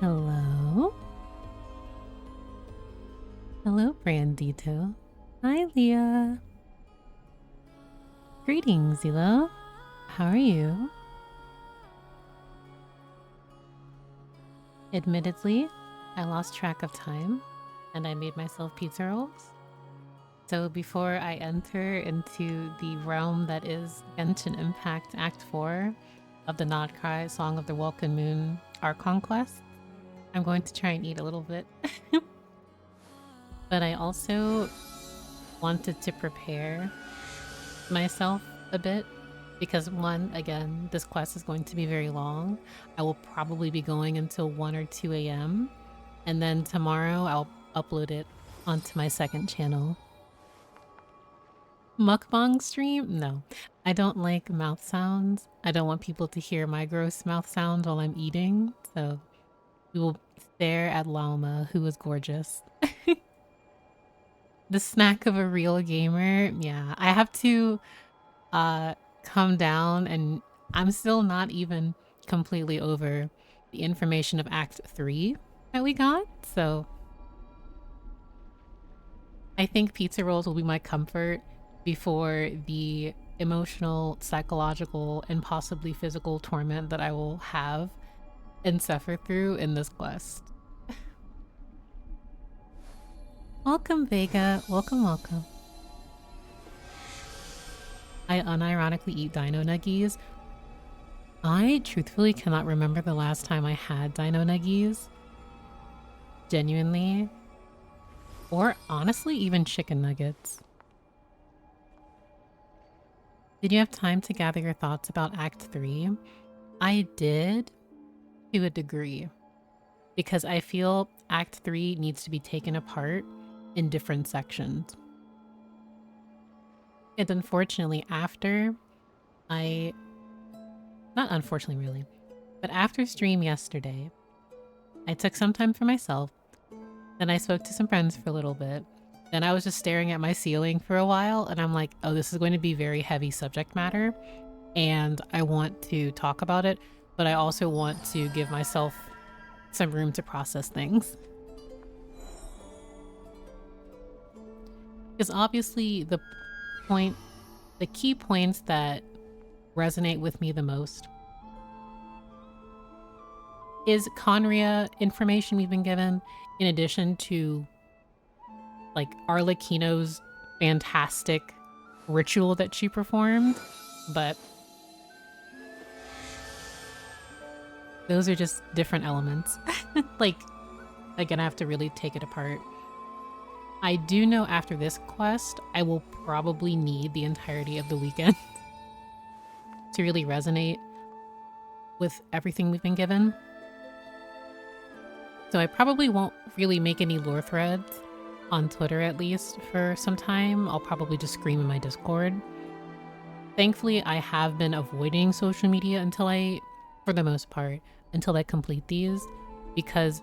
Hello? Hello, Brandito. Hi, Leah. Greetings, Zila. How are you? Admittedly, I lost track of time and I made myself pizza rolls. So before I enter into the realm that is Genshin Impact Act 4 of the Nod-Krai Song of the Welkin Moon Archon quest, I'm going to try and eat a little bit. But I also wanted to prepare myself a bit because one, again, this quest is going to be very long. I will probably be going until 1 or 2 a.m. and then tomorrow I'll upload it onto my second channel. Mukbang stream? No, I don't like mouth sounds. I don't want people to hear my gross mouth sounds while I'm eating, so we will stare at Llama, who is gorgeous. The snack of a real gamer. Yeah, I have to come down, and I'm still not even completely over the information of Act 3 that we got, so I think pizza rolls will be my comfort before the emotional, psychological, and possibly physical torment that I will have and suffer through in this quest. Welcome, Vega. Welcome, welcome. I unironically eat dino nuggies. I truthfully cannot remember the last time I had dino nuggies. Genuinely. Or honestly, even chicken nuggets. Did you have time to gather your thoughts about Act 3? I did, to a degree, because I feel Act 3 needs to be taken apart in different sections. And unfortunately, after not unfortunately really, but after stream yesterday, I took some time for myself, then I spoke to some friends for a little bit, then I was just staring at my ceiling for a while, and I'm like, oh, this is going to be very heavy subject matter, and I want to talk about it, but I also want to give myself some room to process things. Because obviously the key points that resonate with me the most is Conria information we've been given, in addition to like Arlecchino's fantastic ritual that she performed, but those are just different elements. Like, again, I have to really take it apart. I do know after this quest, I will probably need the entirety of the weekend to really resonate with everything we've been given. So I probably won't really make any lore threads on Twitter, at least for some time. I'll probably just scream in my Discord. Thankfully, I have been avoiding social media for the most part, until I complete these, because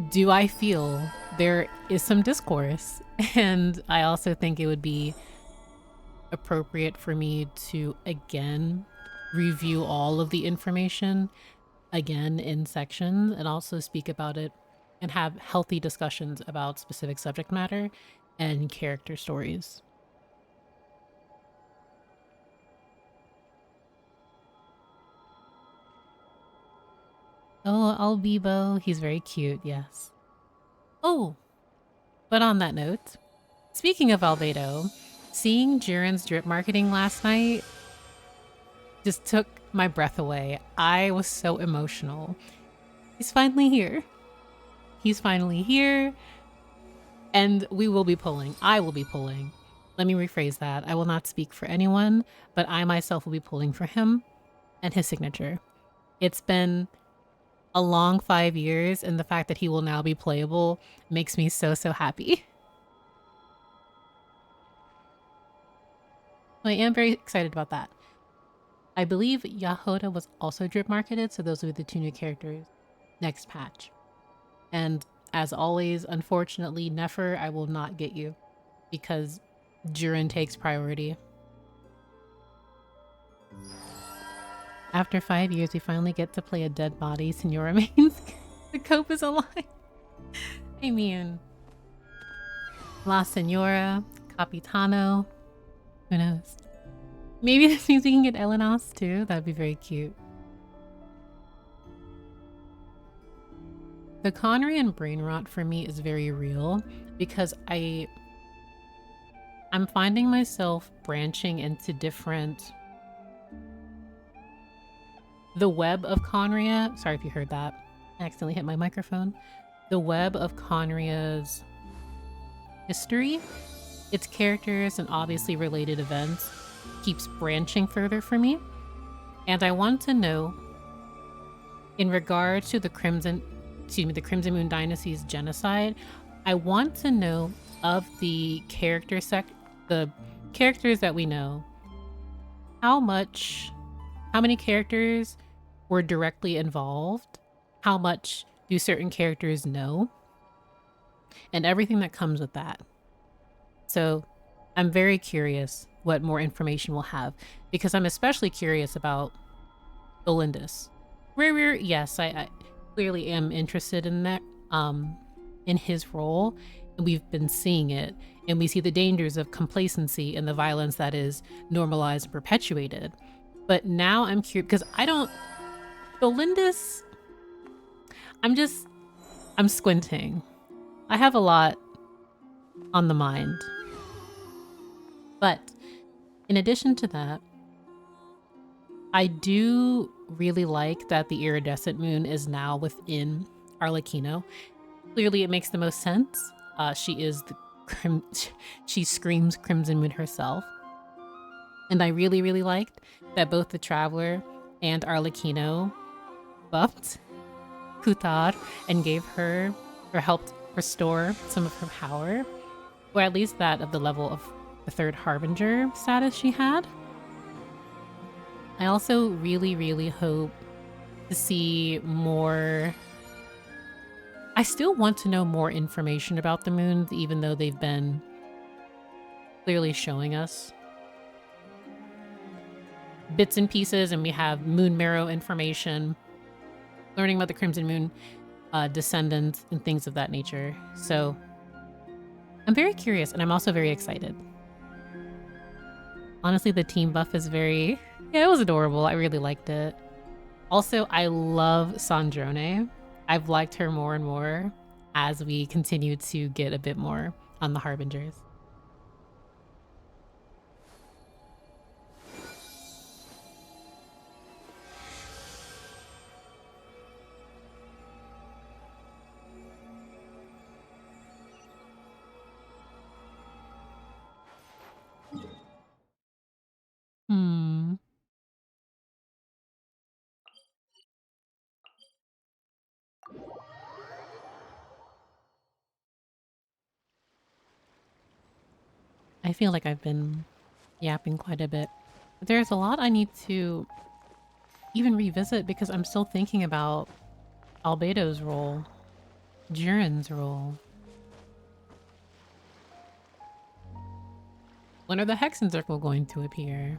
do I feel there is some discourse, and I also think it would be appropriate for me to again review all of the information again in sections and also speak about it and have healthy discussions about specific subject matter and character stories. Oh, Albibo, he's very cute, yes. Oh, but on that note, speaking of Albedo, seeing Jiren's drip marketing last night just took my breath away. I was so emotional. He's finally here. He's finally here. And we will be pulling. I will be pulling. Let me rephrase that. I will not speak for anyone, but I myself will be pulling for him and his signature. It's been a long 5 years, and the fact that he will now be playable makes me so, so happy. I am very excited about that. I believe Yahoda was also drip marketed, so those will be the 2 new characters next patch. And as always, unfortunately, Nefer, I will not get you because Jiren takes priority. After 5 years, we finally get to play a dead body. Senora means the cope is alive. I mean, La Senora, Capitano, who knows? Maybe this means we can get Elenos too. That'd be very cute. The Conrian brain rot for me is very real because I'm finding myself branching into different... The web of Conria... Sorry if you heard that. I accidentally hit my microphone. The web of Conria's history, its characters, and obviously related events keeps branching further for me. And I want to know, in regard to the Crimson Moon Dynasty's genocide, I want to know of the characters that we know, how many characters were directly involved, how much do certain characters know, and everything that comes with that. So I'm very curious what more information we'll have, because I'm especially curious about Olindus. Yes, I clearly am interested in that, in his role, and we've been seeing it, and we see the dangers of complacency and the violence that is normalized and perpetuated. But now I'm curious, because Olindus, I'm squinting. I have a lot on the mind. But in addition to that, I do really like that the iridescent moon is now within Arlecchino. Clearly it makes the most sense. She screams Crimson Moon herself. And I really, really liked that both the Traveler and Arlecchino buffed Kuthar and gave her, or helped restore some of her power, or at least that of the level of the third Harbinger status she had. I also really, really hope to see more... I still want to know more information about the moons, even though they've been clearly showing us bits and pieces, and we have Moon Marrow information, learning about the Crimson Moon descendants and things of that nature. So I'm very curious, and I'm also very excited. Honestly, the team buff is very... Yeah, it was adorable. I really liked it. Also, I love Sandrone. I've liked her more and more as we continue to get a bit more on the Harbingers. I feel like I've been yapping quite a bit. But there's a lot I need to even revisit because I'm still thinking about Albedo's role, Jiren's role. When are the Hexen Circle going to appear?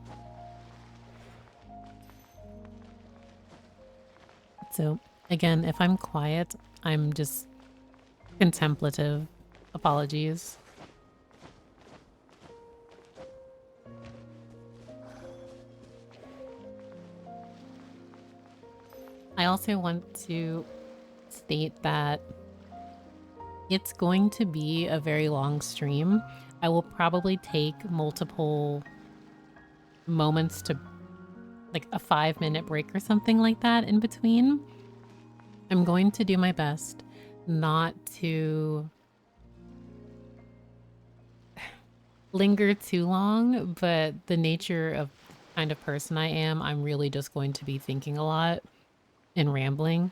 So, again, if I'm quiet, I'm just contemplative. Apologies. I also want to state that it's going to be a very long stream. I will probably take multiple moments to, like a 5-minute break or something like that in between. I'm going to do my best not to linger too long, but the nature of the kind of person I am, I'm really just going to be thinking a lot and rambling.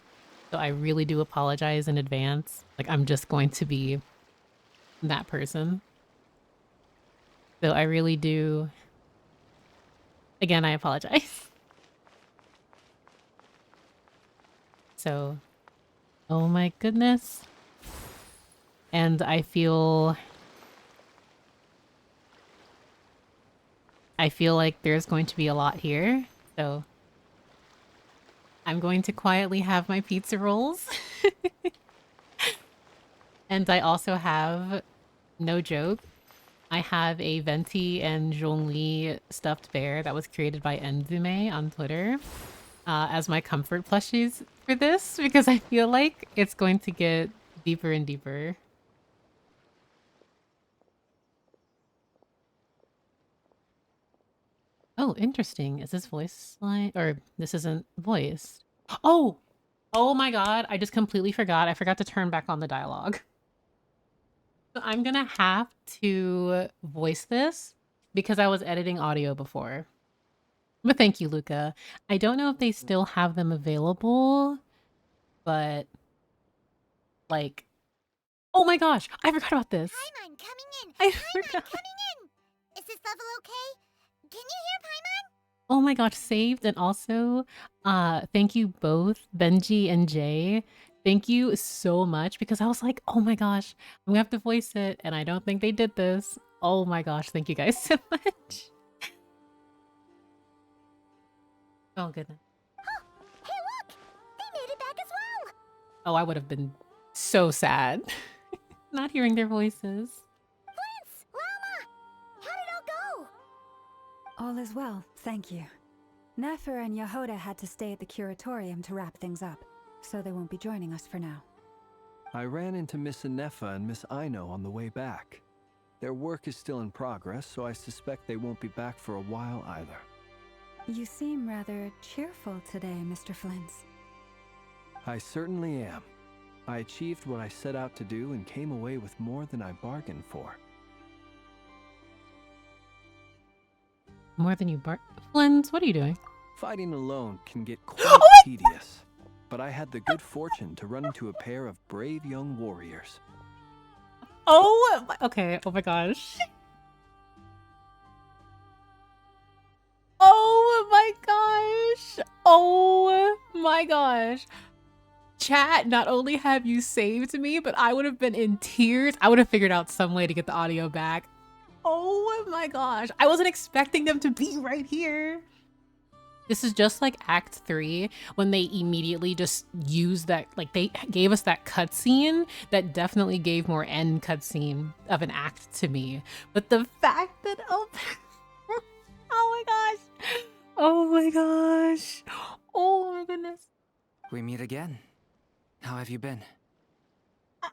So I really do apologize in advance. Like, I'm just going to be that person. So I really do. Again, I apologize. So, oh my goodness. And I feel like there's going to be a lot here. So I'm going to quietly have my pizza rolls. And I also have, no joke, I have a Venti and Zhongli stuffed bear that was created by Enzume on Twitter as my comfort plushies for this because I feel like it's going to get deeper and deeper. Oh, interesting. Is this voice line? Or this isn't voiced. Oh! Oh my god, I just completely forgot. I forgot to turn back on the dialogue. So I'm gonna have to voice this because I was editing audio before. But thank you, Luca. I don't know if they still have them available, but like, oh my gosh, I forgot about this. Paimon coming in. I Paimon forgot. coming in. Is this level okay? Can you hear Paimon? Oh my gosh, saved. And also, thank you both, Benji and Jay. Thank you so much because I was like, oh my gosh, I'm gonna have to voice it. And I don't think they did this. Oh my gosh, thank you guys so much. Oh goodness. Oh, hey look! They made it back as well! Oh, I would have been so sad not hearing their voices. Prince! Lama! How did it all go? All is well, thank you. Nefer and Yehoda had to stay at the curatorium to wrap things up, so they won't be joining us for now. I ran into Miss Anefa and Miss Aino on the way back. Their work is still in progress, so I suspect they won't be back for a while either. You seem rather cheerful today, Mr. Flins. I certainly am. I achieved what I set out to do and came away with more than I bargained for. More than you Flins, what are you doing? Fighting alone can get quite Oh tedious, but I had the good fortune to run into a pair of brave young warriors. Oh, okay. Oh my gosh. Oh my gosh. Oh my gosh. Chat, not only have you saved me, but I would have been in tears. I would have figured out some way to get the audio back. Oh my gosh. I wasn't expecting them to be right here. This is just like Act 3 when they immediately just used that, like they gave us that cutscene that definitely gave more end cutscene of an act to me. But the fact that, oh my gosh. Oh my gosh. Oh my goodness. We meet again. How have you been?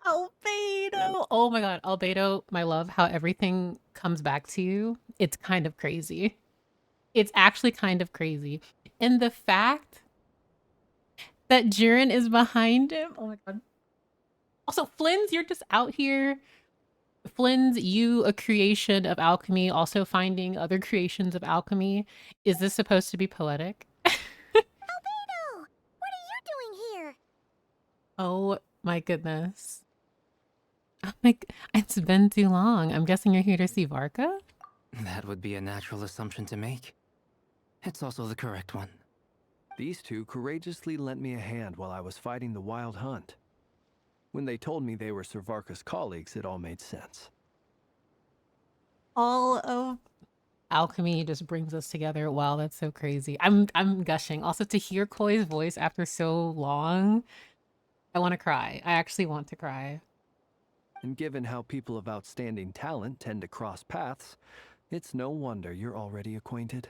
Albedo. Oh my god, Albedo, my love, how everything comes back to you. It's kind of crazy. It's actually kind of crazy. And the fact that Jiren is behind him. Oh my god. Also, Flins, you're just out here. Flins, you a creation of alchemy, also finding other creations of alchemy. Is this supposed to be poetic? Albedo! What are you doing here? Oh my goodness. Oh my, it's been too long. I'm guessing you're here to see Varka? That would be a natural assumption to make. It's also the correct one. These two courageously lent me a hand while I was fighting the wild hunt. When they told me they were Sir Varka's colleagues, it all made sense. All of alchemy just brings us together. Wow, that's so crazy. I'm gushing. Also, to hear Koi's voice after so long, I want to cry. I actually want to cry. And given how people of outstanding talent tend to cross paths, it's no wonder you're already acquainted.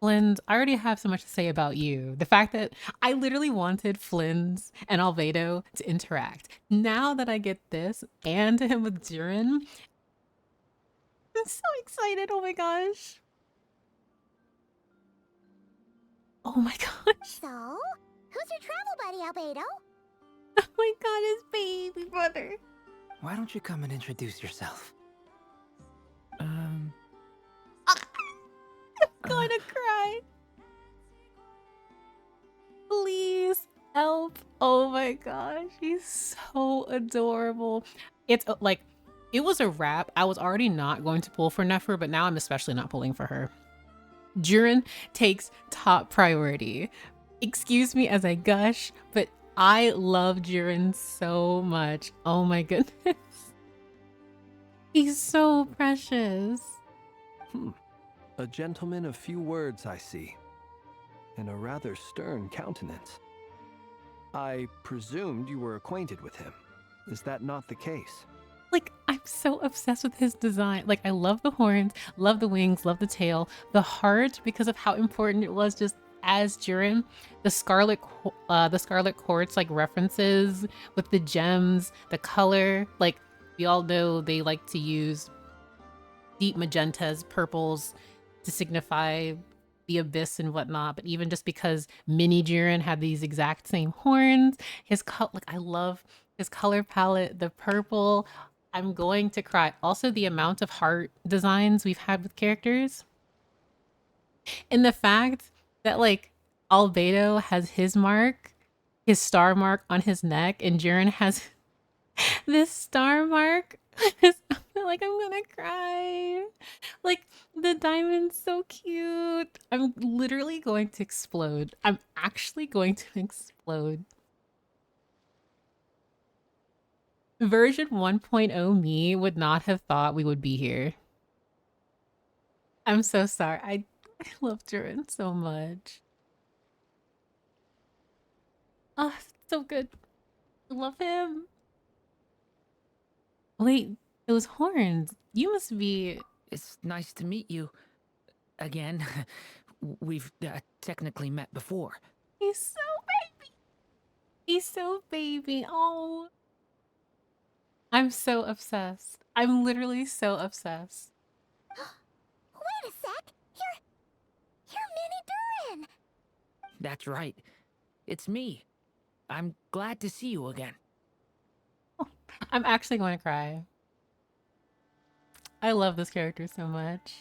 Flins, I already have so much to say about you. The fact that I literally wanted Flins and Albedo to interact. Now that I get this and him with Jiren, I'm so excited. Oh my gosh. Oh my gosh. So, who's your travel buddy, Albedo? Oh my god, his baby brother. Why don't you come and introduce yourself? I'm gonna cry. Please help. Oh my gosh, he's so adorable. It's like, it was a wrap. I was already not going to pull for Nefer, but now I'm especially not pulling for her. Jiren takes top priority. Excuse me as I gush, but I love Jiren so much. Oh my goodness. He's so precious. A gentleman of few words, I see. and a rather stern countenance. I presumed you were acquainted with him. Is that not the case? Like, I'm so obsessed with his design. Like, I love the horns, love the wings, love the tail, the heart, because of how important it was just as Jiren. The scarlet quartz, like, references with the gems, the color. Like, we all know they like to use deep magentas, purples to signify the abyss and whatnot. But even just because mini Jiren had these exact same horns, his like, I love his color palette, the purple. I'm going to cry. Also, the amount of heart designs we've had with characters. And the fact that, like, Albedo has his mark, his star mark on his neck, and Jiren has this star mark. Like, I'm gonna cry. Like, the diamond's so cute. I'm literally going to explode. I'm actually going to explode. Version 1.0 me would not have thought we would be here. I'm so sorry. I love Jiren so much. Oh, so good. I love him. Wait, those horns. You must be... It's nice to meet you. Again. We've technically met before. He's so baby. He's so baby. Oh. I'm so obsessed. I'm literally so obsessed. Wait a sec! You're Mini Durin! That's right. It's me. I'm glad to see you again. I'm actually going to cry. I love this character so much.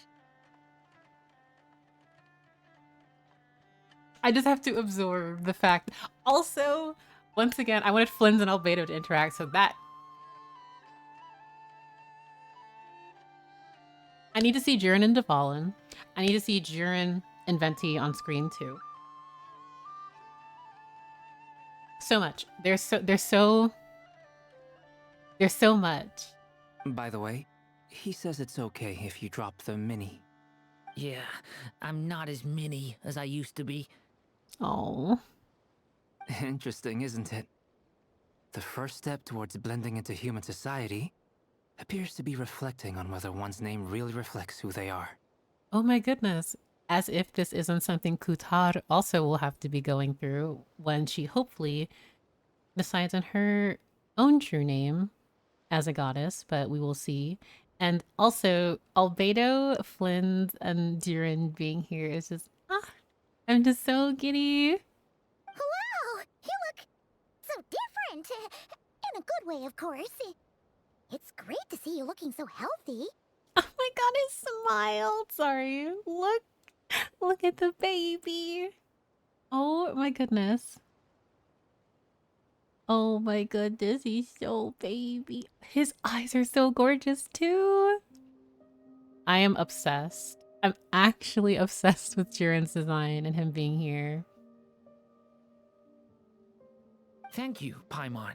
I just have to absorb the fact. Also, once again, I wanted Flynn's and Albedo to interact, so that... I need to see Jiren and Devalin. I need to see Jiren and Venti on screen too. So much. There's so much. By the way, he says it's okay if you drop the mini. Yeah, I'm not as mini as I used to be. Oh. Interesting, isn't it? The first step towards blending into human society appears to be reflecting on whether one's name really reflects who they are. Oh my goodness. As if this isn't something Kutar also will have to be going through when she hopefully decides on her own true name as a goddess, but we will see. And also, Albedo, Flynn, and Jiren being here is just, I'm just so giddy. Wow! You look so different! In a good way, of course. It's great to see you looking so healthy. Oh my god, his smile. Sorry. Look at the baby. Oh my goodness. Oh my goodness, he's so baby. His eyes are so gorgeous too. I am obsessed. I'm actually obsessed with Jiren's design and him being here. Thank you, Paimon.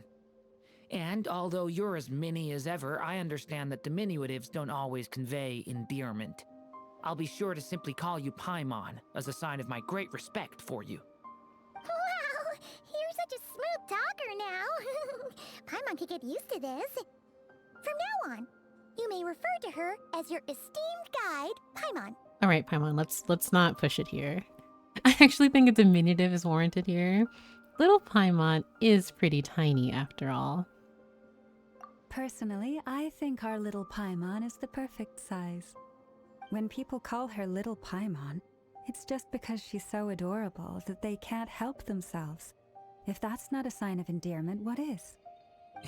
And although you're as mini as ever, I understand that diminutives don't always convey endearment. I'll be sure to simply call you Paimon as a sign of my great respect for you. Wow! You're such a smooth talker now. Paimon could get used to this. From now on, you may refer to her as your esteemed guide, Paimon. All right, Paimon, let's not push it here. I actually think a diminutive is warranted here. Little Paimon is pretty tiny after all. Personally, I think our little Paimon is the perfect size. When people call her Little Paimon, it's just because she's so adorable that they can't help themselves. If that's not a sign of endearment, what is?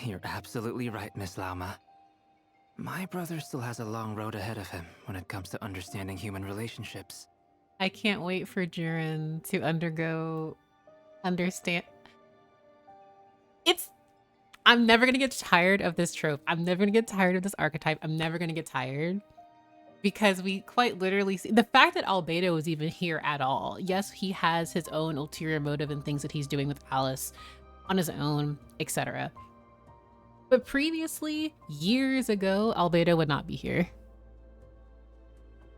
You're absolutely right, Miss Lauma. My brother still has a long road ahead of him when it comes to understanding human relationships. I can't wait for Jiren to understand. I'm never gonna get tired of this trope. I'm never gonna get tired of this archetype. I'm never gonna get tired. Because we quite literally see the fact that Albedo is even here at all. Yes, he has his own ulterior motive and things that he's doing with Alice on his own, etc. But previously, years ago, Albedo would not be here.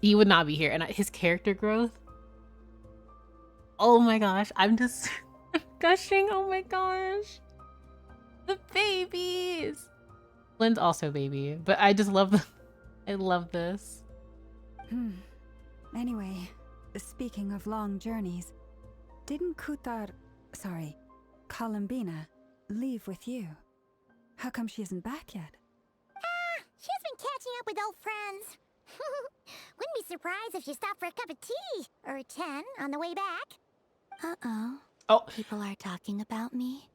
He would not be here. And his character growth. Oh my gosh, I'm just gushing. Oh my gosh. The babies. Lynn's also baby, but I just love the I love this. Anyway, speaking of long journeys, didn't Columbina, leave with you? How come she isn't back yet? She's been catching up with old friends. Wouldn't be surprised if she stopped for a cup of tea or 10 on the way back. Uh-oh. Oh, People are talking about me.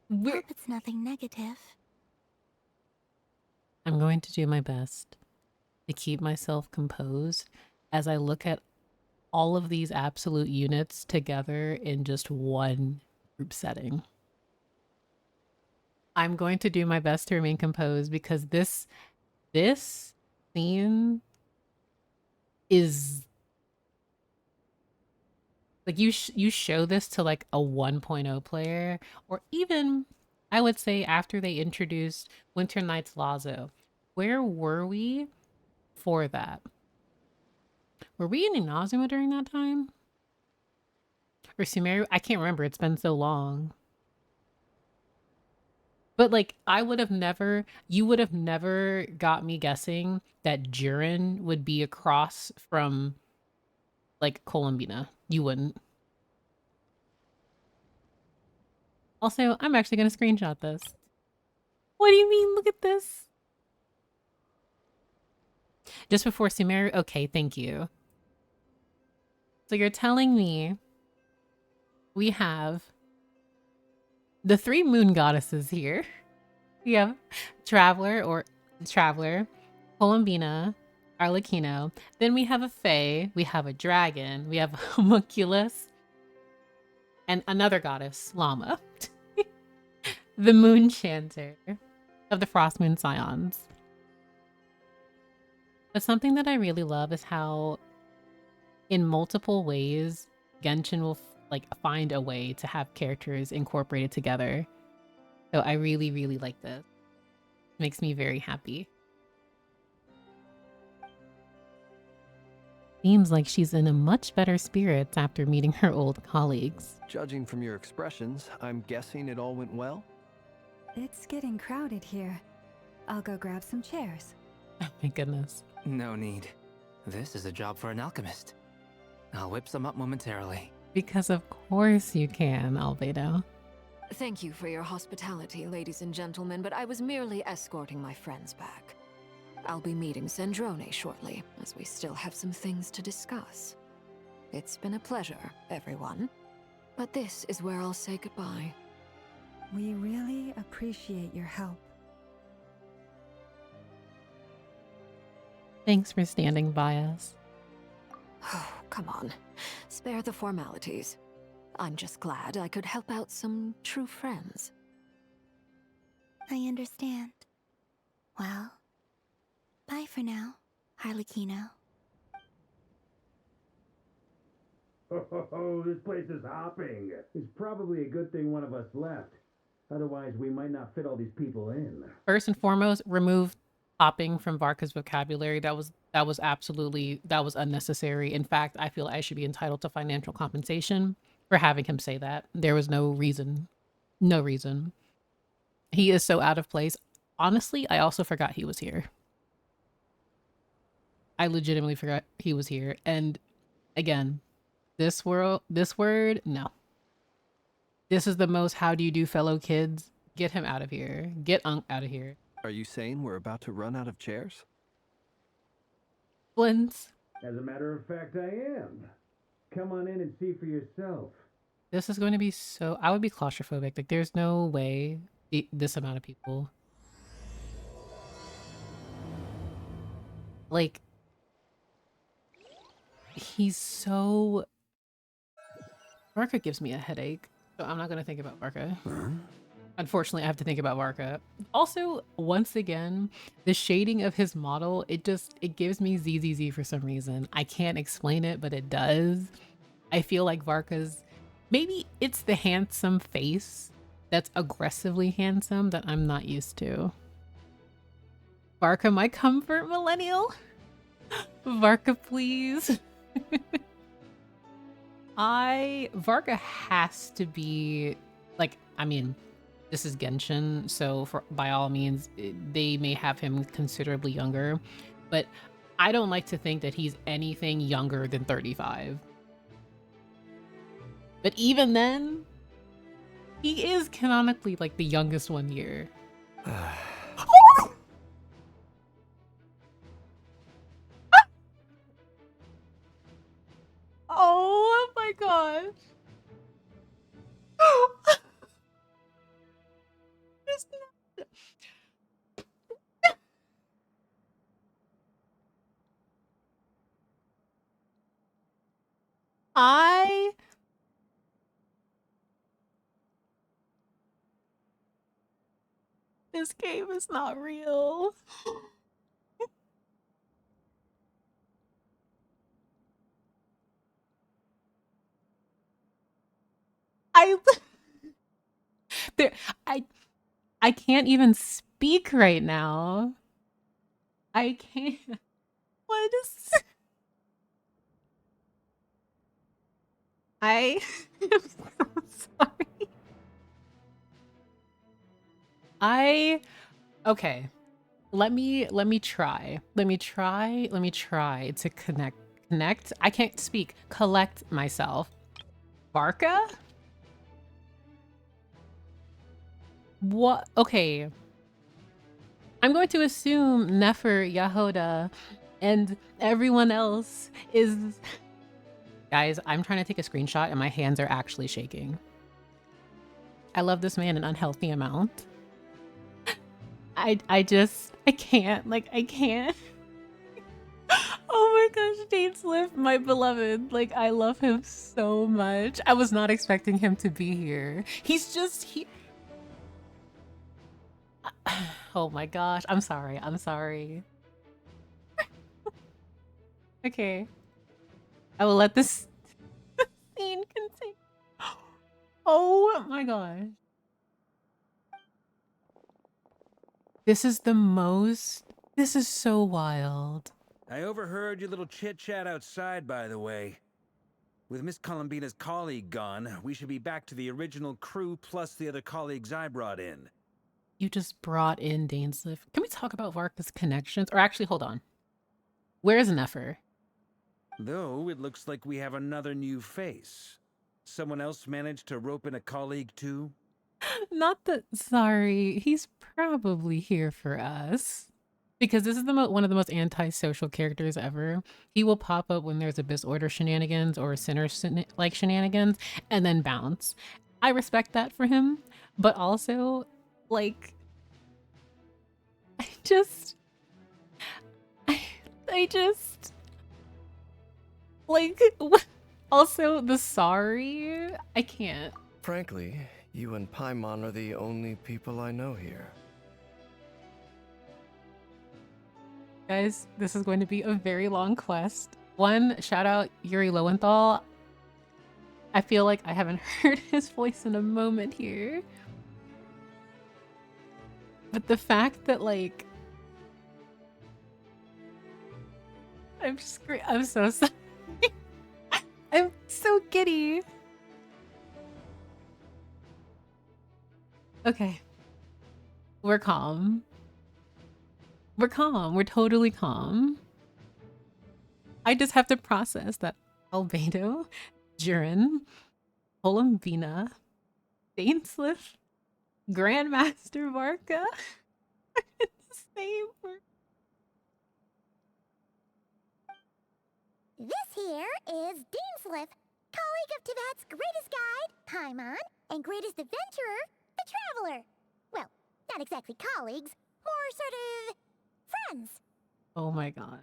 we're Hope it's nothing negative. I'm going to do my best to keep myself composed as I look at all of these absolute units together in just one group setting. I'm going to do my best to remain composed because this scene is like you show this to like a 1.0 player, or even I would say after they introduced Winter Night's Lazo. Where were we for that? Were we in Inazuma during that time? Or Sumeru? I can't remember. It's been so long. But like, you would have never got me guessing that Jiren would be across from like Columbina. You wouldn't. Also, I'm actually going to screenshot this. What do you mean? Look at this. Just before Sumeru? Okay, thank you. So you're telling me we have the 3 moon goddesses here. We have Traveler, Columbina, Arlecchino. Then we have a Fae, we have a dragon, we have a homunculus, and another goddess, Llama. The moon chanter of the Frost Moon Scions. But something that I really love is how in multiple ways Genshin will like find a way to have characters incorporated together. So I really, really like this. It makes me very happy. Seems like she's in a much better spirits after meeting her old colleagues. Judging from your expressions, I'm guessing it all went well? It's getting crowded here. I'll go grab some chairs. Oh my goodness. No need. This is a job for an alchemist. I'll whip some up momentarily. Because of course you can, Albedo. Thank you for your hospitality, ladies and gentlemen, but I was merely escorting my friends back. I'll be meeting Sandrone shortly, as we still have some things to discuss. It's been a pleasure, everyone. But this is where I'll say goodbye. We really appreciate your help. Thanks for standing by us. Oh, come on. Spare the formalities. I'm just glad I could help out some true friends. I understand. Well, bye for now, Arlecchino. Oh, this place is hopping. It's probably a good thing one of us left. Otherwise, we might not fit all these people in. First and foremost, remove hopping from Varka's vocabulary. That was unnecessary. In fact, I feel I should be entitled to financial compensation for having him say that. There was no reason. No reason. He is so out of place. Honestly, I also forgot he was here. I legitimately forgot he was here. And again, this word, no. This is the most how do you do, fellow kids? Get him out of here. Get Unk out of here. Are you saying we're about to run out of chairs? Blins. As a matter of fact, I am. Come on in and see for yourself. This is going to be so... I would be claustrophobic. Like, there's no way this amount of people... Like... He's so... Varka gives me a headache, so I'm not going to think about Varka. Unfortunately, I have to think about Varka. Also, once again, the shading of his model, it gives me ZZZ for some reason. I can't explain it, but it does. I feel like Varka's... Maybe it's the handsome face that's aggressively handsome that I'm not used to. Varka, my comfort millennial. Varka, please. Varga has to be like, I mean, this is Genshin, so by all means, they may have him considerably younger, but I don't like to think that he's anything younger than 35. But even then, he is canonically like the youngest one here. Oh my gosh. It's not- This game is not real. I there I can't even speak right now. I can't. What is I am so sorry. Okay. Let me try. Let me try to connect. I can't speak. Collect myself. Varka? What? Okay. I'm going to assume Nefer, Yahoda, and everyone else is... Guys, I'm trying to take a screenshot and my hands are actually shaking. I love this man an unhealthy amount. I can't. Like, I can't. Oh my gosh, Dainsliff, my beloved. Like, I love him so much. I was not expecting him to be here. He's just... Oh my gosh, I'm sorry. I'm sorry. Okay. I will let this scene continue. Oh my gosh. This is so wild. I overheard your little chit-chat outside, by the way. With Miss Columbina's colleague gone, we should be back to the original crew plus the other colleagues I brought in. You just brought in Dainsliff. Can we talk about Varka's connections? Or actually, hold on. Where is Nefer? Though, it looks like we have another new face. Someone else managed to rope in a colleague, too? Not that... Sorry. He's probably here for us. Because this is one of the most antisocial characters ever. He will pop up when there's Abyss Order shenanigans or Sinner like shenanigans and then bounce. I respect that for him. But also, like... I just... Like... Also, the sorry... I can't. Frankly, you and Paimon are the only people I know here. Guys, this is going to be a very long quest. One, shout out Yuri Lowenthal. I feel like I haven't heard his voice in a moment here. But the fact that, like... I'm so sorry. I'm so giddy. Okay. We're calm. We're calm. We're totally calm. I just have to process that Albedo, Jiren, Columbina, Dainsliff, Grandmaster Varka are in the same word. This here is Dainsliff, colleague of Tibet's greatest guide, Paimon, and greatest adventurer, the Traveler. Well, not exactly colleagues, more sort of friends. Oh my god.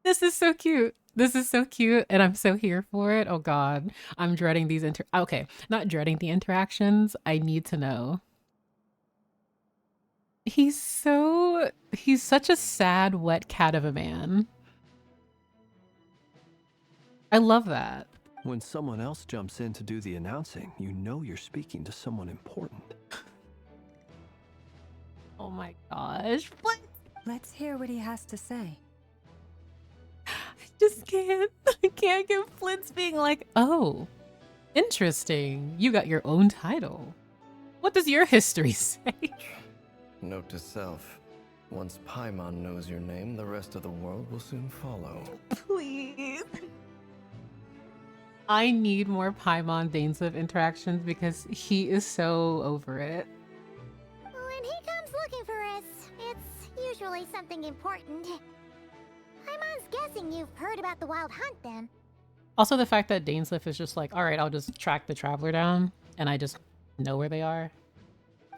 This is so cute. This is so cute, and I'm so here for it. Oh god. I'm dreading these okay, not dreading the interactions. I need to know. He's such a sad, wet cat of a man. I love that. When someone else jumps in to do the announcing, you know you're speaking to someone important. Oh my gosh. What? Let's hear what he has to say. just can't. I can't get Flint's being like, oh, interesting. You got your own title. What does your history say? Note to self. Once Paimon knows your name, the rest of the world will soon follow. Please. I need more Paimon Dainsleif interactions because he is so over it. When he comes looking for us, it's usually something important. Paimon's guessing you've heard about the wild hunt then. Also, the fact that Dainsleif is just like, all right, I'll just track the Traveler down, and I just know where they are.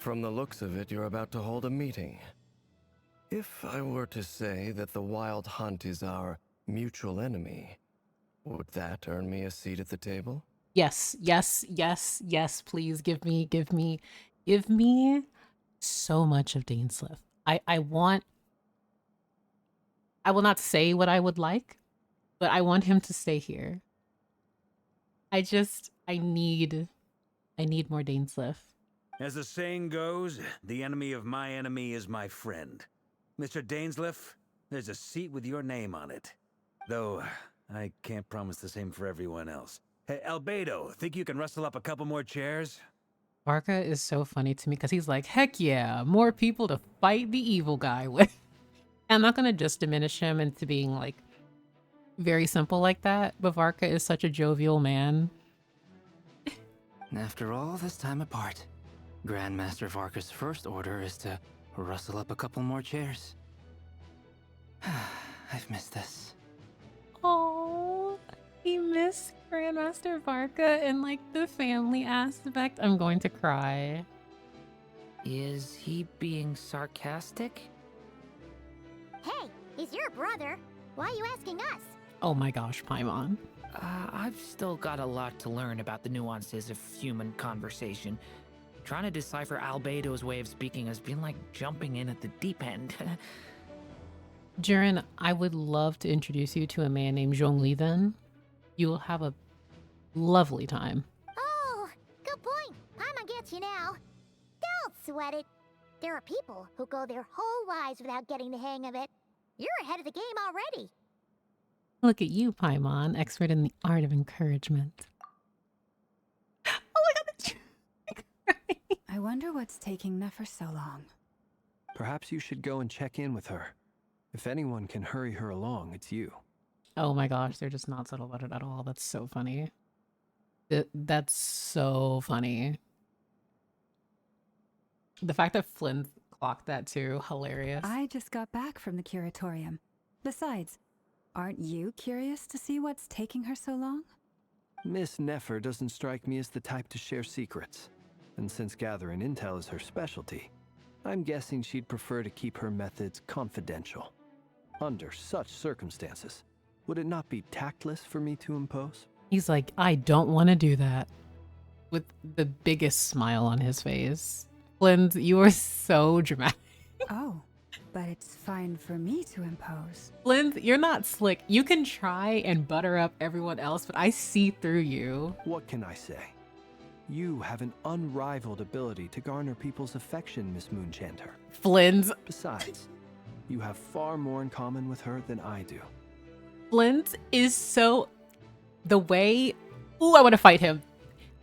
From the looks of it, you're about to hold a meeting. If I were to say that the Wild Hunt is our mutual enemy, would that earn me a seat at the table? Yes, yes, yes, yes, please give me so much of Dainsleif. I will not say what I would like, but I want him to stay here. I need more Dainsleif. As the saying goes, the enemy of my enemy is my friend. Mr. Dainsleif, there's a seat with your name on it. Though, I can't promise the same for everyone else. Hey, Albedo, think you can rustle up a couple more chairs? Varka is so funny to me because he's like, heck yeah, more people to fight the evil guy with. I'm not going to just diminish him into being like very simple like that, but Varka is such a jovial man. After all this time apart, Grandmaster Varka's first order is to rustle up a couple more chairs. I've missed this. Oh, he missed Grandmaster Varka and like the family aspect. I'm going to cry. Is he being sarcastic? Hey, he's your brother. Why are you asking us? Oh my gosh, Paimon. I've still got a lot to learn about the nuances of human conversation. Trying to decipher Albedo's way of speaking has been like jumping in at the deep end. Jiren, I would love to introduce you to a man named Zhongli then. You will have a lovely time. Oh, good point. Paimon gets you now. Don't sweat it. There are people who go their whole lives without getting the hang of it. You're ahead of the game already. Look at you, Paimon, expert in the art of encouragement. Oh my god, I wonder what's taking Nefer so long. Perhaps you should go and check in with her. If anyone can hurry her along, it's you. oh my gosh, they're just not subtle about it at all. That's so funny. That's so funny. The fact that Flynn clocked that too, hilarious. I just got back from the curatorium. Besides, aren't you curious to see what's taking her so long? Miss Nefer doesn't strike me as the type to share secrets. And since gathering intel is her specialty, I'm guessing she'd prefer to keep her methods confidential. Under such circumstances, would it not be tactless for me to impose? He's like, I don't want to do that. With the biggest smile on his face. Flynn, you are so dramatic. Oh, but it's fine for me to impose. Flynn, you're not slick. You can try and butter up everyone else, but I see through you. What can I say? You have an unrivaled ability to garner people's affection, Miss Moonchanter. Flynn's. Besides, you have far more in common with her than I do. Flynn's is so... The way... Ooh, I want to fight him.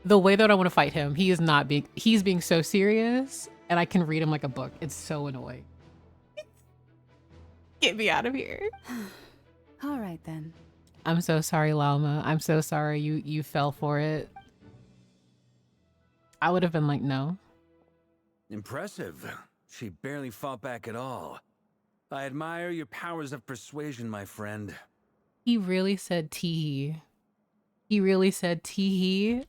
The way that I want to fight him, he is not being... He's being so serious, and I can read him like a book. It's so annoying. Get me out of here. All right then. I'm so sorry, Lauma. I'm so sorry you fell for it. I would have been like, no. Impressive. She barely fought back at all. I admire your powers of persuasion, my friend. He really said tee. He really said tee.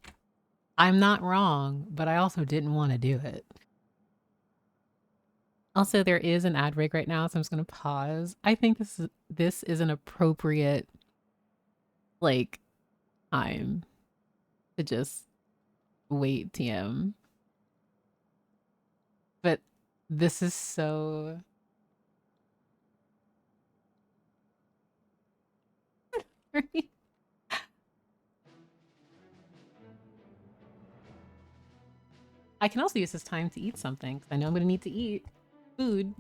I'm not wrong, but I also didn't want to do it. Also, there is an ad break right now, so I'm just gonna pause. I think this is an appropriate like time to just wait TM. But this is so I can also use this time to eat something because I know I'm gonna need to eat food.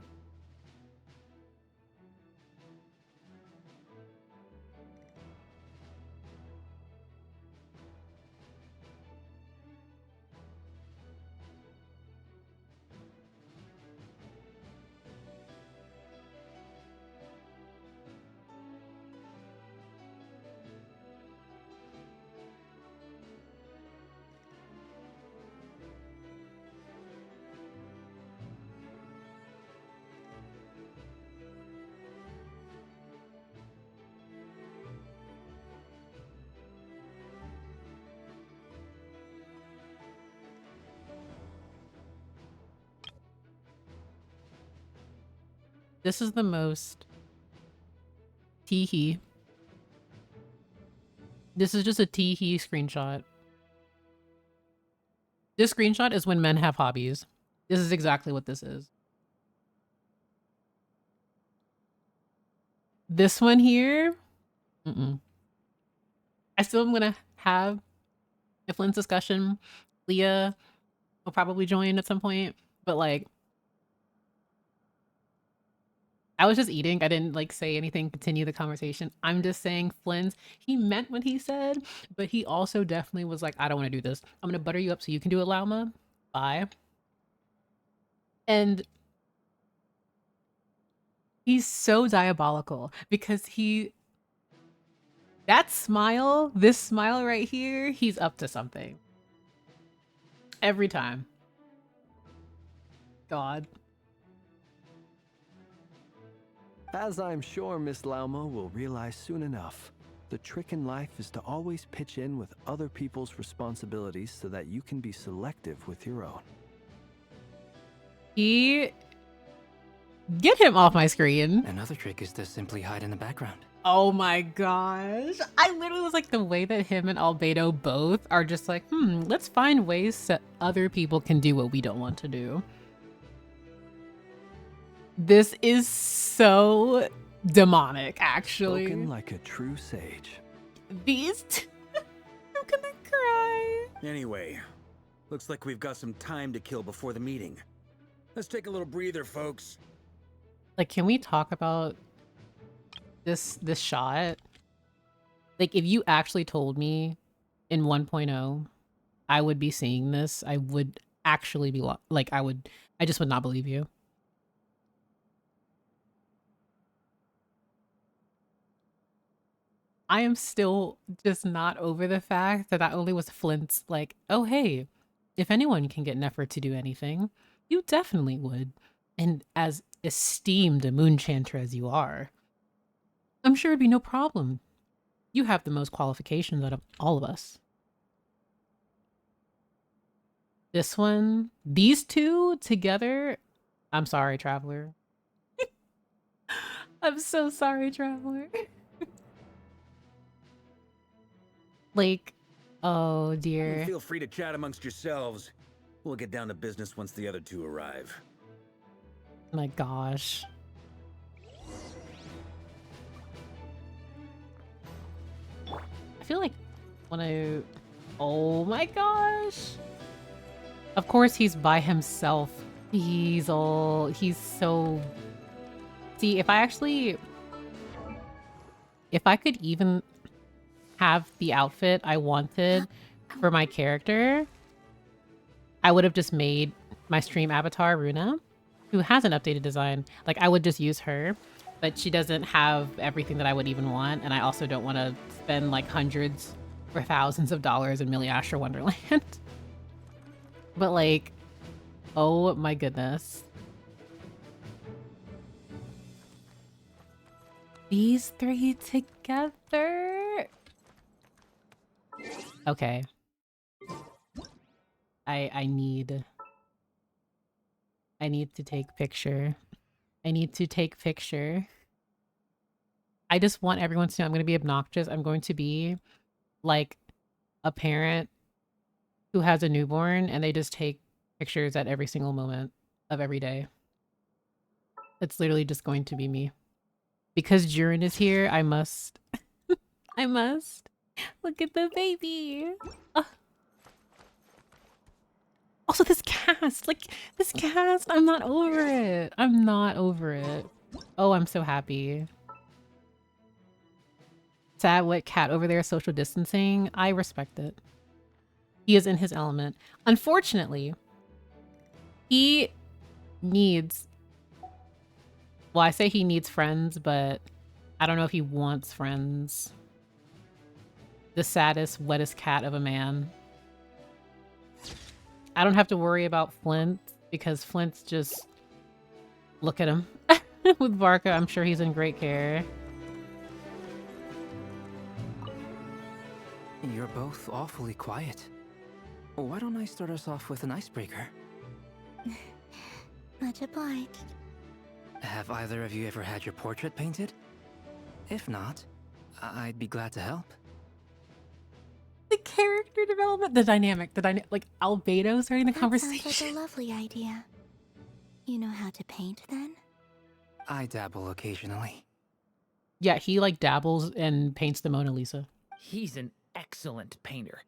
This is the most tee-hee. This is just a tee-hee screenshot. This screenshot is when men have hobbies. This is exactly what this is. This one here, I still am gonna have a Flint's discussion. Leah will probably join at some point, but like, I was just eating. I didn't like say anything, continue the conversation. I'm just saying Flynn's, he meant what he said, but he also definitely was like, I don't want to do this. I'm going to butter you up so you can do it, Lauma. Bye. And he's so diabolical because that smile, this smile right here, he's up to something. Every time. God. As I'm sure Miss Lauma will realize soon enough, the trick in life is to always pitch in with other people's responsibilities so that you can be selective with your own. Get him off my screen. Another trick is to simply hide in the background. Oh my gosh. I literally was like, the way that him and Albedo both are just like, let's find ways so other people can do what we don't want to do. This is so demonic, actually. Spoken like a true sage. These two, I'm gonna cry. Anyway, looks like we've got some time to kill before the meeting. Let's take a little breather, folks. Like, can we talk about this shot? Like, if you actually told me in 1.0 I would be seeing this, I would actually be like, I just would not believe you. I am still just not over the fact that not only was Flint's like, oh, hey, if anyone can get Nefer to do anything, you definitely would. And as esteemed a moonchanter as you are, I'm sure it'd be no problem. You have the most qualifications out of all of us. This one, these two together, I'm sorry, Traveler. I'm so sorry, Traveler. Like, oh dear. Feel free to chat amongst yourselves. We'll get down to business once the other two arrive. My gosh. I feel like when oh my gosh. Of course he's by himself. He's so... See, if I could even have the outfit I wanted for my character, I would have just made my stream avatar, Runa, who has an updated design. Like, I would just use her, but she doesn't have everything that I would even want, and I also don't want to spend like hundreds or thousands of dollars in Millie Asher Wonderland. But like, oh my goodness. These three together? Okay. I need to take picture. I need to take picture. I just want everyone to know I'm going to be obnoxious. I'm going to be like a parent who has a newborn and they just take pictures at every single moment of every day. It's literally just going to be me. Because Jurin is here, I must. I must. Look at the baby. Also, this cast. Like, this cast. I'm not over it. I'm not over it. Oh, I'm so happy. Sad wet cat over there social distancing. I respect it. He is in his element. Unfortunately, he needs... Well, I say he needs friends, but I don't know if he wants friends. The saddest, wettest cat of a man. I don't have to worry about Flint because Flint's just... Look at him. With Varka, I'm sure he's in great care. You're both awfully quiet. Why don't I start us off with an icebreaker? Much obliged. Have either of you ever had your portrait painted? If not, I'd be glad to help. The character development, the dynamic, like Albedo starting the That conversation. sounds like a lovely idea. You know how to paint then? I dabble occasionally. Yeah, he like dabbles and paints the Mona Lisa. He's an excellent painter.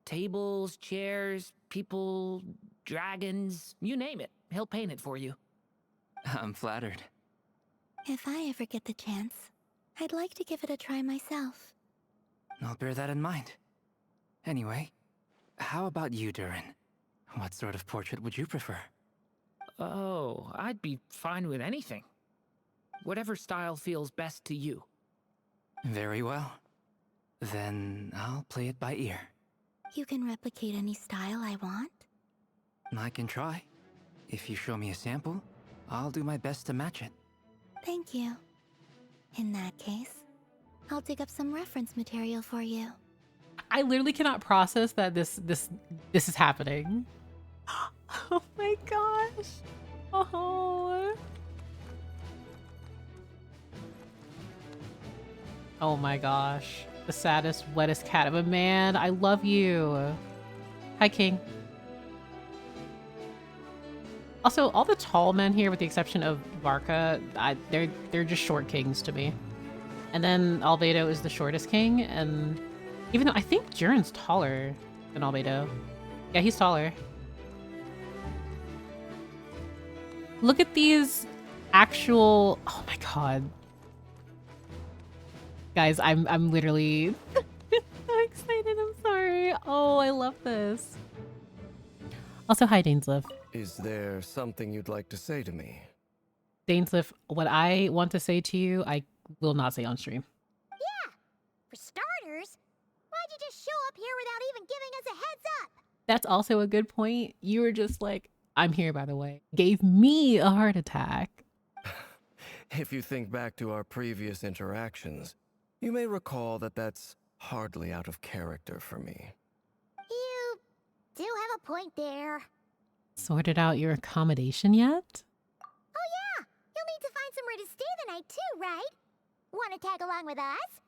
Tables, chairs, people, dragons, you name it. He'll paint it for you. I'm flattered. If I ever get the chance, I'd like to give it a try myself. I'll bear that in mind. Anyway, how about you, Durin? What sort of portrait would you prefer? Oh, I'd be fine with anything. Whatever style feels best to you. Very well. Then I'll play it by ear. You can replicate any style I want? I can try. If you show me a sample, I'll do my best to match it. Thank you. In that case, I'll dig up some reference material for you. I literally cannot process that this is happening. Oh my gosh. Oh. Oh my gosh. The saddest, wettest cat of a man. I love you. Hi, King. Also, all the tall men here, with the exception of Varka, they're just short kings to me. And then Albedo is the shortest king, and even though I think Durin's taller than Albedo. Yeah, he's taller. Look at these actual... Oh my god. Guys, I'm literally so excited. I'm sorry. Oh, I love this. Also, hi, Dainsleif. Is there something you'd like to say to me? Dainsleif, what I want to say to you, I will not say on stream. Yeah! For starters, why'd you just show up here without even giving us a heads up? That's also a good point. You were just like, I'm here, by the way. Gave me a heart attack. If you think back to our previous interactions, you may recall that that's hardly out of character for me. You do have a point there. Sorted out your accommodation yet? Oh yeah! You'll need to find somewhere to stay the night too, right? Want to tag along with us?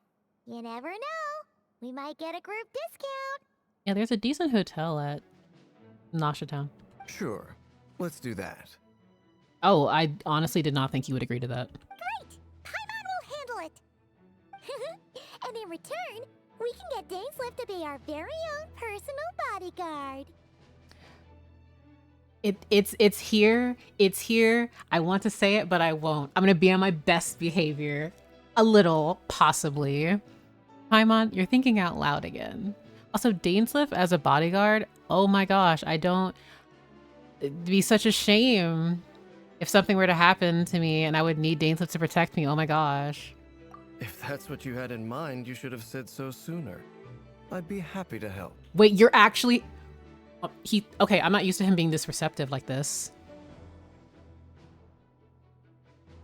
You never know. We might get a group discount. Yeah, there's a decent hotel at Nasha Town. Sure, let's do that. Oh, I honestly did not think you would agree to that. Great! Paimon will handle it! And in return, we can get Dainsleif to be our very own personal bodyguard. It's here. It's here. I want to say it, but I won't. I'm gonna be on my best behavior. A little, possibly. Paimon, you're thinking out loud again. Also, Dainsleif as a bodyguard, oh my gosh, it'd be such a shame if something were to happen to me and I would need Dainsleif to protect me. Oh my gosh. If that's what you had in mind, you should have said so sooner. I'd be happy to help. Wait, you're actually... Okay, I'm not used to him being this receptive like this.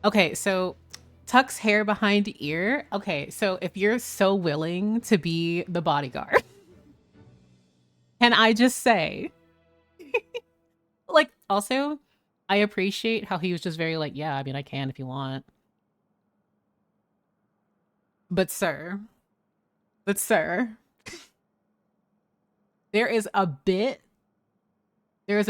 Okay, so tucks hair behind ear. Okay, so if you're so willing to be the bodyguard, can I just say, like, also, I appreciate how he was just very like, yeah, I mean, I can if you want. But sir, there is a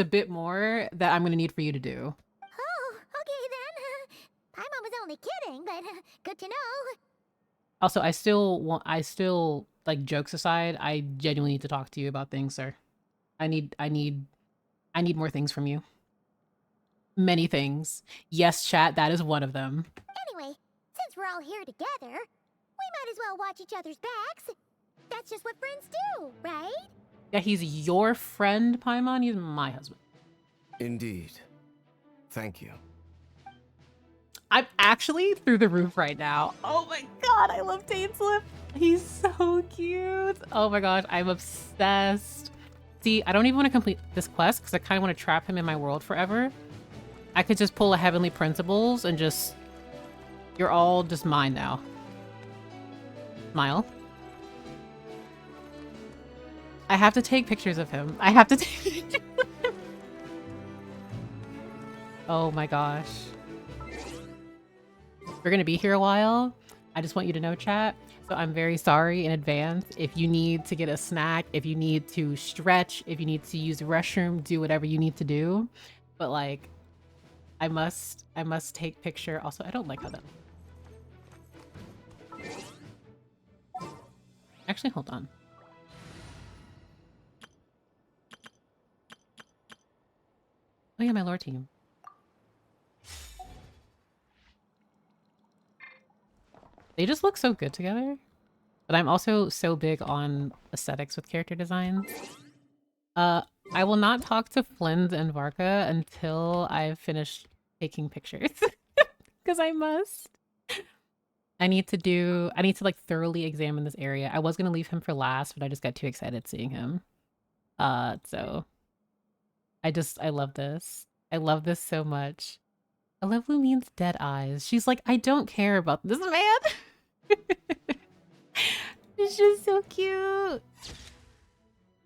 bit more that I'm going to need for you to do. Oh, okay then. Paimon was only kidding, but good to know. Also, I still, like, jokes aside, I genuinely need to talk to you about things, sir. I need more things from you. Many things. Yes, chat, that is one of them. Anyway, since we're all here together, we might as well watch each other's backs. That's just what friends do, right? Yeah, he's your friend, Paimon. He's my husband. Indeed. Thank you. I'm actually through the roof right now. Oh my god, I love Dainsleif. He's so cute. Oh my gosh, I'm obsessed. See, I don't even want to complete this quest because I kind of want to trap him in my world forever. I could just pull a Heavenly Principles and just... You're all just mine now. Smile. I have to take pictures of him. I have to take pictures of him. Oh my gosh. we're gonna be here a while. I just want you to know, chat. So I'm very sorry in advance. If you need to get a snack, if you need to stretch, if you need to use the restroom, do whatever you need to do. But like, I must take picture. Also, I don't like how that. Actually, hold on. Oh yeah, my lore team. They just look so good together. But I'm also so big on aesthetics with character designs. I will not talk to Flynn and Varka until I've finished taking pictures. Because I must. I need to like thoroughly examine this area. I was gonna leave him for last, but I just got too excited seeing him. So I love this. I love this so much. I love Lumine's dead eyes. She's like, I don't care about this man. It's just so cute.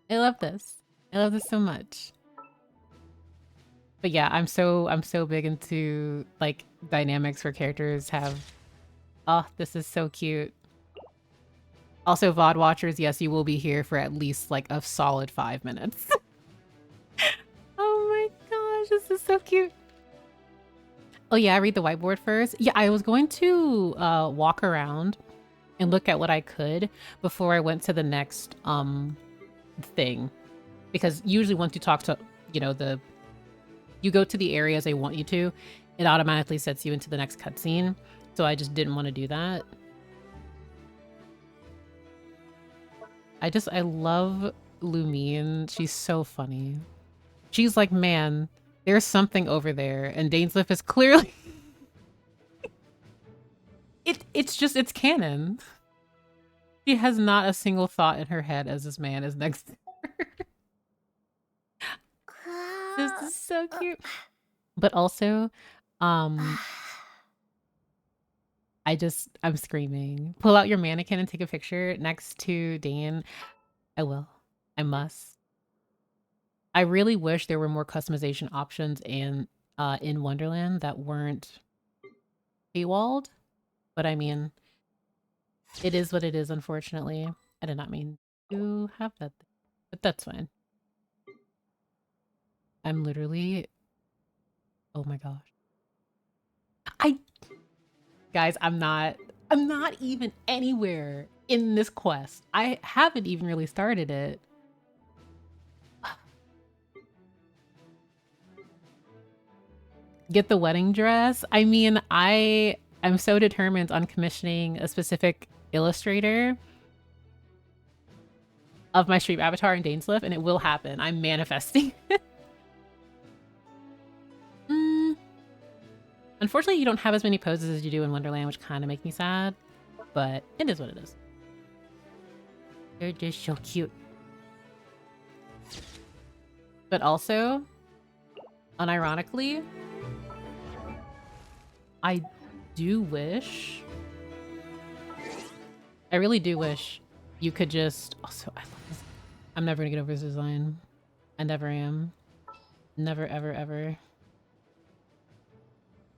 I love this. I love this so much. But yeah, I'm so big into like dynamics where characters have. Oh, this is so cute. Also, VOD watchers, yes, you will be here for at least like a solid 5 minutes. Oh my gosh, this is so cute. Oh yeah, I read the whiteboard first. Yeah, I was going to walk around and look at what I could before I went to the next thing. Because usually once you talk to, you know, you go to the areas they want you to, it automatically sets you into the next cutscene. So I just didn't want to do that. I love Lumine. She's so funny. She's like, man, there's something over there. And Dainsleif is clearly... it's canon. She has not a single thought in her head as this man is next to her. This is so cute. But also, I'm screaming. Pull out your mannequin and take a picture next to Dane. I will. I must. I really wish there were more customization options in Wonderland that weren't paywalled. But I mean, it is what it is, unfortunately. I did not mean to have that, but that's fine. I'm literally... Oh my gosh. Guys, I'm not even anywhere in this quest. I haven't even really started it. Get the wedding dress? I mean, I'm so determined on commissioning a specific illustrator of my stream avatar in Dainsleif, and it will happen. I'm manifesting. Unfortunately, you don't have as many poses as you do in Wonderland, which kind of make me sad, but it is what it is. They're just so cute. But also, unironically, I really do wish you could just... Also, I love this. I'm never gonna get over this design. I never am. Never, ever, ever.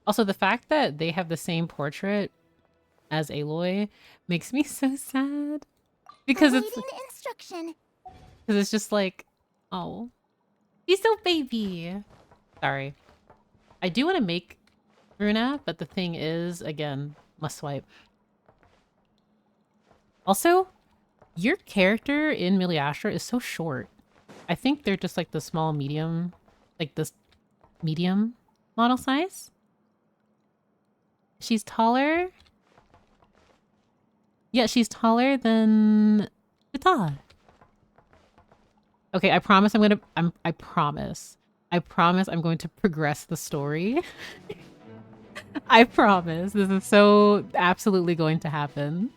Also, the fact that they have the same portrait as Aloy makes me so sad. Because it's just like, oh, he's so baby. Sorry. I do want to make Runa, but the thing is, again, must swipe. Also, your character in Miliastra is so short. I think they're just like the small medium, like this medium model size. She's taller. Yeah, she's taller than Vita. Okay, I promise I promise I'm going to progress the story. I promise. This is so absolutely going to happen.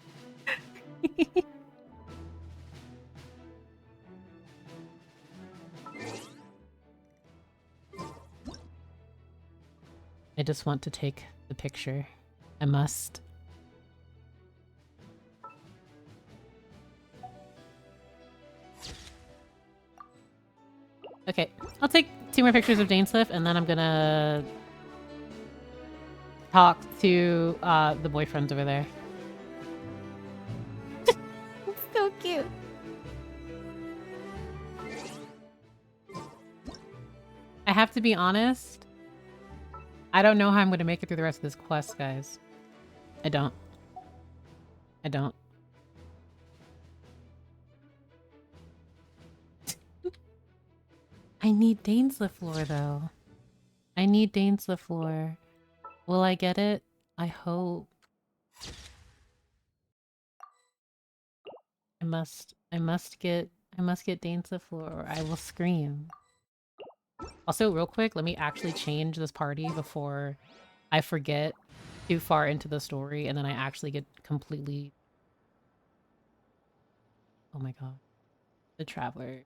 I just want to take the picture. I must. Okay, I'll take 2 more pictures of Dainsleif, and then I'm gonna talk to the boyfriends over there. It's so cute. I have to be honest. I don't know how I'm going to make it through the rest of this quest, guys. I don't. I don't. I need Dainsliff lore, though. I need Dainsliff lore. Will I get it? I hope. I must get Dainsliff lore, or I will scream. Also, real quick, let me actually change this party before I forget too far into the story, and then I actually get completely... Oh my god. The Traveler.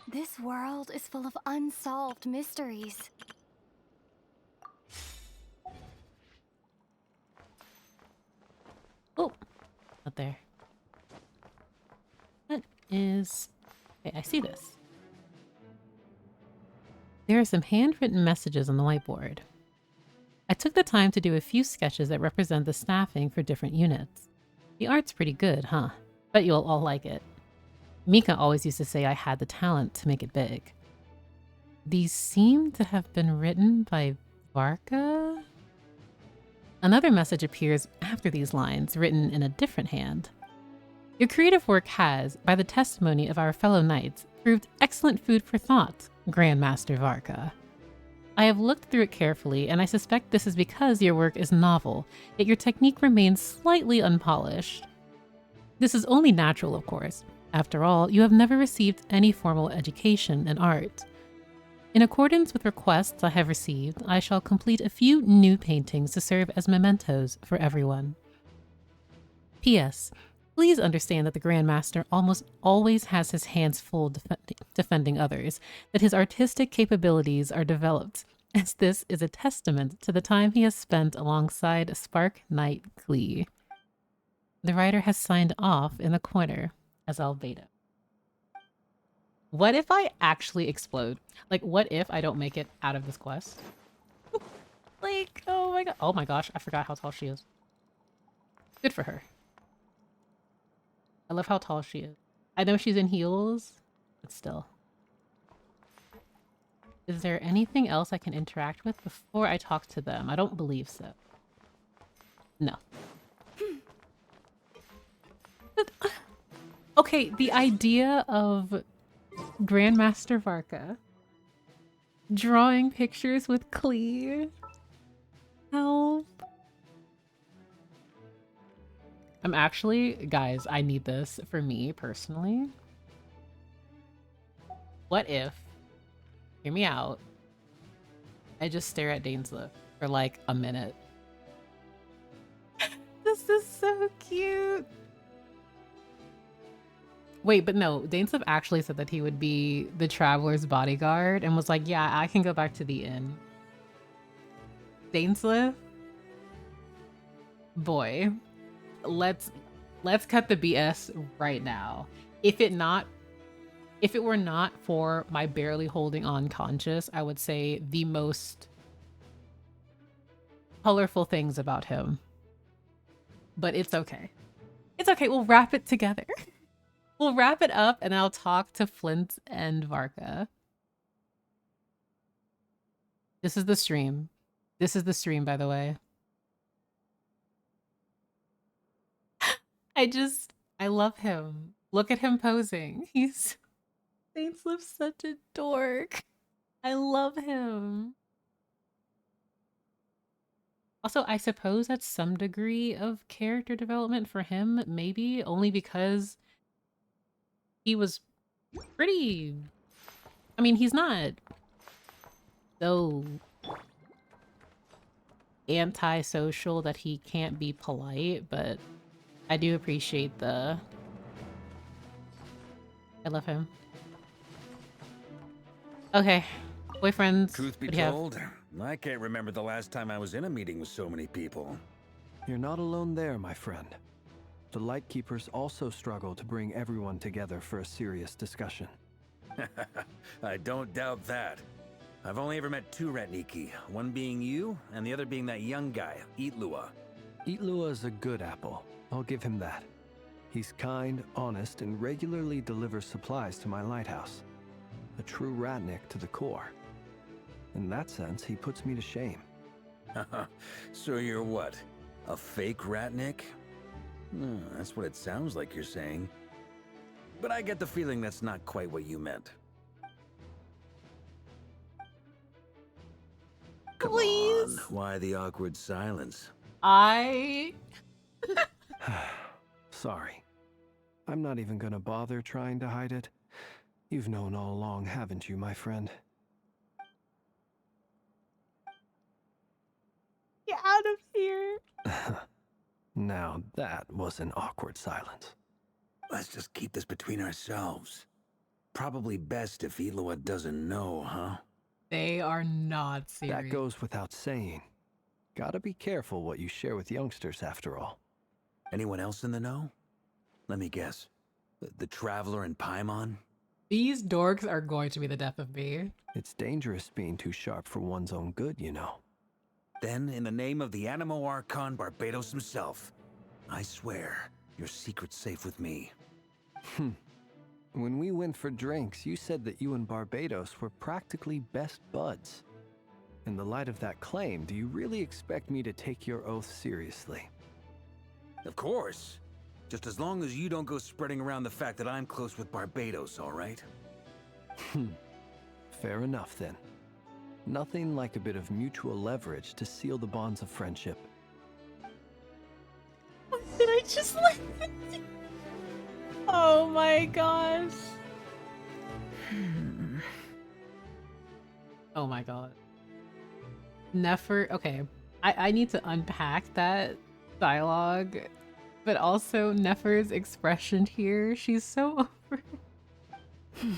This world is full of unsolved mysteries. Oh! Not there. That is... Okay, I see this. There are some handwritten messages on the whiteboard. I took the time to do a few sketches that represent the staffing for different units. The art's pretty good, huh? Bet you'll all like it. Mika always used to say I had the talent to make it big. These seem to have been written by Varka? Another message appears after these lines, written in a different hand. Your creative work has, by the testimony of our fellow knights, proved excellent food for thought, Grandmaster Varka. I have looked through it carefully, and I suspect this is because your work is novel, yet your technique remains slightly unpolished. This is only natural, of course. After all, you have never received any formal education in art. In accordance with requests I have received, I shall complete a few new paintings to serve as mementos for everyone. P.S. Please understand that the Grandmaster almost always has his hands full defending others, that his artistic capabilities are developed, as this is a testament to the time he has spent alongside Spark Knight Klee. The writer has signed off in the corner as Albedo. What if I actually explode? Like, what if I don't make it out of this quest? Like, oh my god. Oh my gosh, I forgot how tall she is. Good for her. I love how tall she is. I know she's in heels, but still. Is there anything else I can interact with before I talk to them? I don't believe so. No. But, okay, the idea of Grandmaster Varka drawing pictures with Klee. Help. I'm actually, guys, I need this for me personally. What if, hear me out, I just stare at Dainsliff for like a minute? This is so cute. Wait, but no, Dainsliff actually said that he would be the Traveler's bodyguard and was like, yeah, I can go back to the inn. Dainsliff? Boy, let's cut the BS right now. If it were not for my barely holding on conscious, I would say the most colorful things about him. But it's okay. It's okay, we'll wrap it together. We'll wrap it up and I'll talk to Flint and Varka. This is the stream. This is the stream, by the way. I love him. Look at him posing. Dainsliff's such a dork. I love him. Also, I suppose that's some degree of character development for him, maybe, only because he was pretty... I mean, he's not so antisocial that he can't be polite, but I do appreciate the... I love him. Okay, boyfriends. Truth be told, I can't remember the last time I was in a meeting with so many people. You're not alone there, my friend. The Lightkeepers also struggle to bring everyone together for a serious discussion. I don't doubt that. I've only ever met two Ratniki, one being you, and the other being that young guy, Itlua. Itlua is a good apple. I'll give him that. He's kind, honest, and regularly delivers supplies to my lighthouse. A true Ratnik to the core. In that sense, he puts me to shame. So you're what? A fake Ratnik? That's what it sounds like you're saying. But I get the feeling that's not quite what you meant. Come Please. on, why the awkward silence? Sorry. I'm not even gonna bother trying to hide it. You've known all along, haven't you, my friend? Get out of here. Now that was an awkward silence. Let's just keep this between ourselves. Probably best if Itlua doesn't know, huh? They are not serious. That goes without saying. Gotta be careful what you share with youngsters, after all. Anyone else in the know? Let me guess. The Traveler and Paimon? These dorks are going to be the death of me. It's dangerous being too sharp for one's own good, you know. Then, in the name of the Animo Archon Barbados himself, I swear your secret's safe with me. When we went for drinks, you said that you and Barbados were practically best buds. In the light of that claim, do you really expect me to take your oath seriously? Of course. Just as long as you don't go spreading around the fact that I'm close with Barbados, all right? Fair enough, then. Nothing like a bit of mutual leverage to seal the bonds of friendship. What did I just like? Oh my gosh. Oh my god. Nefer, okay. I need to unpack that dialogue, but also Nefer's expression here. She's so over it.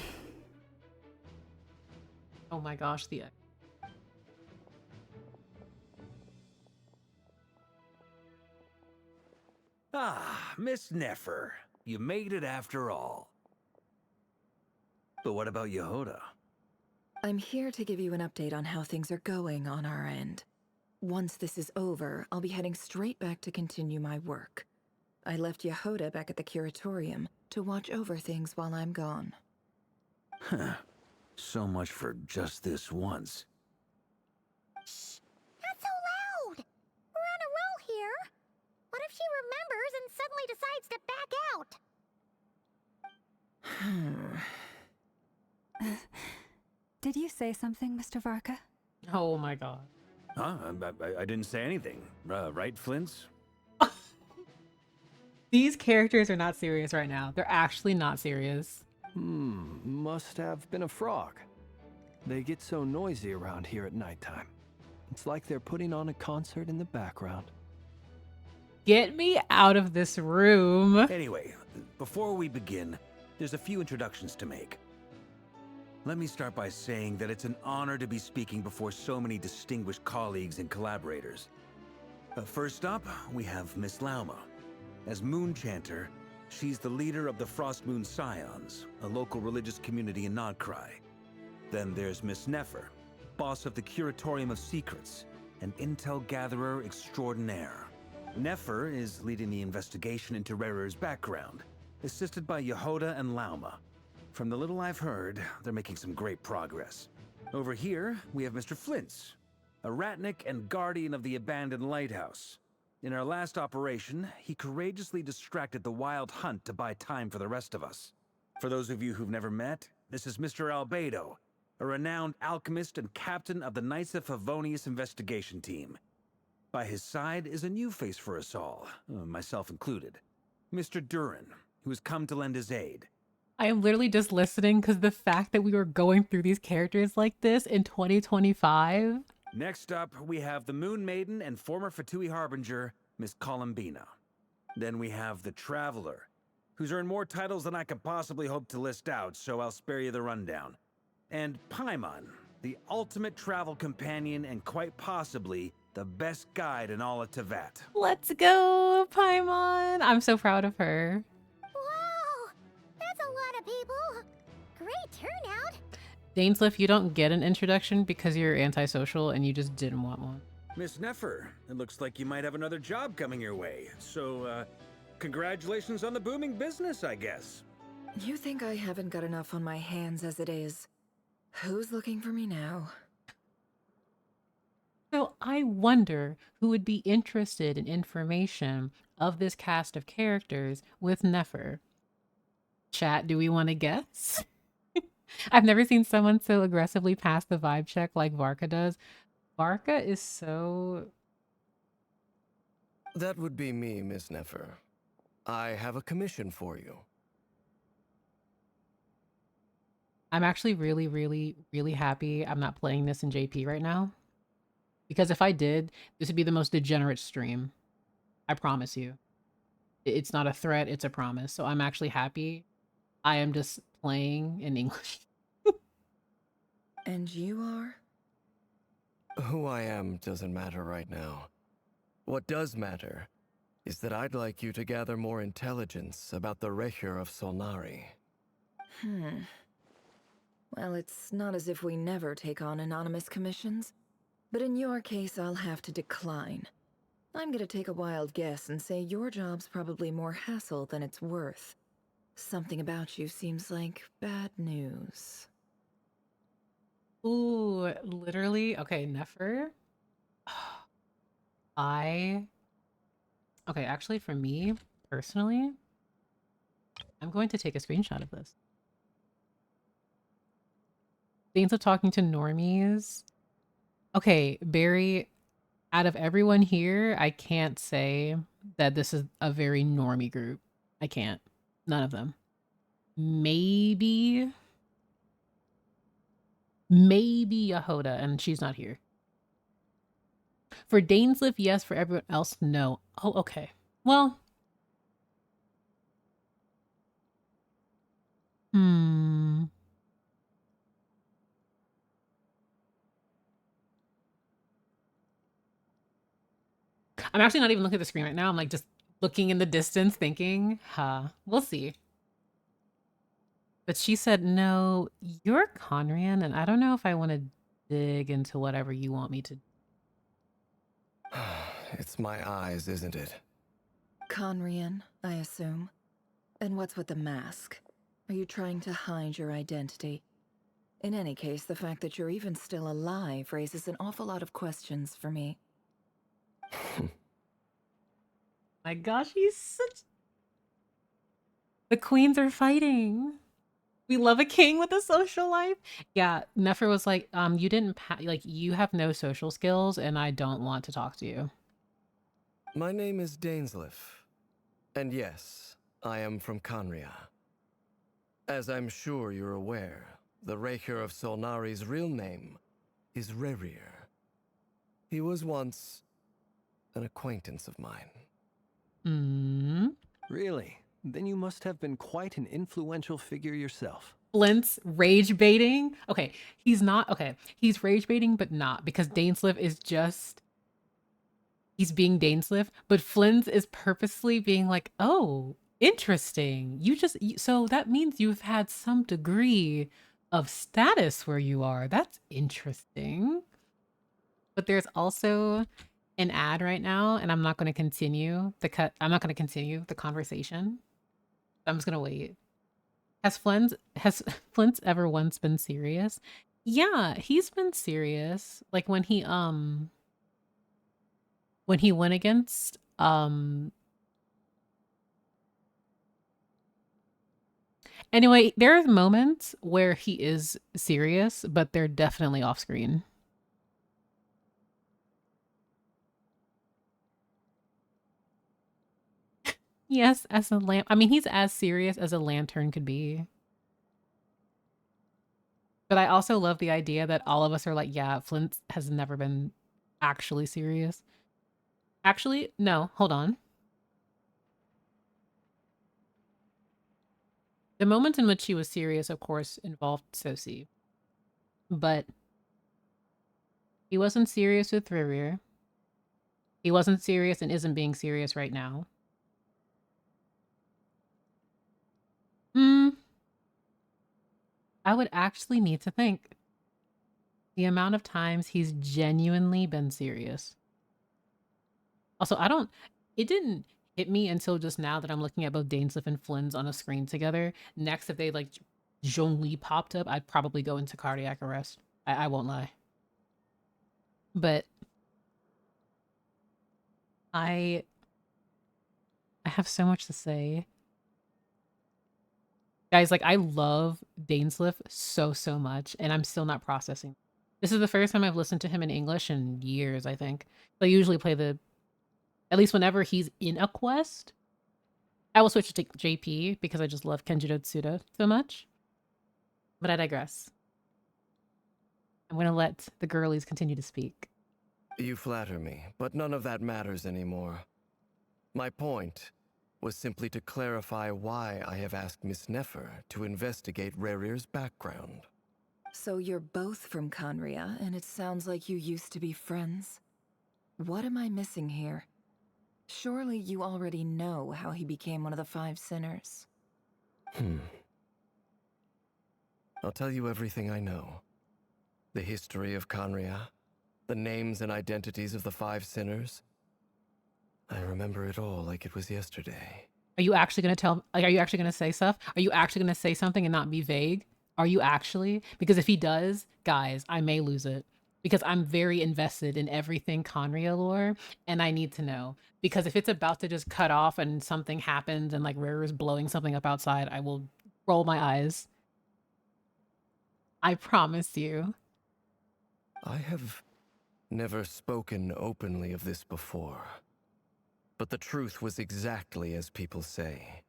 Oh my gosh, the Ah, Miss Nefer. You made it after all. But what about Yehoda? I'm here to give you an update on how things are going on our end. Once this is over, I'll be heading straight back to continue my work. I left Yehoda back at the curatorium to watch over things while I'm gone. Huh. So much for just this once. Shh! Not so loud! We're on a roll here! What if she remembers and suddenly decides to back out? Did you say something, Mr. Varka? oh my god. Huh? I didn't say anything. Right, Flints? These characters are not serious right now. They're actually not serious. Must have been a frog. They get so noisy around here at nighttime. It's like they're putting on a concert in the background. Get me out of this room. Anyway, before we begin, there's a few introductions to make. Let me start by saying that it's an honor to be speaking before so many distinguished colleagues and collaborators. First up, we have Miss Lauma. As Moon Chanter, she's the leader of the Frost Moon Scions, a local religious community in Nod-Krai. Then there's Miss Nefer, boss of the Curatorium of Secrets, an intel gatherer extraordinaire. Nefer is leading the investigation into Rerer's background, assisted by Yehoda and Lauma. From the little I've heard, they're making some great progress. Over here, we have Mr. Flints, a Ratnik and guardian of the abandoned lighthouse. In our last operation, he courageously distracted the wild hunt to buy time for the rest of us. For those of you who've never met, this is Mr. Albedo, a renowned alchemist and captain of the Knights of Favonius investigation team. By his side is a new face for us all, myself included, Mr. Durin, who has come to lend his aid. I am literally just listening because the fact that we were going through these characters like this in 2025. Next up, we have the Moon Maiden and former Fatui Harbinger, Miss Columbina. Then we have the Traveler, who's earned more titles than I could possibly hope to list out, so I'll spare you the rundown. And Paimon, the ultimate travel companion and quite possibly the best guide in all of Tevat. Let's go, Paimon. I'm so proud of her. Wow! That's a lot of people! Great turnout! Dainsliff, you don't get an introduction because you're antisocial and you just didn't want one. Miss Nefer, it looks like you might have another job coming your way. So, congratulations on the booming business, I guess. You think I haven't got enough on my hands as it is? Who's looking for me now? So I wonder who would be interested in information of this cast of characters with Nefer. Chat, do we want to guess? I've never seen someone so aggressively pass the vibe check like Varka does. Varka is so... That would be me, Miss Nefer. I have a commission for you. I'm actually really, really, really happy I'm not playing this in JP right now. Because if I did, this would be the most degenerate stream. I promise you. It's not a threat, it's a promise. So I'm actually happy. I am just playing in English. And you are? Who I am doesn't matter right now. What does matter is that I'd like you to gather more intelligence about the Recher of Solnari. Well, it's not as if we never take on anonymous commissions. But in your case, I'll have to decline. I'm gonna take a wild guess and say your job's probably more hassle than it's worth. Something about you seems like bad news. Ooh, literally. Okay, Nefer. Okay, actually for me, personally, I'm going to take a screenshot of this. Things of talking to normies. Okay, Barry, out of everyone here, I can't say that this is a very normie group. I can't. None of them. Maybe Yahoda, and she's not here. For Dainsliff, yes. For everyone else, no. Oh, okay. Well. I'm actually not even looking at the screen right now. I'm like just looking in the distance thinking, we'll see. But she said, no, you're Conrian, and I don't know if I want to dig into whatever you want me to. It's my eyes, isn't it? Conrian, I assume. And what's with the mask? Are you trying to hide your identity? In any case, the fact that you're even still alive raises an awful lot of questions for me. My gosh, he's such... The queens are fighting. We love a king with a social life. Yeah, Nefer was like, you didn't you have no social skills and I don't want to talk to you. My name is Dainsliff. And yes, I am from Conria. As I'm sure you're aware, the Recher of Solnari's real name is Rerir. He was once an acquaintance of mine. Really? Then you must have been quite an influential figure yourself. Flint's rage baiting. Okay, he's not. Okay, he's rage baiting, but not because Dainsliff is just. He's being Dainsliff, but Flint is purposely being like, oh, interesting. So that means you've had some degree of status where you are. That's interesting. But there's also an ad right now, and I'm not going to continue I'm not going to continue the conversation. I'm just going to wait. Has Flint ever once been serious? Yeah, he's been serious. Like when he went against Anyway, there are moments where he is serious, but they're definitely off screen. Yes, as a lamp. I mean, he's as serious as a lantern could be. But I also love the idea that all of us are like, yeah, Flint has never been actually serious. Actually, no, hold on. The moment in which he was serious, of course, involved Sosi. But he wasn't serious with Rerir. He wasn't serious and isn't being serious right now. I would actually need to think the amount of times he's genuinely been serious. Also, it didn't hit me until just now that I'm looking at both Dainsleif and Flynn's on a screen together. Next, if they like Zhongli popped up, I'd probably go into cardiac arrest. I won't lie. But I have so much to say. Guys, like, I love Dainsleif so much, and I'm still not processing. This is the first time I've listened to him in English in years, I think. I usually play at least whenever he's in a quest, I will switch to JP because I just love Kenjiro Tsuda so much. But I digress. I'm going to let the girlies continue to speak. You flatter me, but none of that matters anymore. My point was simply to clarify why I have asked Miss Nefer to investigate Rerir's background. So you're both from Conria, and it sounds like you used to be friends. What am I missing here? Surely you already know how he became one of the 5 sinners. I'll tell you everything I know. The history of Conria, the names and identities of the 5 sinners. I remember it all like it was yesterday. Are you actually going to are you actually going to say stuff? Are you actually going to say something and not be vague? Are you actually? Because if he does, guys, I may lose it. Because I'm very invested in everything Conria lore, and I need to know. Because if it's about to just cut off and something happens and like Rare is blowing something up outside, I will roll my eyes. I promise you. I have never spoken openly of this before. But the truth was exactly as people say.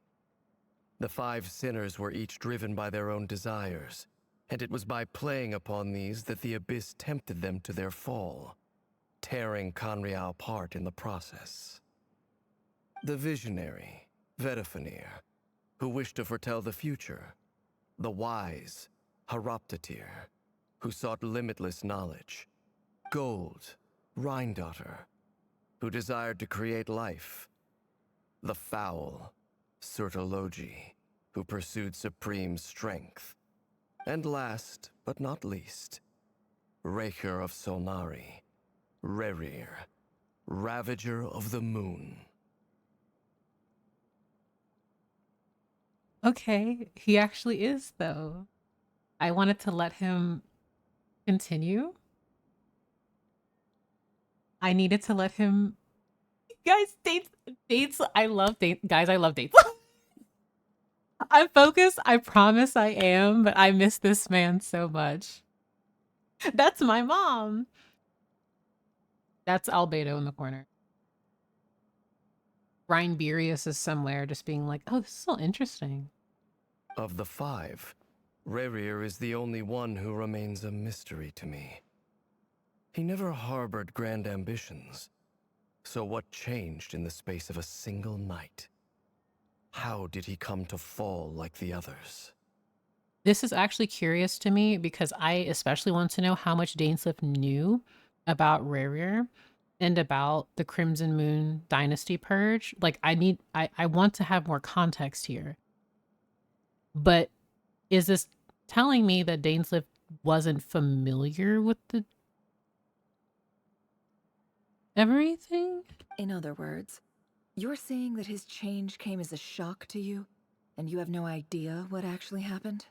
The 5 sinners were each driven by their own desires, and it was by playing upon these that the Abyss tempted them to their fall, tearing Conria apart in the process. The visionary, Vedifenir, who wished to foretell the future. The wise, Haroptatir, who sought limitless knowledge. Gold, Rhindaughter, who desired to create life. The foul, Surtologi, who pursued supreme strength. And last, but not least, Raker of Solnari, Rerir, Ravager of the Moon. Okay, he actually is, though. I wanted to let him continue. I needed to let him... Guys, dates, I love dates. Guys, I love dates. I'm focused, I promise I am, but I miss this man so much. That's my mom. That's Albedo in the corner. Rhineberius is somewhere just being like, oh, this is so interesting. Of the 5, Rerir is the only one who remains a mystery to me. He never harbored grand ambitions. So what changed in the space of a single night? How did he come to fall like the others? This is actually curious to me because I especially want to know how much Dainsleif knew about Rerir and about the Crimson Moon Dynasty Purge. Like, I want to have more context here. But is this telling me that Dainsleif wasn't familiar with everything? In other words, you're saying that his change came as a shock to you, and you have no idea what actually happened?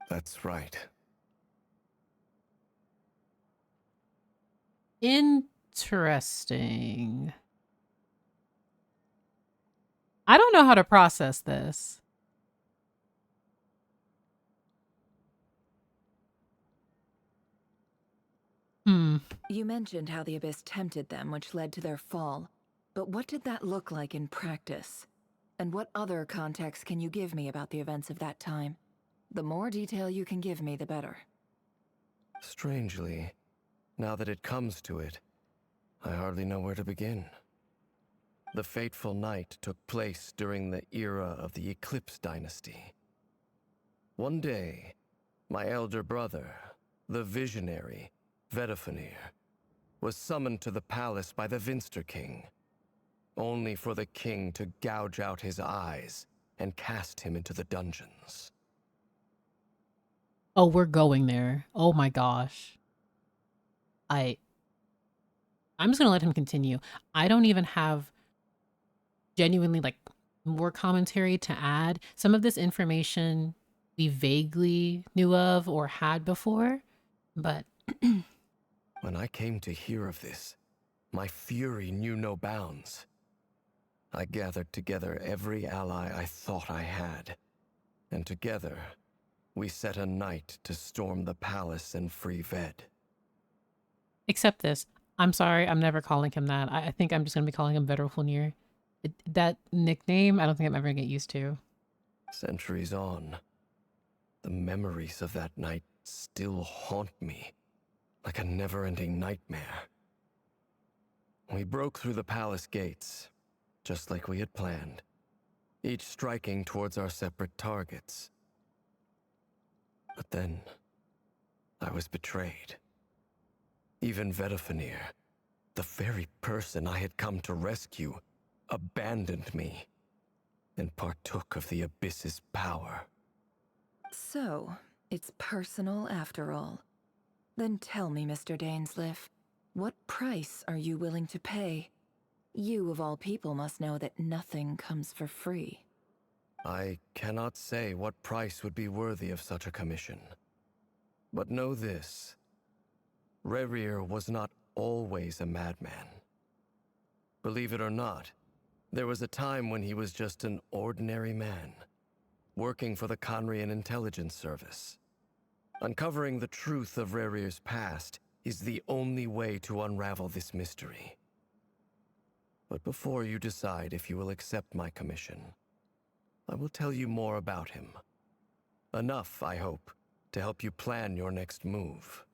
That's right. Interesting. I don't know how to process this. You mentioned how the Abyss tempted them, which led to their fall. But what did that look like in practice? And what other context can you give me about the events of that time? The more detail you can give me, the better. Strangely, now that it comes to it, I hardly know where to begin. The fateful night took place during the era of the Eclipse Dynasty. One day, my elder brother, the visionary, Vedifenir, was summoned to the palace by the Vinster King, only for the king to gouge out his eyes and cast him into the dungeons. Oh, we're going there. Oh my gosh. I'm just gonna let him continue. I don't even have genuinely like more commentary to add. Some of this information we vaguely knew of or had before, but When I came to hear of this, my fury knew no bounds. I gathered together every ally I thought I had, and together we set a night to storm the palace and free Ved. except this. I'm sorry, I'm never calling him that. I think I'm just gonna be calling him Vedrfolnir. That nickname, I don't think I'm ever gonna get used to. Centuries on, the memories of that night still haunt me like a never-ending nightmare. We broke through the palace gates, just like we had planned, each striking towards our separate targets. But then, I was betrayed. Even Vedrfolnir, the very person I had come to rescue, abandoned me and partook of the Abyss's power. So, it's personal after all. Then tell me, Mr. Dainsleif, what price are you willing to pay? You, of all people, must know that nothing comes for free. I cannot say what price would be worthy of such a commission. But know this. Rerir was not always a madman. Believe it or not, there was a time when he was just an ordinary man, working for the Conrian Intelligence Service. Uncovering the truth of Rerir's past is the only way to unravel this mystery. But before you decide if you will accept my commission, I will tell you more about him. Enough, I hope, to help you plan your next move.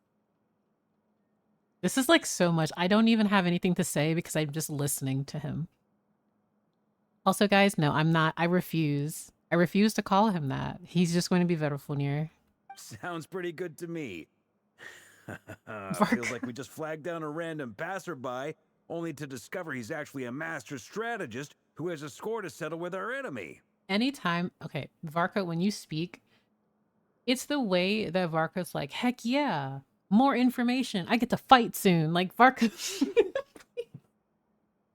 This is like so much. I don't even have anything to say because I'm just listening to him. Also, guys, no, I'm not. I refuse. I refuse to call him that. He's just going to be Vedrfolnir. Sounds pretty good to me. Varka. Feels like we just flagged down a random passerby, only to discover he's actually a master strategist who has a score to settle with our enemy. Anytime, okay, Varka, when you speak, it's the way that Varka's like, heck yeah, more information. I get to fight soon. Like, Varka,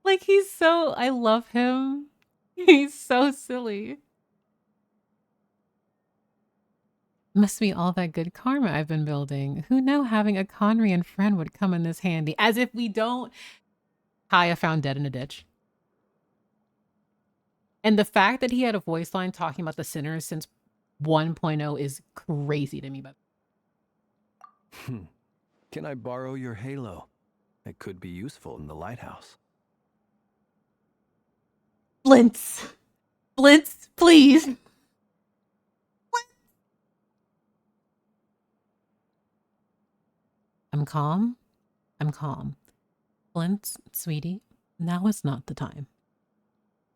like, he's so, I love him. He's so silly. Must be all that good karma I've been building. Who knew having a Conrian friend would come in this handy? As if we don't. Kaya found dead in a ditch. And the fact that he had a voice line talking about the sinners since 1.0 is crazy to me. But Can I borrow your halo? It could be useful in the lighthouse. Blintz, please. I'm calm. Blintz, sweetie, now is not the time.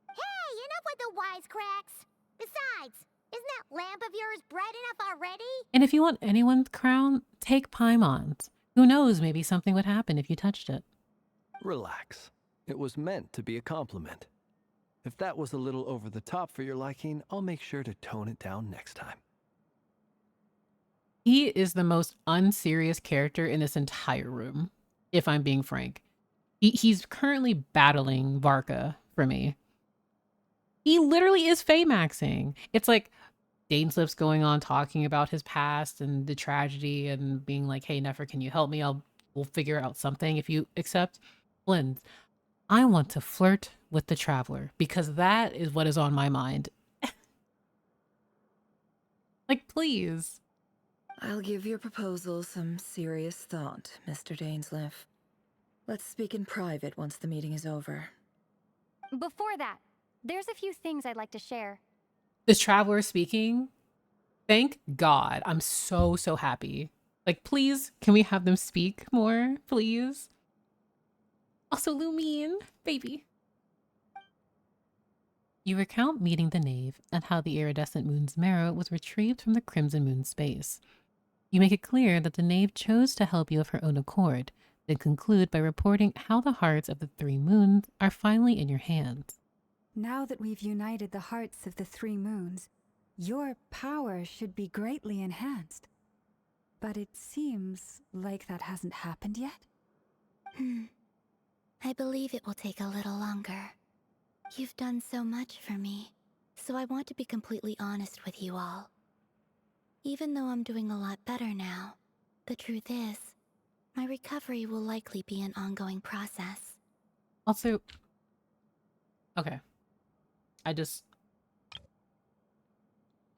Hey, enough with the wisecracks. Besides, isn't that lamp of yours bright enough already? And if you want anyone's crown, take Paimon's. Who knows, maybe something would happen if you touched it. Relax. It was meant to be a compliment. If that was a little over the top for your liking, I'll make sure to tone it down next time. He is the most unserious character in this entire room, if I'm being frank. He's currently battling Varka for me. He literally is Feymaxing. It's like Dainsleif's going on talking about his past and the tragedy and being like, hey, Nefer, can you help me? We'll figure out something if you accept. Blend. I want to flirt with the Traveler because that is what is on my mind. Like, please. I'll give your proposal some serious thought, Mr. Dainsleif. Let's speak in private once the meeting is over. Before that, there's a few things I'd like to share. The Traveler speaking. Thank God. I'm so happy. Like, please, can we have them speak more, please? Also, Lumine, baby. You recount meeting the Knave and how the iridescent moon's marrow was retrieved from the Crimson Moon space. You make it clear that the Knave chose to help you of her own accord, then conclude by reporting how the hearts of the 3 moons are finally in your hands. Now that we've united the hearts of the 3 moons, your power should be greatly enhanced. But it seems like that hasn't happened yet. I believe it will take a little longer. You've done so much for me, so I want to be completely honest with you all. Even though I'm doing a lot better now, the truth is, my recovery will likely be an ongoing process. Also, okay.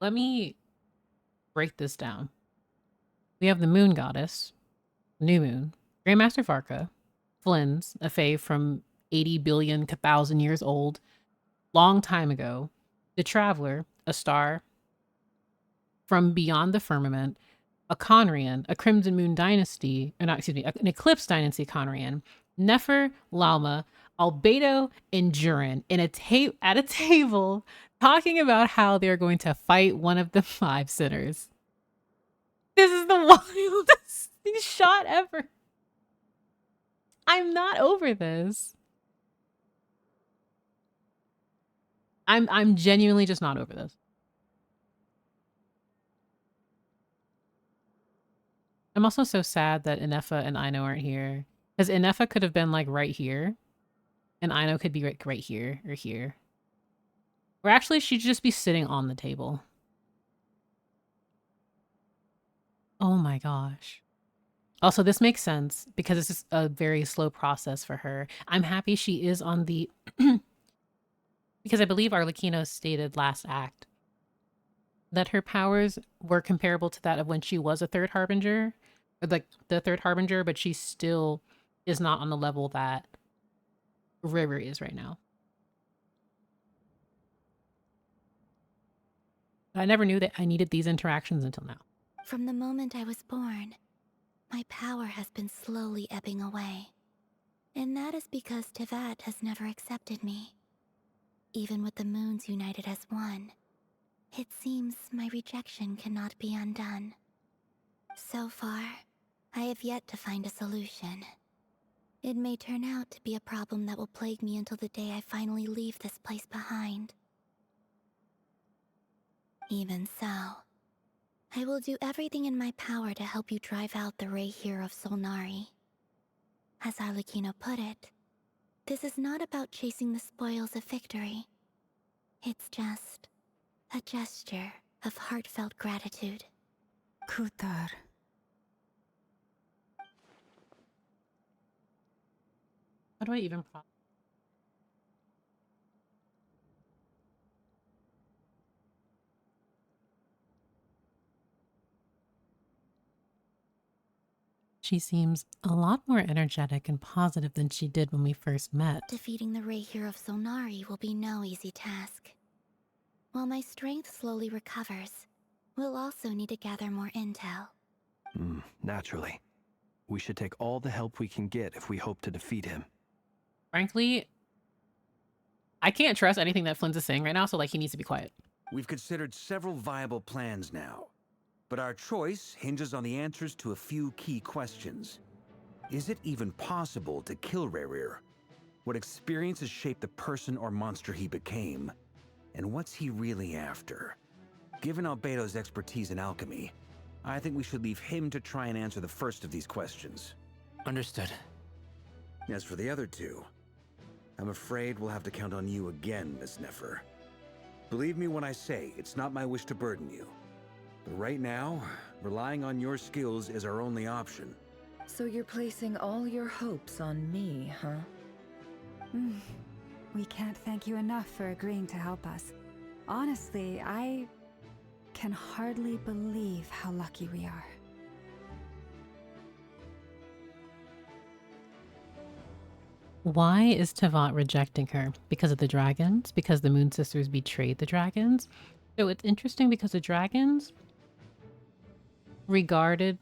Let me break this down. We have the moon goddess, new moon, Grandmaster Varka, Flynn's, a fae from 80 billion thousand years old, long time ago, the Traveler, a star from beyond the firmament, a Conrian, a Crimson Moon dynasty, or not, excuse me, an Eclipse dynasty Conrian, Nefer, Lalma, Albedo, and Durin at a table talking about how they're going to fight one of the 5 sinners. This is the wildest shot ever. I'm not over this. I'm genuinely just not over this. I'm also so sad that Inefa and Ino aren't here. Because Inefa could have been like right here. And Ino could be right here or here. Or actually she'd just be sitting on the table. Oh my gosh. Also, this makes sense because it's just a very slow process for her. I'm happy she is on the... because I believe Arlecchino stated last act that her powers were comparable to that of when she was a third harbinger. Or like the third harbinger, but she still is not on the level that River is right now. I never knew that I needed these interactions until now. From the moment I was born, my power has been slowly ebbing away. And that is because Tevat has never accepted me. Even with the moons united as one, it seems my rejection cannot be undone. So far, I have yet to find a solution. It may turn out to be a problem that will plague me until the day I finally leave this place behind. Even so, I will do everything in my power to help you drive out the Ray here of Solnari. As Arlecchino put it, this is not about chasing the spoils of victory. It's just a gesture of heartfelt gratitude. Kutar. How do I even process? She seems a lot more energetic and positive than she did when we first met. Defeating the Ray here of Solnari will be no easy task. While my strength slowly recovers, we'll also need to gather more intel. Naturally. We should take all the help we can get if we hope to defeat him. Frankly, I can't trust anything that Flynn's is saying right now, so like he needs to be quiet. We've considered several viable plans now, but our choice hinges on the answers to a few key questions. Is it even possible to kill Rerir? What experiences shaped the person or monster he became? And what's he really after? Given Albedo's expertise in alchemy, I think we should leave him to try and answer the first of these questions. Understood. As for the other two, I'm afraid we'll have to count on you again, Miss Nefer. Believe me when I say it's not my wish to burden you. But right now, relying on your skills is our only option. So you're placing all your hopes on me, huh? We can't thank you enough for agreeing to help us. Honestly, I can hardly believe how lucky we are. Why is Tevat rejecting her? Because of the dragons? Because the Moon Sisters betrayed the dragons? So it's interesting because the dragons regarded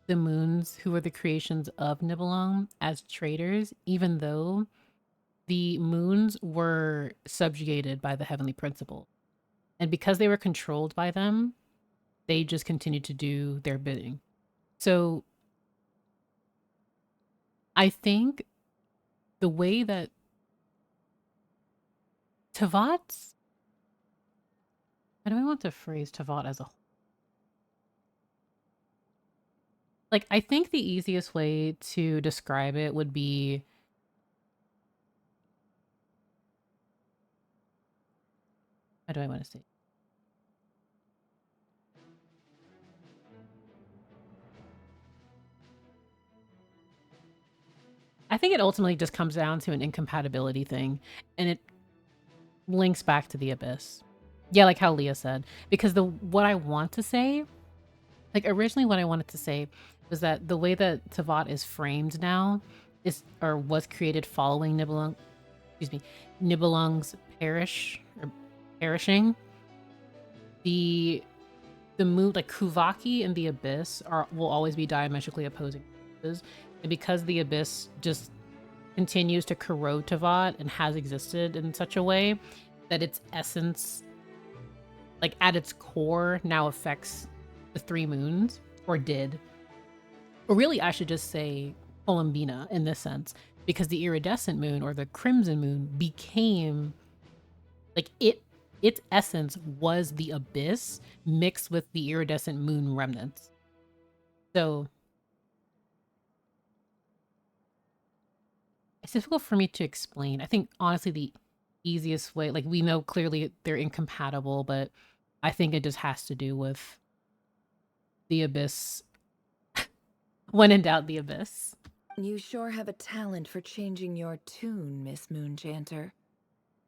the moons, who were the creations of Nibelung, as traitors, even though the moons were subjugated by the heavenly principle. And because they were controlled by them, they just continued to do their bidding. So I think the way that Tevat's... How do I want to phrase Tevat as a whole? Like, I think the easiest way to describe it would be how do I want to say it? I think it ultimately just comes down to an incompatibility thing, and it links back to the abyss. Yeah, like how Leah said. Because what I want to say, like originally what I wanted to say was that the way that Tavat is framed now was created following Nibelung's perishing. The moon, like Kuvaki and the Abyss will always be diametrically opposing forces. And because the Abyss just continues to corrode Tavat and has existed in such a way that its essence, like at its core, now affects the three moons, or did. Or really, I should just say Columbina in this sense, because the iridescent moon or the crimson moon became like its essence was the abyss mixed with the iridescent moon remnants. So it's difficult for me to explain. I think honestly the easiest way, like we know clearly they're incompatible, but I think it just has to do with the abyss. When in doubt, the abyss. You sure have a talent for changing your tune, Miss Moonchanter.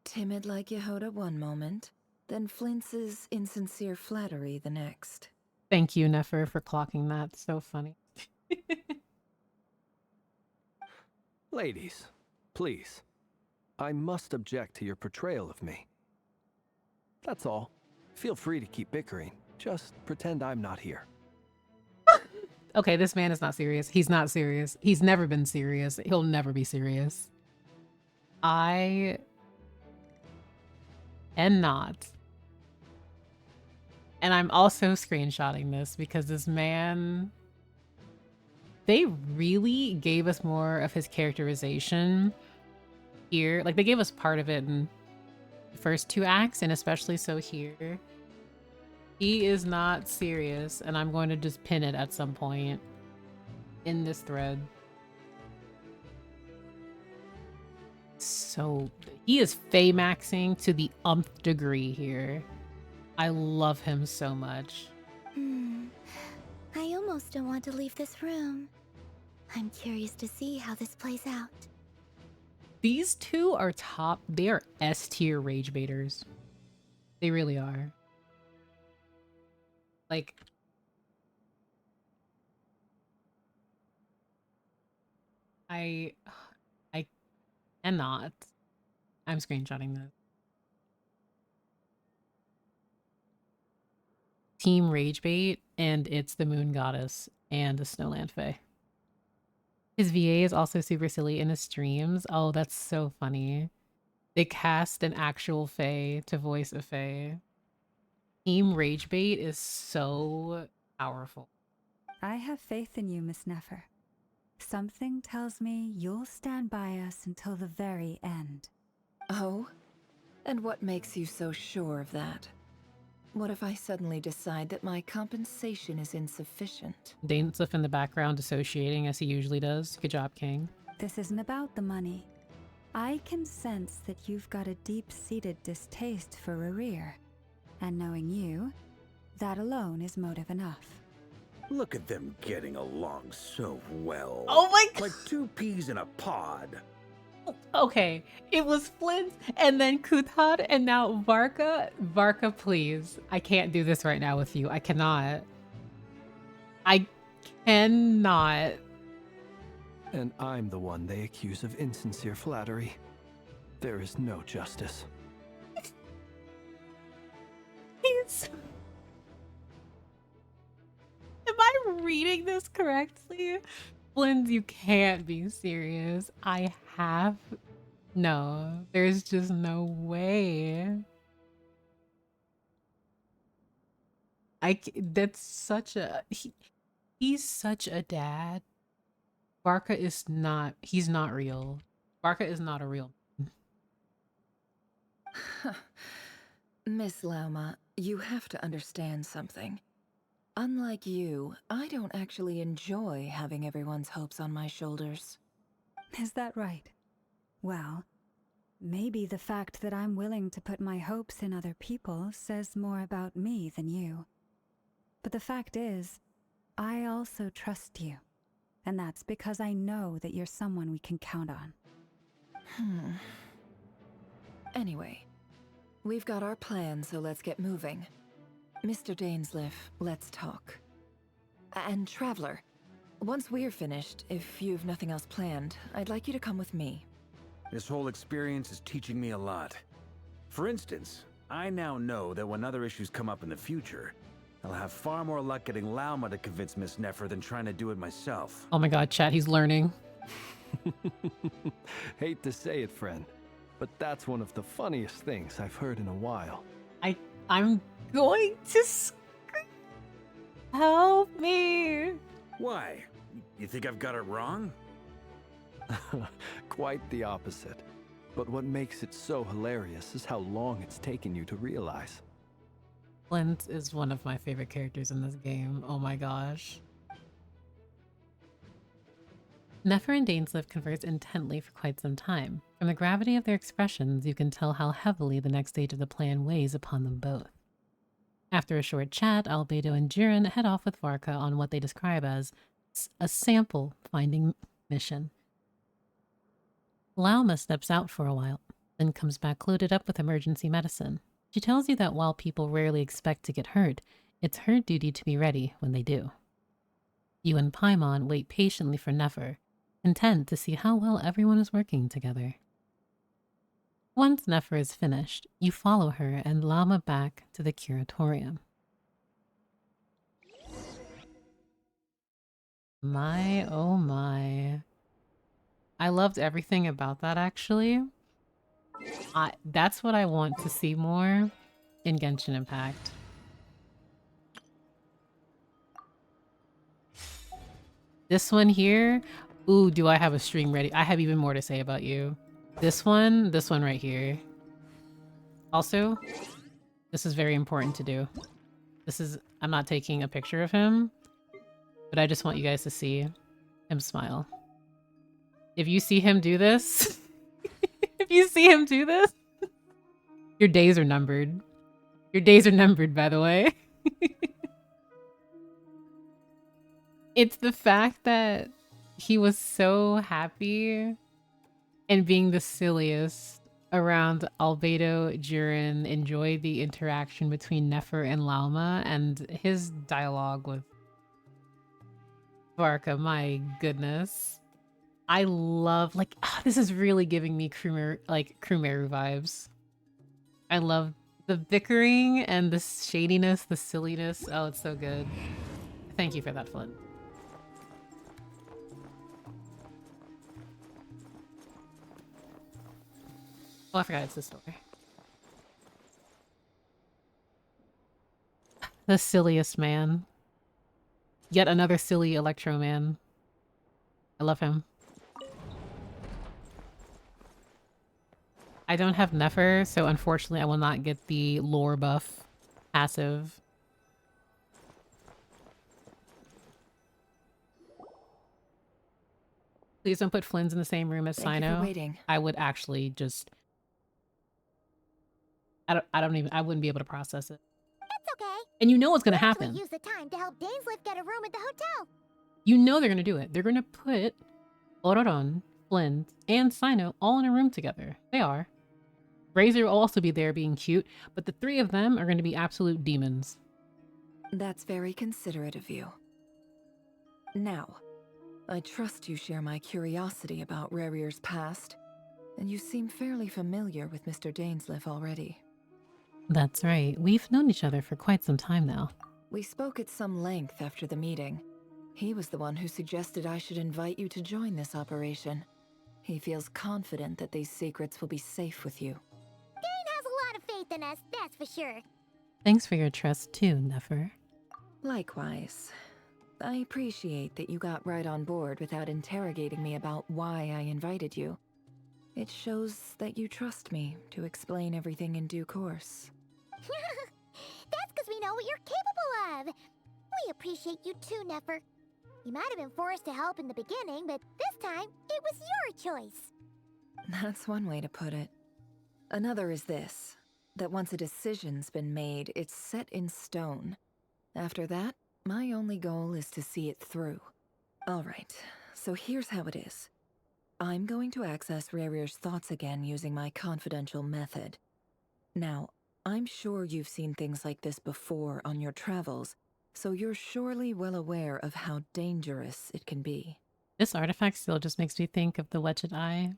Timid like Yehoda one moment, then flinches insincere flattery the next. Thank you, Nefer, for clocking that. So funny. Ladies, please. I must object to your portrayal of me. That's all. Feel free to keep bickering. Just pretend I'm not here. Okay, this man is not serious. He's not serious. He's never been serious. He'll never be serious. I am not. And I'm also screenshotting this because this man, they really gave us more of his characterization here. Like they gave us part of it in the first two acts, and especially so here. He is not serious, and I'm going to just pin it at some point in this thread. So he is Fey-maxing to the umpth degree here. I love him so much. I almost don't want to leave this room. I'm curious to see how this plays out. These two are top. They are S-tier rage baiters. They really are. Like, I cannot. I'm screenshotting this. Team Rage Bait, and it's the Moon Goddess and the Snowland Fae. His VA is also super silly in his streams. Oh, that's so funny. They cast an actual Fae to voice a Fae. Team Rage Bait is so powerful. I have faith in you, Miss Nefer. Something tells me you'll stand by us until the very end. Oh? And what makes you so sure of that? What if I suddenly decide that my compensation is insufficient? Dainsliff in the background dissociating as he usually does. Good job, King. This isn't about the money. I can sense that you've got a deep-seated distaste for Rerir. And knowing you, that alone is motive enough. Look at them getting along so well. Oh my god! Like two peas in a pod. Okay, it was Flint, and then Kuthad, and now Varka. Varka, please. I can't do this right now with you. I cannot. I cannot. And I'm the one they accuse of insincere flattery. There is no justice. He's... Am I reading this correctly? Flint, you can't be serious. I have... No, there's just no way. That's such a... He's such a dad. Barca is not... He's not real. Barca is not a real... Miss Lauma, you have to understand something. Unlike you, I don't actually enjoy having everyone's hopes on my shoulders. Is that right? Well, maybe the fact that I'm willing to put my hopes in other people says more about me than you. But the fact is, I also trust you. And that's because I know that you're someone we can count on. Anyway, we've got our plan, so let's get moving. Mr. Dainsleif, let's talk. And Traveler, once we're finished, if you've nothing else planned, I'd like you to come with me. This whole experience is teaching me a lot. For instance, I now know that when other issues come up in the future, I'll have far more luck getting Lauma to convince Miss Nefer than trying to do it myself. Oh my god, chat, he's learning. Hate to say it, friend, but that's one of the funniest things I've heard in a while. I'm going to scream. Help me. Why? You think I've got it wrong? Quite the opposite. But what makes it so hilarious is how long it's taken you to realize. Flint is one of my favorite characters in this game. Oh my gosh. Nefer and Dainsleif converse intently for quite some time. From the gravity of their expressions, you can tell how heavily the next stage of the plan weighs upon them both. After a short chat, Albedo and Jiren head off with Varka on what they describe as a sample finding mission. Lauma steps out for a while, then comes back loaded up with emergency medicine. She tells you that while people rarely expect to get hurt, it's her duty to be ready when they do. You and Paimon wait patiently for Nefer, content to see how well everyone is working together. Once Nefer is finished, you follow her and Lauma back to the curatorium. My, oh my. I loved everything about that, actually. That's what I want to see more in Genshin Impact. This one here, ooh, do I have a stream ready? I have even more to say about you. This one right here. Also, this is very important to do. I'm not taking a picture of him, but I just want you guys to see him smile. If you see him do this, if you see him do this, your days are numbered. Your days are numbered, by the way. It's the fact that he was so happy and being the silliest around Albedo, Jiren, enjoy the interaction between Nefer and Lauma, and his dialogue with Varka. My goodness. I love, like, this is really giving me Krumeru vibes. I love the bickering and the shadiness, the silliness. Oh, it's so good. Thank you for that, Flint. Oh, I forgot it's this door. The silliest man. Yet another silly Electro man. I love him. I don't have Nefer, so unfortunately I will not get the lore buff passive. Please don't put Flynn's in the same room as Thank you for Sino. waiting. I would actually just... I wouldn't be able to process it. It's okay. And you know what's gonna We'll actually happen. use the time to help Dainsleif get a room at the hotel. You know they're gonna do it. They're gonna put Ororon, Flynn, and Sino all in a room together. They are. Razor will also be there being cute, but the three of them are gonna be absolute demons. That's very considerate of you. Now, I trust you share my curiosity about Rarier's past, and you seem fairly familiar with Mr. Dainsleif already. That's right. We've known each other for quite some time now. We spoke at some length after the meeting. He was the one who suggested I should invite you to join this operation. He feels confident that these secrets will be safe with you. Dane has a lot of faith in us, that's for sure. Thanks for your trust too, Nefer. Likewise. I appreciate that you got right on board without interrogating me about why I invited you. It shows that you trust me to explain everything in due course. That's because we know what you're capable of. We appreciate you too, Nefer. You might have been forced to help in the beginning, but this time, it was your choice. That's one way to put it. Another is this, that once a decision's been made, it's set in stone. After that, my only goal is to see it through. Alright, so here's how it is. I'm going to access Rerir's thoughts again using my confidential method. Now, I'm sure you've seen things like this before on your travels, so you're surely well aware of how dangerous it can be. This artifact still just makes me think of the Wedged Eye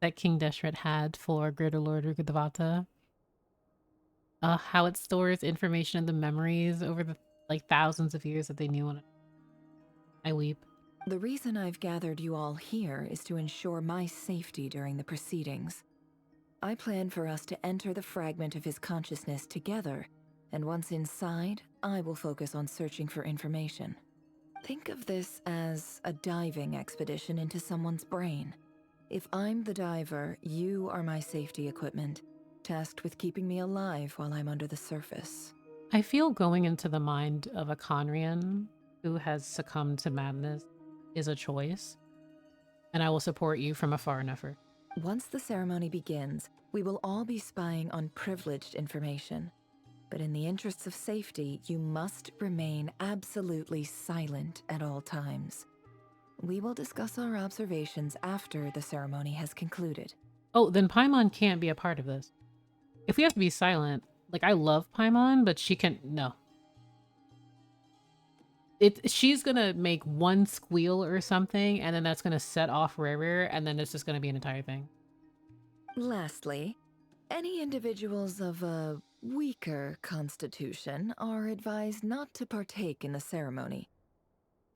that King Deshret had for Greater Lord Rukkhadevata. How it stores information and the memories over the thousands of years that they knew one another. I weep. The reason I've gathered you all here is to ensure my safety during the proceedings. I plan for us to enter the fragment of his consciousness together, and once inside, I will focus on searching for information. Think of this as a diving expedition into someone's brain. If I'm the diver, you are my safety equipment, tasked with keeping me alive while I'm under the surface. I feel going into the mind of a Conrian who has succumbed to madness is a choice, and I will support you from afar, Nefer. Once the ceremony begins, we will all be spying on privileged information. But in the interests of safety, you must remain absolutely silent at all times. We will discuss our observations after the ceremony has concluded. Oh, then Paimon can't be a part of this. If we have to be silent, I love Paimon, but she can no. She's gonna make one squeal or something, and then that's gonna set off Rerir, and then it's just gonna be an entire thing. Lastly, any individuals of a weaker constitution are advised not to partake in the ceremony.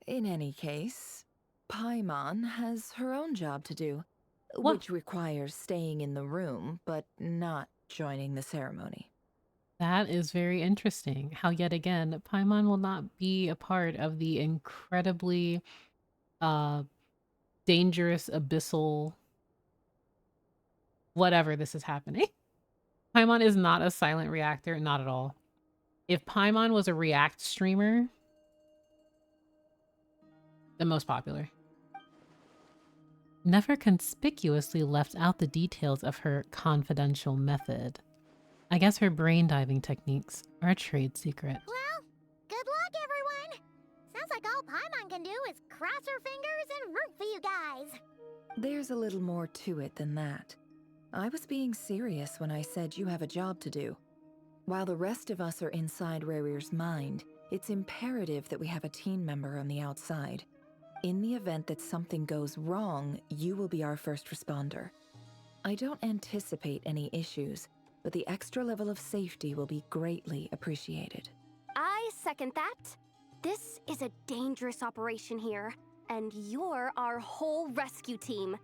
In any case, Paimon has her own job to do, which requires staying in the room, but not joining the ceremony. That is very interesting. How yet again, Paimon will not be a part of the incredibly dangerous, abyssal, whatever this is happening. Paimon is not a silent reactor, not at all. If Paimon was a React streamer, the most popular. Never conspicuously left out the details of her confidential method. I guess her brain diving techniques are a trade secret. Well, good luck, everyone. Sounds like all Paimon can do is cross her fingers and root for you guys. There's a little more to it than that. I was being serious when I said you have a job to do. While the rest of us are inside Rerir's mind, it's imperative that we have a team member on the outside. In the event that something goes wrong, you will be our first responder. I don't anticipate any issues, but the extra level of safety will be greatly appreciated. I second that. This is a dangerous operation here, and you're our whole rescue team.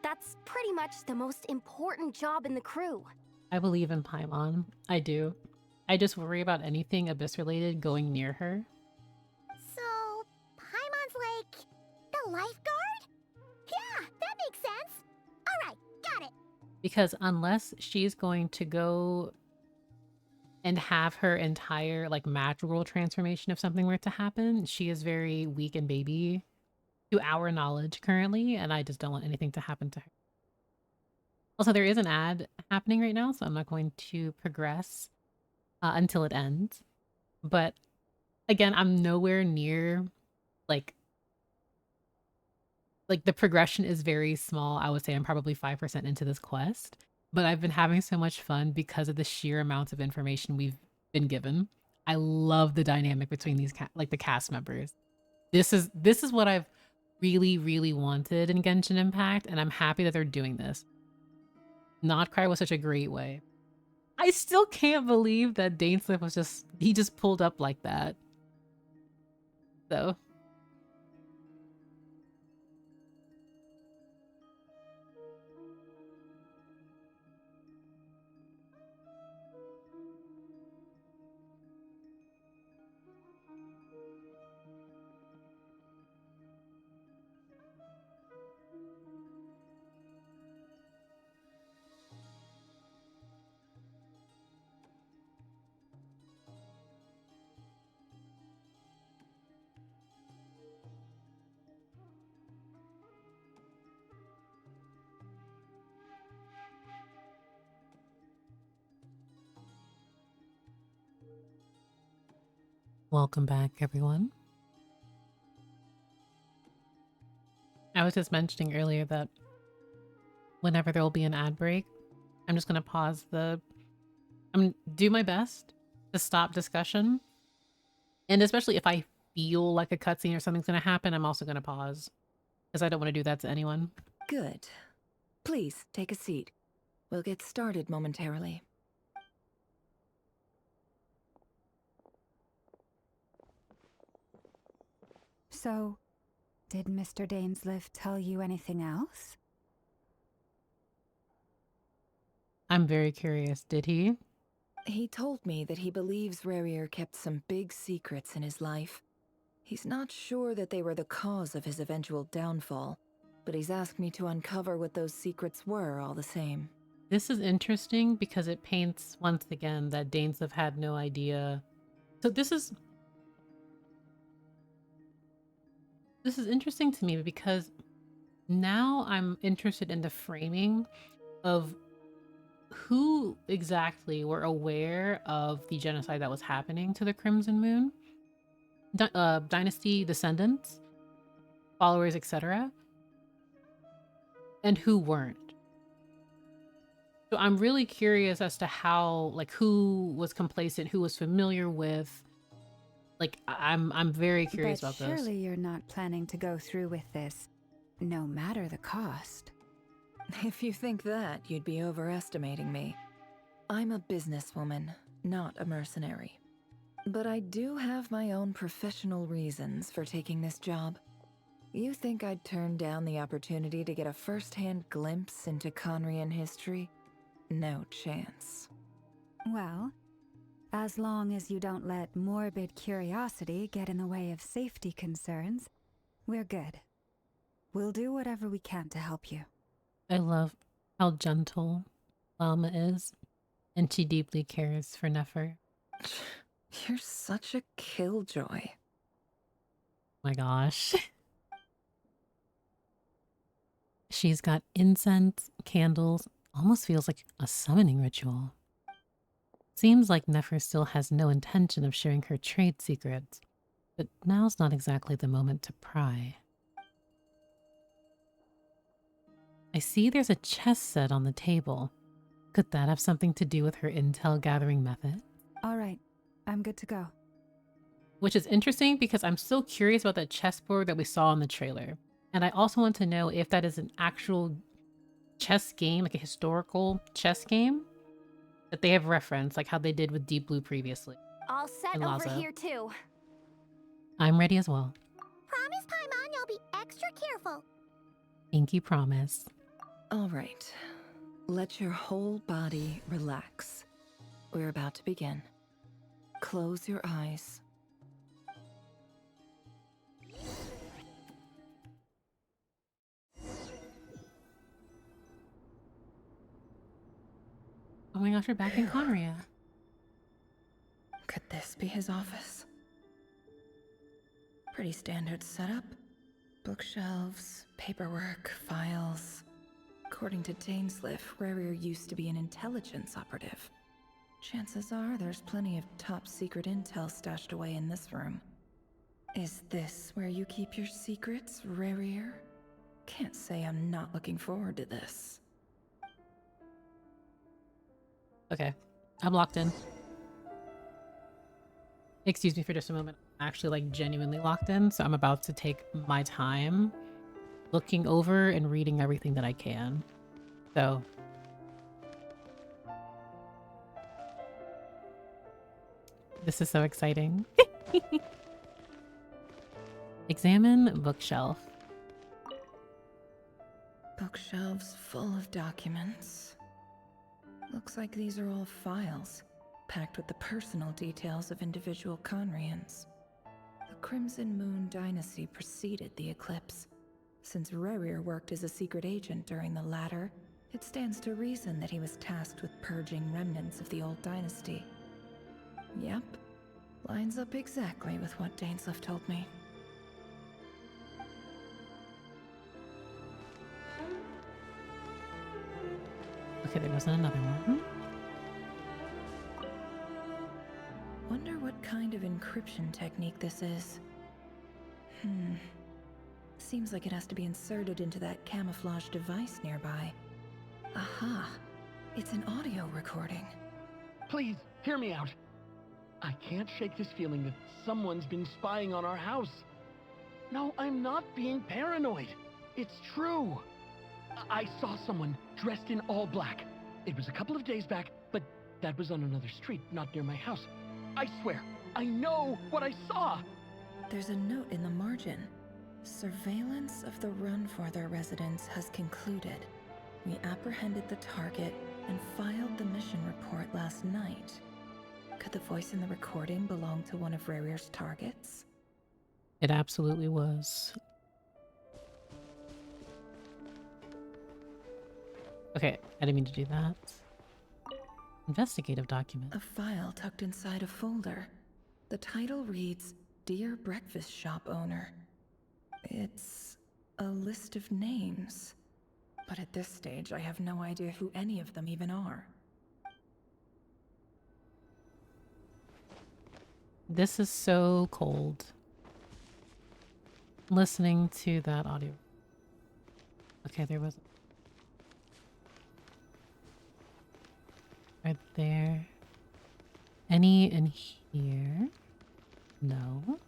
That's pretty much the most important job in the crew. I believe in Paimon. I do. I just worry about anything Abyss-related going near her. So, Paimon's like the lifeguard? Yeah, that makes sense. All right, got it. Because unless she's going to go and have her entire magical transformation if something were to happen, she is very weak and baby to our knowledge currently, and I just don't want anything to happen to her. Also, there is an ad happening right now, so I'm not going to progress until it ends. But again, I'm nowhere near the progression is very small. I would say I'm probably 5% into this quest, but I've been having so much fun because of the sheer amounts of information we've been given. I love the dynamic between these the cast members. This is what I've really, really wanted in Genshin Impact, and I'm happy that they're doing this. Nod-Krai was such a great way. I still can't believe that Dainsleif was just pulled up like that. So Welcome back, everyone. I was just mentioning earlier that whenever there will be an ad break, I'm just going to pause I'm going to do my best to stop discussion. And especially if I feel like a cutscene or something's going to happen, I'm also going to pause. Because I don't want to do that to anyone. Good. Please, take a seat. We'll get started momentarily. So, did Mr. Dainsleif tell you anything else? I'm very curious. Did he? He told me that he believes Rarier kept some big secrets in his life. He's not sure that they were the cause of his eventual downfall, but he's asked me to uncover what those secrets were all the same. This is interesting because it paints once again that Dainsleif had no idea. So this is interesting to me because now I'm interested in the framing of who exactly were aware of the genocide that was happening to the Crimson Moon, dynasty descendants, followers, etc., and who weren't. So I'm really curious as to how, like, who was complacent, who was familiar with. Like, I'm very curious about this. Surely you're not planning to go through with this, no matter the cost. If you think that, you'd be overestimating me. I'm a businesswoman, not a mercenary. But I do have my own professional reasons for taking this job. You think I'd turn down the opportunity to get a first-hand glimpse into Conrian history? No chance. Well, as long as you don't let morbid curiosity get in the way of safety concerns, we're good. We'll do whatever we can to help you. I love how gentle Llama is, and she deeply cares for Nefer. You're such a killjoy. My gosh. She's got incense, candles, almost feels like a summoning ritual. Seems like Nefer still has no intention of sharing her trade secrets, but now's not exactly the moment to pry. I see there's a chess set on the table. Could that have something to do with her intel gathering method? All right, I'm good to go. Which is interesting because I'm still curious about that chessboard that we saw in the trailer. And I also want to know if that is an actual chess game, like a historical chess game that they have referenced, like how they did with Deep Blue previously. All set over here too. I'm ready as well. Promise, Paimon, you'll be extra careful. Pinky promise. All right. Let your whole body relax. We're about to begin. Close your eyes. Oh my gosh, we're back in Conria. Could this be his office? Pretty standard setup. Bookshelves, paperwork, files. According to Dainsleif, Rarier used to be an intelligence operative. Chances are there's plenty of top secret intel stashed away in this room. Is this where you keep your secrets, Rarier? Can't say I'm not looking forward to this. Okay, I'm locked in. Excuse me for just a moment. I'm actually like genuinely locked in, so I'm about to take my time looking over and reading everything that I can. So this is so exciting. Examine bookshelf. Bookshelves full of documents. Looks like these are all files, packed with the personal details of individual Conrians. The Crimson Moon dynasty preceded the eclipse. Since Rarier worked as a secret agent during the latter, it stands to reason that he was tasked with purging remnants of the old dynasty. Yep, lines up exactly with what Dainsleif told me. Okay, there wasn't another one. Wonder what kind of encryption technique this is. Seems like it has to be inserted into that camouflage device nearby. Aha! It's an audio recording. Please, hear me out. I can't shake this feeling that someone's been spying on our house. No, I'm not being paranoid. It's true. I saw someone dressed in all black. It was a couple of days back, but that was on another street, not near my house. I swear, I know what I saw. There's a note in the margin. Surveillance of the run for their residence has concluded. We apprehended the target and filed the mission report last night. Could the voice in the recording belong to one of Rare's targets? It absolutely was. Okay, I didn't mean to do that. Investigative document. A file tucked inside a folder. The title reads, Dear Breakfast Shop Owner. It's a list of names. But at this stage, I have no idea who any of them even are. This is so cold. Listening to that audio. Okay, there was... Are there any in here? No.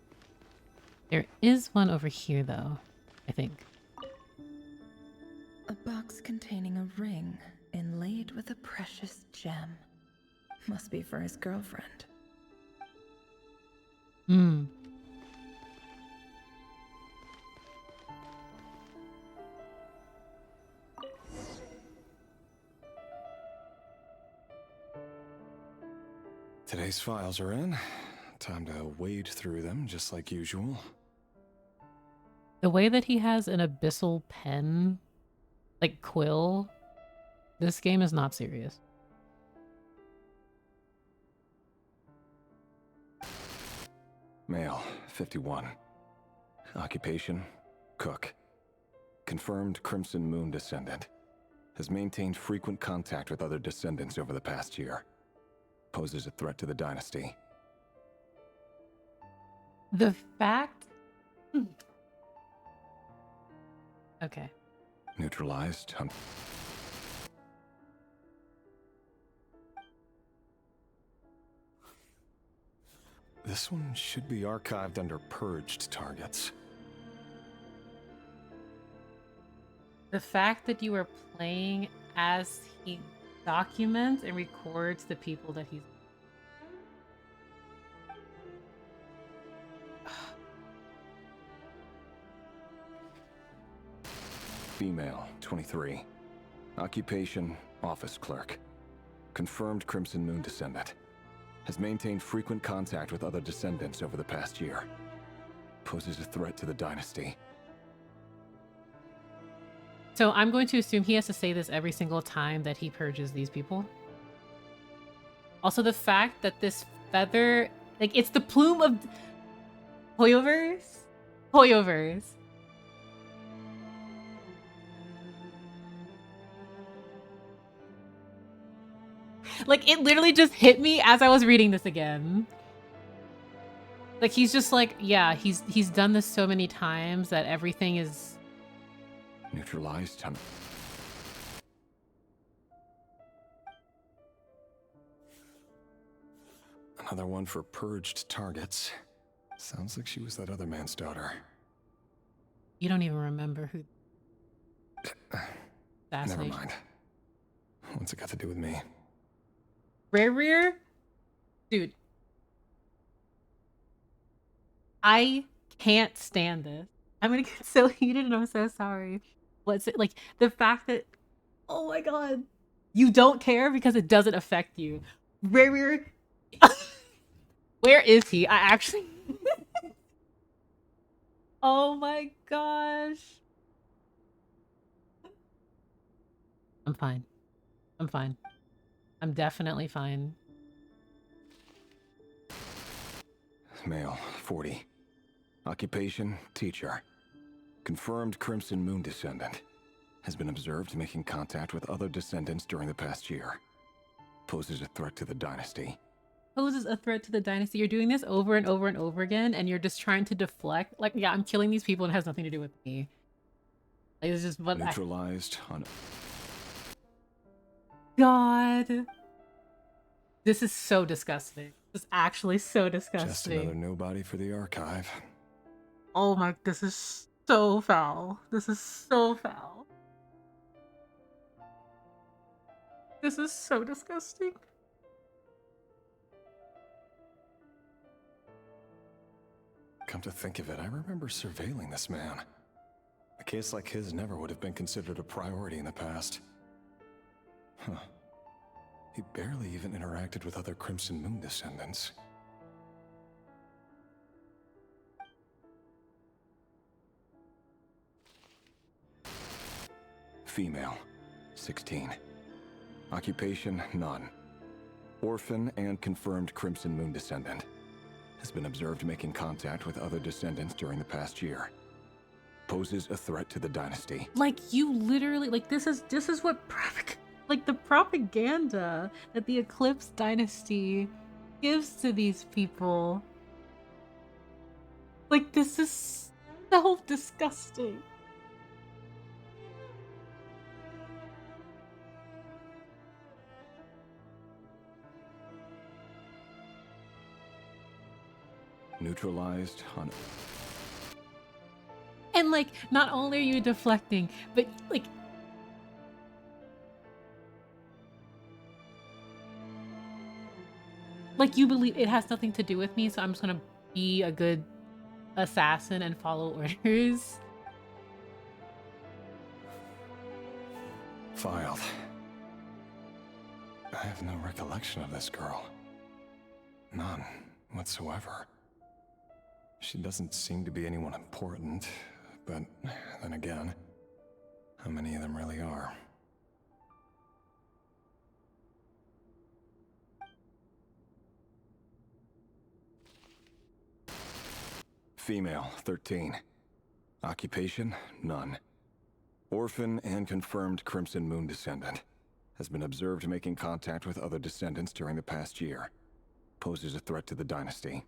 There is one over here, though, I think. A box containing a ring inlaid with a precious gem. Must be for his girlfriend. Today's files are in. Time to wade through them, just like usual. The way that he has an abyssal pen, like quill, this game is not serious. Male, 51. Occupation, cook. Confirmed Crimson Moon descendant. Has maintained frequent contact with other descendants over the past year. Poses a threat to the dynasty. The fact... Okay. Neutralized. This one should be archived under purged targets. The fact that you are playing as he documents and records the people that he's... Female, 23. Occupation, office clerk. Confirmed Crimson Moon descendant. Has maintained frequent contact with other descendants over the past year. Poses a threat to the dynasty. So I'm going to assume he has to say this every single time that he purges these people. Also, the fact that this feather, like, it's the plume of Hoyoverse? Hoyoverse. Like, it literally just hit me as I was reading this again. Like, he's just like, yeah, he's done this so many times that everything is... Neutralized. Another one for purged targets. Sounds like she was that other man's daughter. You don't even remember who... Never mind. What's it got to do with me? Rear? Dude. I can't stand this. I'm gonna get so heated and I'm so sorry. What's it like? The fact that, oh my god, you don't care because it doesn't affect you. Rear? Where is he? I actually... Oh my gosh. I'm fine. I'm fine. I'm definitely fine. Male, 40. Occupation, teacher. Confirmed Crimson Moon descendant. Has been observed making contact with other descendants during the past year. Poses a threat to the dynasty. poses a threat to the dynasty. You're doing this over and over and over again, and you're just trying to deflect. Like, yeah, I'm killing these people and it has nothing to do with me. Like, it's just what Neutralized on... God. This is so disgusting. This is actually so disgusting. Just another nobody for the archive. Oh my, this is so foul. This is so foul. This is so disgusting. Come to think of it, I remember surveilling this man. A case like his never would have been considered a priority in the past. Huh. He barely even interacted with other Crimson Moon descendants. Female, 16. Occupation, none. Orphan and confirmed Crimson Moon descendant. Has been observed making contact with other descendants during the past year. Poses a threat to the dynasty. Like, you literally, like, this is what, like, the propaganda that the Eclipse dynasty gives to these people. Like, this is so disgusting. Neutralized on... And, like, not only are you deflecting, but, like... Like, you believe it has nothing to do with me, so I'm just gonna be a good assassin and follow orders. Filed. I have no recollection of this girl. None whatsoever. She doesn't seem to be anyone important, but then again, how many of them really are? Female, 13. Occupation, none. Orphan and confirmed Crimson Moon descendant. Has been observed making contact with other descendants during the past year. Poses a threat to the dynasty.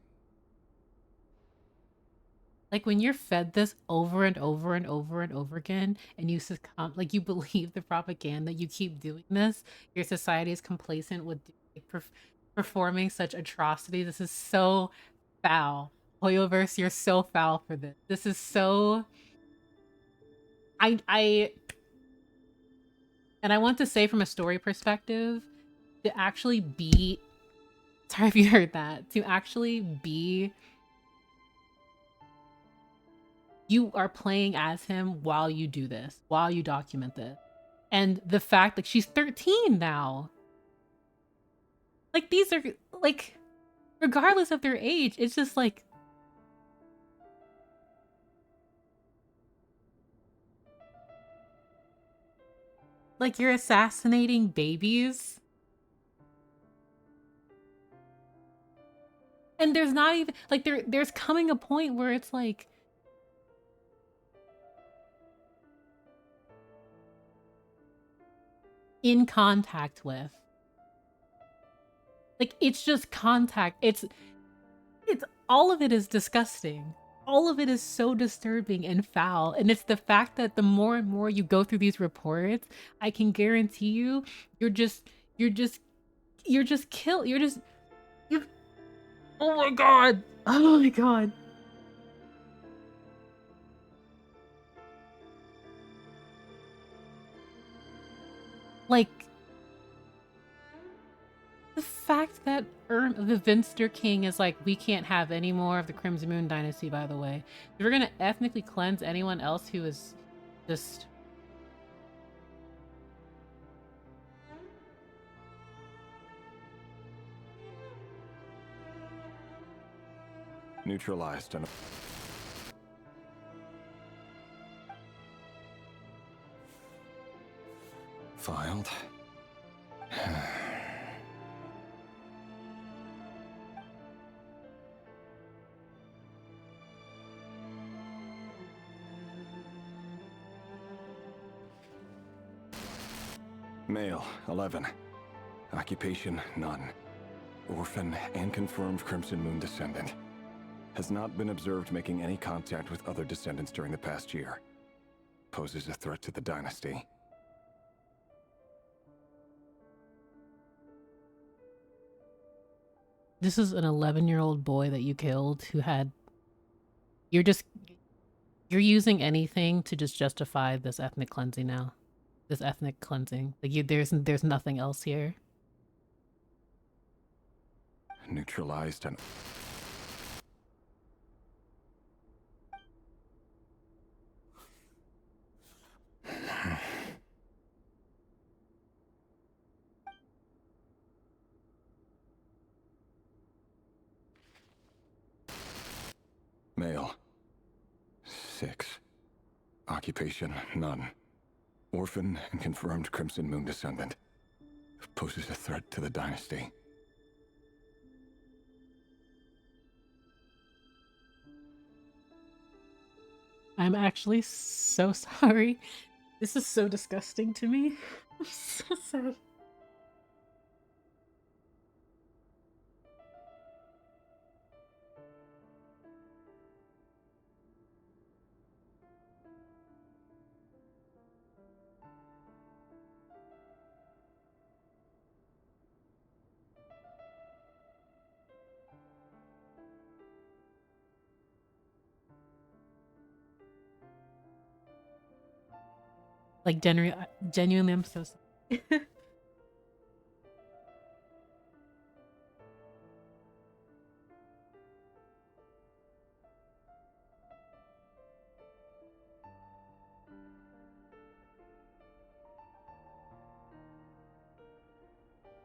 Like, when you're fed this over and over and over and over again, and you succumb, like, you believe the propaganda, you keep doing this, your society is complacent with performing such atrocities. This is so foul. Hoyoverse, you're so foul for this. This is so... And I want to say, from a story perspective, to actually be... Sorry if you heard that. To actually be... You are playing as him while you do this, while you document this. And the fact that she's 13 now. Like, these are, like, regardless of their age, it's just like... Like, you're assassinating babies. And there's not even, like, there's coming a point where it's like... in contact with. Like, it's just contact. It's all of it is disgusting. All of it is so disturbing and foul. And it's the fact that the more and more you go through these reports, I can guarantee you, you're just killed. Oh my God. Oh my God. Like, the fact that the Vinster King is like, we can't have any more of the Crimson Moon dynasty, by the way. If we're gonna ethnically cleanse anyone else who is just... Neutralized and... Filed. Male, 11. Occupation, none. orphan, and confirmed Crimson Moon descendant. Has not been observed making any contact with other descendants during the past year. Poses a threat to the dynasty. This is an 11-year-old boy that you killed who had... You're using anything to just justify this ethnic cleansing now. This ethnic cleansing. Like, there's nothing else here. Neutralized and... Male. 6. Occupation, none. Orphan and confirmed Crimson Moon descendant. Poses a threat to the dynasty. I'm actually so sorry. This is so disgusting to me. I'm so sorry. Like, genuinely, I'm so sorry.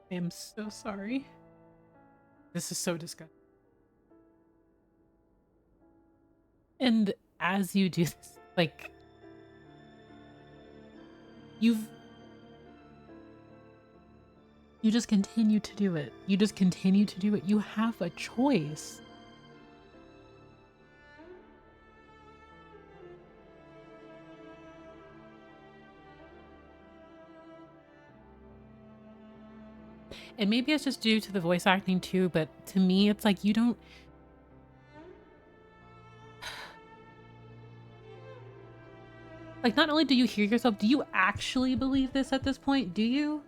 I am so sorry. This is so disgusting. And as you do this, like, you just continue to do it. You just continue to do it. You have a choice. And maybe it's just due to the voice acting too, but to me, it's like you don't... Like, not only do you hear yourself, do you actually believe this at this point? Do you?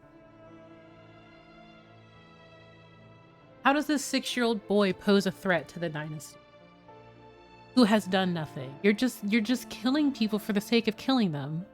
How does this 6-year-old boy pose a threat to the dynasty? Who has done nothing? You're just killing people for the sake of killing them.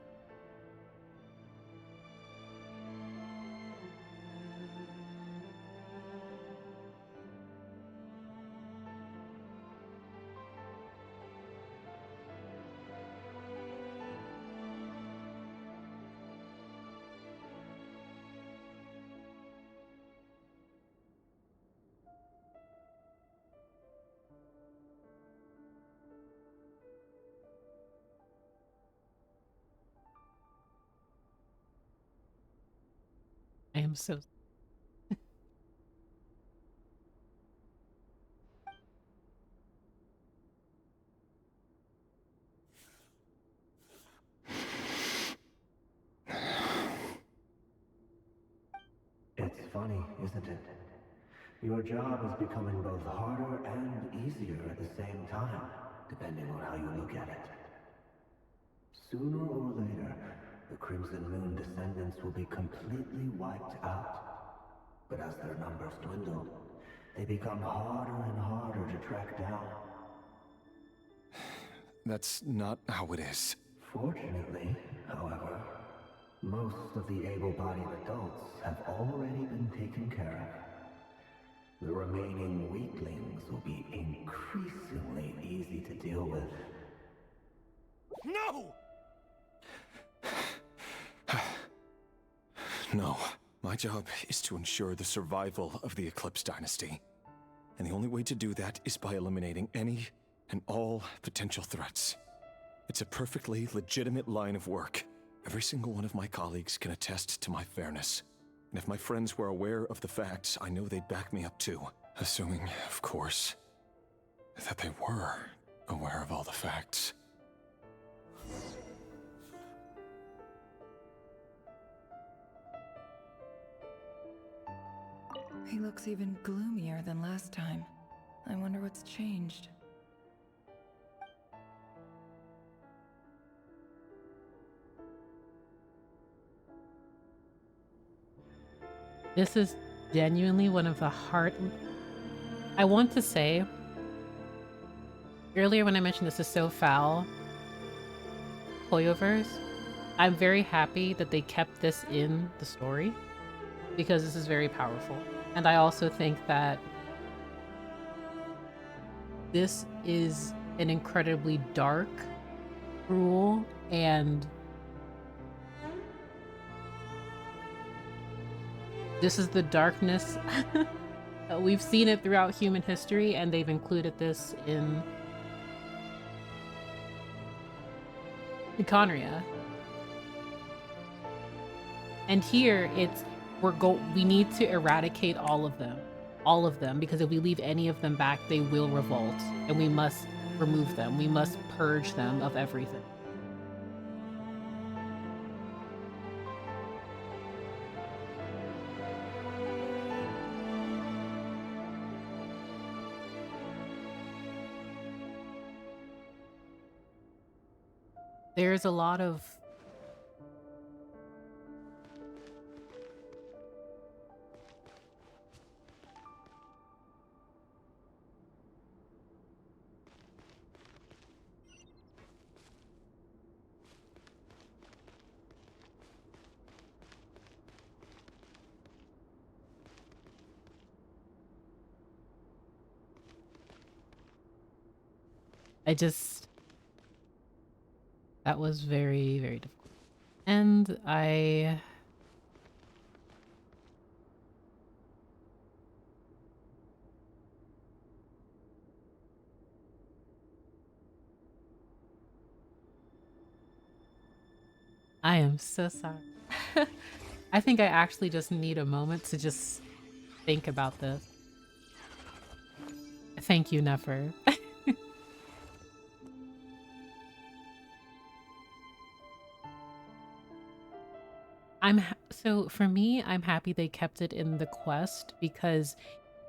I am so... It's funny, isn't it? Your job is becoming both harder and easier at the same time, depending on how you look at it. Sooner or later, the Crimson Moon descendants will be completely wiped out. But as their numbers dwindle, they become harder and harder to track down. That's not how it is. Fortunately, however, most of the able-bodied adults have already been taken care of. The remaining weaklings will be increasingly easy to deal with. No! No. My job is to ensure the survival of the Eclipse Dynasty. And the only way to do that is by eliminating any and all potential threats. It's a perfectly legitimate line of work. Every single one of my colleagues can attest to my fairness. And if my friends were aware of the facts, I know they'd back me up too. Assuming, of course, that they were aware of all the facts. He looks even gloomier than last time. I wonder what's changed. This is genuinely one of the hard... I want to say, earlier when I mentioned this is so foul, Hoyoverse, I'm very happy that they kept this in the story because this is very powerful. And I also think that this is an incredibly dark, cruel, and this is the darkness. We've seen it throughout human history, and they've included this in Conria. And here it's we need to eradicate all of them, because if we leave any of them back, they will revolt, and we must remove them. We must purge them of everything. There's a lot of that was very, very difficult. And I am so sorry. I think I actually just need a moment to just think about this. Thank you, Nefer. So for me, I'm happy they kept it in the quest, because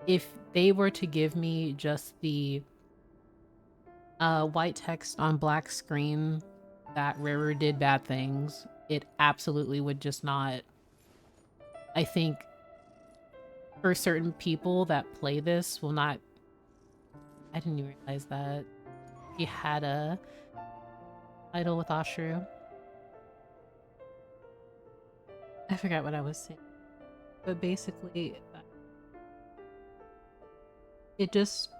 if they were to give me just the white text on black screen that Rarer did bad things, it absolutely would just not. I think for certain people that play this will not. I didn't even realize that he had a idol with Ashru. I forgot what I was saying, but basically it just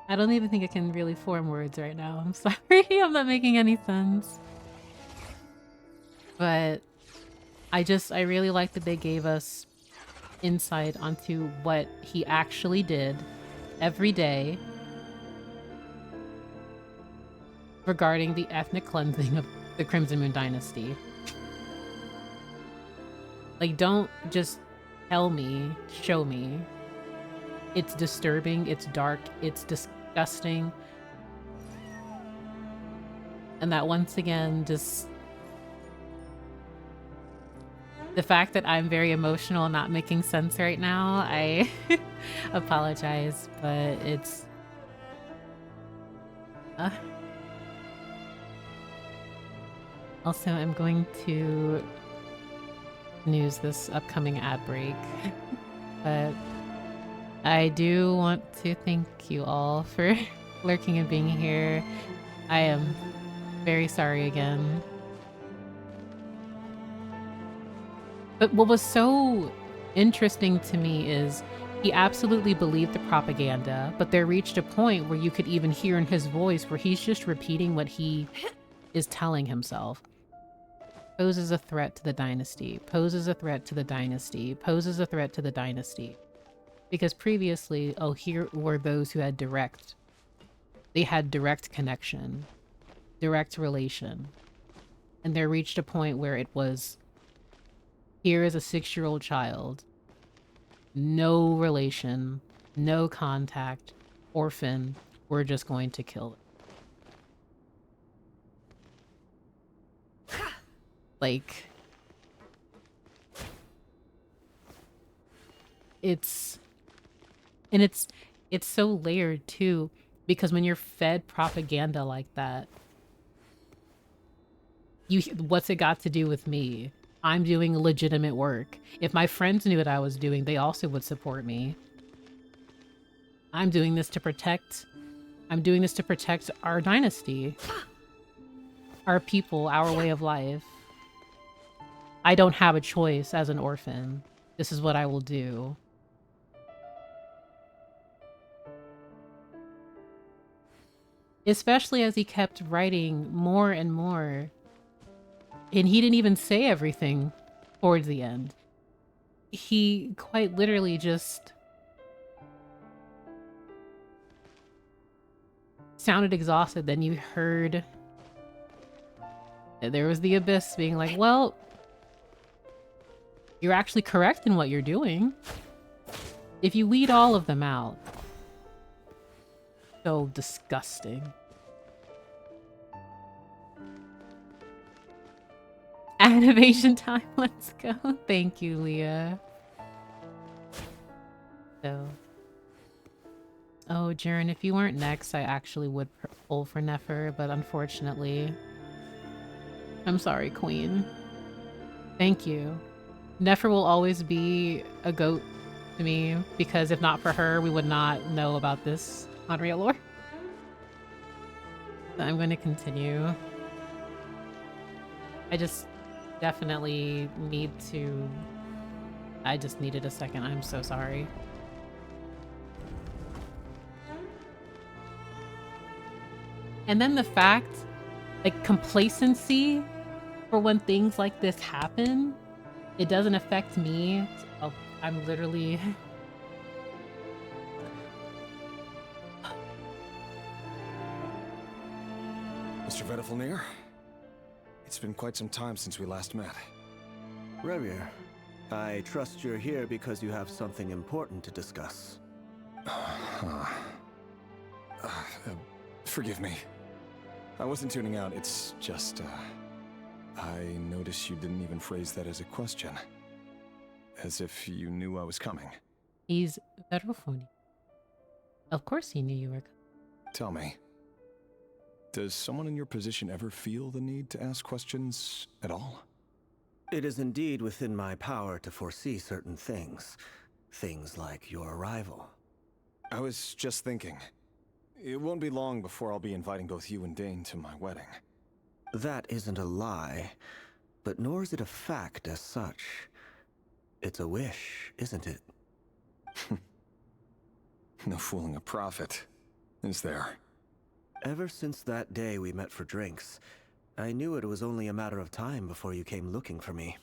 I don't even think I can really form words right now. I'm sorry. I'm not making any sense. But I really like that they gave us insight onto what he actually did every day regarding the ethnic cleansing of the Crimson Moon Dynasty. Like, don't just tell me, show me. It's disturbing, it's dark, it's disgusting. And that once again, just the fact that I'm very emotional and not making sense right now, I apologize, but it's also, I'm going to news this upcoming ad break, but I do want to thank you all for lurking and being here. I am very sorry again. But what was so interesting to me is he absolutely believed the propaganda, but there reached a point where you could even hear in his voice where he's just repeating what he is telling himself. Poses a threat to the dynasty, poses a threat to the dynasty, poses a threat to the dynasty. Because previously, oh, here were those who had direct connection, direct relation. And there reached a point where it was, here is a 6-year-old child, no relation, no contact, orphan, we're just going to kill it. Like, it's so layered too, because when you're fed propaganda like that, what's it got to do with me? I'm doing legitimate work. If my friends knew what I was doing, they also would support me. I'm doing this to protect our dynasty, our people, our way of life. I don't have a choice as an orphan. This is what I will do. Especially as he kept writing more and more. And he didn't even say everything towards the end. He quite literally just sounded exhausted. Then you heard that there was the Abyss being like, well, you're actually correct in what you're doing. If you weed all of them out. So disgusting. Animation time, let's go. Thank you, Leah. So. Oh, Jern, if you weren't next, I actually would pull for Nefer, but unfortunately... I'm sorry, Queen. Thank you. Nefer will always be a goat to me, because if not for her, we would not know about this Unreal lore. So I'm going to continue. I just definitely need to... I just needed a second. I'm so sorry. And then the fact, like, complacency for when things like this happen, it doesn't affect me. Oh, I'm literally... Mr. Vedifalnir? It's been quite some time since we last met. Rerir, I trust you're here because you have something important to discuss. Forgive me. I wasn't tuning out, it's just, I noticed you didn't even phrase that as a question. As if you knew I was coming. He's Vedifalnir. Of course he knew you were coming. Tell me, does someone in your position ever feel the need to ask questions at all? It is indeed within my power to foresee certain things. Things like your arrival. I was just thinking. It won't be long before I'll be inviting both you and Dane to my wedding. That isn't a lie, but nor is it a fact as such. It's a wish, isn't it? No fooling a prophet, is there? Ever since that day we met for drinks, I knew it was only a matter of time before you came looking for me.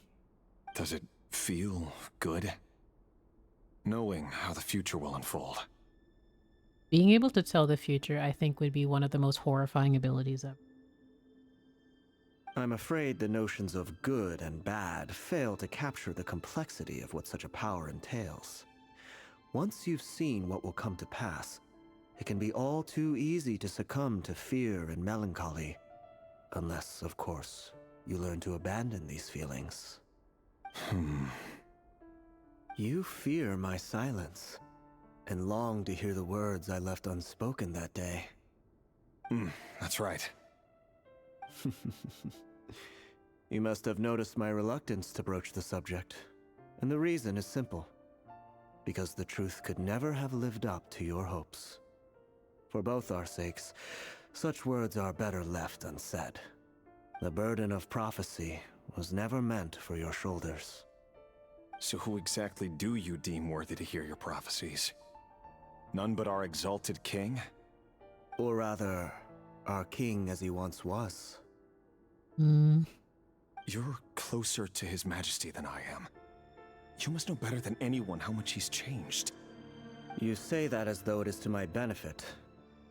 Does it feel good? Knowing how the future will unfold. Being able to tell the future, I think, would be one of the most horrifying abilities ever. I'm afraid the notions of good and bad fail to capture the complexity of what such a power entails. Once you've seen what will come to pass, it can be all too easy to succumb to fear and melancholy. Unless, of course, you learn to abandon these feelings. You fear my silence, and long to hear the words I left unspoken that day. That's right. You must have noticed my reluctance to broach the subject, and the reason is simple. Because the truth could never have lived up to your hopes. For both our sakes, such words are better left unsaid. The burden of prophecy was never meant for your shoulders. So who exactly do you deem worthy to hear your prophecies? None but our exalted king? Or rather, our king as he once was. You're closer to his majesty than I am. You must know better than anyone how much he's changed. You say that as though it is to my benefit.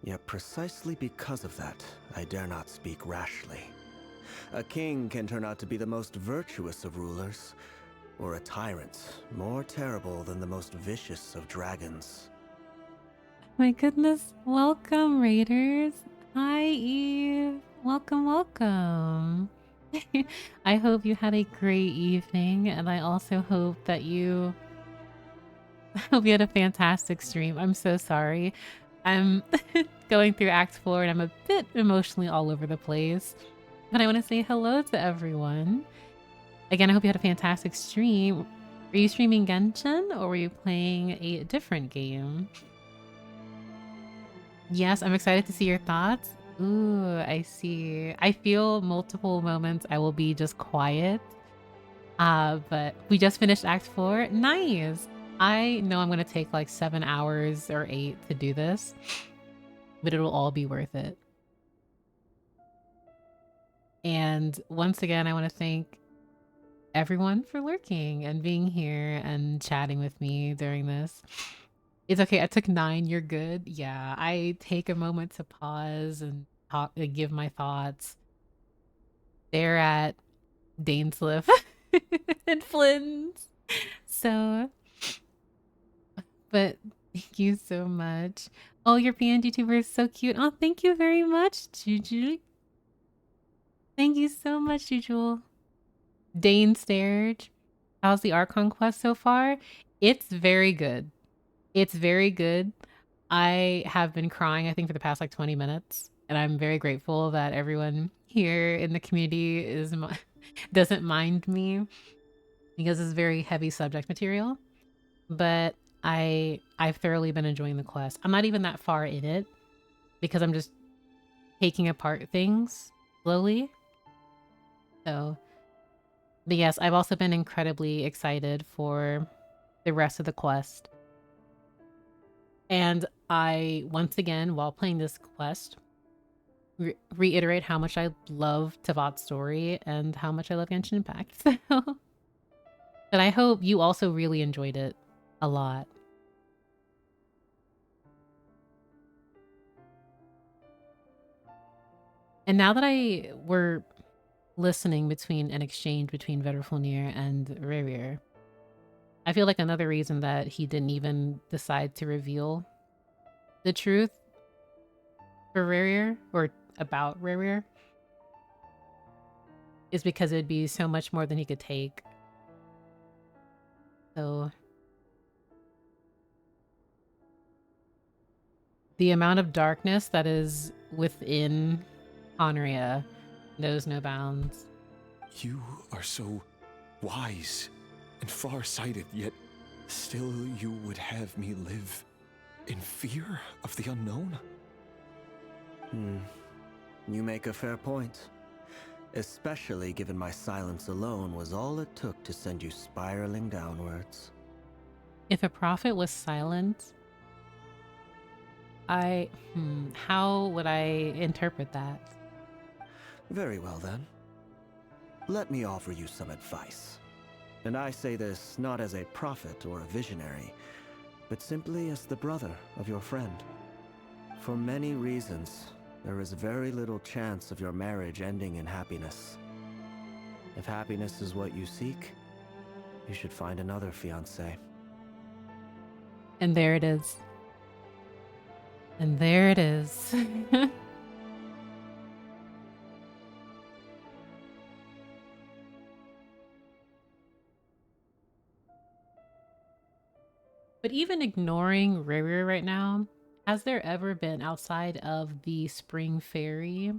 Yet precisely because of that, I dare not speak rashly. A king can turn out to be the most virtuous of rulers, or a tyrant more terrible than the most vicious of dragons. My goodness, welcome, Raiders. Hi, Eve. Welcome, welcome. I hope you had a great evening, and I also hope that you I hope you had a fantastic stream. I'm so sorry. I'm going through Act 4 and I'm a bit emotionally all over the place. But I want to say hello to everyone. Again, I hope you had a fantastic stream. Were you streaming Genshin or were you playing a different game? Yes, I'm excited to see your thoughts. Ooh, I see. I feel multiple moments I will be just quiet. But we just finished Act 4. Nice. I know I'm going to take like 7 hours or 8 to do this, but it'll all be worth it. And once again, I want to thank everyone for lurking and being here and chatting with me during this. It's okay. I took 9. You're good. Yeah, I take a moment to pause and talk, give my thoughts. They're at Dainsliff and Flynn's. So, but thank you so much. Oh, your PNG tuber is so cute. Oh, thank you very much, Juju. Thank you so much, Juju. Dane Sturge. How's the Archon quest so far? It's very good. It's very good. I have been crying, I think, for the past like 20 minutes. And I'm very grateful that everyone here in the community doesn't mind me because it's very heavy subject material. But I've thoroughly been enjoying the quest. I'm not even that far in it because I'm just taking apart things slowly. So, but yes, I've also been incredibly excited for the rest of the quest. And I, once again, while playing this quest, reiterate how much I love Tavat's story and how much I love Genshin Impact. So, but I hope you also really enjoyed it a lot. And now that we're listening between an exchange between Vedrfolnir and Rerir, I feel like another reason that he didn't even decide to reveal the truth for Rerir or about Rerir is because it'd be so much more than he could take. So the amount of darkness that is within Honria knows no bounds. You are so wise and far-sighted, yet still you would have me live in fear of the unknown? You make a fair point. Especially given my silence alone was all it took to send you spiraling downwards. If a prophet was silent, how would I interpret that? Very well then. Let me offer you some advice. And I say this not as a prophet or a visionary, but simply as the brother of your friend. For many reasons, there is very little chance of your marriage ending in happiness. If happiness is what you seek, you should find another fiancé. And there it is. And there it is. But even ignoring Rerir right now, has there ever been outside of the Spring Fairy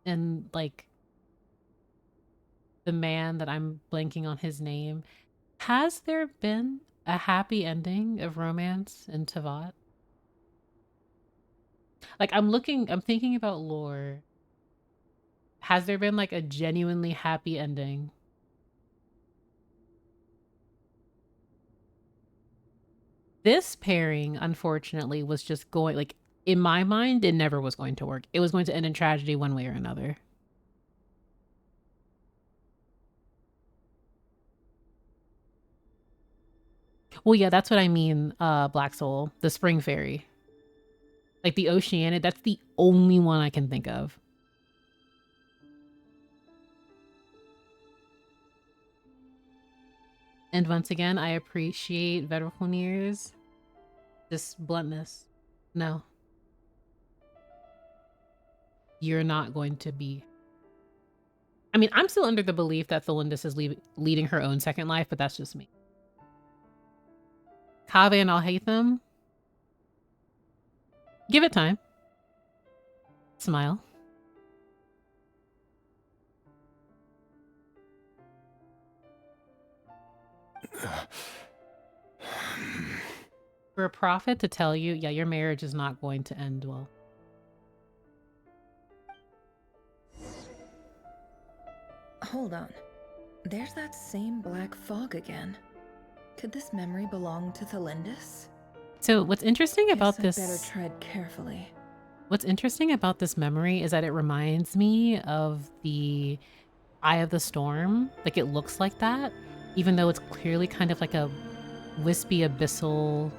and like the man that I'm blanking on his name, has there been a happy ending of romance in Tavat? Like I'm thinking about lore. Has there been like a genuinely happy ending? This pairing, unfortunately, was just going, like, in my mind, it never was going to work. It was going to end in tragedy one way or another. Well, yeah, that's what I mean, Black Soul, the Spring Fairy. Like the Oceanic, that's the only one I can think of. And once again, I appreciate Vedrfolnir's just bluntness. No. You're not going to be. I mean, I'm still under the belief that Thelindis is leading her own second life, but that's just me. Kaveh and Alhaitham. Give it time. Smile. For a prophet to tell you, yeah, your marriage is not going to end well. Hold on. There's that same black fog again. Could this memory belong to Thelindis? So what's interesting about Guess this... I better tread carefully. What's interesting about this memory is that it reminds me of the Eye of the Storm. Like, it looks like that, even though it's clearly kind of like a wispy, abyssal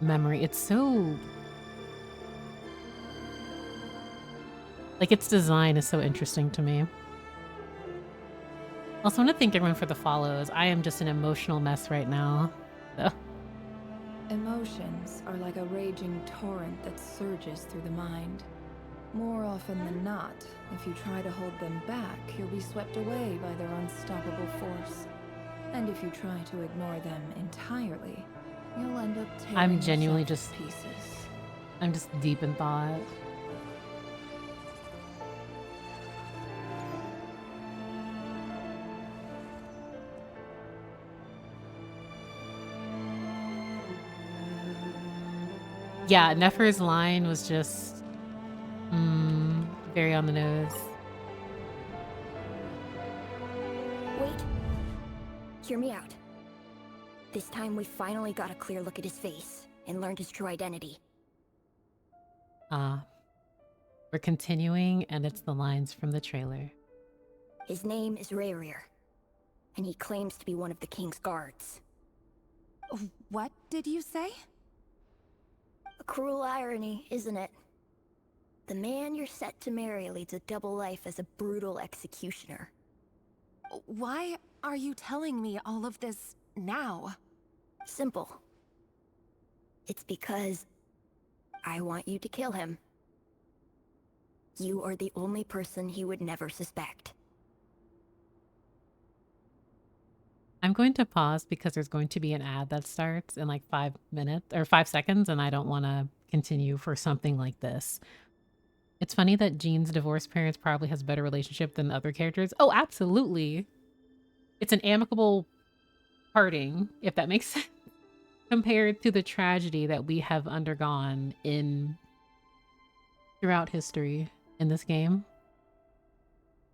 memory. It's so... like, its design is so interesting to me. Also, I want to thank everyone for the follows. I am just an emotional mess right now. So. Emotions are like a raging torrent that surges through the mind. More often than not, if you try to hold them back, you'll be swept away by their unstoppable force. And if you try to ignore them entirely, you'll end up tearing I'm genuinely yourself just to pieces. I'm just deep in thought. Yeah, Nefer's line was just very on the nose. Wait. Hear me out. This time we finally got a clear look at his face and learned his true identity. We're continuing, and it's the lines from the trailer. His name is Rayrir, and he claims to be one of the king's guards. What did you say? A cruel irony, isn't it? The man you're set to marry leads a double life as a brutal executioner. Why are you telling me all of this now? Simple. It's because I want you to kill him. You are the only person he would never suspect. I'm going to pause because there's going to be an ad that starts in like 5 minutes or 5 seconds, and I don't want to continue for something like this. It's funny that Jean's divorced parents probably has a better relationship than other characters. Oh, absolutely. It's an amicable parting, if that makes sense, compared to the tragedy that we have undergone throughout history in this game.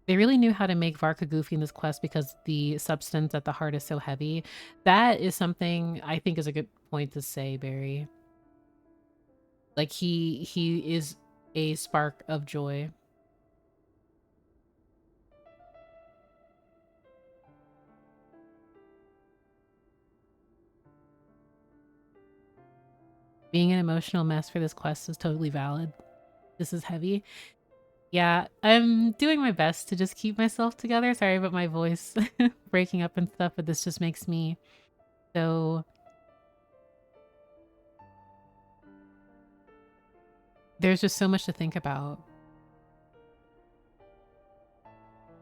They really knew how to make Varka goofy in this quest because the substance at the heart is so heavy. That is something I think is a good point to say, Barry. Like, he is a spark of joy. Being an emotional mess for this quest is totally valid. This is heavy. Yeah, I'm doing my best to just keep myself together. Sorry about my voice breaking up and stuff, but this just makes me so... There's just so much to think about.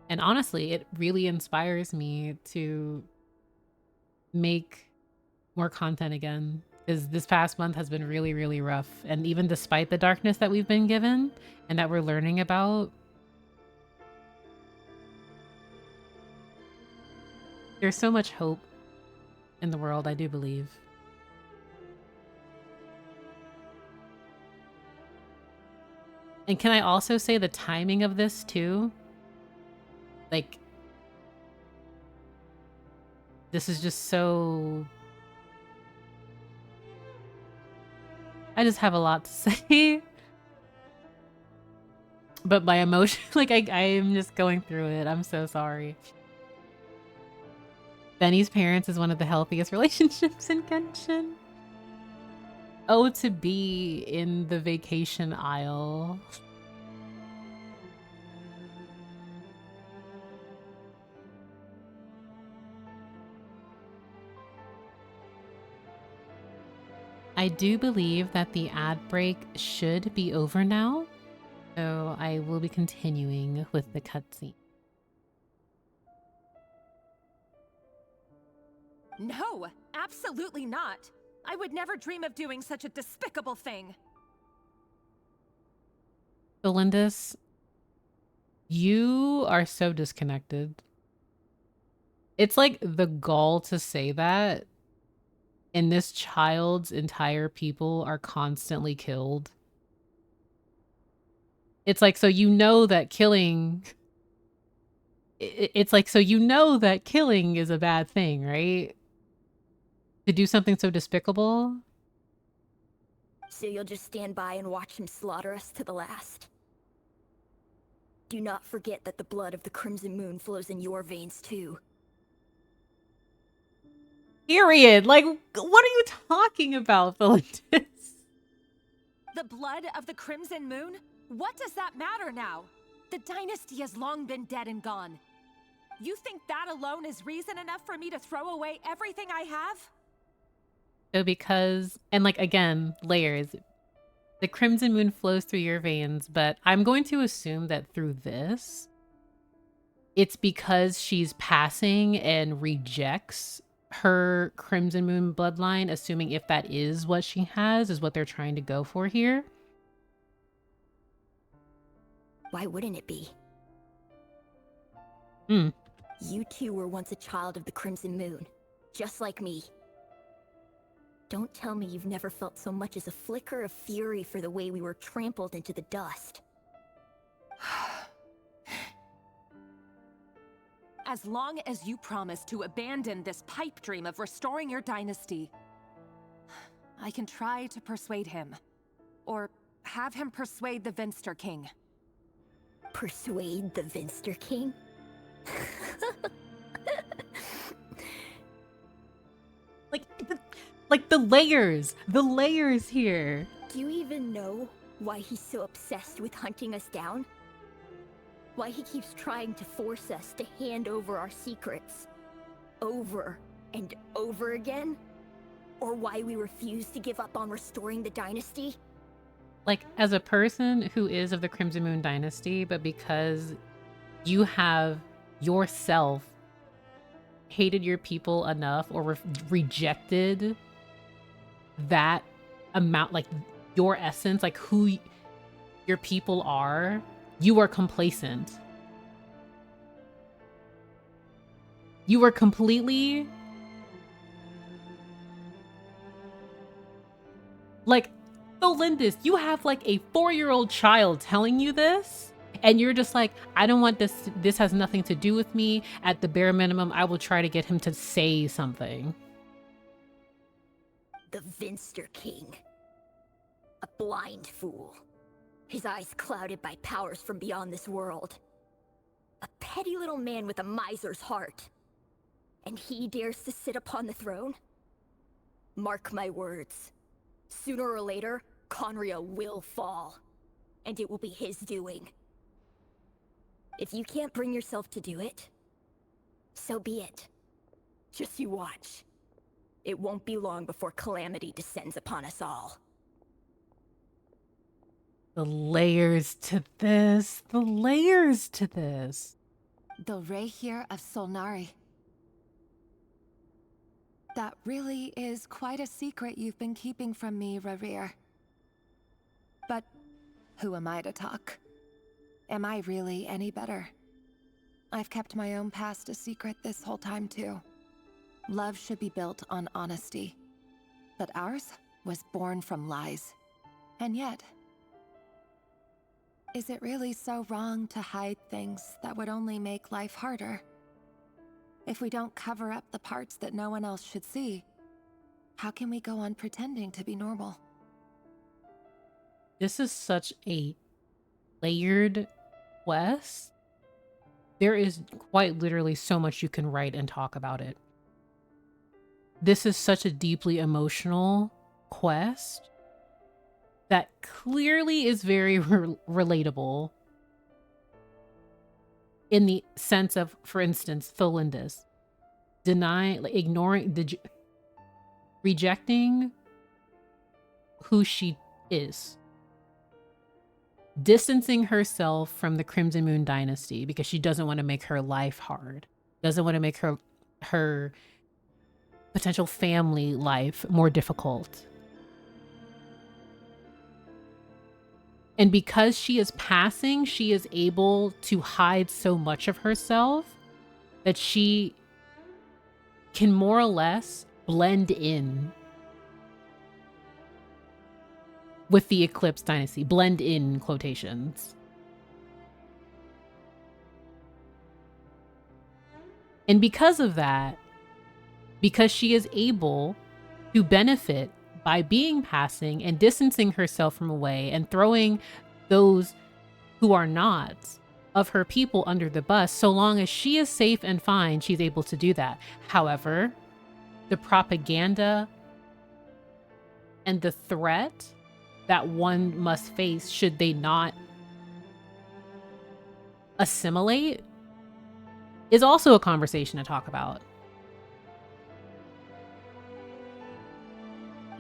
And honestly, it really inspires me to make more content again. Because this past month has been really, really rough. And even despite the darkness that we've been given and that we're learning about, there's so much hope in the world, I do believe. And can I also say the timing of this too? Like, this is just so... I just have a lot to say. But my emotion, like, I am just going through it. I'm so sorry. Benny's parents is one of the healthiest relationships in Genshin. Oh, to be in the vacation aisle. I do believe that the ad break should be over now. So I I will be continuing with the cutscene. No, absolutely not. I would never dream of doing such a despicable thing. Felindis, you are so disconnected. It's like the gall to say that, and this child's entire people are constantly killed. It's like, so you know that killing... It's like, so you know that killing is a bad thing, right? To do something so despicable? So you'll just stand by and watch him slaughter us to the last? Do not forget that the blood of the Crimson Moon flows in your veins too. Period. Like, what are you talking about, Felindis? The blood of the Crimson Moon? What does that matter now? The dynasty has long been dead and gone. You think that alone is reason enough for me to throw away everything I have? So because, and like, again, layers. The Crimson Moon flows through your veins, but I'm going to assume that through this, it's because she's passing and rejects her Crimson Moon bloodline, assuming if that is what she has, is what they're trying to go for here. Why wouldn't it be? You too were once a child of the Crimson Moon, just like me. Don't tell me you've never felt so much as a flicker of fury for the way we were trampled into the dust. As long as you promise to abandon this pipe dream of restoring your dynasty, I can try to persuade him. Or have him persuade the Vinster King. Persuade the Vinster King? Like the layers here. Do you even know why he's so obsessed with hunting us down? Why he keeps trying to force us to hand over our secrets over and over again? Or why we refuse to give up on restoring the dynasty? Like, as a person who is of the Crimson Moon dynasty, but because you have yourself hated your people enough or rejected that amount, like your essence, like who your people are, you are complacent. You are completely like, Felindis, you have like a 4-year-old child telling you this, and you're just like, I don't want this. This has nothing to do with me. At the bare minimum, I will try to get him to say something. The Vinster King. A blind fool. His eyes clouded by powers from beyond this world. A petty little man with a miser's heart. And he dares to sit upon the throne? Mark my words. Sooner or later, Conria will fall. And it will be his doing. If you can't bring yourself to do it, so be it. Just you watch. It won't be long before calamity descends upon us all. The layers to this. The layers to this. The Rehir of Solnari. That really is quite a secret you've been keeping from me, Rarir. But who am I to talk? Am I really any better? I've kept my own past a secret this whole time too. Love should be built on honesty. But ours was born from lies. And yet, is it really so wrong to hide things that would only make life harder? If we don't cover up the parts that no one else should see, how can we go on pretending to be normal? This is such a layered quest. There is quite literally so much you can write and talk about it. This is such a deeply emotional quest that clearly is very relatable in the sense of, for instance, Felindis rejecting who she is. distancing herself from the Crimson Moon dynasty because she doesn't want to make her life hard, doesn't want to make her potential family life more difficult. And because she is passing, she is able to hide so much of herself that she can more or less blend in with the Eclipse dynasty. Blend in quotations. And because of that, because she is able to benefit by being passing and distancing herself from away and throwing those who are not of her people under the bus, so long as she is safe and fine, she's able to do that. However, the propaganda and the threat that one must face should they not assimilate is also a conversation to talk about.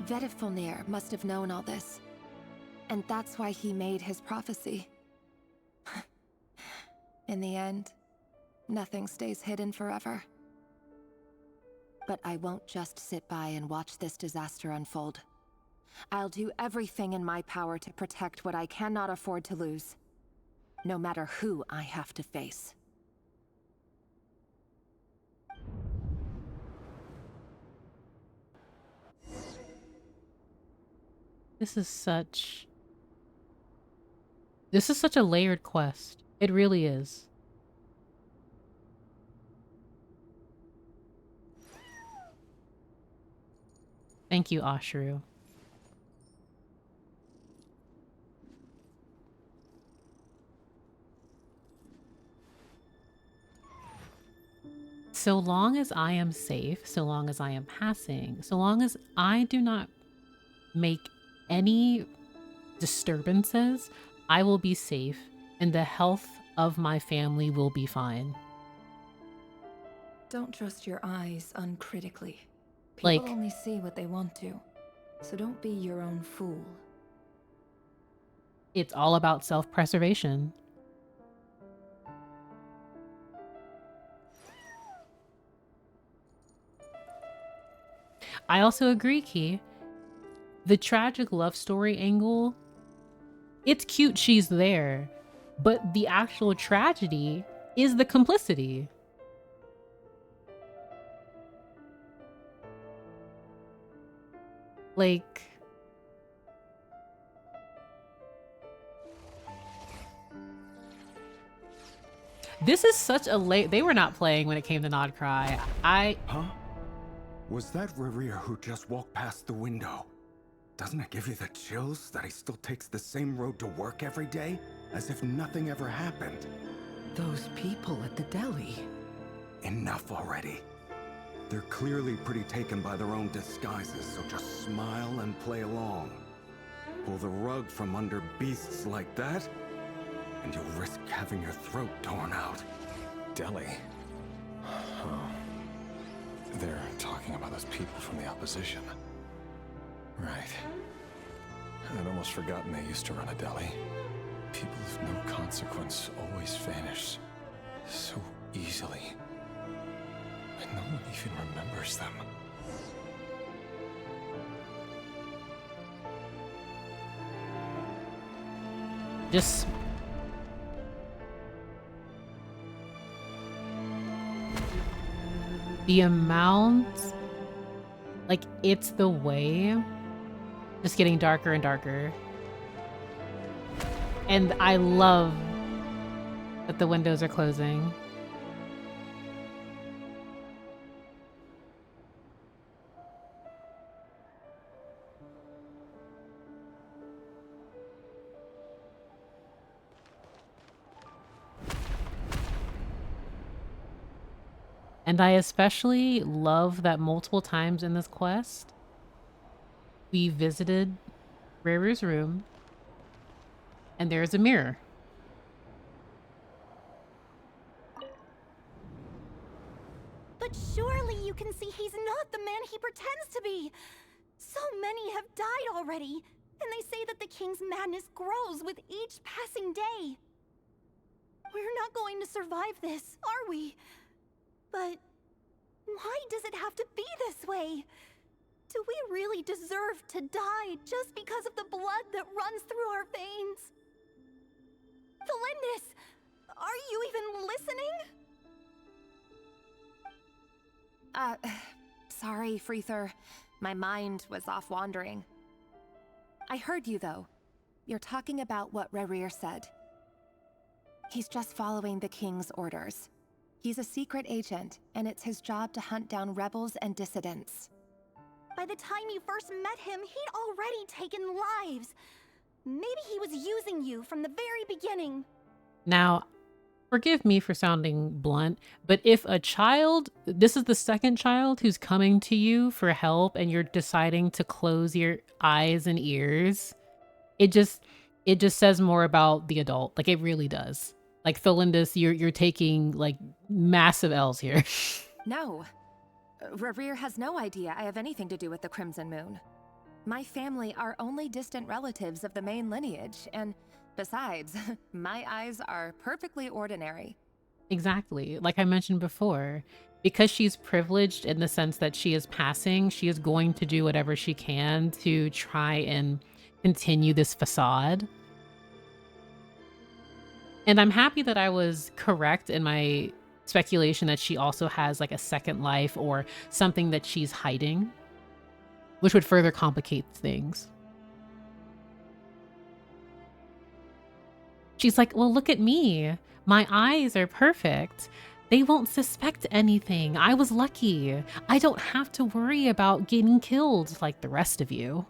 Vedifulnir must have known all this, and that's why he made his prophecy. In the end, nothing stays hidden forever. But I won't just sit by and watch this disaster unfold. I'll do everything in my power to protect what I cannot afford to lose, no matter who I have to face. This is such a layered quest. It really is. Thank you, Ashru. So long as I am safe, so long as I am passing, so long as I do not make any disturbances, I will be safe and the health of my family will be fine. Don't trust your eyes uncritically. People Like, only see what they want to, so don't be your own fool. it's all about self-preservation. I also agree, Key. The tragic love story angle, it's cute she's there, but the actual tragedy is the complicity. Like, this is such a they were not playing when it came to Nod-Krai. Huh? Was that Revere who just walked past the window? Doesn't it give you the chills that he still takes the same road to work every day? As if nothing ever happened. Those people at the deli. Enough already. They're clearly pretty taken by their own disguises, so just smile and play along. Pull the rug from under beasts like that, and you'll risk having your throat torn out. Deli? Oh. They're talking about those people from the opposition. Right. I'd almost forgotten they used to run a deli. People of no consequence always vanish so easily. And no one even remembers them. Just the amount, like, it's the way, just getting darker and darker. And I love that the windows are closing. And I especially love that multiple times in this quest, we visited Reru's room, and there's a mirror. But surely you can see he's not the man he pretends to be. So many have died already, And they say that the king's madness grows with each passing day. We're not going to survive this, are we? But why does it have to be this way? Do we really deserve to die just because of the blood that runs through our veins? Thalindis, are you even listening? Sorry, Freether. My mind was off wandering. I heard you, though. You're talking about what Rerir said. He's just following the king's orders. He's a secret agent, and it's his job to hunt down rebels and dissidents. By the time you first met him, he'd already taken lives. Maybe he was using you from the very beginning. Now, forgive me for sounding blunt, but if a child, this is the second child who's coming to you for help and you're deciding to close your eyes and ears, it just says more about the adult. Like, it really does. Like, Thalindis, you're taking like massive L's here. No. Rerir has no idea I have anything to do with the Crimson Moon. My family are only distant relatives of the main lineage, and besides, my eyes are perfectly ordinary. Exactly. Like I mentioned before, because she's privileged in the sense that she is passing, she is going to do whatever she can to try and continue this facade. And I'm happy that I was correct in my speculation that she also has like a second life or something that she's hiding, which would further complicate things. She's like, well, look at me. My eyes are perfect. They won't suspect anything. I was lucky. I don't have to worry about getting killed like the rest of you.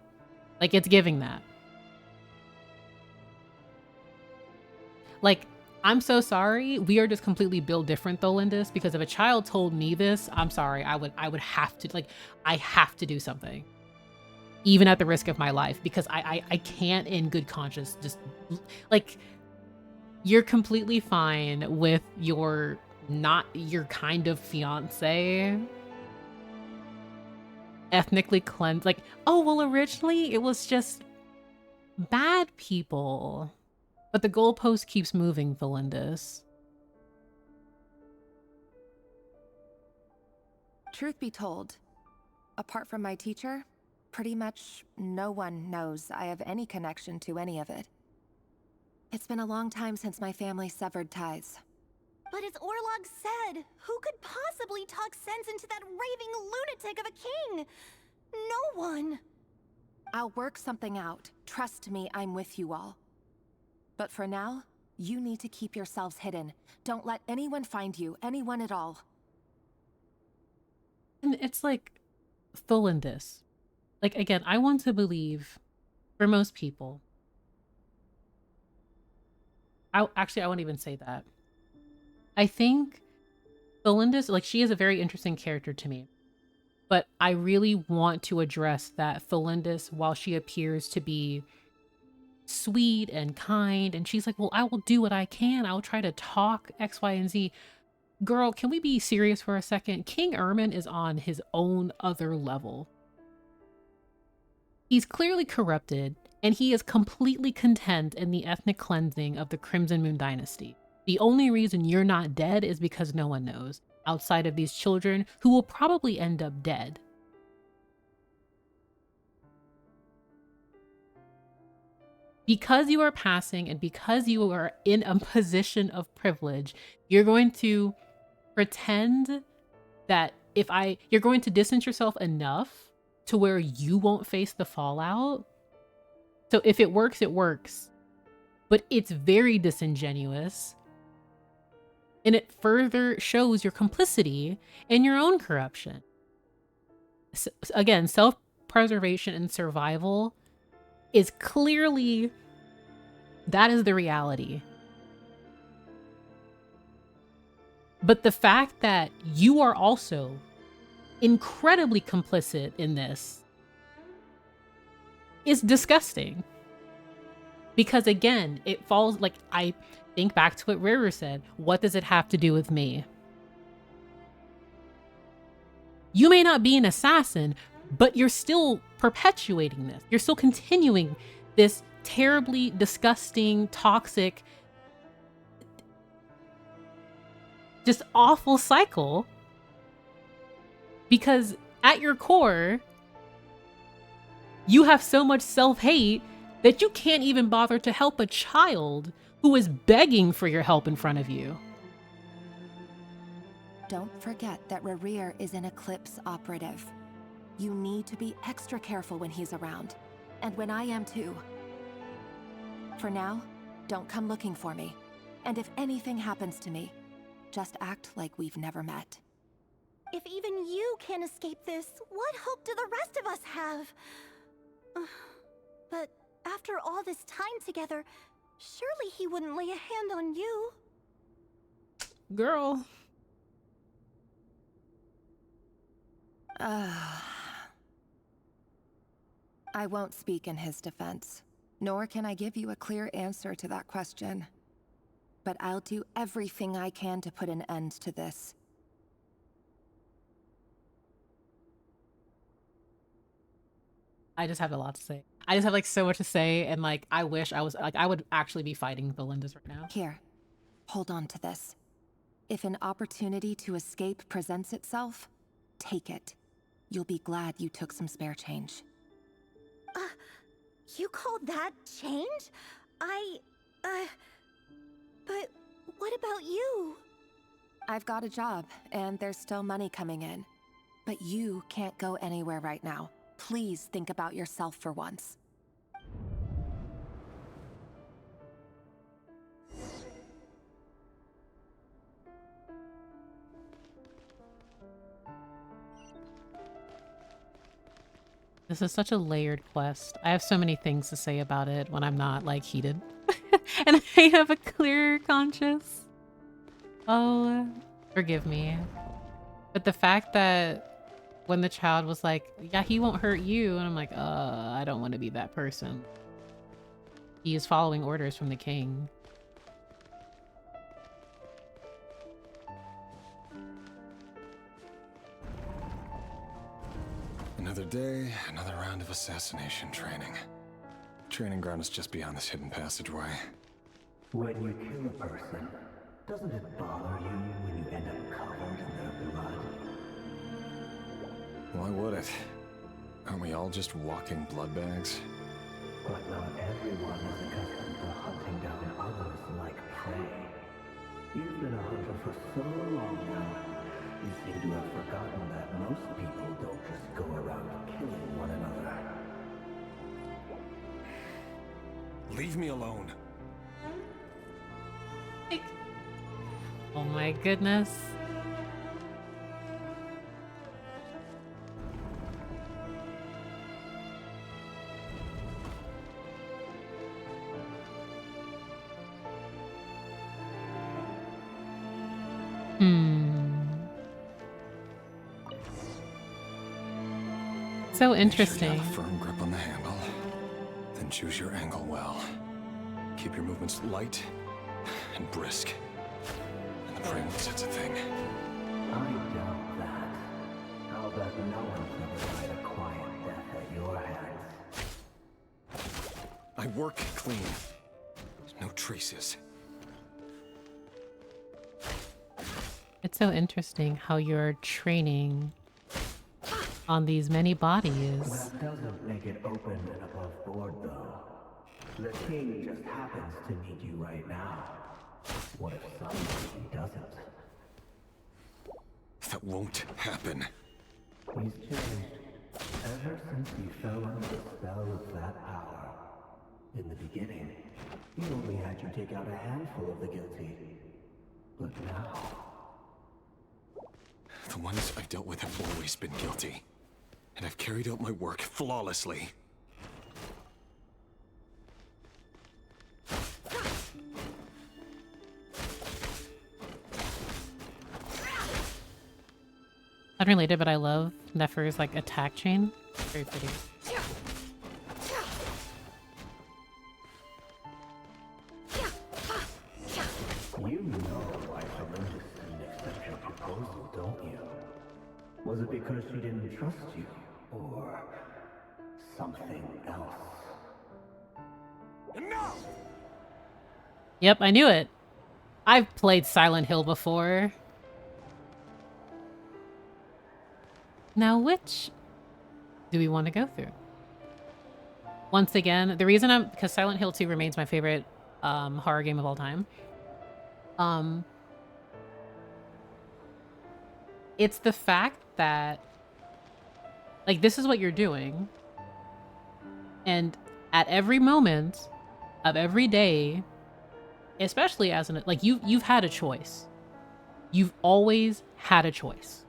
Like, it's giving that. Like, I'm so sorry. We are just completely built different, Thalindis, because if a child told me this, I'm sorry. I would have to, like, I have to do something. Even at the risk of my life, because I can't in good conscience just, like, you're completely fine with your not your kind of fiance ethnically cleansed. Like, oh, well, originally it was just bad people. But the goalpost keeps moving, Thalindis. Truth be told, apart from my teacher, pretty much no one knows I have any connection to any of it. It's been a long time since my family severed ties. But as Orlog said, who could possibly talk sense into that raving lunatic of a king? No one. I'll work something out. Trust me, I'm with you all. But for now, you need to keep yourselves hidden. Don't let anyone find you, anyone at all. And it's like, Thalindis. Like, again, I want to believe, for most people, I won't even say that. I think Thalindis, like, she is a very interesting character to me. But I really want to address that Thalindis, while she appears to be sweet and kind, and she's like, well, I will do what I can. I'll try to talk X, Y, and Z. Girl, can we be serious for a second? King Ermin is on his own other level. He's clearly corrupted, and he is completely content in the ethnic cleansing of the Crimson Moon Dynasty. The only reason you're not dead is because no one knows, outside of these children who will probably end up dead. Because you are passing and because you are in a position of privilege, you're going to pretend that you're going to distance yourself enough to where you won't face the fallout. So if it works, it works. But it's very disingenuous. And it further shows your complicity in your own corruption. So, again, self-preservation and survival is clearly, that is the reality. But the fact that you are also incredibly complicit in this is disgusting. Because again, it falls, like, I think back to what Rerir said. What does it have to do with me? You may not be an assassin, but you're still perpetuating this. You're still continuing this terribly disgusting, toxic, just awful cycle. Because at your core, you have so much self-hate that you can't even bother to help a child who is begging for your help in front of you. Don't forget that Rerir is an Eclipse operative. You need to be extra careful when he's around, and when I am too. For now, don't come looking for me. And if anything happens to me, just act like we've never met. If even you can't escape this, what hope do the rest of us have? But after all this time together, surely he wouldn't lay a hand on you. Girl. I won't speak in his defense, nor can I give you a clear answer to that question. But I'll do everything I can to put an end to this. I just have a lot to say. I just have like so much to say, and like I wish I was like I would actually be fighting the Lindas right now. Here, hold on to this. If an opportunity to escape presents itself, take it. You'll be glad you took some spare change. You called that change? But what about you? I've got a job, and there's still money coming in. But you can't go anywhere right now. Please think about yourself for once. This is such a layered quest. I have so many things to say about it when I'm not like heated. And I have a clear conscience. Oh, forgive me. But the fact that when the child was like, yeah, he won't hurt you. And I'm like, I don't want to be that person. He is following orders from the king. Another day, another round of assassination training. Training ground is just beyond this hidden passageway. When you kill a person, doesn't it bother you when you end up covered in their blood? Why would it? Aren't we all just walking blood bags? But not everyone is accustomed to hunting down others like prey. You've been a hunter for so long now, you seem to have forgotten that most people don't just go around killing one another. Leave me alone. Oh my goodness. So interesting. Make sure you have a firm grip on the handle, then choose your angle well. Keep your movements light and brisk. And the prey won't sense a thing. I doubt that. I'll bet no one's ever died a quiet death at your hands. I work clean. No traces. It's so interesting how you're training on these many bodies. That doesn't make it open and above board, though. The king just happens to need you right now. What if somebody doesn't? That won't happen. He's changed. Ever since he fell under the spell of that power. In the beginning, he only had you take out a handful of the guilty. But now... The ones I've dealt with have always been guilty. And I've carried out my work flawlessly. Unrelated, but I love Nefer's like attack chain. Very pretty. You know why Olympus didn't accept your proposal, don't you? Was it because she didn't trust you? Or something else? Enough! Yep, I knew it. I've played Silent Hill before. Now, which do we want to go through? Once again, the reason because Silent Hill 2 remains my favorite horror game of all time. It's the fact that, like, this is what you're doing. And at every moment of every day, especially as an, like, you've had a choice. You've always had a choice.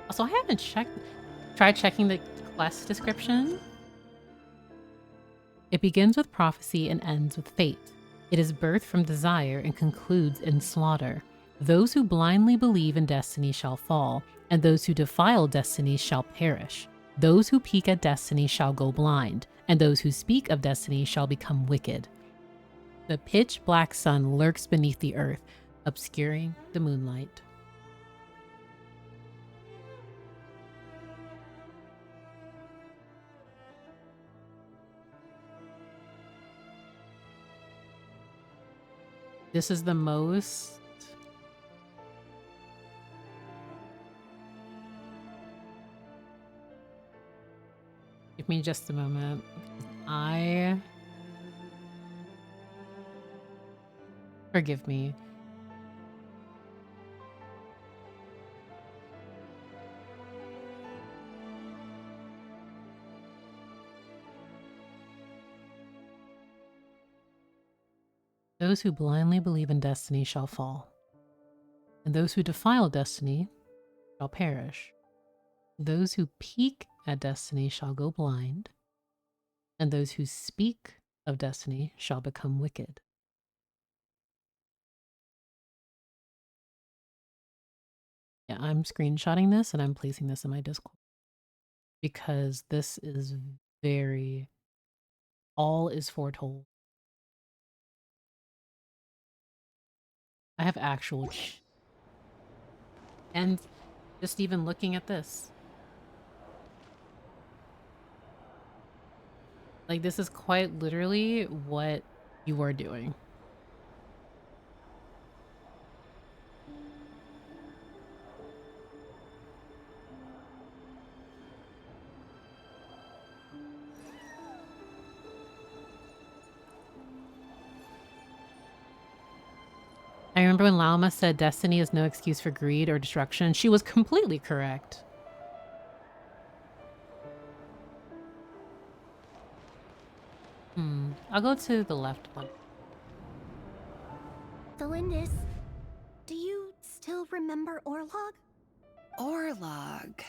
Also, I haven't tried checking the quest description. It begins with prophecy and ends with fate. It is birthed from desire and concludes in slaughter. Those who blindly believe in destiny shall fall, and those who defile destiny shall perish. Those who peek at destiny shall go blind, and those who speak of destiny shall become wicked. The pitch black sun lurks beneath the earth, obscuring the moonlight. This is the most... Give me just a moment. Forgive me. Those who blindly believe in destiny shall fall, and those who defile destiny shall perish. Those who peek at destiny shall go blind, and those who speak of destiny shall become wicked. Yeah, I'm screenshotting this and I'm placing this in my Discord because this is very... all is foretold. I have actual... and just even looking at this. Like, this is quite literally what you are doing. I remember when Lauma said destiny is no excuse for greed or destruction. She was completely correct. I'll go to the left one. Thelindis, do you still remember Orlog? Orlog?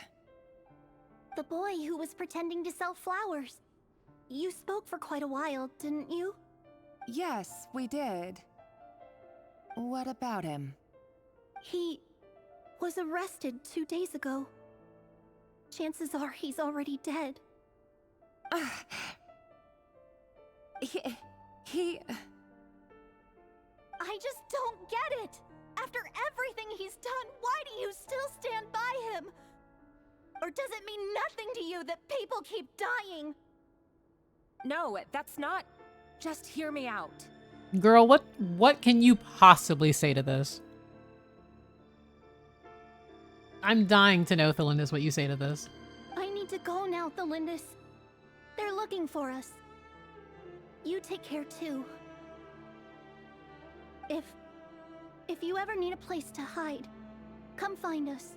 The boy who was pretending to sell flowers. You spoke for quite a while, didn't you? Yes, we did. What about him? He was arrested 2 days ago. Chances are he's already dead. He... I just don't get it! After everything he's done, why do you still stand by him? Or does it mean nothing to you that people keep dying? No, that's not... Just hear me out. Girl, what can you possibly say to this? I'm dying to know, Thelindis, what you say to this. I need to go now, Thelindis. They're looking for us. You take care too. If you ever need a place to hide, come find us.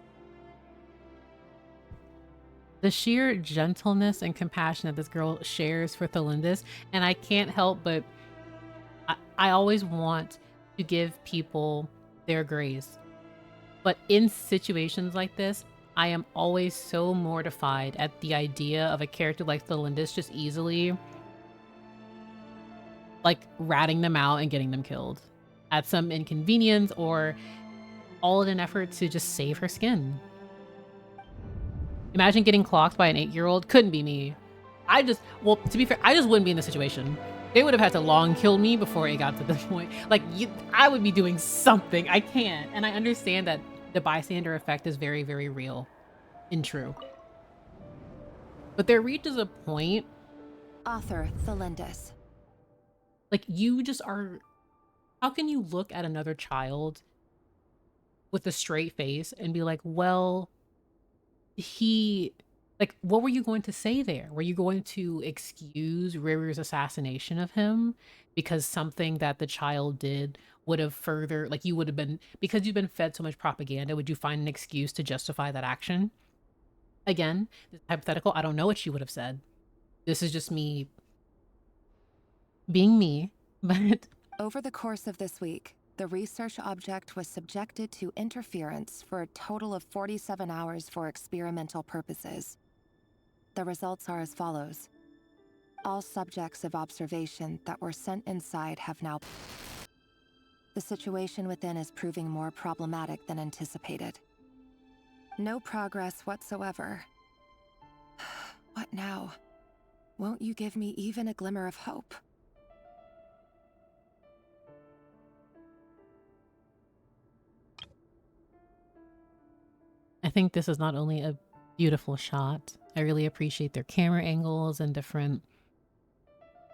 The sheer gentleness and compassion that this girl shares for Thelindis, and I can't help but I always want to give people their grace. But in situations like this, I am always so mortified at the idea of a character like Thelindis just easily like ratting them out and getting them killed at some inconvenience, or all in an effort to just save her skin. Imagine getting clocked by an 8-year-old. Couldn't be me. Well, to be fair, I just wouldn't be in the situation. They would have had to long kill me before it got to this point. Like, I would be doing something. I can't. And I understand that the bystander effect is very, very real and true. But there reaches a point, Author Thelindis. like, you just are... How can you look at another child with a straight face and be like, well, he... Like, what were you going to say there? Were you going to excuse Riru's assassination of him because something that the child did would have further... Like, you would have been... Because you've been fed so much propaganda, would you find an excuse to justify that action? Again, this is hypothetical. I don't know what she would have said. This is just me being me, but... Over the course of this week, the research object was subjected to interference for a total of 47 hours for experimental purposes. The results are as follows. All subjects of observation that were sent inside have now... The situation within is proving more problematic than anticipated. No progress whatsoever. What now? Won't you give me even a glimmer of hope? I think this is not only a beautiful shot, I really appreciate their camera angles and different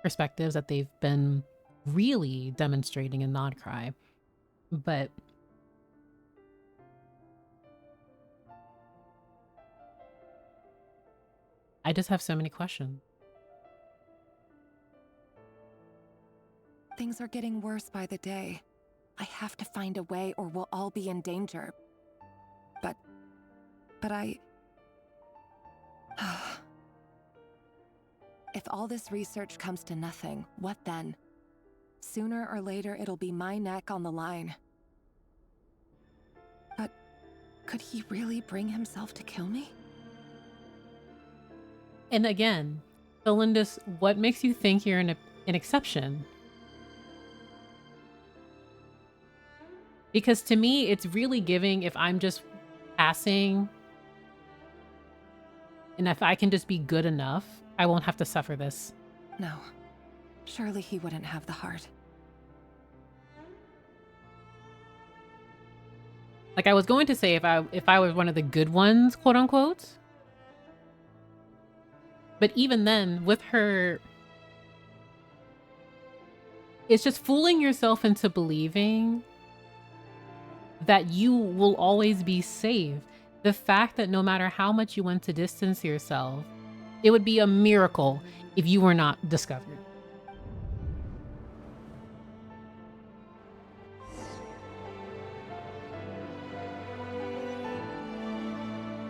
perspectives that they've been really demonstrating in Nod-Krai. But I just have so many questions. Things are getting worse by the day. I have to find a way or we'll all be in danger. But I... If all this research comes to nothing, what then? Sooner or later, it'll be my neck on the line. But could he really bring himself to kill me? And again, Thelindis, what makes you think you're an exception? Because to me, it's really giving if I'm just passing and if I can just be good enough, I won't have to suffer this. No. Surely he wouldn't have the heart. Like I was going to say if I was one of the good ones, quote unquote. But even then, with her, it's just fooling yourself into believing that you will always be safe. The fact that no matter how much you want to distance yourself, it would be a miracle if you were not discovered.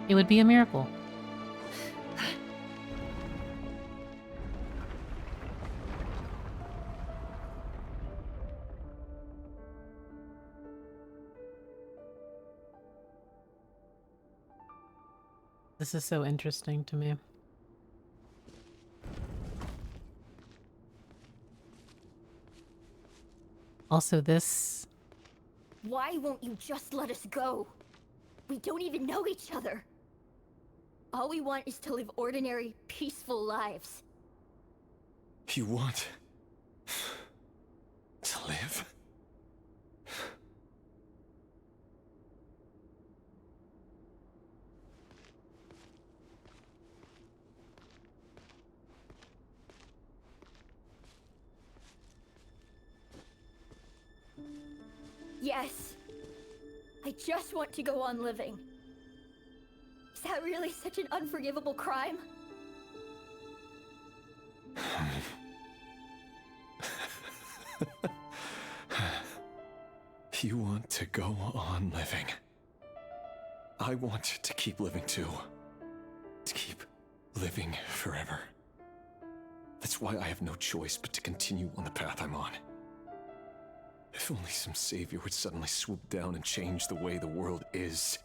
It would be a miracle. This is so interesting to me. Also, this... Why won't you just let us go? We don't even know each other. All we want is to live ordinary, peaceful lives. You want to live? Yes. I just want to go on living. Is that really such an unforgivable crime? You want to go on living. I want to keep living too. To keep living forever. That's why I have no choice but to continue on the path I'm on. If only some savior would suddenly swoop down and change the way the world is.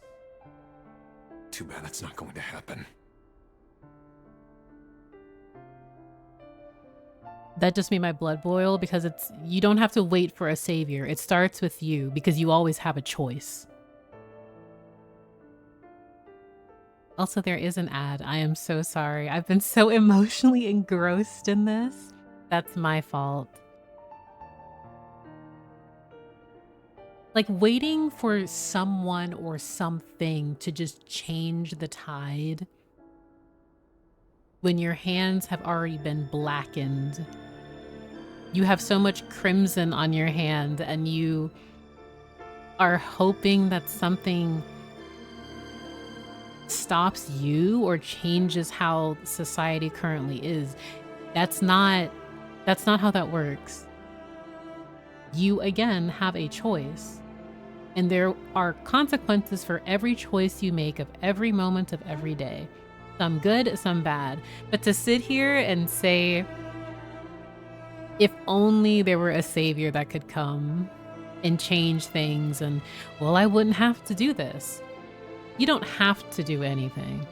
Too bad that's not going to happen. That just made my blood boil because you don't have to wait for a savior. It starts with you because you always have a choice. Also, there is an ad. I am so sorry. I've been so emotionally engrossed in this. That's my fault. Like waiting for someone or something to just change the tide when your hands have already been blackened. You have so much crimson on your hand, and you are hoping that something stops you or changes how society currently is. That's not how that works. You again have a choice, and there are consequences for every choice you make of every moment of every day. Some good, some bad. But to sit here and say, if only there were a savior that could come and change things, and, well, I wouldn't have to do this. You don't have to do anything.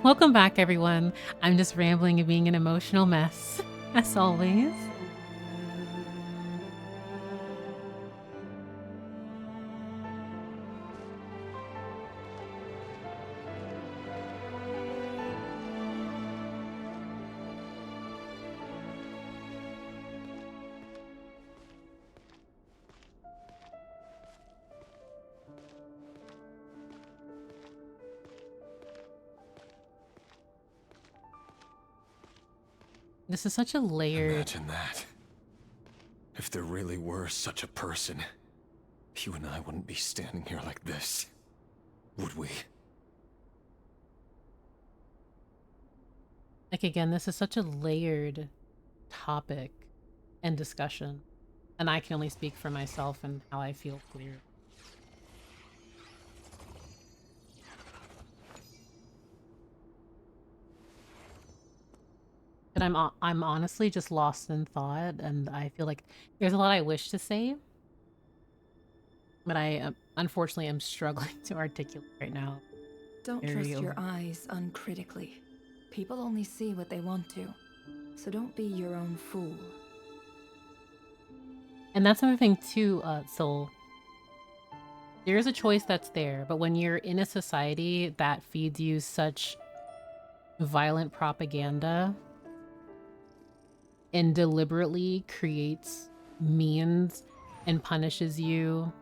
Welcome back, everyone. I'm just rambling and being an emotional mess, as always. This is such a layered... Imagine that. If there really were such a person, you and I wouldn't be standing here like this, would we? Like, again, this is such a layered topic and discussion. And I can only speak for myself and how I feel clear. But I'm honestly just lost in thought, and I feel like there's a lot I wish to say, but I unfortunately am struggling to articulate right now. Don't trust your eyes uncritically. People only see what they want to, so don't be your own fool. And that's another thing too, Soul. There is a choice that's there, but when you're in a society that feeds you such violent propaganda and deliberately creates means and punishes you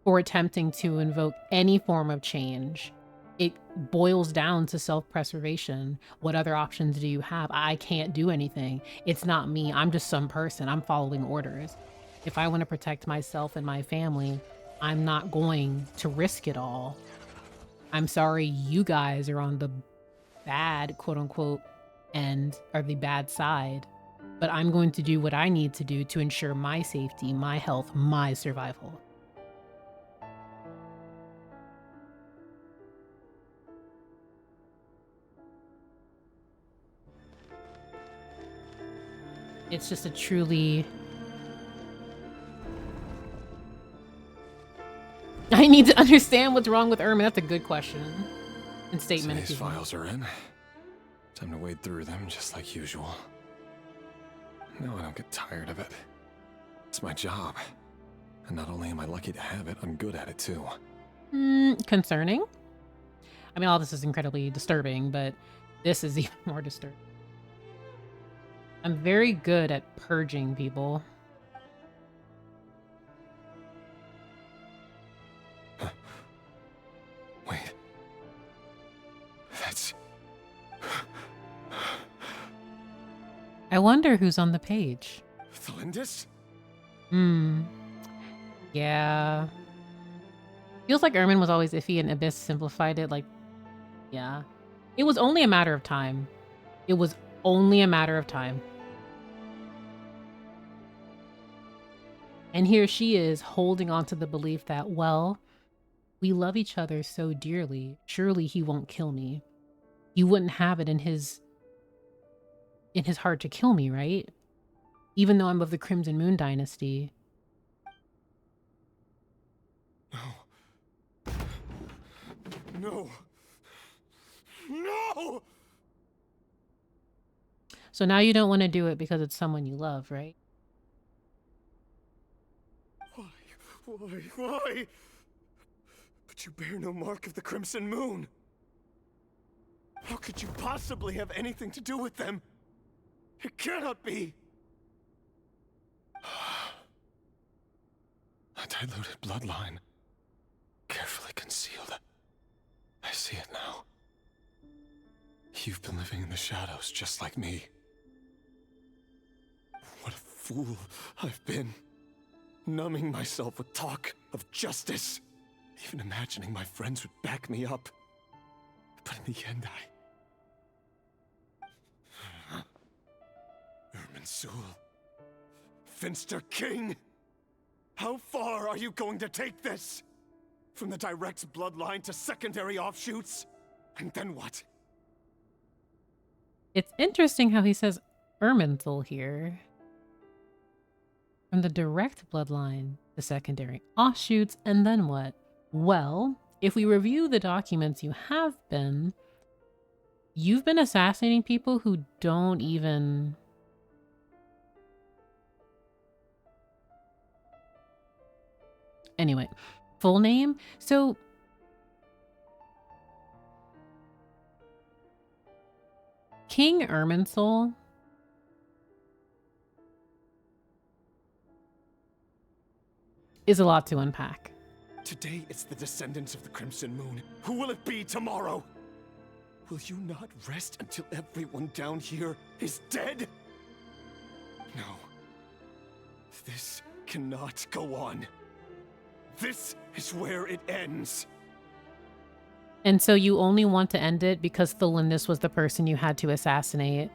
for attempting to invoke any form of change, it boils down to self-preservation. What other options do you have? I can't do anything. It's not me. I'm just some person. I'm following orders. If I want to protect myself and my family, I'm not going to risk it all. I'm sorry you guys are on the bad, quote unquote, end, or the bad side, but I'm going to do what I need to do to ensure my safety, my health, my survival. It's just a truly... I need to understand what's wrong with Ermin. That's a good question and statement. So these files are in. Time to wade through them just like usual. No, I don't get tired of it. It's my job. And not only am I lucky to have it, I'm good at it too. Concerning? I mean, all this is incredibly disturbing, but this is even more disturbing. I'm very good at purging people. Wait. That's... I wonder who's on the page. Thalindis? Yeah. Feels like Ermin was always iffy and Abyss simplified it. Like, yeah. It was only a matter of time. It was only a matter of time. And here she is holding on to the belief that, well, we love each other so dearly. Surely he won't kill me. He wouldn't have it in his heart to kill me, right? Even though I'm of the Crimson Moon dynasty. No. No! So now you don't want to do it because it's someone you love, right? Why? But you bear no mark of the Crimson Moon. How could you possibly have anything to do with them? It cannot be. A diluted bloodline. I concealed. I see it now. You've been living in the shadows just like me. What a fool I've been. Numbing myself with talk of justice. Even imagining my friends would back me up. But in the end, Irminsul. Finster King! How far are you going to take this? From the direct bloodline to secondary offshoots? And then what? It's interesting how he says Irminsul here. From the direct bloodline to secondary offshoots, and then what? Well, if we review the documents you've been assassinating people who don't even... Anyway, full name? So... King Irminsul is a lot to unpack. Today it's the descendants of the Crimson Moon. Who will it be tomorrow? Will you not rest until everyone down here is dead? No. This cannot go on. This is where it ends. And so you only want to end it because Tholindis was the person you had to assassinate.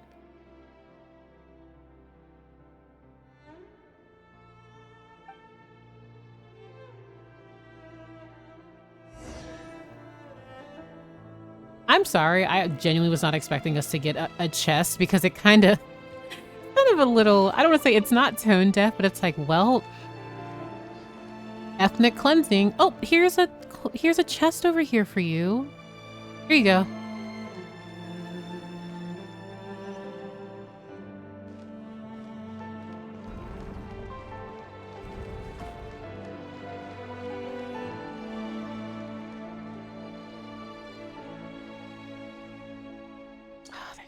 I'm sorry, I genuinely was not expecting us to get a chest because it kind of a little, I don't want to say it's not tone deaf, but it's like, well, ethnic cleansing. Oh, here's a chest over here for you. Here you go.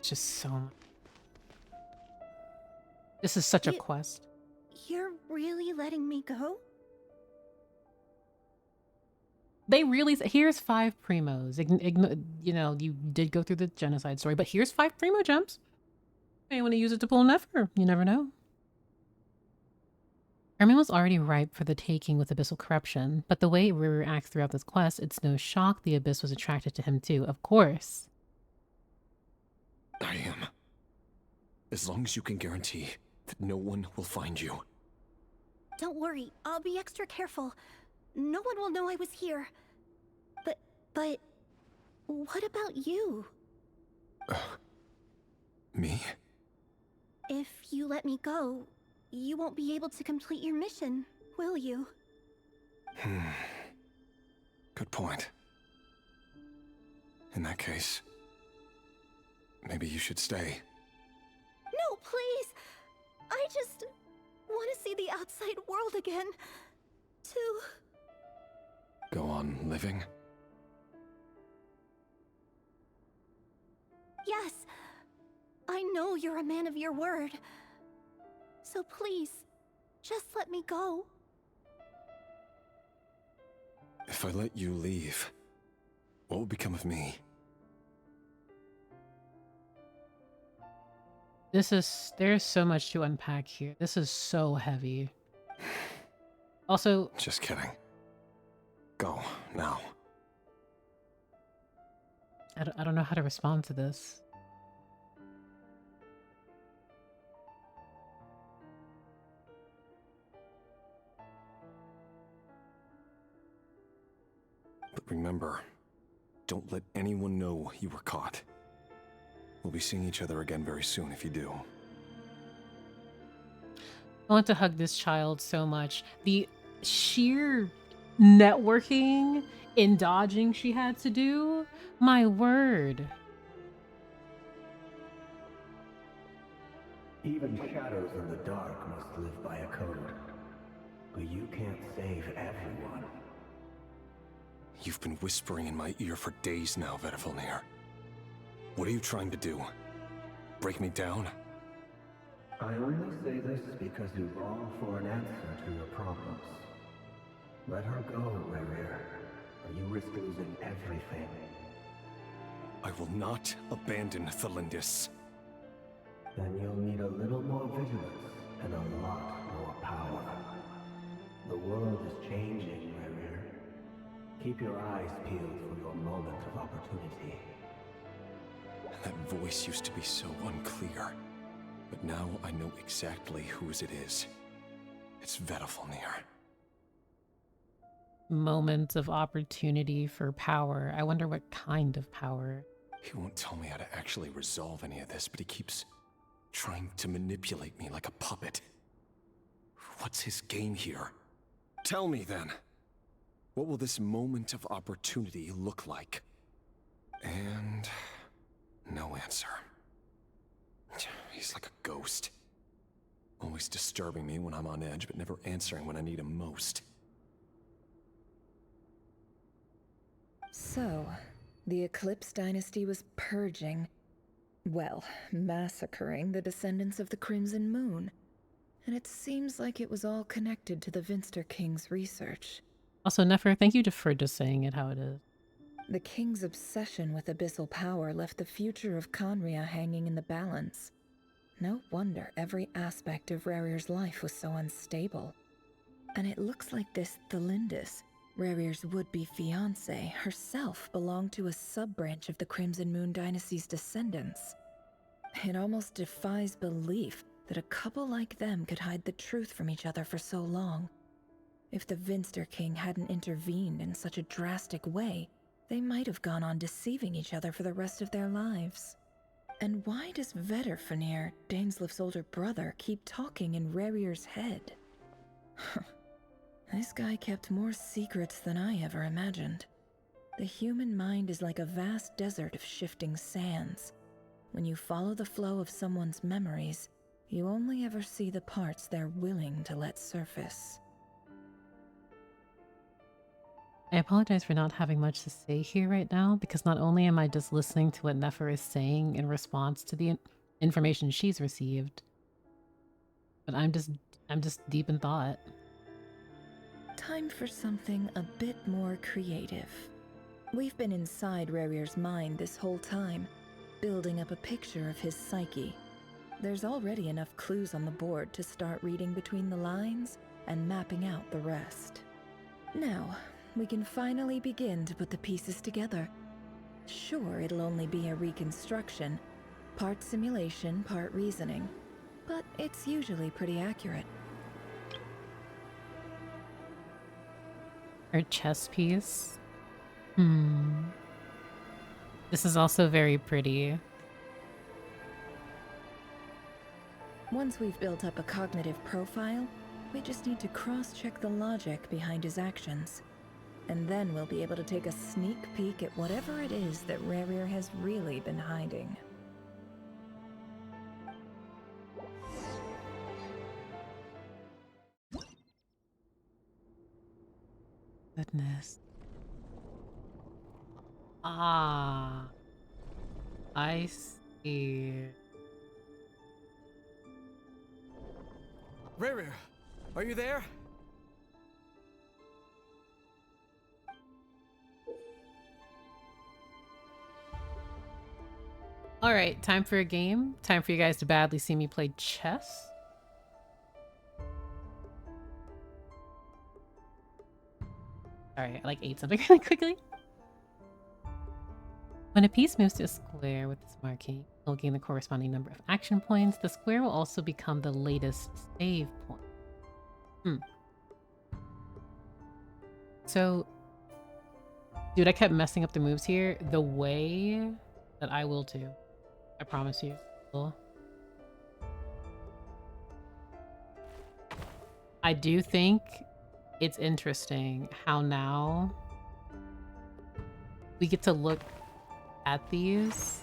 Just so... This is such a quest. You're really letting me go? They really... Here's 5 primos. You know, you did go through the genocide story, but here's 5 primo gems. May want to use it to pull an effort. You never know. Herman was already ripe for the taking with Abyssal Corruption, but the way he reacts throughout this quest, it's no shock the Abyss was attracted to him too, of course. I am. As long as you can guarantee that no one will find you. Don't worry, I'll be extra careful. No one will know I was here. But what about you? Me? If you let me go, you won't be able to complete your mission, will you? Good point. In that case, maybe you should stay. No, please! I just want to see the outside world again. Go on living? Yes. I know you're a man of your word. So please, just let me go. If I let you leave, what will become of me? There's so much to unpack here. This is so heavy. Also... Just kidding. Go, now. I don't know how to respond to this. But remember, don't let anyone know you were caught. We'll be seeing each other again very soon if you do. I want to hug this child so much. The sheer networking and dodging she had to do. My word. Even shadows in the dark must live by a code. But you can't save everyone. You've been whispering in my ear for days now, Vedifilnir. What are you trying to do? Break me down? I only say this because you long for an answer to your problems. Let her go, Rerir. or you risk losing everything. I will not abandon Thelindis. Then you'll need a little more vigilance and a lot more power. The world is changing, Rerir. Keep your eyes peeled for your moment of opportunity. That voice used to be so unclear, but now I know exactly whose it is. It's Vedafalnir. Moments of opportunity for power. I wonder what kind of power. He won't tell me how to actually resolve any of this, but he keeps trying to manipulate me like a puppet. What's his game here? Tell me then. What will this moment of opportunity look like? And no answer. He's like a ghost. Always disturbing me when I'm on edge, but never answering when I need him most. So, the Eclipse dynasty was purging, well, massacring the descendants of the Crimson Moon. And it seems like it was all connected to the Vinster King's research. Also, Nefer, thank you for just saying it how it is. The King's obsession with abyssal power left the future of Conria hanging in the balance. No wonder every aspect of Rerir's life was so unstable. And it looks like this Thelindis, Rerir's would-be fiancée, herself belonged to a sub-branch of the Crimson Moon dynasty's descendants. It almost defies belief that a couple like them could hide the truth from each other for so long. If the Vinster King hadn't intervened in such a drastic way, they might have gone on deceiving each other for the rest of their lives. And why does Vedafalnir, Dainslif's older brother, keep talking in Rerir's head? This guy kept more secrets than I ever imagined. The human mind is like a vast desert of shifting sands. When you follow the flow of someone's memories, you only ever see the parts they're willing to let surface. I apologize for not having much to say here right now, because not only am I just listening to what Nefer is saying in response to the information she's received, but I'm just deep in thought. Time for something a bit more creative. We've been inside Rerir's mind this whole time, building up a picture of his psyche. There's already enough clues on the board to start reading between the lines and mapping out the rest. Now, we can finally begin to put the pieces together. Sure, it'll only be a reconstruction, part simulation, part reasoning, but it's usually pretty accurate. Her chess piece. This is also very pretty. Once we've built up a cognitive profile, we just need to cross-check the logic behind his actions. And then we'll be able to take a sneak peek at whatever it is that Rerir has really been hiding. Goodness. Ah. I see. Rerir, are you there? Alright, time for a game. Time for you guys to badly see me play chess. Sorry, I ate something really quickly. When a piece moves to a square with its marking, it will gain the corresponding number of action points. The square will also become the latest save point. So, dude, I kept messing up the moves here. The way that I will too. I promise you. I do think it's interesting how now we get to look at these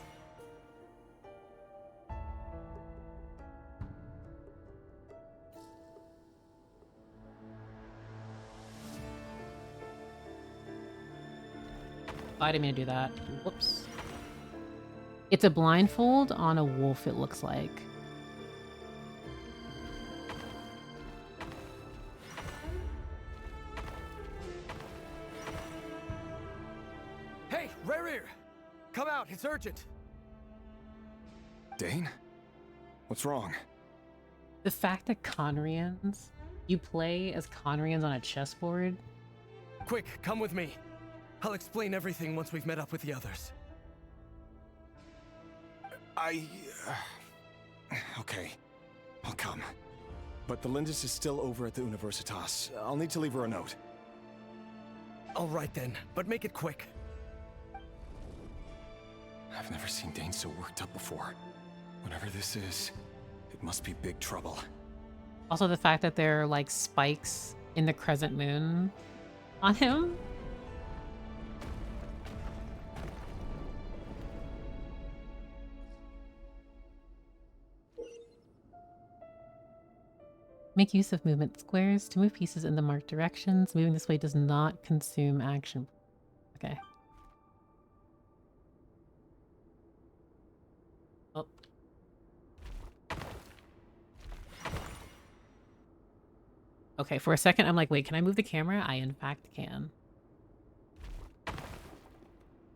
I didn't mean to do that. Whoops. It's a blindfold on a wolf, it looks like. It's urgent! Dane? What's wrong? The fact that Conrians, you play as Conrians on a chessboard. Quick, come with me. I'll explain everything once we've met up with the others. Okay. I'll come. But the Lindis is still over at the Universitas. I'll need to leave her a note. All right then, but make it quick. I've never seen Dane so worked up before. Whatever this is, it must be big trouble. Also, the fact that there are like spikes in the crescent moon on him. Make use of movement squares to move pieces in the marked directions. Moving this way does not consume action. Okay. Oh. Okay, for a second I'm like, wait, can I move the camera? I in fact can.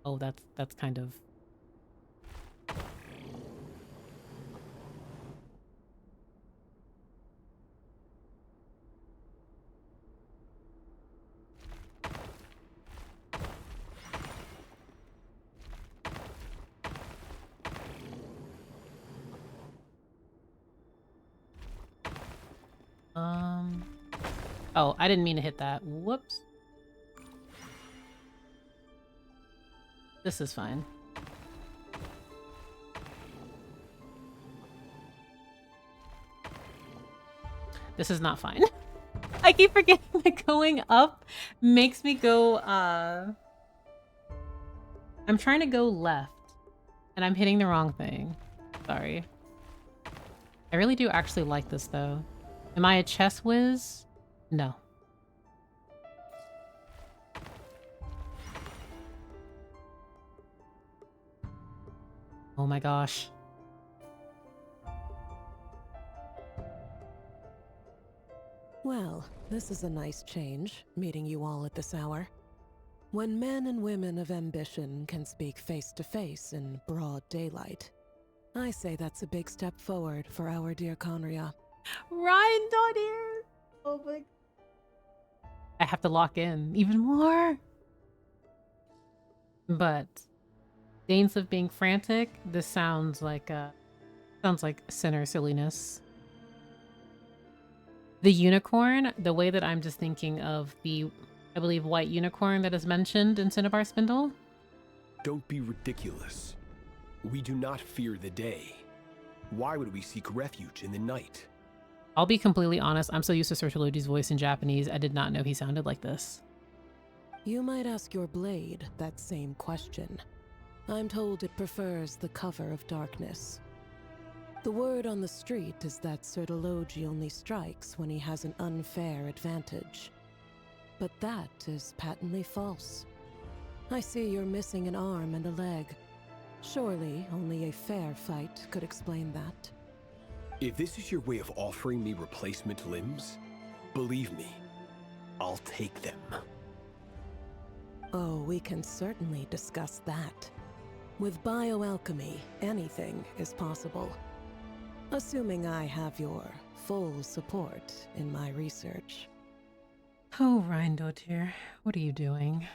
Oh, that's kind of... Oh, I didn't mean to hit that. Whoops. This is fine. This is not fine. I keep forgetting that going up makes me go, I'm trying to go left, and I'm hitting the wrong thing. Sorry. I really do actually like this, though. Am I a chess whiz? No. Oh my gosh. Well, this is a nice change, meeting you all at this hour. When men and women of ambition can speak face to face in broad daylight, I say that's a big step forward for our dear Conria. Ryan Doddier! Oh my... I have to lock in even more. But Danes of being frantic, this sounds like sinner silliness. The unicorn, the way that I'm just thinking of the, I believe, white unicorn that is mentioned in Cinnabar Spindle. Don't be ridiculous. We do not fear the day. Why would we seek refuge in the night? I'll be completely honest, I'm so used to Sir Tologi's voice in Japanese, I did not know he sounded like this. You might ask your blade that same question. I'm told it prefers the cover of darkness. The word on the street is that Sir Tologi only strikes when he has an unfair advantage. But that is patently false. I see you're missing an arm and a leg. Surely only a fair fight could explain that. If this is your way of offering me replacement limbs, believe me, I'll take them. Oh, we can certainly discuss that. With bioalchemy, anything is possible. Assuming I have your full support in my research. Oh, Rhindottir, what are you doing?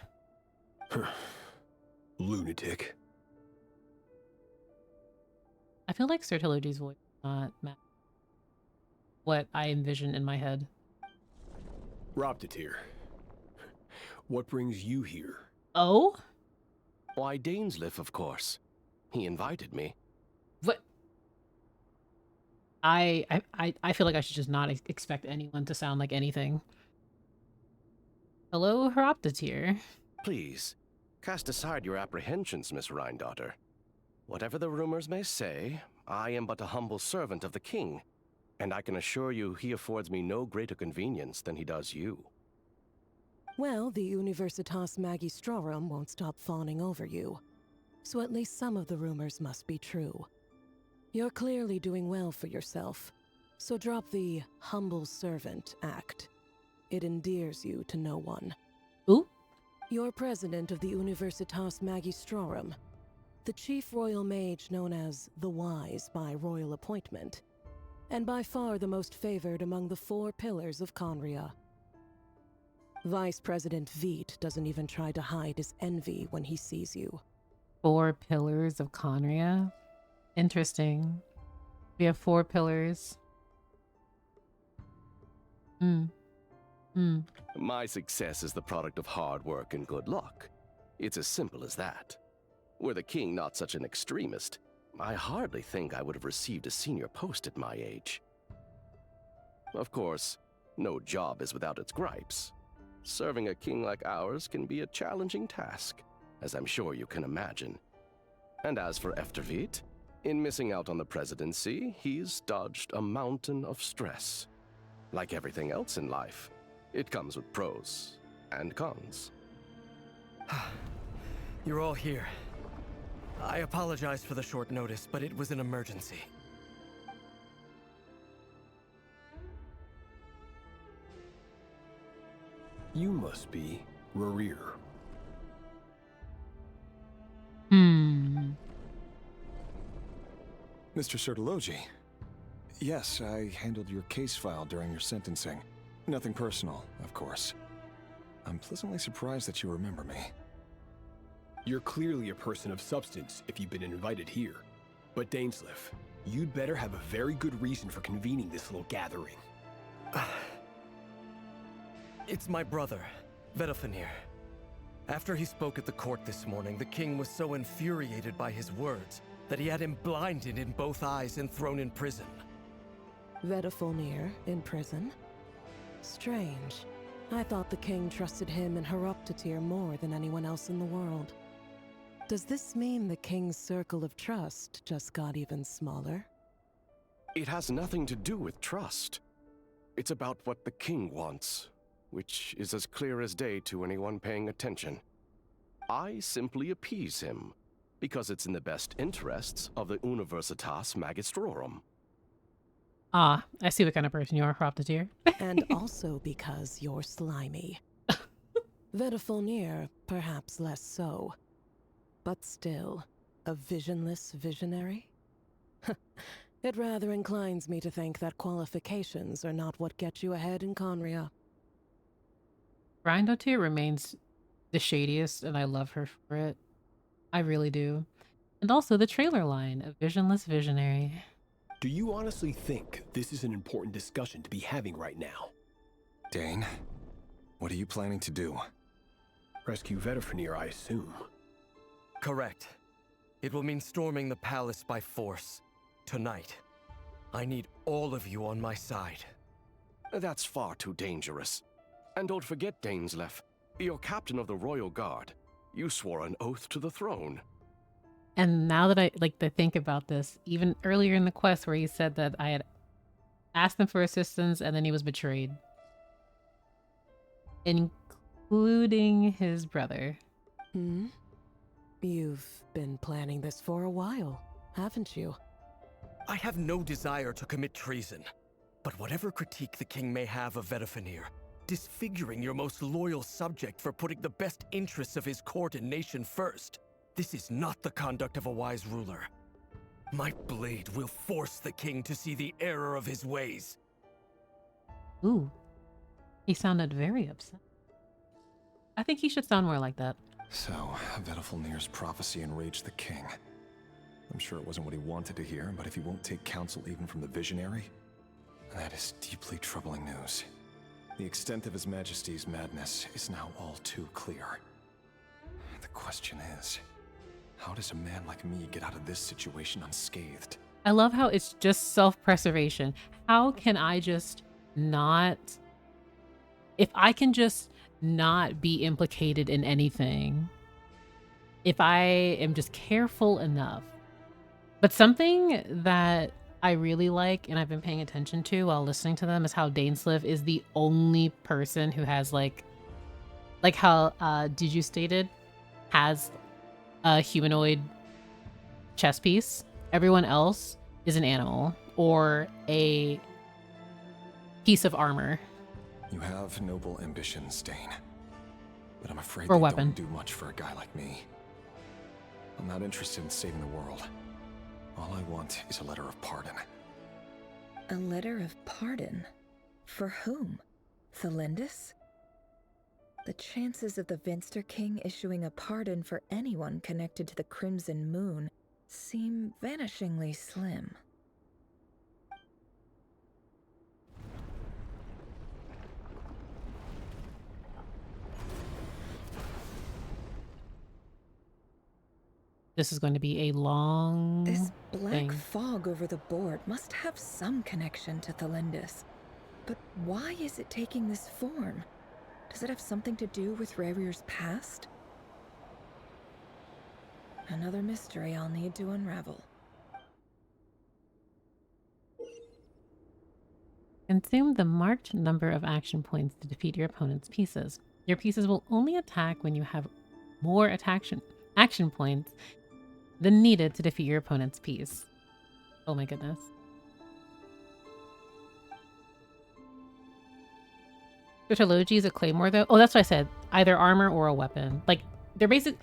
Lunatic. I feel like Sir Tologi's voice is not what I envision in my head. Robtatir, what brings you here? Oh? Why, Dainsleif, of course. He invited me. What? I feel like I should just not expect anyone to sound like anything. Hello, Horoptatir. Please, cast aside your apprehensions, Miss Rhindaughter. Whatever the rumors may say, I am but a humble servant of the king, and I can assure you he affords me no greater convenience than he does you. Well, the Universitas Magistrorum won't stop fawning over you, so at least some of the rumors must be true. You're clearly doing well for yourself, so drop the humble servant act. It endears you to no one. Ooh? You're president of the Universitas Magistrorum. the chief royal mage known as the Wise by royal appointment, and by far the most favored among the 4 pillars of Conria. Vice President Veet doesn't even try to hide his envy when he sees you. 4 pillars of Conria? Interesting. We have 4 pillars. My success is the product of hard work and good luck. It's as simple as that. Were the king not such an extremist, I hardly think I would have received a senior post at my age. Of course, no job is without its gripes. Serving a king like ours can be a challenging task, as I'm sure you can imagine. And as for Efterveet, in missing out on the presidency, he's dodged a mountain of stress. Like everything else in life, it comes with pros and cons. You're all here. I apologize for the short notice, but it was an emergency. You must be Rerir. Mr. Sertologi. Yes, I handled your case file during your sentencing. Nothing personal, of course. I'm pleasantly surprised that you remember me. You're clearly a person of substance if you've been invited here. But Dainsleif, you'd better have a very good reason for convening this little gathering. It's my brother, Vedafenir. After he spoke at the court this morning, the king was so infuriated by his words that he had him blinded in both eyes and thrown in prison. Vedafenir in prison? Strange. I thought the king trusted him and Horoptatyr more than anyone else in the world. Does this mean the king's circle of trust just got even smaller? It has nothing to do with trust. It's about what the king wants, which is as clear as day to anyone paying attention. I simply appease him, because it's in the best interests of the Universitas Magistrorum. Ah, I see what kind of person you are, Horoptatyr. And also because you're slimy. Vedafenir, perhaps less so. But still, a visionless visionary? It rather inclines me to think that qualifications are not what get you ahead in Conria. Grindotyr remains the shadiest, and I love her for it. I really do. And also the trailer line, a visionless visionary. Do you honestly think this is an important discussion to be having right now? Dane, what are you planning to do? Rescue Vedafenir, I assume. Correct. It will mean storming the palace by force. Tonight. I need all of you on my side. That's far too dangerous. And don't forget, Dainsleif, you're captain of the Royal Guard. You swore an oath to the throne. And now that I think about this, even earlier in the quest where he said that I had asked him for assistance and then he was betrayed. Including his brother. You've been planning this for a while, haven't you? I have no desire to commit treason. But whatever critique the king may have of Vedafenir, disfiguring your most loyal subject for putting the best interests of his court and nation first, this is not the conduct of a wise ruler. My blade will force the king to see the error of his ways. Ooh, he sounded very upset. I think he should sound more like that. So, Vedafenir's prophecy enraged the king. I'm sure it wasn't what he wanted to hear, but if he won't take counsel even from the visionary, that is deeply troubling news. The extent of His Majesty's madness is now all too clear. The question is, how does a man like me get out of this situation unscathed? I love how it's just self-preservation. How can I just not... If I can just not be implicated in anything, if I am just careful enough. But something that I really like, and I've been paying attention to while listening to them, is how Dainsleif is the only person who has like how Diju stated, has a humanoid chess piece. Everyone else is an animal or a piece of armor. You have noble ambitions, Dane. But I'm afraid Or they weapon. don't do much for a guy like me. I'm not interested in saving the world. All I want is a letter of pardon. A letter of pardon? For whom? Thelindis? The chances of the Vinster King issuing a pardon for anyone connected to the Crimson Moon seem vanishingly slim. This is going to be a long This black thing. fog over the board must have some connection to Thelindis. But why is it taking this form? Does it have something to do with Revir's past? Another mystery I'll need to unravel. Consume the marked number of action points to defeat your opponent's pieces. Your pieces will only attack when you have more action points than needed to defeat your opponent's piece. Oh my goodness. Elegy is a claymore though. Oh, that's what I said. Either armor or a weapon. Like, they're basic.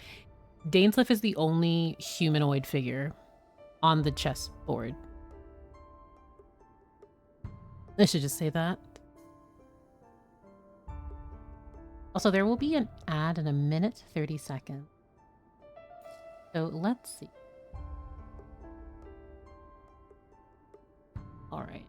Dainsleif is the only humanoid figure on the chessboard. I should just say that. Also, there will be an ad in a minute 30 seconds. So let's see. All right.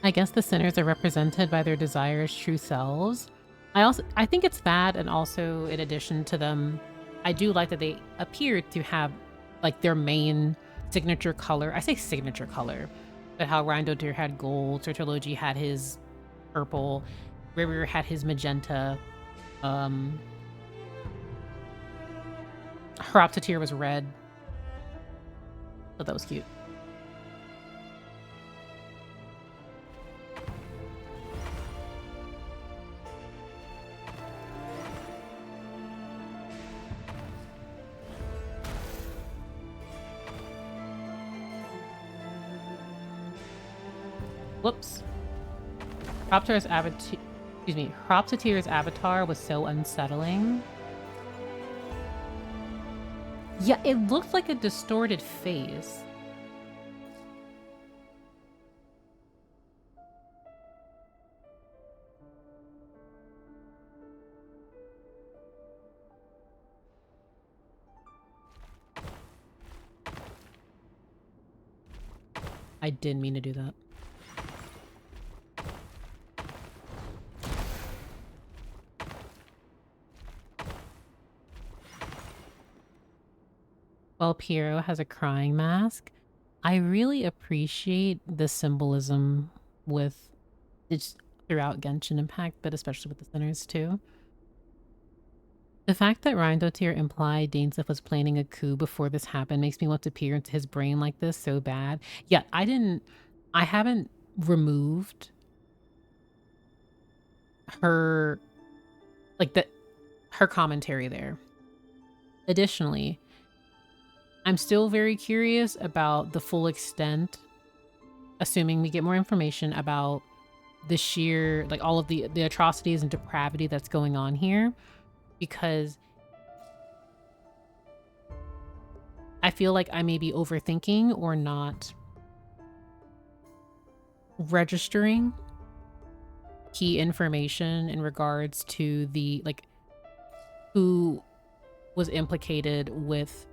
I guess the sinners are represented by their desires' true selves. I think it's that, and also in addition to them, I do like that they appear to have like their main signature color. I say signature color, but how Rhindotir had gold, Elegy had his purple, Rivir had his magenta, Horopsatir was red. So that was cute. Whoops. Horopsatir's avatar was so unsettling. Yeah, it looked like a distorted face. I didn't mean to do that. Well, Piero has a crying mask. I really appreciate the symbolism with it's throughout Genshin Impact, but especially with the sinners too. The fact that Rhindotir implied Dainsleif was planning a coup before this happened makes me want to peer into his brain like this so bad. Yeah, I haven't removed her commentary there. Additionally, I'm still very curious about the full extent, assuming we get more information about the sheer, like all of the atrocities and depravity that's going on here, because I feel like I may be overthinking or not registering key information in regards to the, like, who was implicated with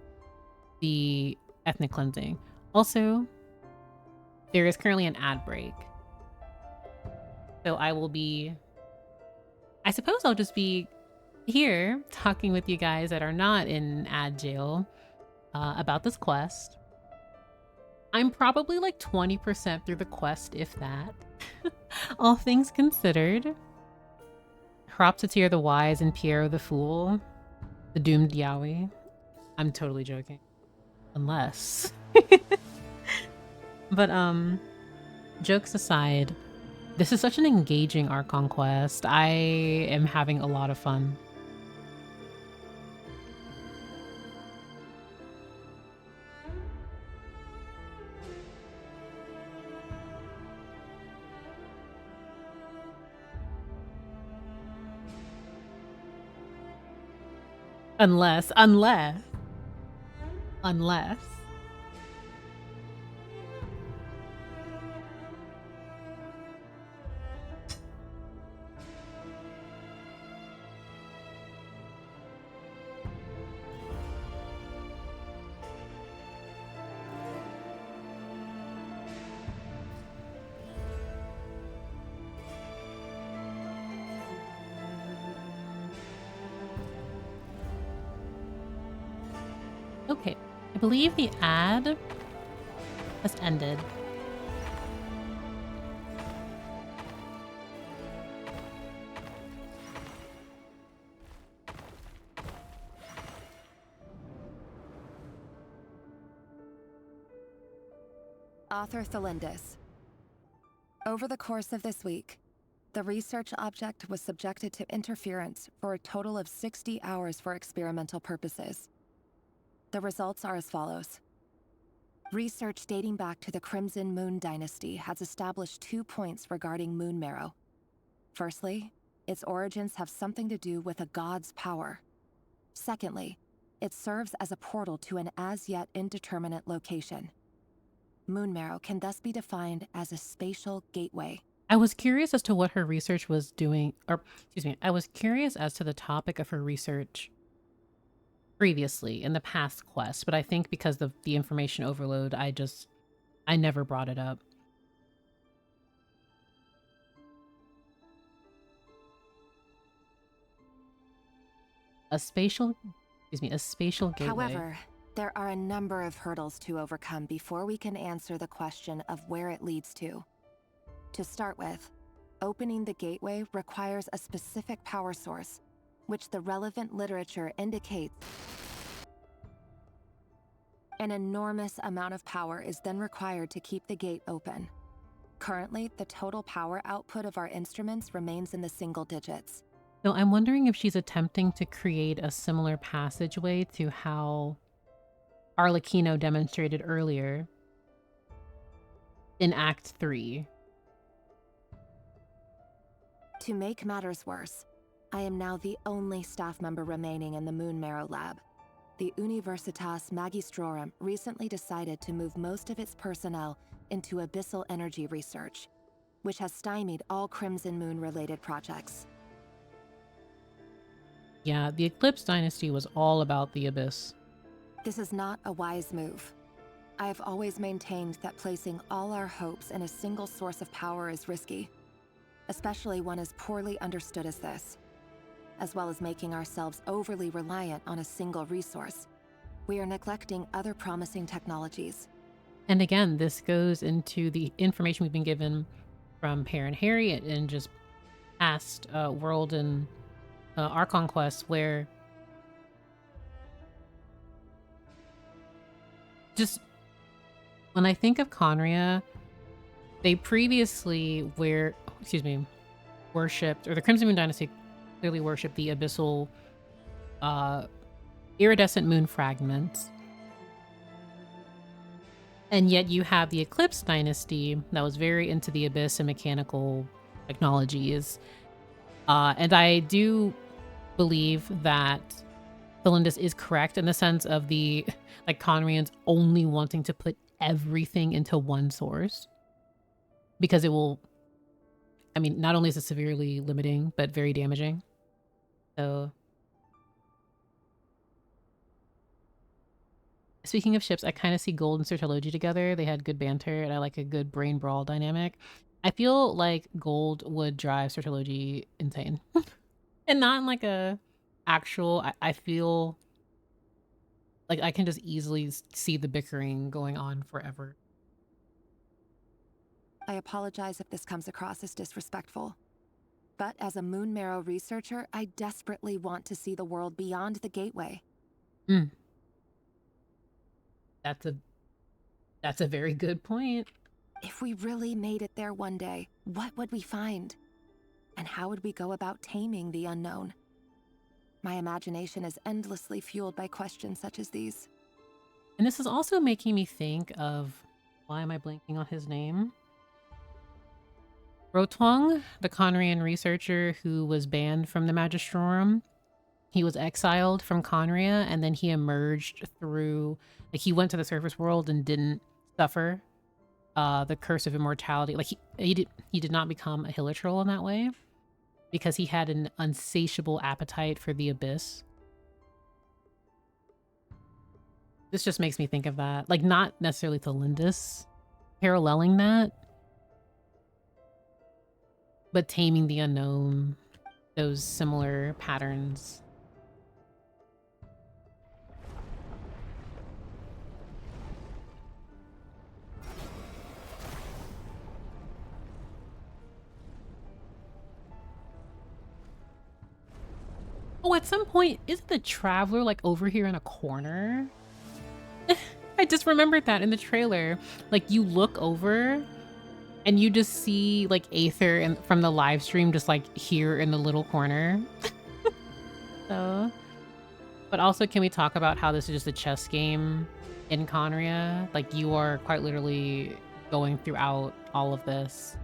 the ethnic cleansing. Also, there is currently an ad break. So I suppose I'll just be here talking with you guys that are not in ad jail about this quest. I'm probably like 20% through the quest, if that. All things considered. Hroptatir the Wise and Piero the Fool. The Doomed Yowie. I'm totally joking. Unless. But, jokes aside, this is such an engaging Archon quest. I am having a lot of fun. Unless. Okay, I believe the ad has ended. Author Thelindis. Over the course of this week, the research object was subjected to interference for a total of 60 hours for experimental purposes. The results are as follows. Research dating back to the Crimson Moon Dynasty has established 2 points regarding moon marrow. Firstly, its origins have something to do with a god's power. Secondly, it serves as a portal to an as-yet indeterminate location. Moon marrow can thus be defined as a spatial gateway. I was curious as to what her research was doing, or excuse me, I was curious as to the topic of her research previously in the past quest, but I think because of the information overload, I never brought it up. A spatial gateway. However, there are a number of hurdles to overcome before we can answer the question of where it leads to. To start with, opening the gateway requires a specific power source, which the relevant literature indicates. An enormous amount of power is then required to keep the gate open. Currently, the total power output of our instruments remains in the single digits. So I'm wondering if she's attempting to create a similar passageway to how Arlecchino demonstrated earlier in Act 3. To make matters worse, I am now the only staff member remaining in the Moon Marrow lab. The Universitas Magistrorum recently decided to move most of its personnel into abyssal energy research, which has stymied all Crimson Moon-related projects. Yeah, the Eclipse Dynasty was all about the Abyss. This is not a wise move. I have always maintained that placing all our hopes in a single source of power is risky, especially one as poorly understood as this. As well as making ourselves overly reliant on a single resource, we are neglecting other promising technologies. And again, this goes into the information we've been given from Pear and Harry and just past World and Archon quests, where just when I think of Conria, they previously worshipped, or the Crimson Moon Dynasty clearly worshipped the abyssal iridescent moon fragments. And yet you have the Eclipse Dynasty that was very into the abyss and mechanical technologies. And I do believe that Thelindis is correct in the sense of the Conrians only wanting to put everything into one source, because it will, I mean, not only is it severely limiting, but very damaging. So, speaking of ships, I kind of see Gold and Sertology together. They had good banter, and I like a good brain brawl dynamic. I feel like Gold would drive Sertology insane. And not in like a actual, I feel like I can just easily see the bickering going on forever. I apologize if this comes across as disrespectful. But as a Moon Marrow researcher, I desperately want to see the world beyond the gateway. Mm. That's a very good point. If we really made it there one day, what would we find? And how would we go about taming the unknown? My imagination is endlessly fueled by questions such as these. And this is also making me think of, why am I blanking on his name? Rotwang, the Conrian researcher who was banned from the Magistrorum. He was exiled from Conria, and then he emerged through, like, he went to the surface world and didn't suffer the curse of immortality. Like, he did not become a hilichurl in that way, because he had an insatiable appetite for the abyss. This just makes me think of that. Like, not necessarily to Lindis, paralleling that, but taming the unknown, those similar patterns. Oh, at some point, isn't the Traveler like over here in a corner? I just remembered that in the trailer. Like, you look over and you just see like Aether and from the live stream just like here in the little corner. So, but also, can we talk about how this is just a chess game in Conria? Like, you are quite literally going throughout all of this.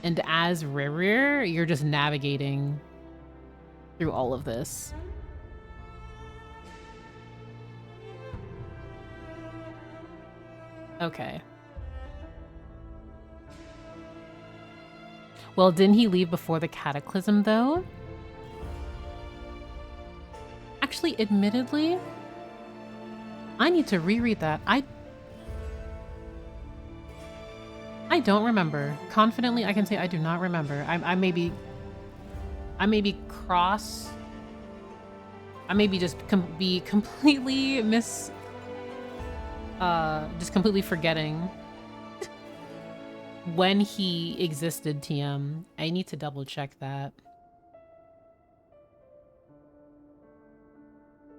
And as Rerir, you're just navigating through all of this. Okay. Well, didn't he leave before the cataclysm, though? Actually, admittedly, I need to reread that. I don't remember. Confidently, I can say I do not remember. I may be cross. I may be just be completely just completely forgetting when he existed, TM. I need to double check that.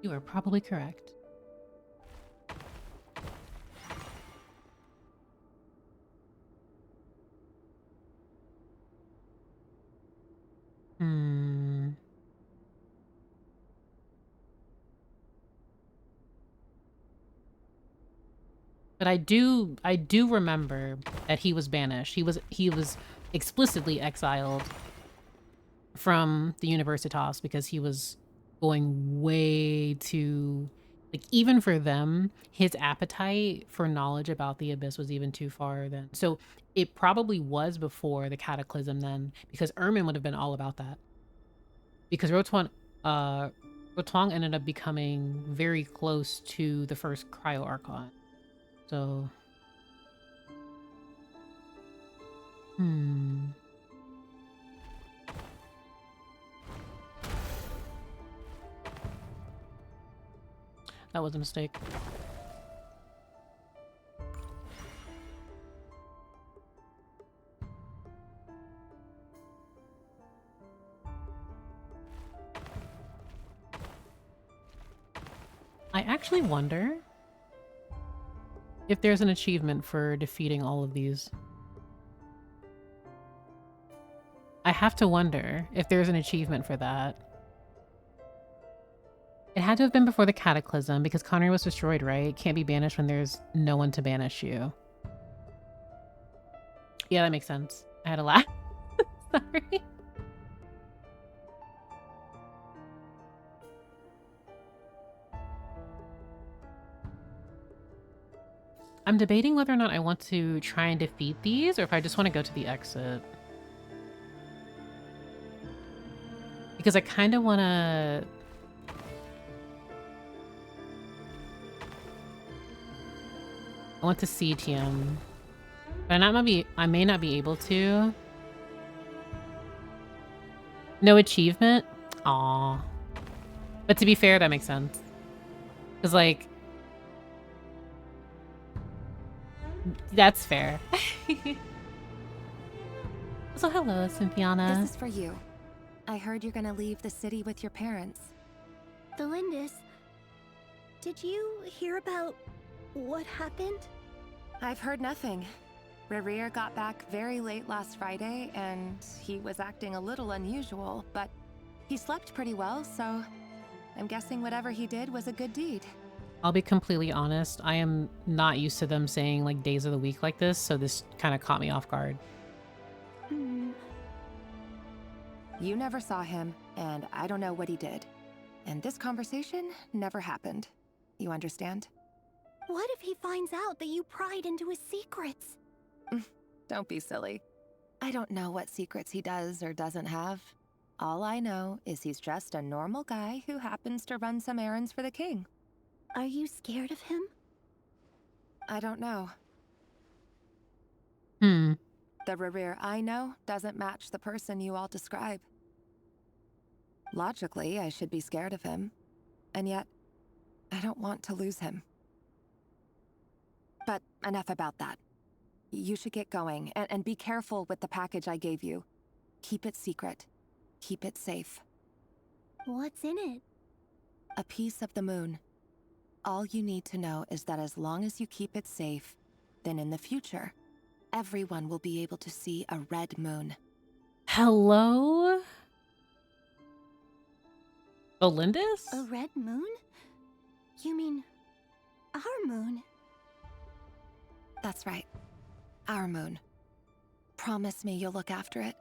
You are probably correct. But I do remember that he was banished. He was explicitly exiled from the Universitas because he was going way too, like, even for them, his appetite for knowledge about the Abyss was even too far then. So it probably was before the Cataclysm then, because Ermin would have been all about that. Because Rotwang ended up becoming very close to the first Cryo Archon. So, that was a mistake. I actually wonder if there's an achievement for defeating all of these. I have to wonder if there's an achievement for that. It had to have been before the Cataclysm because Connery was destroyed, right? Can't be banished when there's no one to banish you. Yeah, that makes sense. I had to laugh. Sorry. I'm debating whether or not I want to try and defeat these or if I just want to go to the exit. Because I kind of want to... I want to see TM. But I may not be able to. No achievement? Aww. But to be fair, that makes sense. Because, like... That's fair. So hello, Cynthiana. This is for you. I heard you're gonna leave the city with your parents. The Lindis. Did you hear about what happened? I've heard nothing. Rerir got back very late last Friday, and he was acting a little unusual, but he slept pretty well, so I'm guessing whatever he did was a good deed. I'll be completely honest. I am not used to them saying like days of the week like this, so this kind of caught me off guard. You never saw him, and I don't know what he did. And this conversation never happened. You understand? What if he finds out that you pried into his secrets? Don't be silly. I don't know what secrets he does or doesn't have. All I know is he's just a normal guy who happens to run some errands for the king. Are you scared of him? I don't know. The Rerir I know doesn't match the person you all describe. Logically, I should be scared of him. And yet, I don't want to lose him. But enough about that. You should get going, and be careful with the package I gave you. Keep it secret. Keep it safe. What's in it? A piece of the moon. All you need to know is that as long as you keep it safe, then in the future, everyone will be able to see a red moon. Hello? Olindis? A red moon? You mean our moon? That's right. Our moon. Promise me you'll look after it.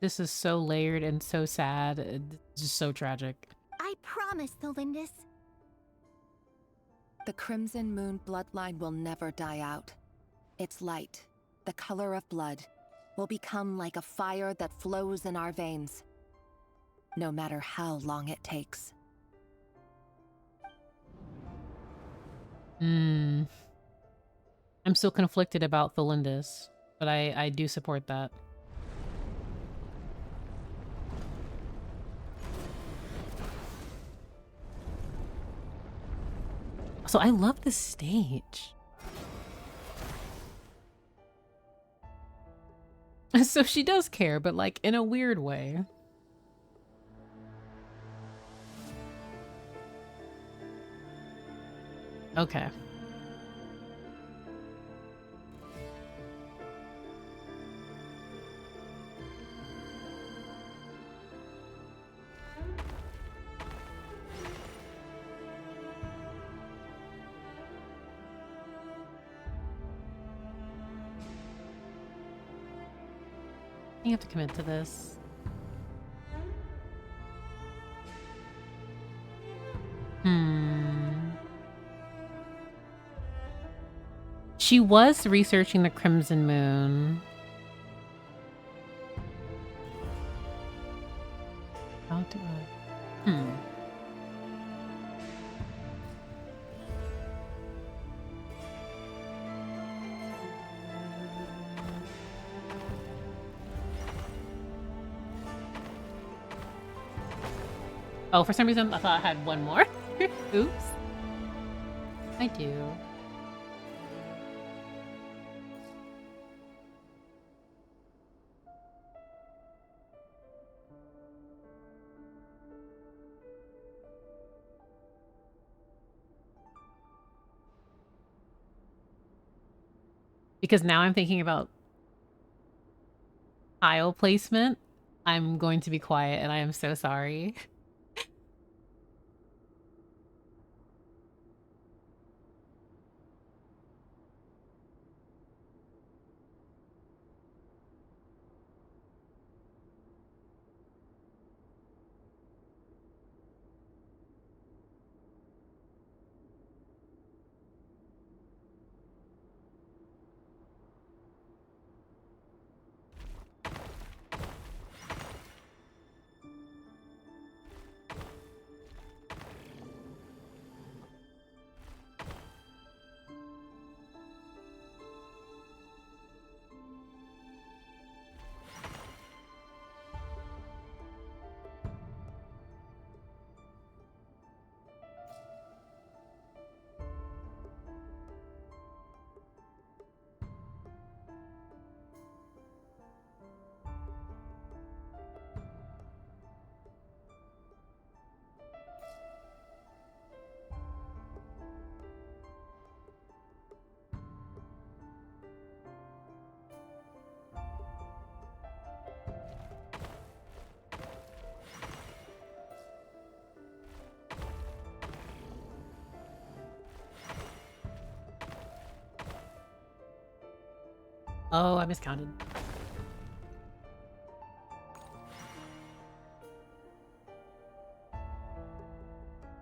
This is so layered and so sad. It's just so tragic. I promise, the Lindis. The Crimson Moon bloodline will never die out. Its light, the color of blood, will become like a fire that flows in our veins, no matter how long it takes. I'm still conflicted about Thelindis, but I do support that. So I love this stage. So she does care, but like in a weird way. Okay. You have to commit to this. She was researching the Crimson Moon. How do I? Oh, for some reason I thought I had one more. Oops. I do. Because now I'm thinking about tile placement. I'm going to be quiet and I am so sorry. Oh, I miscounted.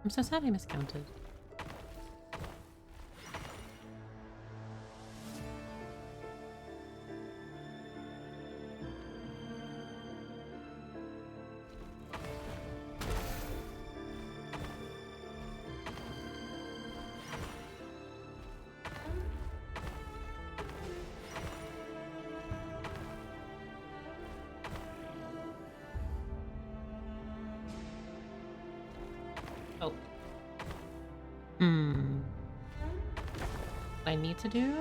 I'm so sad I miscounted. Oh. What I need to do?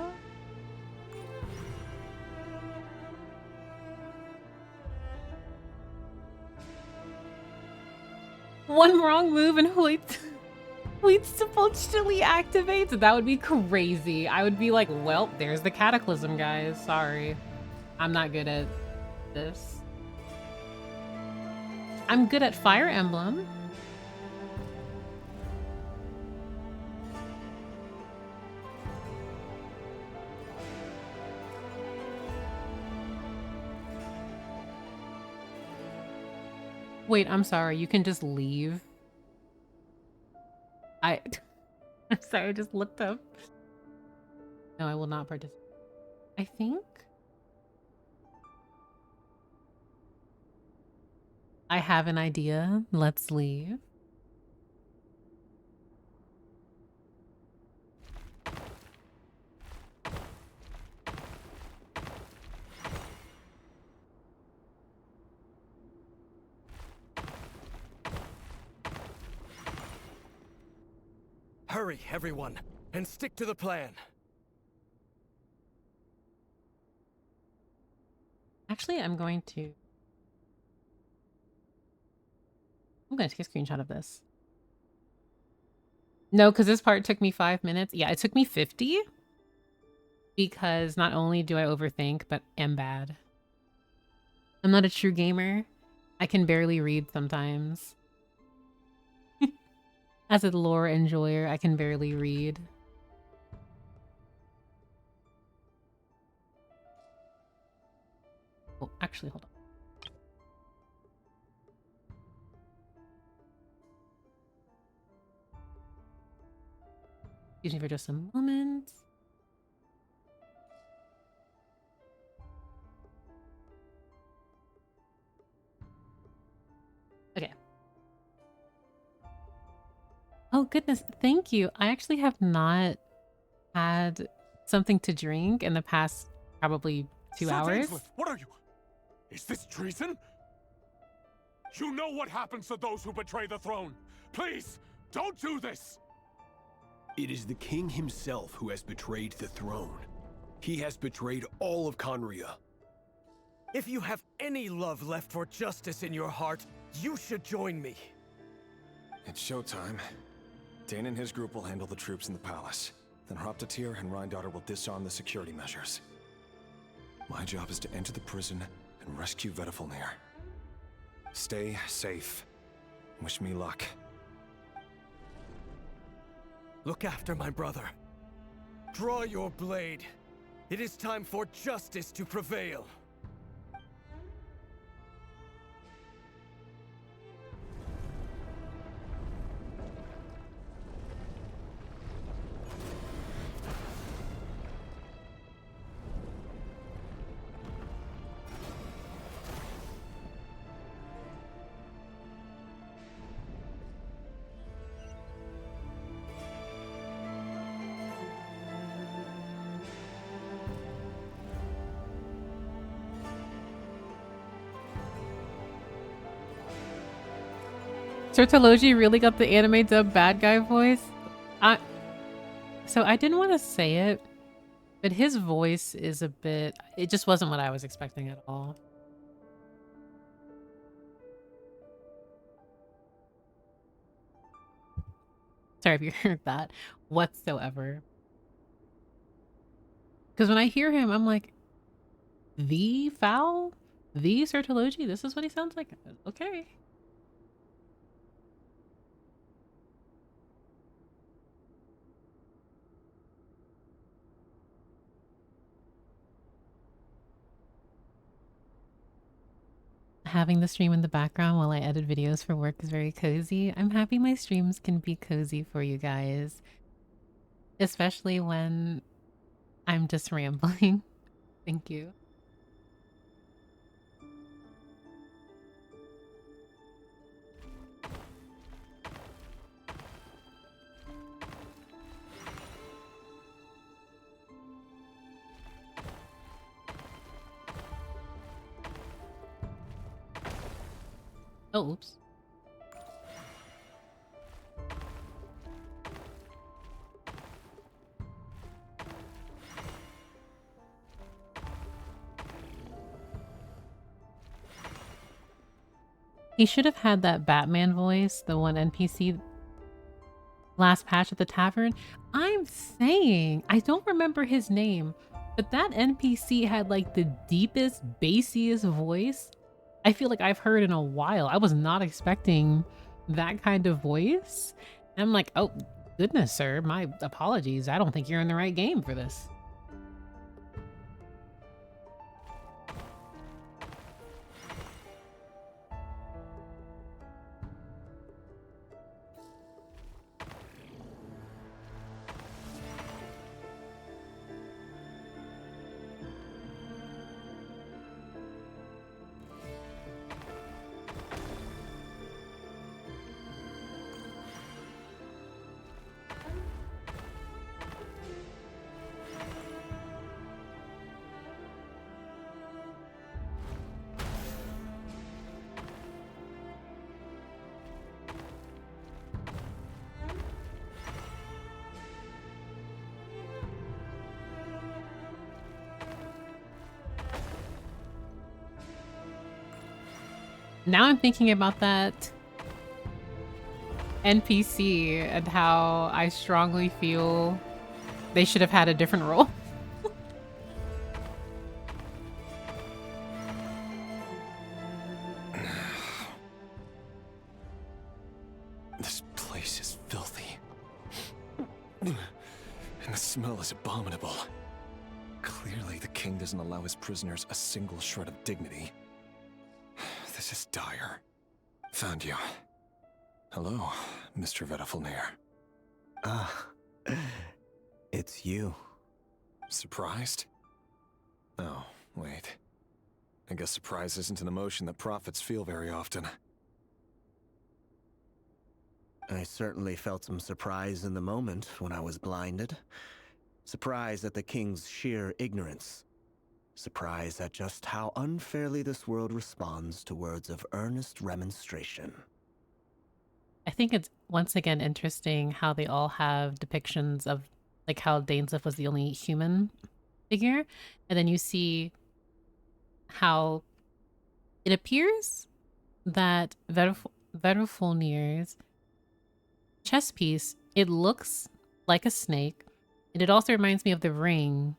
One wrong move and Hoyt supposedly activates? That would be crazy. I would be like, well, there's the cataclysm, guys. Sorry. I'm not good at this. I'm good at Fire Emblem. Wait, I'm sorry. You can just leave. I'm sorry, I just looked up. No, I will not participate. I think I have an idea. Let's leave. Hurry, everyone, and stick to the plan. Actually, I'm going to take a screenshot of this. No, because this part took me 5 minutes. Yeah, it took me 50. Because not only do I overthink, but am bad. I'm not a true gamer. I can barely read sometimes. As a lore enjoyer, I can barely read. Oh, actually, hold on. Excuse me for just a moment. Okay. Oh, goodness. Thank you. I actually have not had something to drink in the past probably 2 hours. Dainsleif, what are you? Is this treason? You know what happens to those who betray the throne. Please, don't do this. It is the king himself who has betrayed the throne. He has betrayed all of Conria. If you have any love left for justice in your heart, you should join me. It's showtime. Dane and his group will handle the troops in the palace. Then Hraptatir and Rhindaughter will disarm the security measures. My job is to enter the prison and rescue Vedifalnir. Stay safe. Wish me luck. Look after my brother. Draw your blade. It is time for justice to prevail. Sertology really got the anime dub bad guy voice. So I didn't want to say it, but his voice is a bit... It just wasn't what I was expecting at all. Sorry if you heard that whatsoever. Because when I hear him, I'm like, the foul? The Sertology? This is what he sounds like? Okay. Having the stream in the background while I edit videos for work is very cozy. I'm happy my streams can be cozy for you guys. Especially when I'm just rambling. Thank you. Oh, oops. He should have had that Batman voice, the one NPC last patch at the tavern. I'm saying, I don't remember his name, but that NPC had like the deepest, bassiest voice I feel like I've heard in a while. I was not expecting that kind of voice. And I'm like, oh, goodness, sir, my apologies. I don't think you're in the right game for this. Now I'm thinking about that NPC and how I strongly feel they should have had a different role. This place is filthy. And the smell is abominable. Clearly, the king doesn't allow his prisoners a single shred of dignity. This is dire. Found you. Hello, Mr. Vedafulnir. Ah, it's you. Surprised? Oh, wait. I guess surprise isn't an emotion that prophets feel very often. I certainly felt some surprise in the moment when I was blinded. Surprise at the king's sheer ignorance. Surprise at just how unfairly this world responds to words of earnest remonstration. I think it's once again interesting how they all have depictions of like how Dainsleif was the only human figure. And then you see how it appears that Vedafulnir's chess piece, it looks like a snake. And it also reminds me of the ring.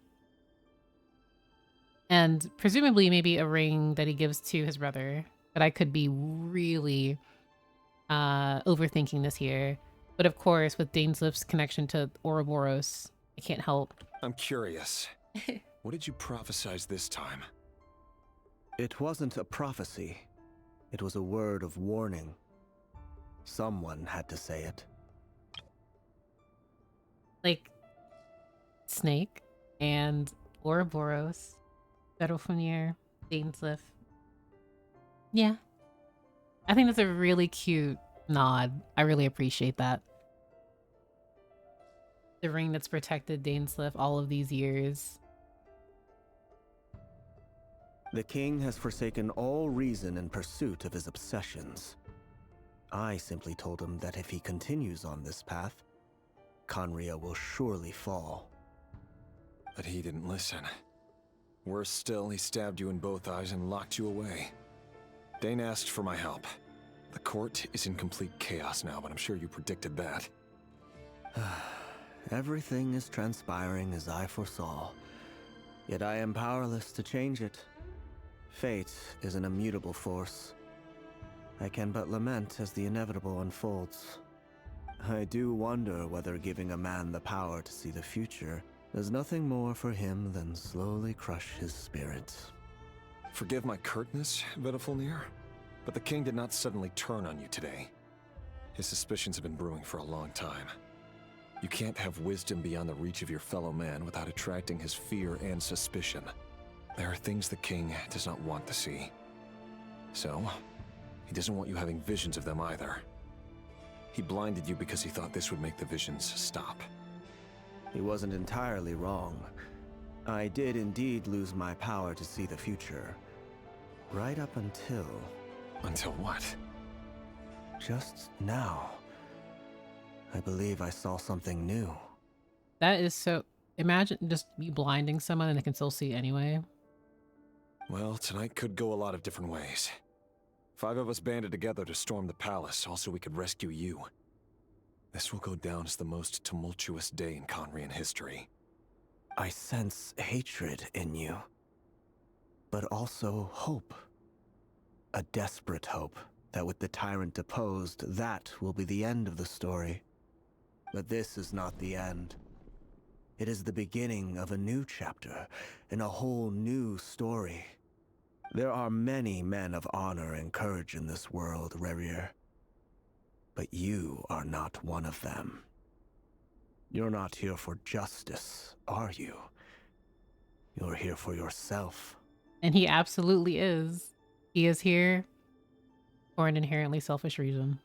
And presumably maybe a ring that he gives to his brother. But I could be really overthinking this here. But of course, with Dainsleif's connection to Ouroboros, I can't help. I'm curious. What did you prophesize this time? It wasn't a prophecy. It was a word of warning. Someone had to say it. Like, Snake and Ouroboros, Vedafulnir, Dainsleif. Yeah. I think that's a really cute nod. I really appreciate that. The ring that's protected Dainsleif all of these years. The king has forsaken all reason in pursuit of his obsessions. I simply told him that if he continues on this path, Khaenri'ah will surely fall. But he didn't listen. Worse still, he stabbed you in both eyes and locked you away. Dane asked for my help. The court is in complete chaos now, but I'm sure you predicted that. Everything is transpiring as I foresaw, yet I am powerless to change it. Fate is an immutable force. I can but lament as the inevitable unfolds. I do wonder whether giving a man the power to see the future does nothing more for him than slowly crush his spirit. Forgive my curtness, Vedafulnir, but the king did not suddenly turn on you today. His suspicions have been brewing for a long time. You can't have wisdom beyond the reach of your fellow man without attracting his fear and suspicion. There are things the king does not want to see. So, he doesn't want you having visions of them either. He blinded you because he thought this would make the visions stop. He wasn't entirely wrong. I did indeed lose my power to see the future. Right up until... Until what? Just now. I believe I saw something new. That is so... Imagine just you blinding someone and they can still see anyway. Well, tonight could go a lot of different ways. 5 of us banded together to storm the palace, also we could rescue you. This will go down as the most tumultuous day in Conrian history. I sense hatred in you, but also hope. A desperate hope that with the tyrant deposed, that will be the end of the story. But this is not the end. It is the beginning of a new chapter, in a whole new story. There are many men of honor and courage in this world, Rerir. But you are not one of them. You're not here for justice, are you? You're here for yourself. And he absolutely is. He is here for an inherently selfish reason.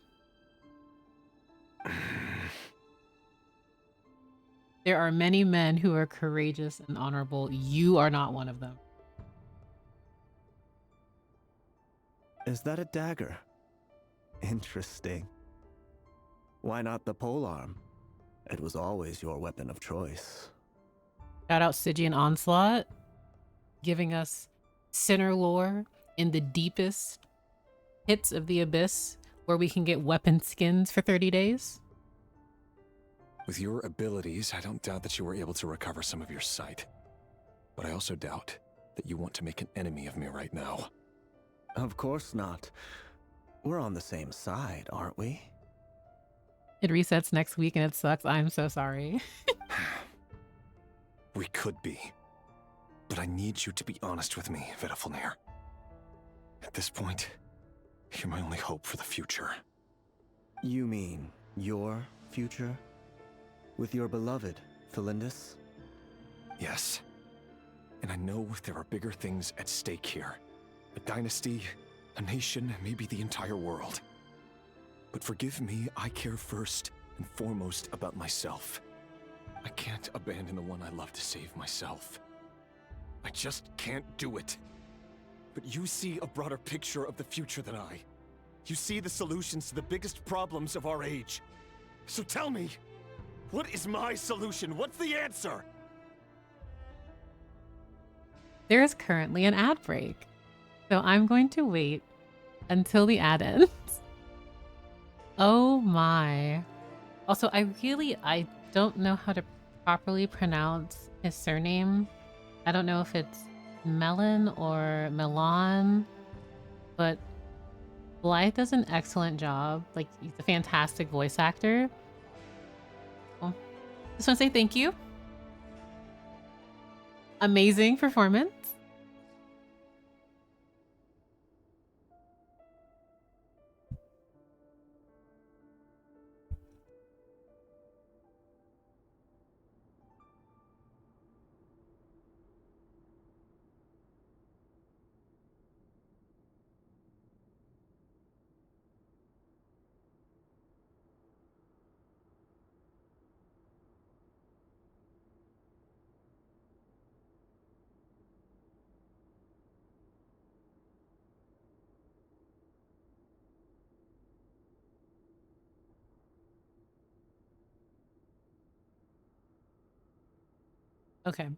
There are many men who are courageous and honorable. You are not one of them. Is that a dagger? Interesting. Why not the polearm? It was always your weapon of choice. Shout out Stygian Onslaught, giving us sinner lore in the deepest pits of the abyss where we can get weapon skins for 30 days. With your abilities, I don't doubt that you were able to recover some of your sight. But I also doubt that you want to make an enemy of me right now. Of course not. We're on the same side, aren't we? It resets next week and it sucks. I'm so sorry. We could be. But I need you to be honest with me, Vedafulnir. At this point, you're my only hope for the future. You mean your future? With your beloved, Felindus? Yes. And I know there are bigger things at stake here. A dynasty, a nation, maybe the entire world. But forgive me, I care first and foremost about myself. I can't abandon the one I love to save myself. I just can't do it. But you see a broader picture of the future than I. You see the solutions to the biggest problems of our age. So tell me, what is my solution? What's the answer? There is currently an ad break. So I'm going to wait until the ad ends. Oh my. Also, I don't know how to properly pronounce his surname. I don't know if it's Melon or Milan, but Blythe does an excellent job. Like, he's a fantastic voice actor. Well, just want to say thank you. Amazing performance. Okay.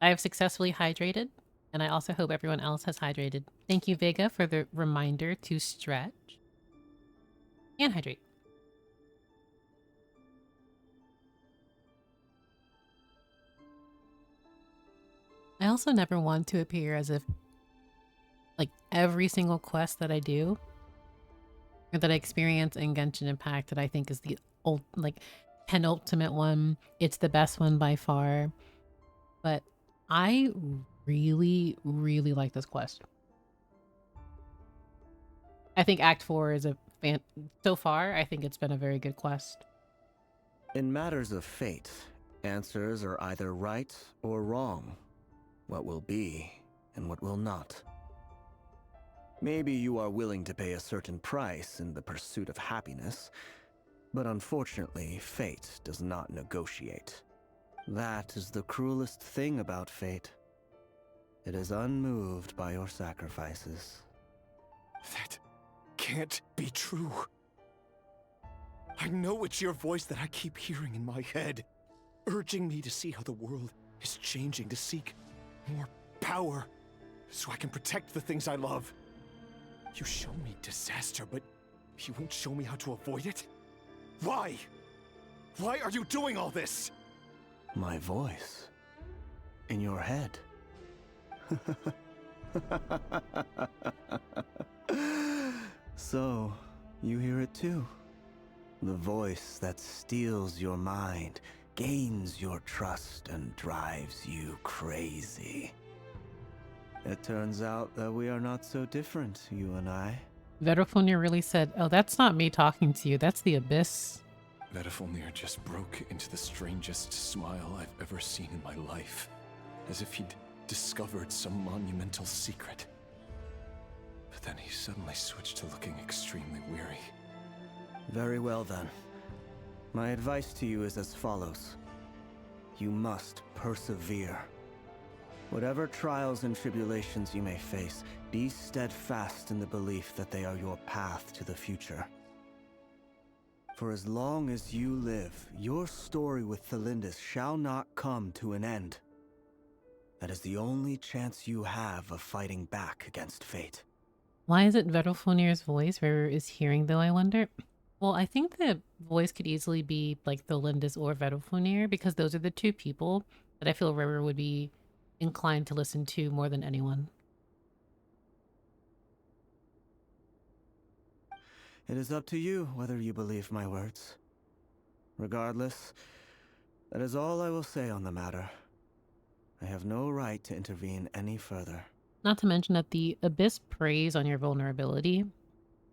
I have successfully hydrated, and I also hope everyone else has hydrated. Thank you, Vega, for the reminder to stretch and hydrate. I also never want to appear as if, like, every single quest that I do or that I experience in Genshin Impact that I think is the old, like, penultimate one, it's the best one by far. But I really, really like this quest. I think Act 4 is so far, I think it's been a very good quest. In matters of fate, answers are either right or wrong. What will be and what will not. Maybe you are willing to pay a certain price in the pursuit of happiness, but unfortunately, fate does not negotiate. That is the cruelest thing about fate. It is unmoved by your sacrifices. That can't be true. I know it's your voice that I keep hearing in my head, urging me to see how the world is changing, to seek more power, so I can protect the things I love. You show me disaster, but you won't show me how to avoid it? Why? Why are you doing all this? My voice. In your head. So, you hear it too. The voice that steals your mind, gains your trust, and drives you crazy. It turns out that we are not so different, you and I. Vedrfolnir really said, oh, that's not me talking to you, that's the Abyss. Vedrfolnir just broke into the strangest smile I've ever seen in my life, as if he'd discovered some monumental secret. But then he suddenly switched to looking extremely weary. Very well then. My advice to you is as follows. You must persevere. Whatever trials and tribulations you may face, be steadfast in the belief that they are your path to the future. For as long as you live, your story with Thelindis shall not come to an end. That is the only chance you have of fighting back against fate. Why is it Vedrfolnir's voice Rara is hearing, though, I wonder? Well, I think the voice could easily be like Thelindis or Vedrfolnir, because those are the two people that I feel Rara would be inclined to listen to more than anyone. It is up to you whether you believe my words. Regardless, that is all I will say on the matter. I have no right to intervene any further. Not to mention that the Abyss preys on your vulnerability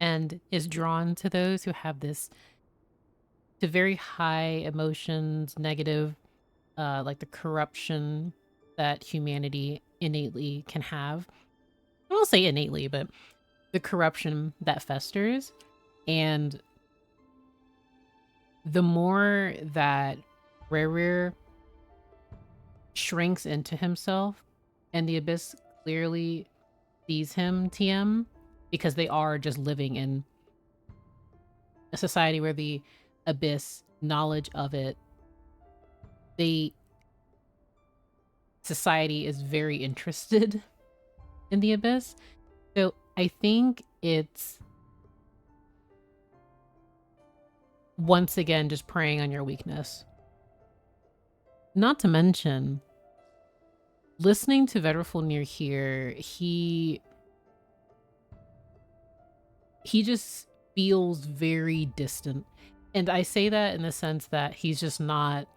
and is drawn to those who have this to very high emotions, negative, like the corruption that humanity innately can have. I won't say innately, but the corruption that festers. And the more that Rara shrinks into himself, and the Abyss clearly sees him, TM, because they are just living in a society where the Abyss, knowledge of it, society is very interested in the Abyss. So I think it's once again just preying on your weakness. Not to mention, listening to Vedrfolnir here, he just feels very distant. And I say that in the sense that he's just not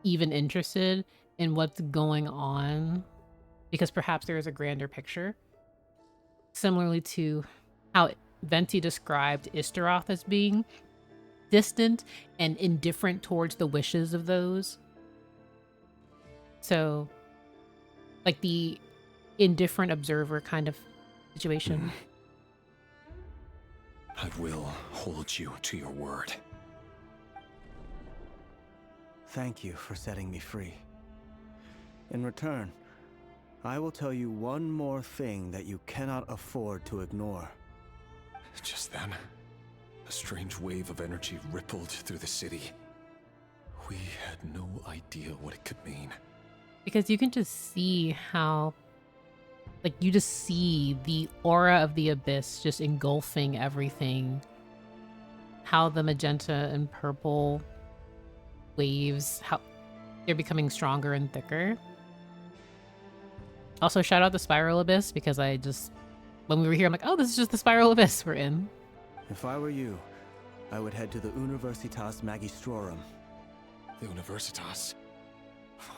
even interested in what's going on, because perhaps there is a grander picture. Similarly to how Venti described Istaroth as being distant and indifferent towards the wishes of those. So, like the indifferent observer kind of situation. I will hold you to your word. Thank you for setting me free. In return, I will tell you one more thing that you cannot afford to ignore. Just then, a strange wave of energy rippled through the city. We had no idea what it could mean. Because you can just see how, like, you just see the aura of the Abyss just engulfing everything. How the magenta and purple waves, how they're becoming stronger and thicker. Also, shout out the Spiral Abyss, because when we were here, I'm like, oh, this is just the Spiral Abyss we're in. If I were you, I would head to the Universitas Magistrorum. The Universitas?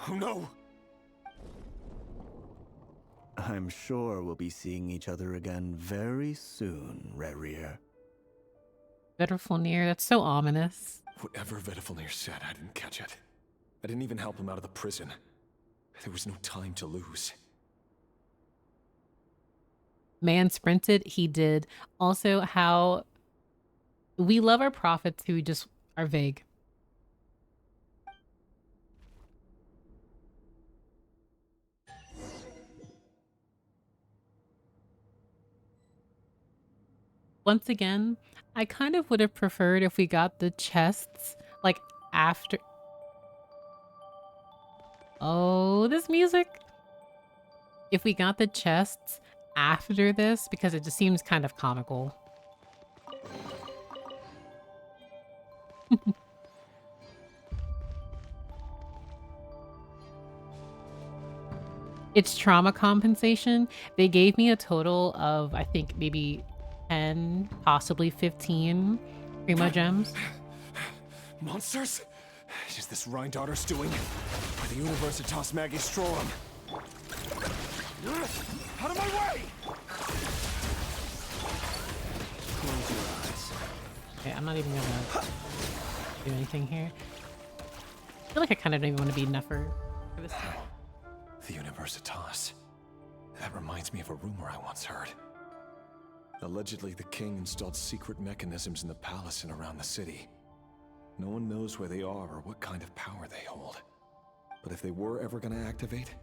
Oh no! I'm sure we'll be seeing each other again very soon, Rerir. Vedrfolnir, that's so ominous. Whatever Vedrfolnir said, I didn't catch it. I didn't even help him out of the prison. There was no time to lose. Man sprinted, he did. Also, how we love our prophets who just are vague. Once again, I kind of would have preferred if we got the chests, like, after... Oh, this music! If we got the chests after this, because it just seems kind of comical. It's trauma compensation. They gave me a total of, I think, maybe 10, possibly 15 Primo Gems. Monsters? Is this Rhindaughter's doing? Or the Universitas Magistrorum? Out of my way! Close your eyes. Okay, I'm not even gonna do anything here. I feel like I kind of don't even want to be Nefer for this. The Universitas. That reminds me of a rumor I once heard. Allegedly, the king installed secret mechanisms in the palace and around the city. No one knows where they are or what kind of power they hold. But if they were ever going to activate,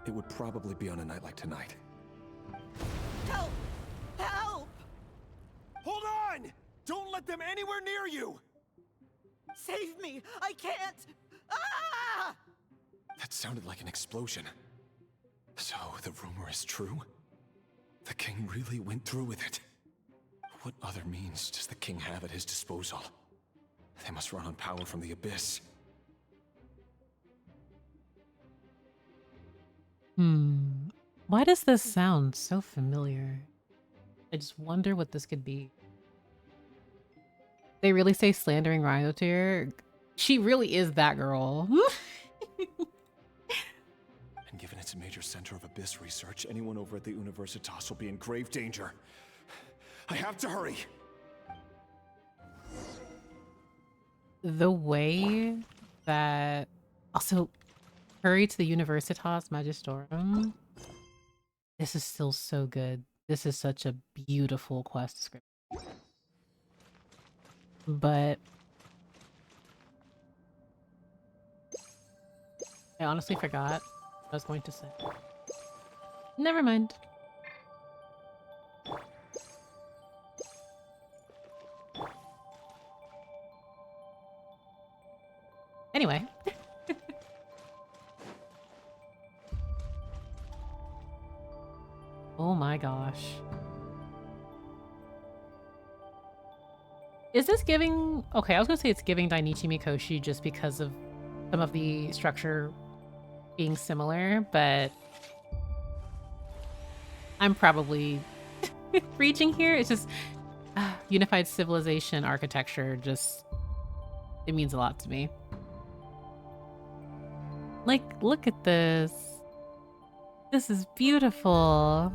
it would probably be on a night like tonight. Help! Help! Hold on! Don't let them anywhere near you! Save me! I can't! Ah! That sounded like an explosion. So, the rumor is true? The king really went through with it. What other means does the king have at his disposal? They must run on power from the abyss. Why does this sound so familiar? I just wonder what this could be. They really say slandering Rhinotaur? She really is that girl. And given it's a major center of abyss research, anyone over at the Universitas will be in grave danger. I have to hurry! The way that... Also, hurry to the Universitas Magistrorum. This is still so good. This is such a beautiful quest script. But... I honestly forgot what I was going to say. Never mind. Anyway. Oh my gosh. Is this giving... Okay, I was gonna say it's giving Dainichi Mikoshi just because of some of the structure being similar, but I'm probably reaching here. It's just unified civilization architecture just... It means a lot to me. Like, look at this. This is beautiful.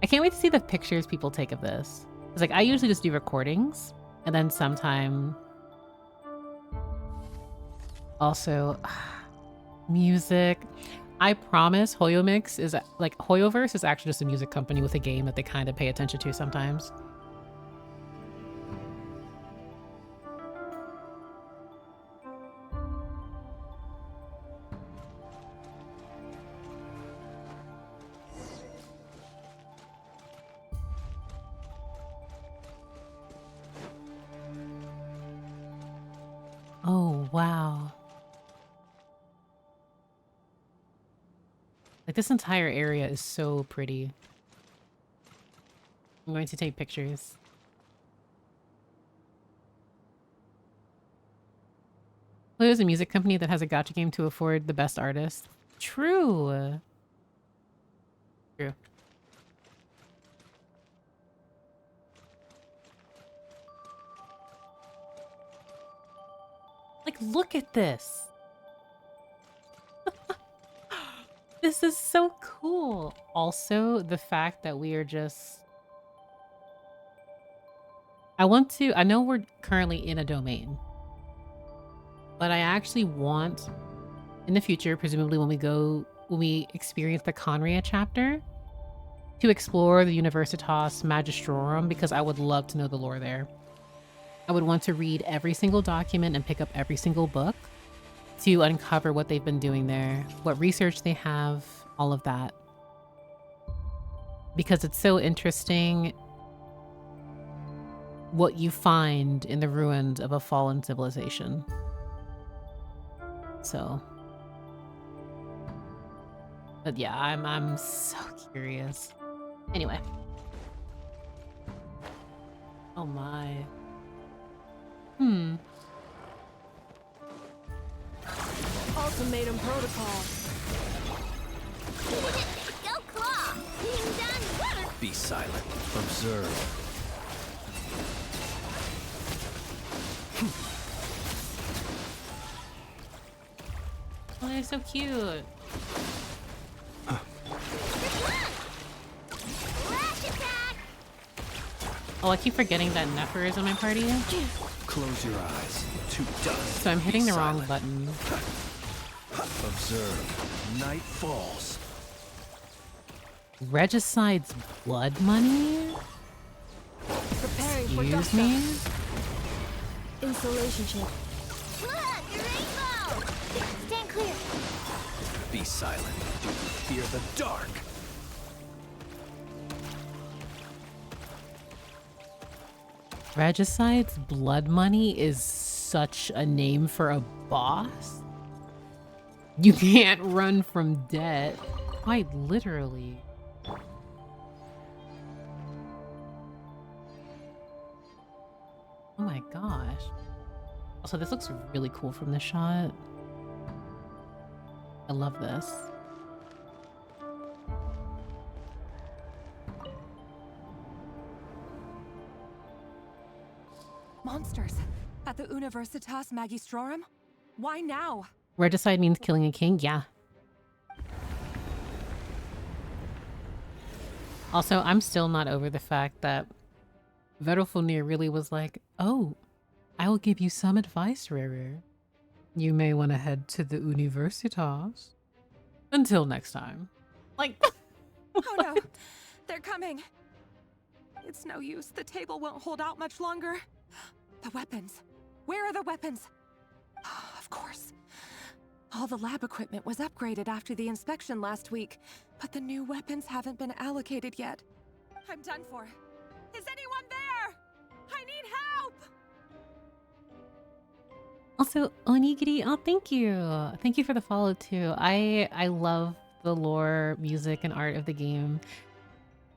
I can't wait to see the pictures people take of this. It's like, I usually just do recordings, and then sometime... Also, music. I promise Hoyomix is, like, Hoyoverse is actually just a music company with a game that they kind of pay attention to sometimes. Oh, wow. Like, this entire area is so pretty. I'm going to take pictures. Well, there's a music company that has a gacha game to afford the best artist. True. True. Like, look at this. This is so cool. also the fact that we are just... I know we're currently in a domain, but I actually want, in the future, presumably when we experience the Conria chapter, to explore the Universitas Magistrorum, because I would love to know the lore there. I would want to read every single document and pick up every single book to uncover what they've been doing there, what research they have, all of that. Because it's so interesting what you find in the ruins of a fallen civilization. So, but yeah, I'm so curious. Anyway. Oh my. Ultimatum protocol. Go claw! Being done. Be silent. Observe. Oh, they're so cute. Oh, I keep forgetting that Nefer is in my party. Close your eyes. To dust. So I'm hitting the wrong button. Observe. Night falls. Regicide's blood money? Preparing for Excuse me? Insulation chip. Look, the rainbow! Stand clear. Be silent. Do you fear the dark? Regicide's blood money is such a name for a boss. You can't run from debt. Quite literally. Oh my gosh. Also, this looks really cool from the shot. I love this. Monsters at the Universitas Magistrorum? Why now? Regicide means killing a king? Yeah. Also, I'm still not over the fact that Verulfunir really was like, oh, I will give you some advice, Rere. You may want to head to the Universitas. Until next time. Like... Oh no, they're coming. It's no use, the table won't hold out much longer. The weapons. Where are the weapons? Of course. All the lab equipment was upgraded after the inspection last week, but the new weapons haven't been allocated yet. I'm done for. Is anyone there? I need help! Also, Onigiri, oh, thank you. Thank you for the follow, too. I love the lore, music, and art of the game.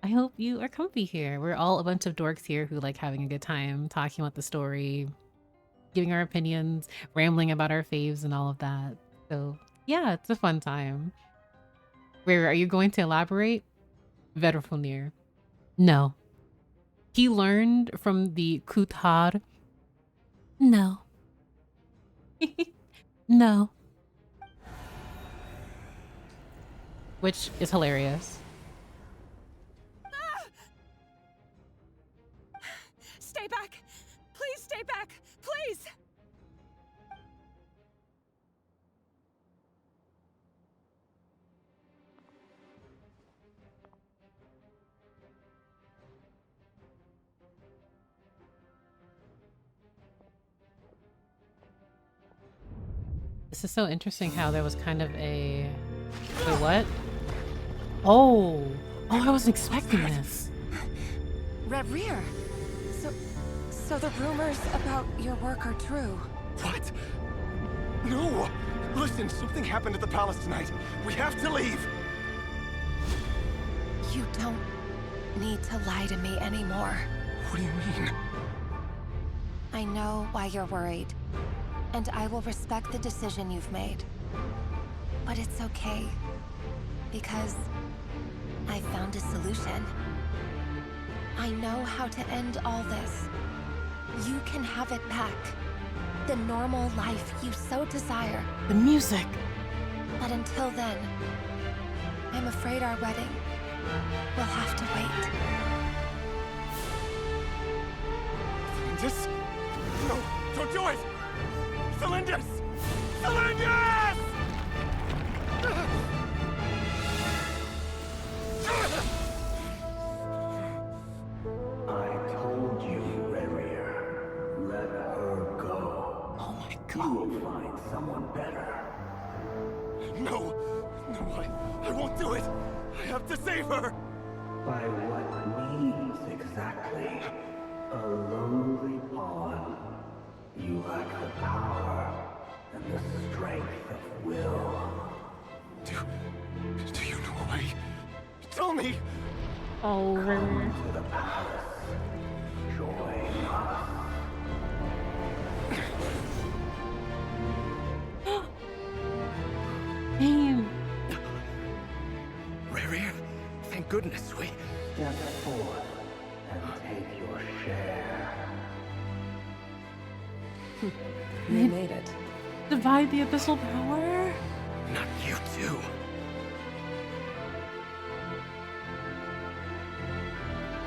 I hope you are comfy here. We're all a bunch of dorks here who like having a good time, talking about the story, giving our opinions, rambling about our faves and all of that. So, yeah, it's a fun time. Rere, are you going to elaborate? Verulfunir. No. He learned from the Kuthar. No. No. Which is hilarious. Stay back! Please stay back! Please! This is so interesting how there was kind of a... Wait, what? Oh! Oh, I wasn't expecting this. Rere! So the rumors about your work are true. What? No! Listen, something happened at the palace tonight. We have to leave! You don't need to lie to me anymore. What do you mean? I know why you're worried, and I will respect the decision you've made. But it's okay, because I found a solution. I know how to end all this. You can have it back. The normal life you so desire. The music! But until then, I'm afraid our wedding We'll have to wait. Cylindus? No, don't do it! Cylindus! Cylindus! I told you, Rerir. Let her go. Oh my god. You will find someone better. No! No, I won't do it! I have to save her! By what means exactly? A lowly pawn. You lack the power and the strength of will. Do you know why? Tell me! Oh, Come to the palace. Join us. Damn. Rerir, thank goodness we... Step forth and take your share. You made it. Divide the abyssal power? Not you too.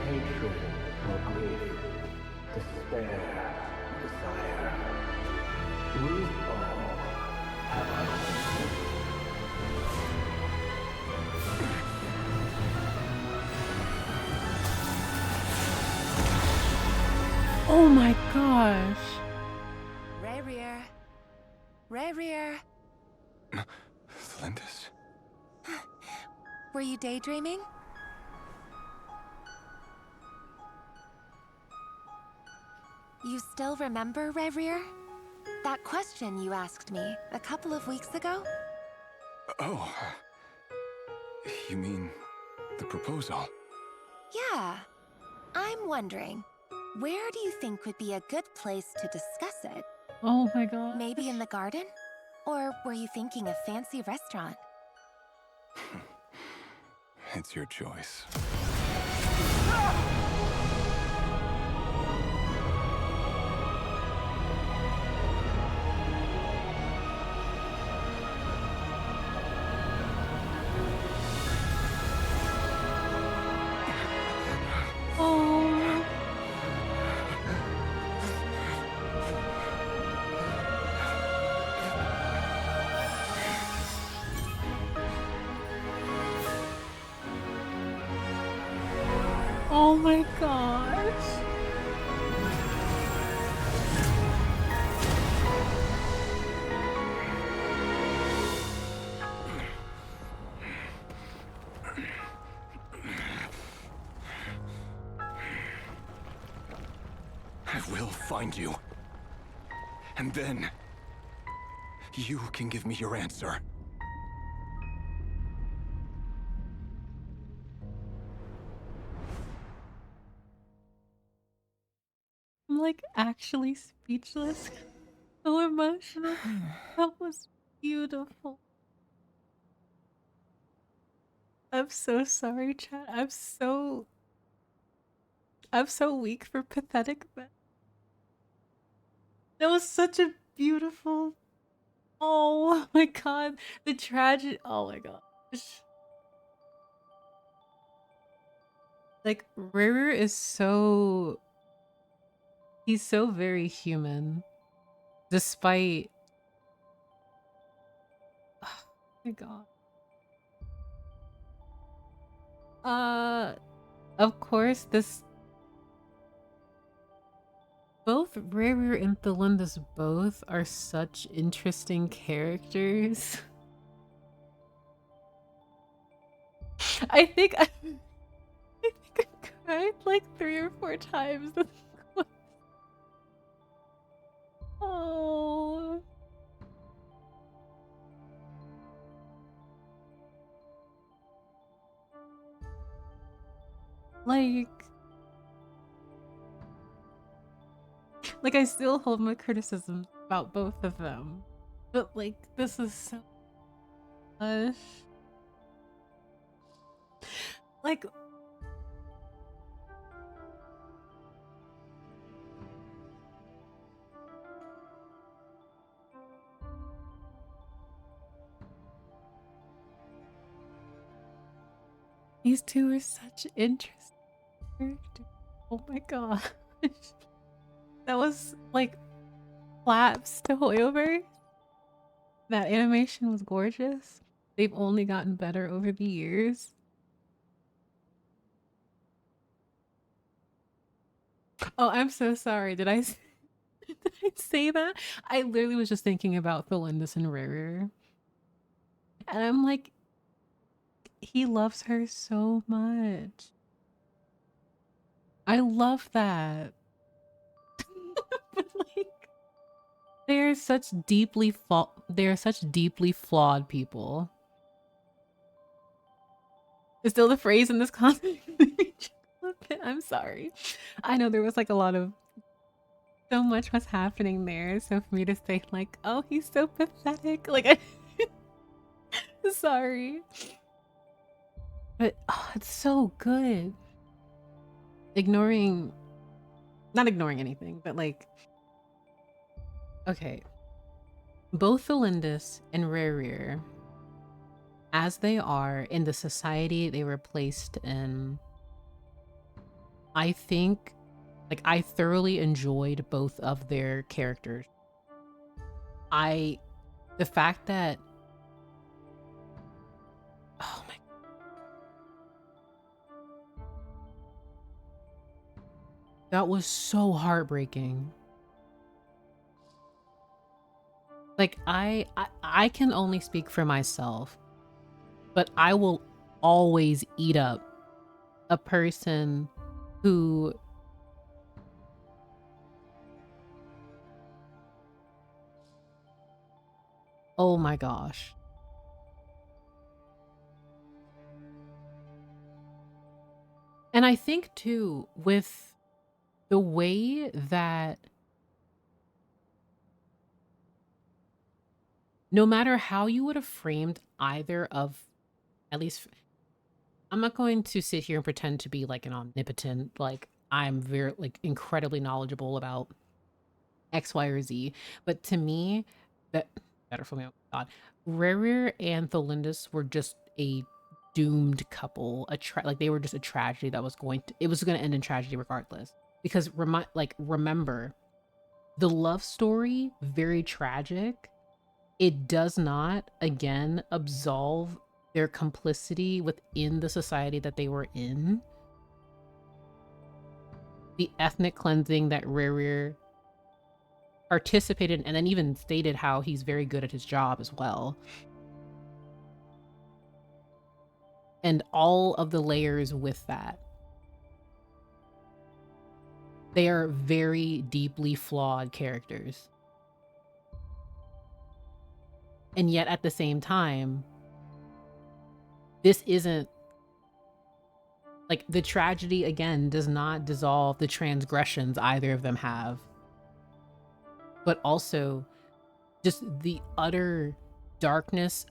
Hatred or grief, despair or desire. We all have our own. Oh my gosh. Rerir. Rerir. Cylindus? Were you daydreaming? You still remember, Rerir? That question you asked me a couple of weeks ago? Oh. You mean the proposal? Yeah. I'm wondering, where do you think would be a good place to discuss it? Oh my god. Maybe in the garden? Or were you thinking a fancy restaurant? It's your choice. Oh. Oh my gosh. I will find you. And then... you can give me your answer. I'm like actually speechless. So emotional. That was beautiful. I'm so sorry, chat. I'm so weak for pathetic, but that was such a beautiful. Oh my god, the tragedy. Oh my gosh. Like Rerir is so. He's so very human, despite. Oh my god. Of course, this. Both Rerir and Thelindus both are such interesting characters. I think I cried like 3 or 4 times. Oh. Like I still hold my criticisms about both of them. But like this is so much. Like These two are such interesting characters. Oh my gosh. That was like claps to Hoyover. That animation was gorgeous. They've only gotten better over the years. Oh, I'm so sorry. Did I say that? I literally was just thinking about Thelindis and Rare. And I'm like, he loves her so much. I love that. But like, they're such deeply flawed people. Is still the phrase in this context. I'm sorry. I know there was like a lot of so much was happening there. So for me to say like, oh, he's so pathetic. Like, sorry. But oh, it's so good. Not ignoring anything, but like, okay. Both Thelindis and Rare, as they are in the society they were placed in, I think, like, I thoroughly enjoyed both of their characters. The fact that, oh my, that was so heartbreaking. Like, I can only speak for myself, but I will always eat up a person who oh my gosh. And I think too, with the way that no matter how you would have framed either of, at least, I'm not going to sit here and pretend to be like an omnipotent, like I'm very like incredibly knowledgeable about X, Y, or Z. But to me, that better for me, oh God, Rare and Thelindis were just a doomed couple. Like they were just a tragedy that was going to end in tragedy regardless. Because remember, the love story, very tragic. It does not, again, absolve their complicity within the society that they were in. The ethnic cleansing that Rare participated in, and then even stated how he's very good at his job as well. And all of the layers with that. They are very deeply flawed characters. And yet at the same time, this isn't like the tragedy again does not dissolve the transgressions either of them have, but also just the utter darkness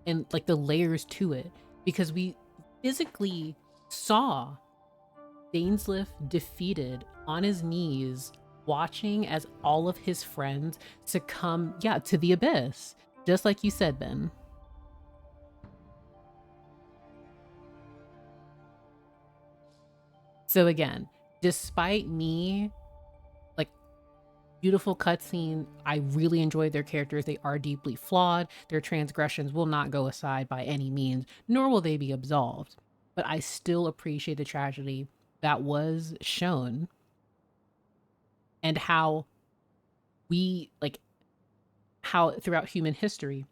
and like the layers to it, because we physically saw Dainsleif defeated on his knees, watching as all of his friends succumb, to the abyss. Just like you said, Ben. So again, despite me, like, beautiful cutscene, I really enjoyed their characters. They are deeply flawed. Their transgressions will not go aside by any means, nor will they be absolved. But I still appreciate the tragedy that was shown and how how throughout human history,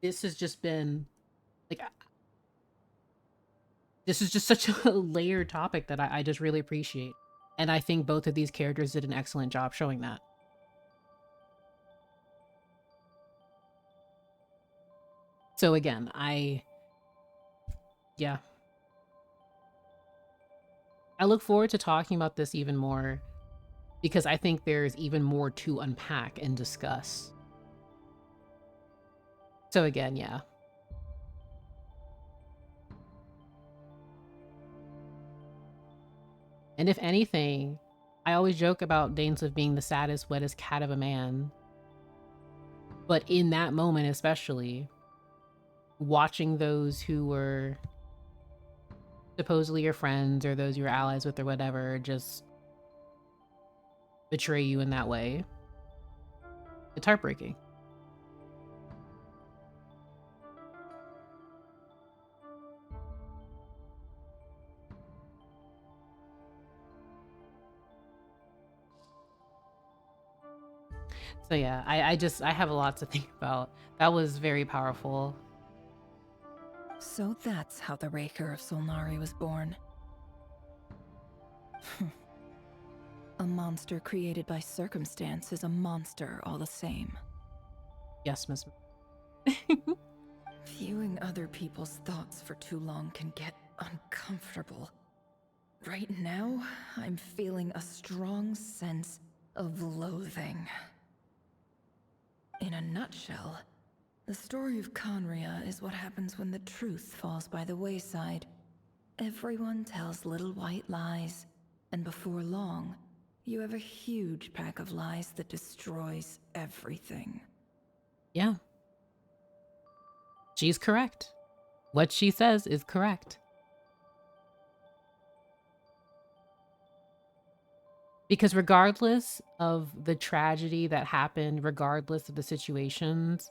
this has just been like, this is just such a layered topic that I just really appreciate. And I think both of these characters did an excellent job showing that. So again, I look forward to talking about this even more, because I think there's even more to unpack and discuss. So again, yeah. And if anything, I always joke about Dainsleif being the saddest, wettest cat of a man. But in that moment especially, watching those who were supposedly your friends or those you were allies with or whatever just betray you in that way. It's heartbreaking. So yeah, I have a lot to think about. That was very powerful. So that's how the Raker of Solnari was born. A monster created by circumstance is a monster all the same. Yes, Miss. Viewing other people's thoughts for too long can get uncomfortable. Right now, I'm feeling a strong sense of loathing. In a nutshell, the story of Conria is what happens when the truth falls by the wayside. Everyone tells little white lies, and before long, you have a huge pack of lies that destroys everything. Yeah. She's correct. What she says is correct. Because regardless of the tragedy that happened, regardless of the situations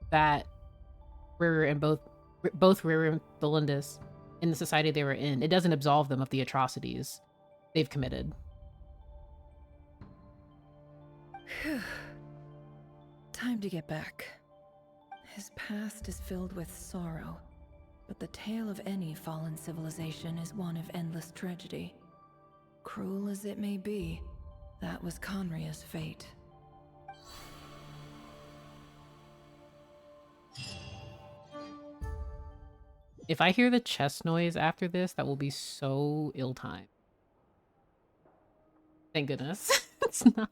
that River and both River and Belindis in the society they were in, it doesn't absolve them of the atrocities they've committed. Time to get back. His past is filled with sorrow, but the tale of any fallen civilization is one of endless tragedy. Cruel as it may be, that was Conria's fate. If I hear the chest noise after this, that will be so ill-timed. Thank goodness. It's not.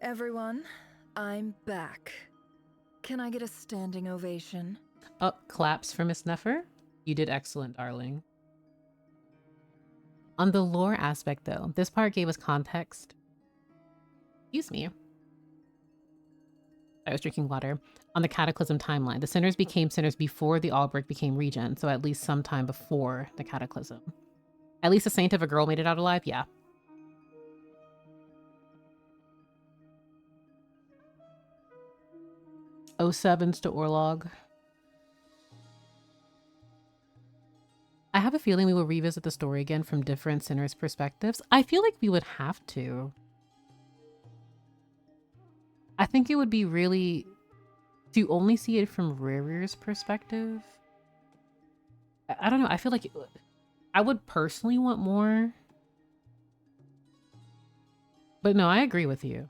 Everyone, I'm back. Can I get a standing ovation? Oh, claps for Miss Neffer. You did excellent, darling. On the lore aspect, though, this part gave us context. Excuse me. I was drinking water. On the Cataclysm timeline, the sinners became sinners before the Albrecht became regent, so at least sometime before the Cataclysm. At least a saint of a girl made it out alive? Yeah. '07s to Orlog. I have a feeling we will revisit the story again from different sinners' perspectives. I feel like we would have to. I think it would be really to only see it from Ririr's perspective. I don't know. I feel like I would personally want more. But no, I agree with you.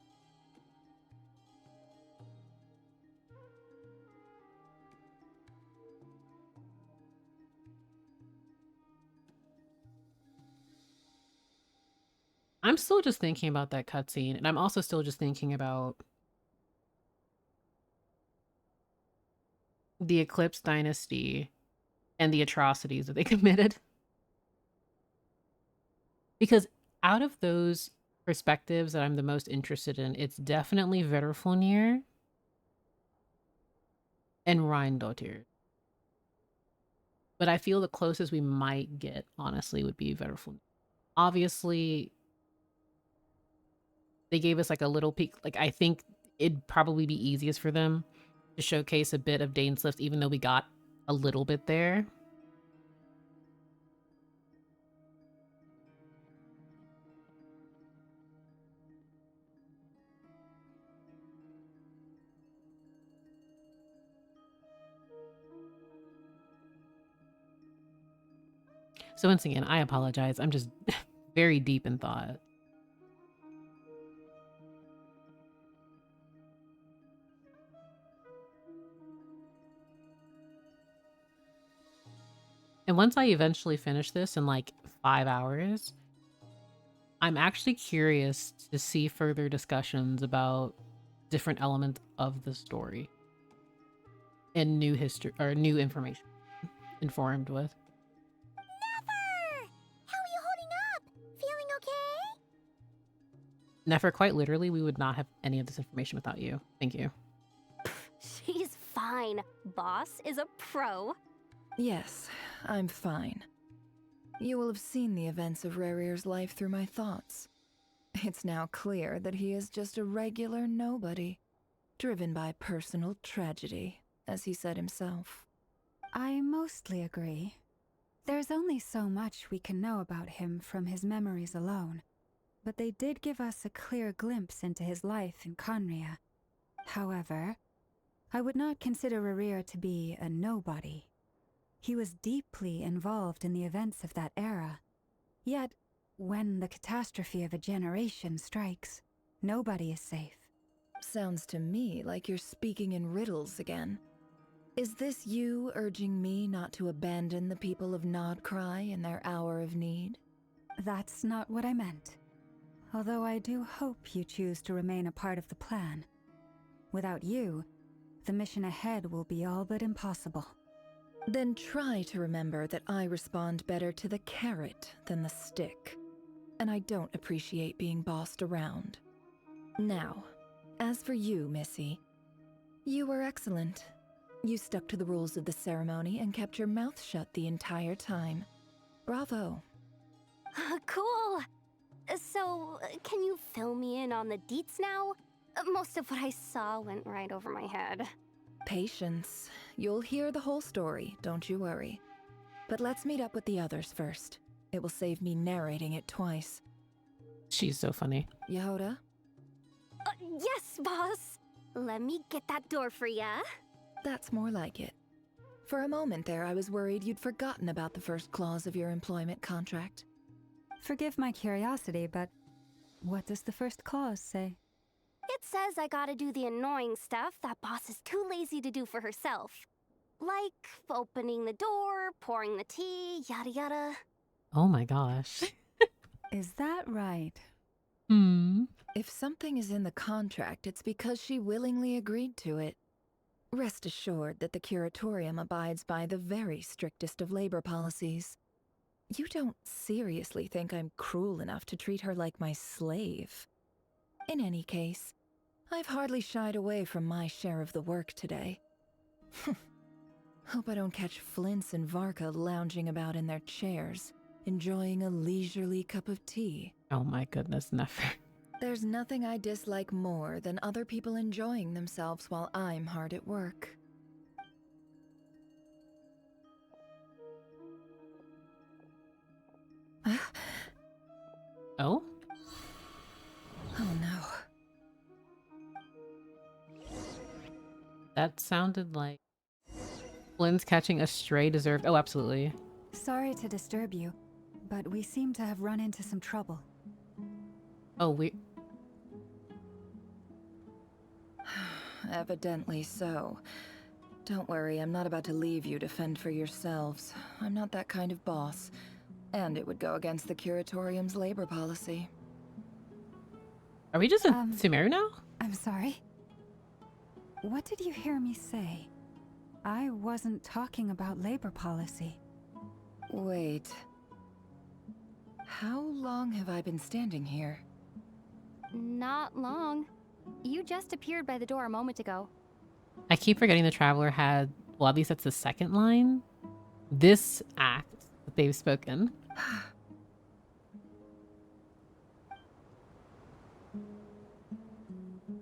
I'm still just thinking about that cutscene, and I'm also still just thinking about the Eclipse Dynasty and the atrocities that they committed. Because out of those perspectives that I'm the most interested in, it's definitely Verfunir and Rheindotir. But I feel the closest we might get, honestly, would be Verfunir. Obviously, they gave us like a little peek. Like, I think it'd probably be easiest for them to showcase a bit of Dainslift, even though we got a little bit there. So once again, I apologize. I'm just very deep in thought. And once I eventually finish this in like 5 hours, I'm actually curious to see further discussions about different elements of the story and new history or new information informed with. Nefer! How are you holding up? Feeling okay? Nefer, quite literally, we would not have any of this information without you. Thank you. fine. Boss is a pro. Yes, I'm fine. You will have seen the events of Rerir's life through my thoughts. It's now clear that he is just a regular nobody, driven by personal tragedy, as he said himself. I mostly agree. There's only so much we can know about him from his memories alone, but they did give us a clear glimpse into his life in Conria. However, I would not consider Rerir to be a nobody. He was deeply involved in the events of that era. Yet, when the catastrophe of a generation strikes, nobody is safe. Sounds to me like you're speaking in riddles again. Is this you urging me not to abandon the people of Nod-Krai in their hour of need? That's not what I meant. Although I do hope you choose to remain a part of the plan. Without you, the mission ahead will be all but impossible. Then try to remember that I respond better to the carrot than the stick. And I don't appreciate being bossed around. Now, as for you, Missy, you were excellent. You stuck to the rules of the ceremony and kept your mouth shut the entire time. Bravo. Cool. So, can you fill me in on the deets now? Most of what I saw went right over my head. Patience. You'll hear the whole story, don't you worry. But let's meet up with the others first. It will save me narrating it twice. She's so funny. Yehoda? Yes, boss! Let me get that door for ya. That's more like it. For a moment there, I was worried you'd forgotten about the first clause of your employment contract. Forgive my curiosity, but what does the first clause say? It says I gotta do the annoying stuff that boss is too lazy to do for herself. Like opening the door, pouring the tea, yada yada. Oh my gosh. Is that right? If something is in the contract, it's because she willingly agreed to it. Rest assured that the Curatorium abides by the very strictest of labor policies. You don't seriously think I'm cruel enough to treat her like my slave? In any case, I've hardly shied away from my share of the work today. Hope I don't catch Flintz and Varka lounging about in their chairs, enjoying a leisurely cup of tea. Oh my goodness, never. There's nothing I dislike more than other people enjoying themselves while I'm hard at work. Oh? Oh no. That sounded like Flynn's catching a stray deserved. Oh, absolutely. Sorry to disturb you, but we seem to have run into some trouble. Oh, we... Evidently so. Don't worry, I'm not about to leave you to fend for yourselves. I'm not that kind of boss. And it would go against the Curatorium's labor policy. Are we just in Sumeru now? I'm sorry. What did you hear me say? I wasn't talking about labor policy. Wait. How long have I been standing here? Not long. You just appeared by the door a moment ago. I keep forgetting the Traveler had, well, at least that's the second line. This act that they've spoken.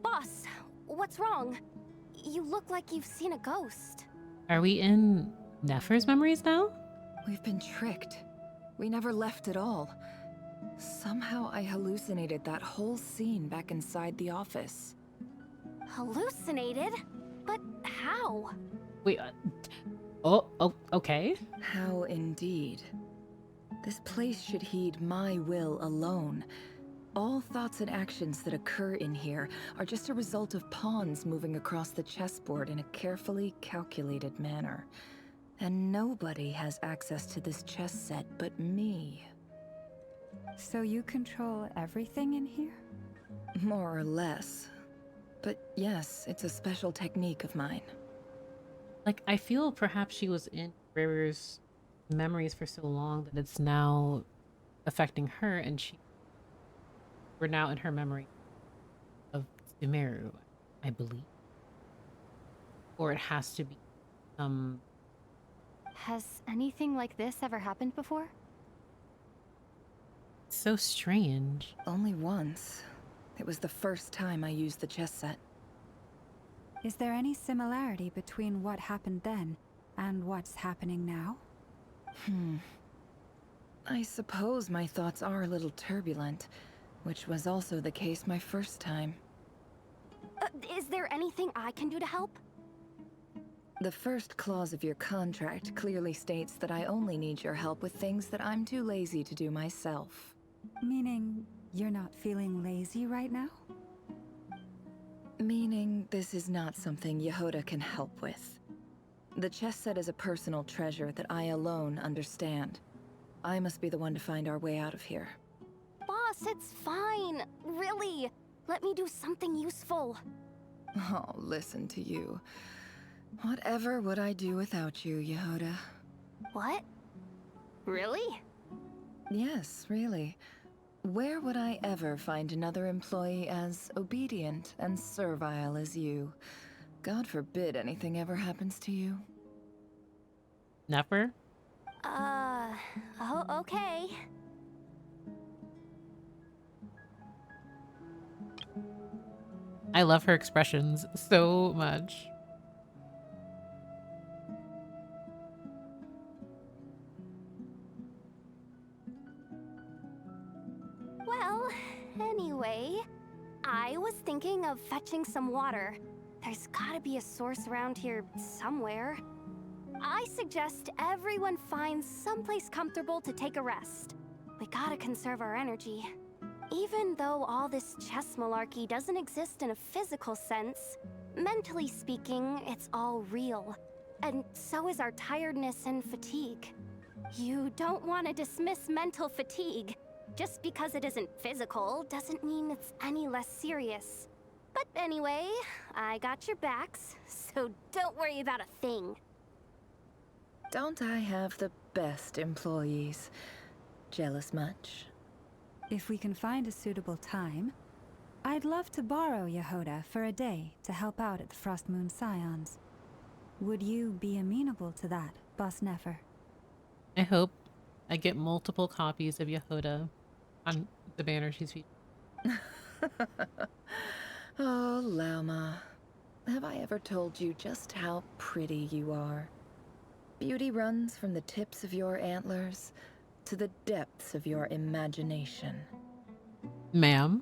Boss, what's wrong? You look like you've seen a ghost. Are we in Nefer's memories now? We've been tricked. We never left at all. Somehow I hallucinated that whole scene back inside the office. Hallucinated? But how? Wait, okay. How indeed. This place should heed my will alone. All thoughts and actions that occur in here are just a result of pawns moving across the chessboard in a carefully calculated manner. And nobody has access to this chess set but me. So you control everything in here? More or less. But yes, it's a special technique of mine. Like, I feel perhaps she was in Rerir's memories for so long that it's now affecting her, and we're now in her memory of Sumeru, I believe. or it has to be Has anything like this ever happened before? so strange. Only once. It was the first time I used the chess set. Is there any similarity between what happened then and what's happening now? I suppose my thoughts are a little turbulent, which was also the case my first time. Is there anything I can do to help? The first clause of your contract clearly states that I only need your help with things that I'm too lazy to do myself. Meaning you're not feeling lazy right now? Meaning this is not something Yehoda can help with. The chess set is a personal treasure that I alone understand. I must be the one to find our way out of here. Boss, it's fine. Really. Let me do something useful. Oh, listen to you. Whatever would I do without you, Yehoda? What? Really? Yes, really. Where would I ever find another employee as obedient and servile as you? God forbid anything ever happens to you. Never? Oh, okay. I love her expressions so much. Well, anyway, I was thinking of fetching some water. There's gotta be a source around here somewhere. I suggest everyone finds someplace comfortable to take a rest. We gotta conserve our energy. Even though all this chess malarkey doesn't exist in a physical sense, mentally speaking, it's all real. And so is our tiredness and fatigue. You don't want to dismiss mental fatigue. Just because it isn't physical doesn't mean it's any less serious. But anyway, I got your backs, so don't worry about a thing. Don't I have the best employees? Jealous much? If we can find a suitable time, I'd love to borrow Yehoda for a day to help out at the Frost Moon Scions. Would you be amenable to that, Boss Nefer? I hope I get multiple copies of Yehoda on the banner she's featured. Oh, Lauma. Have I ever told you just how pretty you are? Beauty runs from the tips of your antlers to the depths of your imagination. Ma'am?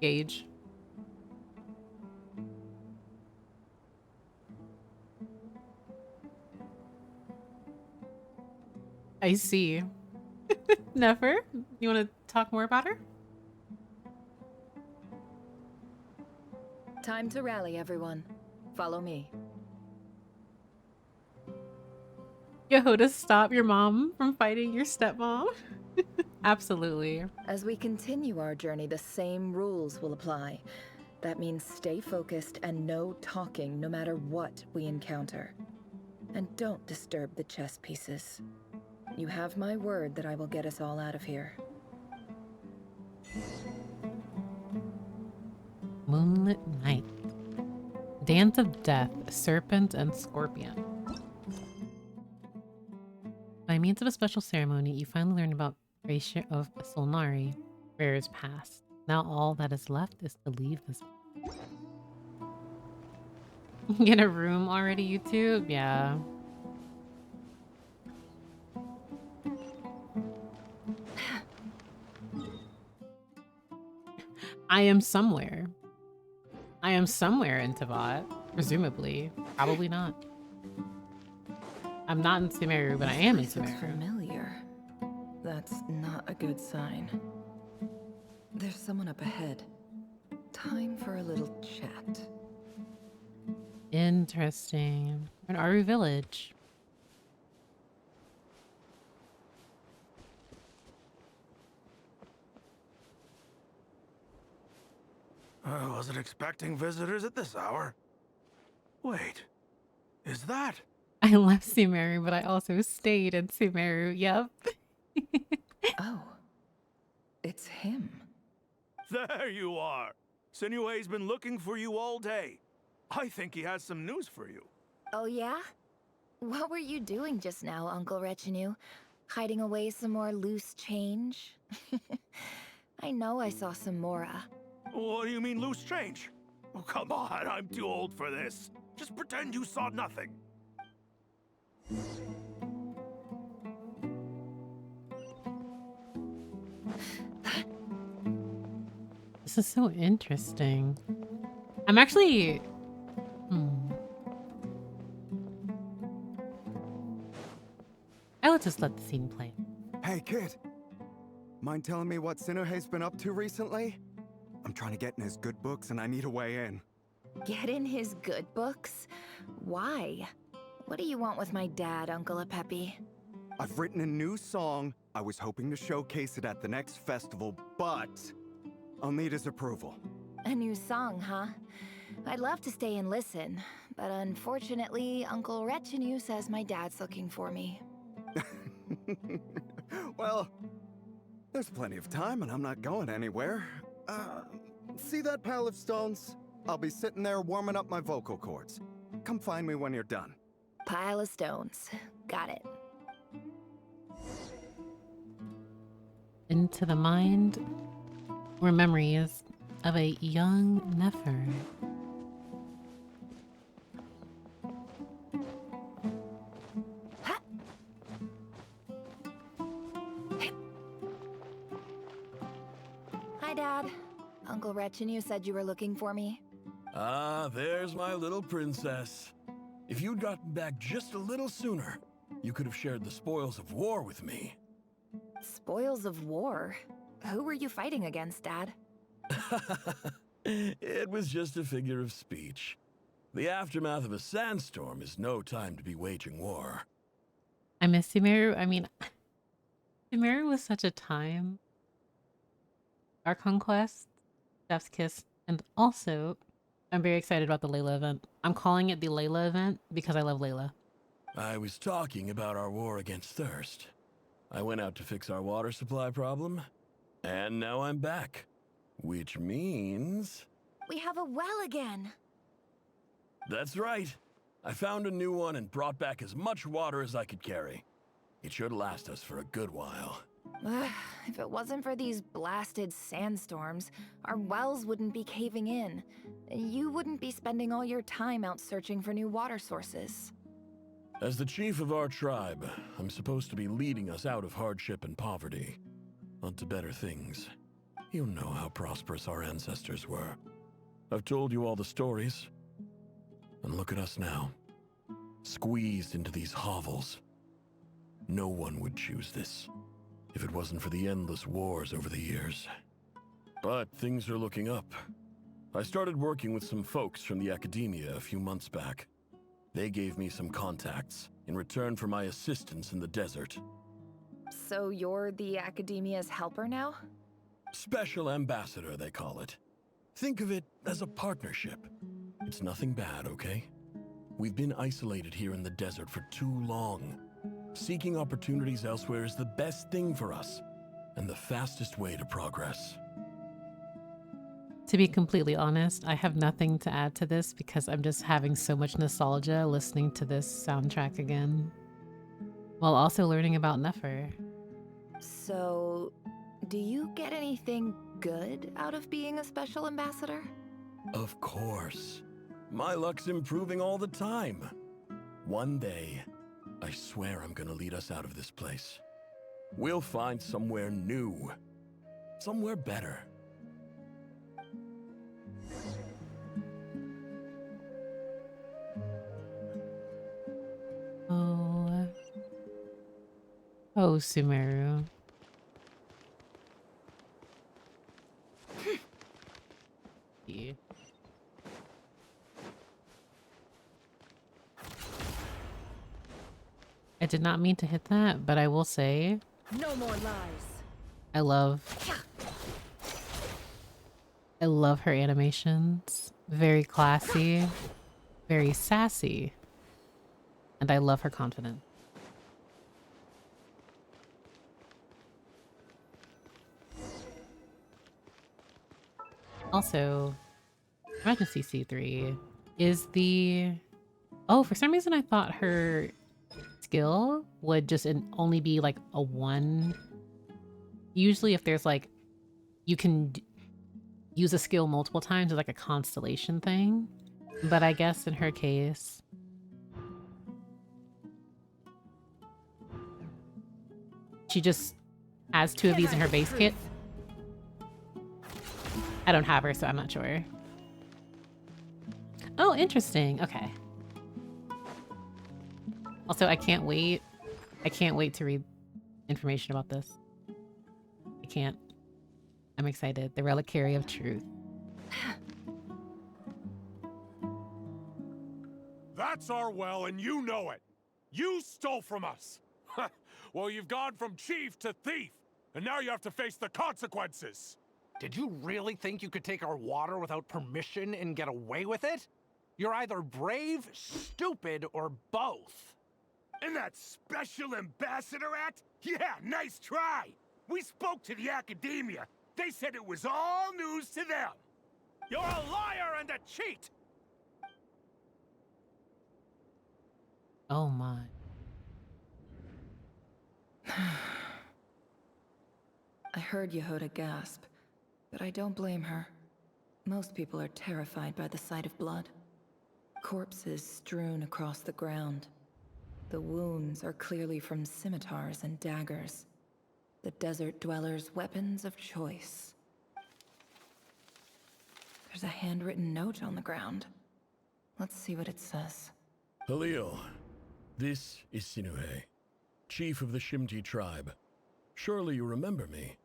Gage. I see. Never? You want to talk more about her? Time to rally, everyone. Follow me. Yehoda, stop your mom from fighting your stepmom. Absolutely. As we continue our journey, the same rules will apply. That means stay focused and no talking no matter what we encounter. And don't disturb the chess pieces. You have my word that I will get us all out of here. Moonlit Night. Dance of Death, Serpent and Scorpion. By means of a special ceremony, you finally learn about Ratio of Solnari, Rare's past. Now all that is left is to leave this. Get a room already, YouTube? Yeah. I am somewhere. I am somewhere in Tavat, presumably. Probably not. I'm not in Sumeru, but I am in This looks Sumeru. familiar. That's not a good sign. There's someone up ahead. Time for a little chat. Interesting. An Aru village. I wasn't expecting visitors at this hour. Wait, is that? I left Sumeru, but I also stayed in Sumeru. Yep. Oh. It's him. There you are. Sinue's been looking for you all day. I think he has some news for you. Oh yeah? What were you doing just now, Uncle Retinue? Hiding away some more loose change? I know I saw some Mora. What do you mean loose change? Oh, come on, I'm too old for this. Just pretend you saw nothing. This is so interesting. I'm actually... I will just let the scene play. Hey, kid. Mind telling me what Sinuhe's been up to recently? I'm trying to get in his good books and I need a way in. Get in his good books? Why? What do you want with my dad, Uncle Apepi? I've written a new song. I was hoping to showcase it at the next festival, but I'll need his approval. A new song, huh? I'd love to stay and listen, but unfortunately, Uncle Retinue says my dad's looking for me. Well, there's plenty of time and I'm not going anywhere. See that pile of stones? I'll be sitting there warming up my vocal cords. Come find me when you're done. Pile of stones. Got it. Into the mind were memories of a young Nefer. Hi, Dad. Uncle Retinue said you were looking for me. Ah, there's my little princess. If you'd gotten back just a little sooner, you could have shared the spoils of war with me. Spoils of war? Who were you fighting against, Dad? It was just a figure of speech. The aftermath of a sandstorm is no time to be waging war. I miss Sumeru. I mean, Sumeru was such a time. Our conquest, Death's Kiss, and also, I'm very excited about the Layla event. I'm calling it the Layla event because I love Layla. I was talking about our war against thirst. I went out to fix our water supply problem, and now I'm back. Which means... We have a well again! That's right. I found a new one and brought back as much water as I could carry. It should last us for a good while. If it wasn't for these blasted sandstorms, our wells wouldn't be caving in. You wouldn't be spending all your time out searching for new water sources. As the chief of our tribe, I'm supposed to be leading us out of hardship and poverty, onto better things. You know how prosperous our ancestors were. I've told you all the stories. And look at us now, squeezed into these hovels. No one would choose this, if it wasn't for the endless wars over the years. But things are looking up. I started working with some folks from the academia a few months back. They gave me some contacts in return for my assistance in the desert. So you're the academia's helper now? Special ambassador, they call it. Think of it as a partnership. It's nothing bad, okay? We've been isolated here in the desert for too long. Seeking opportunities elsewhere is the best thing for us, and the fastest way to progress. To be completely honest, I have nothing to add to this because I'm just having so much nostalgia listening to this soundtrack again, while also learning about Nefer. So, do you get anything good out of being a special ambassador? Of course. My luck's improving all the time. One day, I swear I'm gonna lead us out of this place. We'll find somewhere new. Somewhere better. Oh, Sumeru. Yeah. I did not mean to hit that, but I will say No more lies. I love her animations. Very classy, very sassy, and I love her confidence. Also, emergency C3 is the... Oh, for some reason I thought her skill would just only be like a 1. Usually if there's like, you can use a skill multiple times, it's like a constellation thing. But I guess in her case... she just has 2 of these in her base kit. I don't have her, so I'm not sure. Oh, interesting. Okay. Also, I can't wait. I can't wait to read information about this. I can't. I'm excited. The Reliquary of Truth. That's our well, and you know it. You stole from us. Well, you've gone from chief to thief, and now you have to face the consequences. Did you really think you could take our water without permission and get away with it? You're either brave, stupid, or both. And that special ambassador act? Yeah, nice try. We spoke to the academia. They said it was all news to them. You're a liar and a cheat! Oh my. I heard Yehuda gasp, but I don't blame her. Most people are terrified by the sight of blood. Corpses strewn across the ground. The wounds are clearly from scimitars and daggers. The desert dwellers' weapons of choice. There's a handwritten note on the ground. Let's see what it says. Halil, this is Sinuhe, chief of the Shimti tribe. Surely you remember me.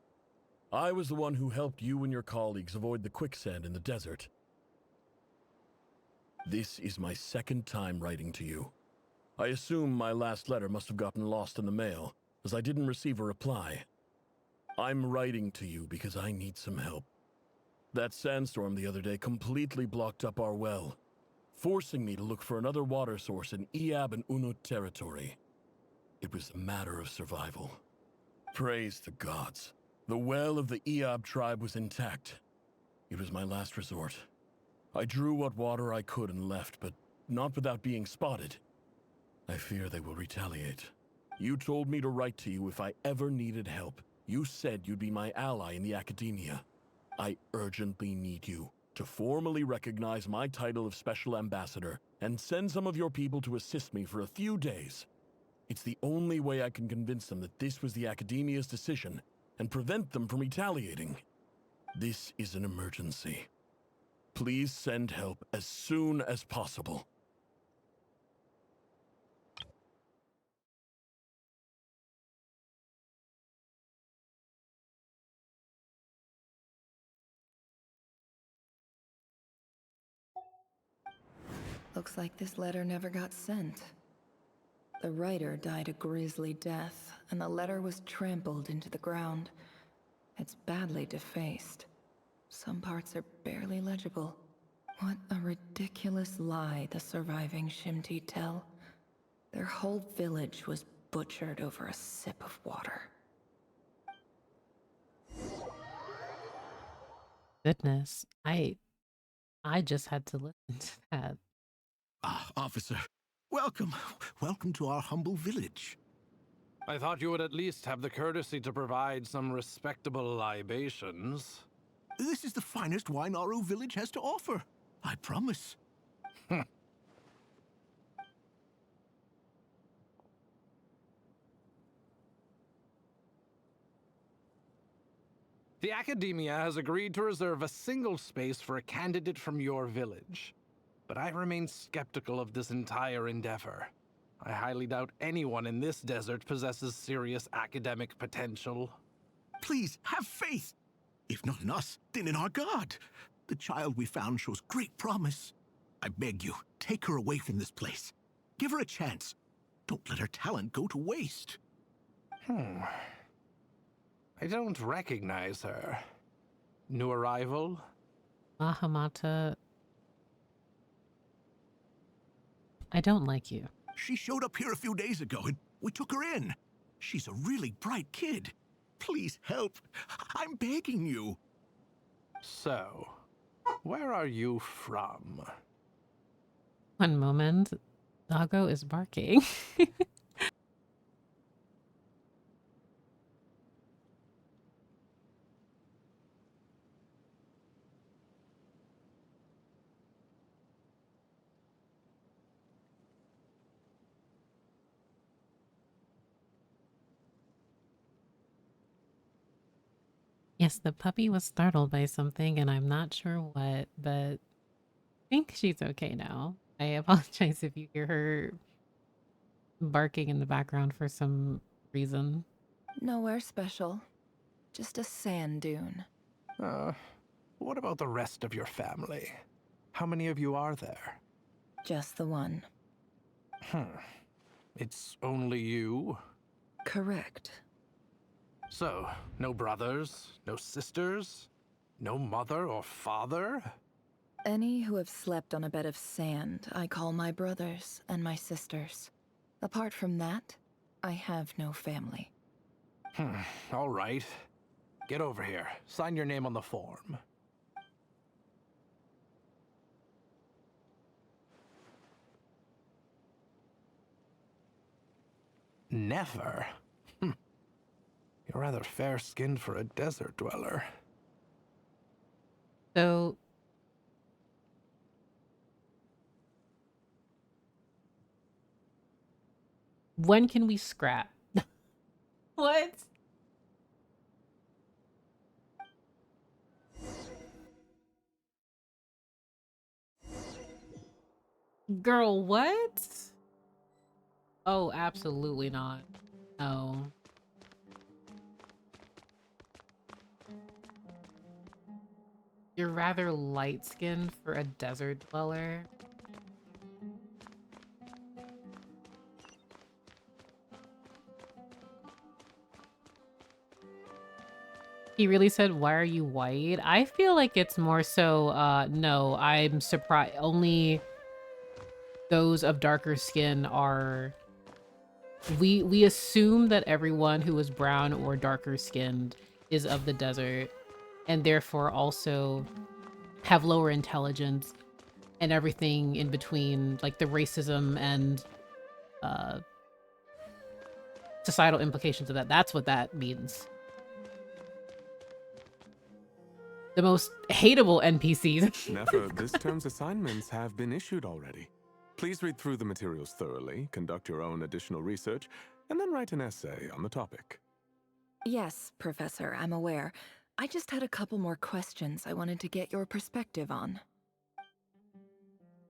I was the one who helped you and your colleagues avoid the quicksand in the desert. This is my 2nd time writing to you. I assume my last letter must have gotten lost in the mail, as I didn't receive a reply. I'm writing to you because I need some help. That sandstorm the other day completely blocked up our well, forcing me to look for another water source in Iab and Unut territory. It was a matter of survival. Praise the gods. The well of the Iab tribe was intact. It was my last resort. I drew what water I could and left, but not without being spotted. I fear they will retaliate. You told me to write to you if I ever needed help. You said you'd be my ally in the academia. I urgently need you to formally recognize my title of Special Ambassador and send some of your people to assist me for a few days. It's the only way I can convince them that this was the academia's decision and prevent them from retaliating. This is an emergency. Please send help as soon as possible. Looks like this letter never got sent. The writer died a grisly death, and the letter was trampled into the ground. It's badly defaced. Some parts are barely legible. What a ridiculous lie the surviving Shimti tell. Their whole village was butchered over a sip of water. Goodness. I just had to listen to that. Ah, officer. Welcome. Welcome to our humble village. I thought you would at least have the courtesy to provide some respectable libations. This is the finest wine Aru village has to offer. I promise. The Academia has agreed to reserve a single space for a candidate from your village. But I remain skeptical of this entire endeavor. I highly doubt anyone in this desert possesses serious academic potential. Please, have faith. If not in us, then in our god. The child we found shows great promise. I beg you, take her away from this place. Give her a chance. Don't let her talent go to waste. I don't recognize her. New arrival? Mahamata. I don't like you. She showed up here a few days ago and we took her in. She's a really bright kid. Please help. I'm begging you. So, Where are you from? One moment. Doggo is barking. Yes, the puppy was startled by something, and I'm not sure what, but I think she's okay now. I apologize if you hear her barking in the background for some reason. Nowhere special. Just a sand dune. What about the rest of your family? How many of you are there? Just the one. It's only you? Correct. So, no brothers, no sisters, no mother or father? Any who have slept on a bed of sand, I call my brothers and my sisters. Apart from that, I have no family. All right. Get over here. Sign your name on the form. Never? You're rather fair-skinned for a desert dweller. So, when can we scrap? What? Girl, what? Oh, absolutely not. No. You're rather light-skinned for a desert dweller. He really said, "Why are you white?" I feel like it's more so, no, I'm surprised. Only those of darker skin are... We assume that everyone who is brown or darker skinned is of the desert, and therefore also have lower intelligence and everything in between, like the racism and societal implications of that. That's what that means. The most hateable NPCs. Nefer, this term's assignments have been issued already. Please read through the materials thoroughly, conduct your own additional research, and then write an essay on the topic. Yes, Professor, I'm aware. I just had a couple more questions I wanted to get your perspective on.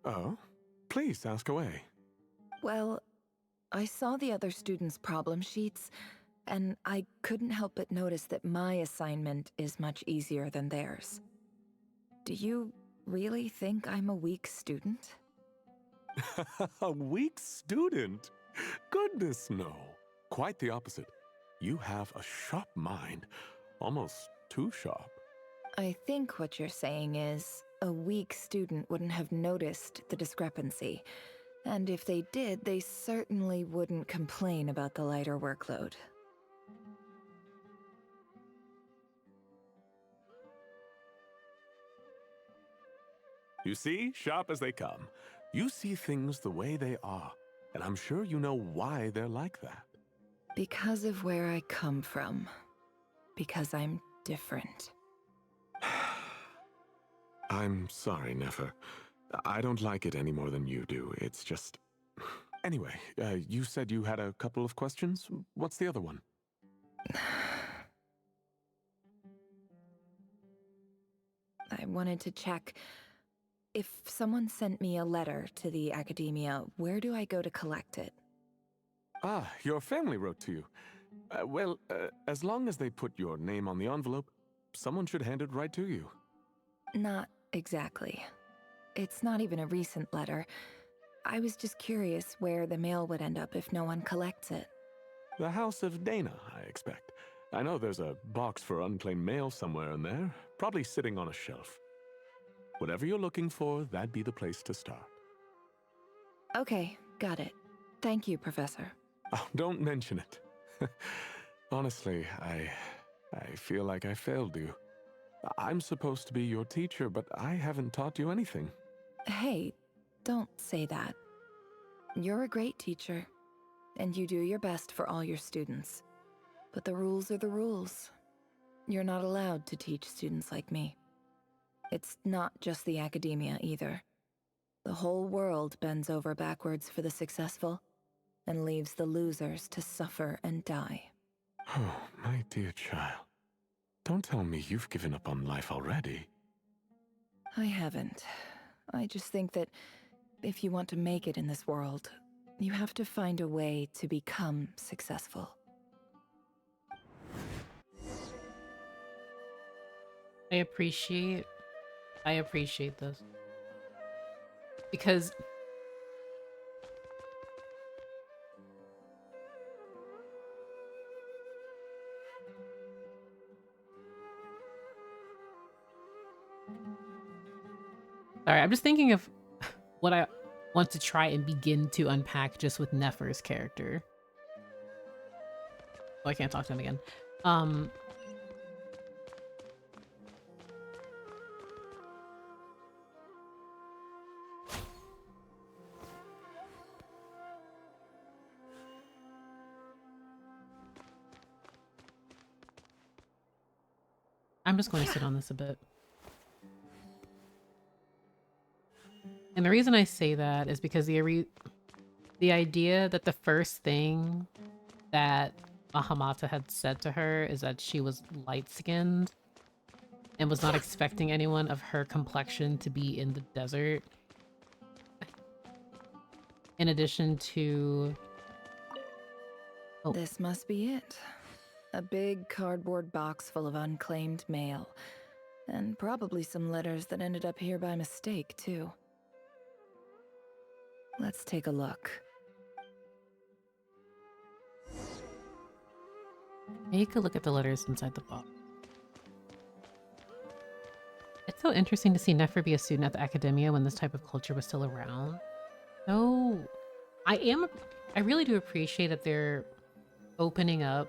Oh? Please ask away. Well, I saw the other students' problem sheets, and I couldn't help but notice that my assignment is much easier than theirs. Do you really think I'm a weak student? A weak student? Goodness, no. Quite the opposite. You have a sharp mind. Almost too sharp. I think what you're saying is, a weak student wouldn't have noticed the discrepancy. And if they did, they certainly wouldn't complain about the lighter workload. You see, sharp as they come. You see things the way they are, and I'm sure you know why they're like that. Because of where I come from. Because I'm different. I'm sorry, Nefer. I don't like it any more than you do. It's just... Anyway, you said you had a couple of questions? What's the other one? I wanted to check... If someone sent me a letter to the academia, where do I go to collect it? Ah, your family wrote to you. As long as they put your name on the envelope, someone should hand it right to you. Not exactly. It's not even a recent letter. I was just curious where the mail would end up if no one collects it. The House of Dana, I expect. I know there's a box for unclaimed mail somewhere in there, probably sitting on a shelf. Whatever you're looking for, that'd be the place to start. Okay, got it. Thank you, Professor. Oh, don't mention it. Honestly, I feel like I failed you. I'm supposed to be your teacher, but I haven't taught you anything. Hey, don't say that. You're a great teacher, and you do your best for all your students. But the rules are the rules. You're not allowed to teach students like me. It's not just the academia either. The whole world bends over backwards for the successful and leaves the losers to suffer and die. Oh, my dear child. Don't tell me you've given up on life already. I haven't. I just think that if you want to make it in this world, you have to find a way to become successful. I appreciate this. Because sorry, I'm just thinking of what I want to try and begin to unpack just with Nefer's character. Oh, I can't talk to him again. I'm just going to sit on this a bit. And the reason I say that is because the idea that the first thing that Hamata had said to her is that she was light-skinned and was not expecting anyone of her complexion to be in the desert. In addition to... Oh. This must be it. A big cardboard box full of unclaimed mail. And probably some letters that ended up here by mistake, too. Let's take a look. Take a look at the letters inside the box. It's so interesting to see Nefer be a student at the academia when this type of culture was still around. So, I really do appreciate that they're opening up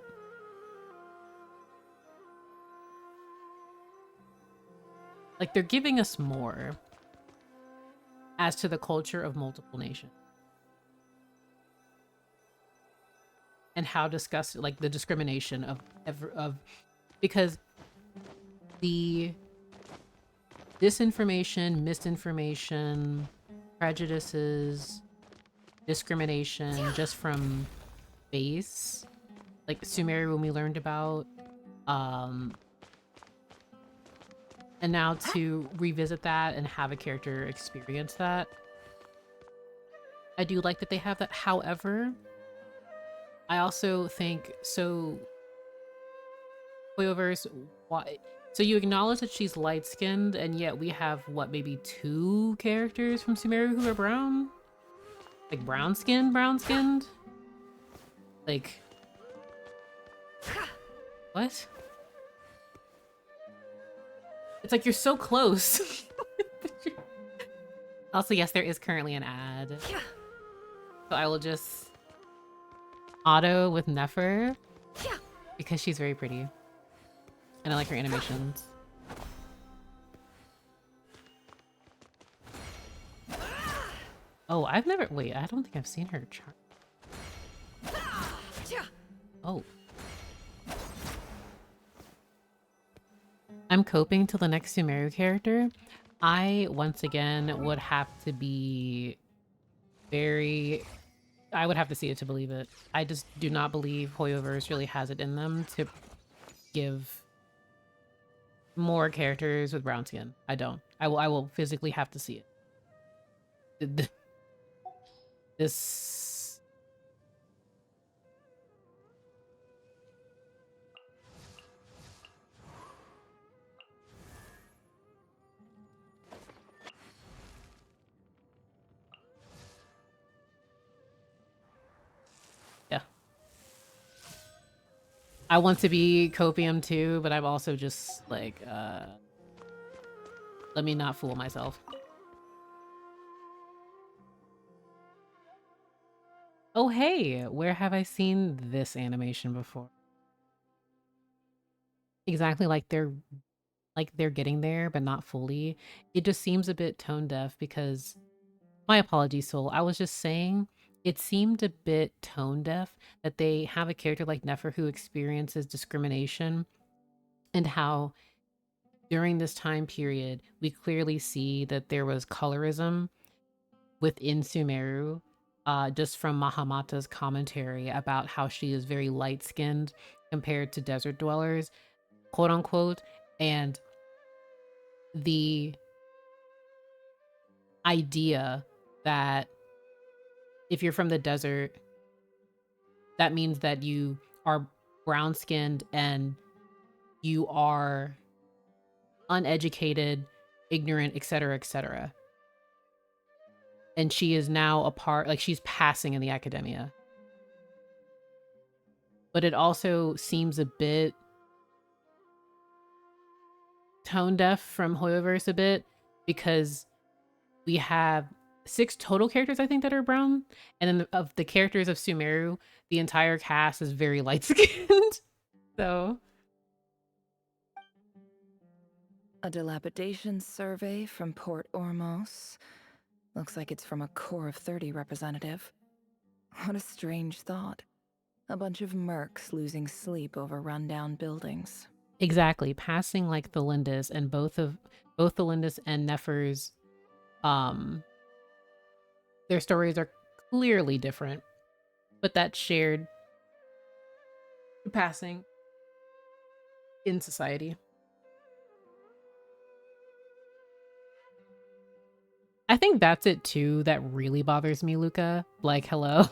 like they're giving us more as to the culture of multiple nations. And how disgusting, like the discrimination of because the disinformation, misinformation, prejudices, discrimination just from base, like Sumeru when we learned about, and now to revisit that and have a character experience that. I do like that they have that. However, I also think, so Hoyoverse, why? So you acknowledge that she's light-skinned, and yet we have, what, maybe 2 characters from Sumeru who are brown? Like brown-skinned? Like... What? It's like you're so close. Also, yes, there is currently an ad. So I will just auto with Nefer because she's very pretty. And I like her animations. Oh, I've never... Wait, I don't think I've seen her charm. Oh. I'm coping till the next Sumeru character. I, once again, would have to be very... I would have to see it to believe it. I just do not believe Hoyoverse really has it in them to give more characters with brown skin. I don't. I will physically have to see it. This... Yeah. I want to be copium too, but I'm also just like, let me not fool myself. Oh, hey, where have I seen this animation before? Exactly, like they're like they're getting there, but not fully. It just seems a bit tone deaf because, my apologies, Soul. I was just saying it seemed a bit tone deaf that they have a character like Nefer who experiences discrimination, and how during this time period we clearly see that there was colorism within Sumeru, just from Mahamata's commentary about how she is very light skinned compared to desert dwellers, quote unquote, and the idea that if you're from the desert, that means that you are brown skinned and you are uneducated, ignorant, etc., etc. And she is now a part, like she's passing in the academia. But it also seems a bit tone deaf from Hoyoverse a bit, because we have 6 total characters, I think, that are brown. And then of the characters of Sumeru, the entire cast is very light skinned. So A dilapidation survey from Port Ormos. Looks like it's from a Core of 30 representative. What a strange thought. A bunch of mercs losing sleep over rundown buildings. exactly, passing like the Lindis, and both the Lindis and Nefer's, their stories are clearly different, but that shared passing in society. I think that's it too that really bothers me, Luca. Like, hello.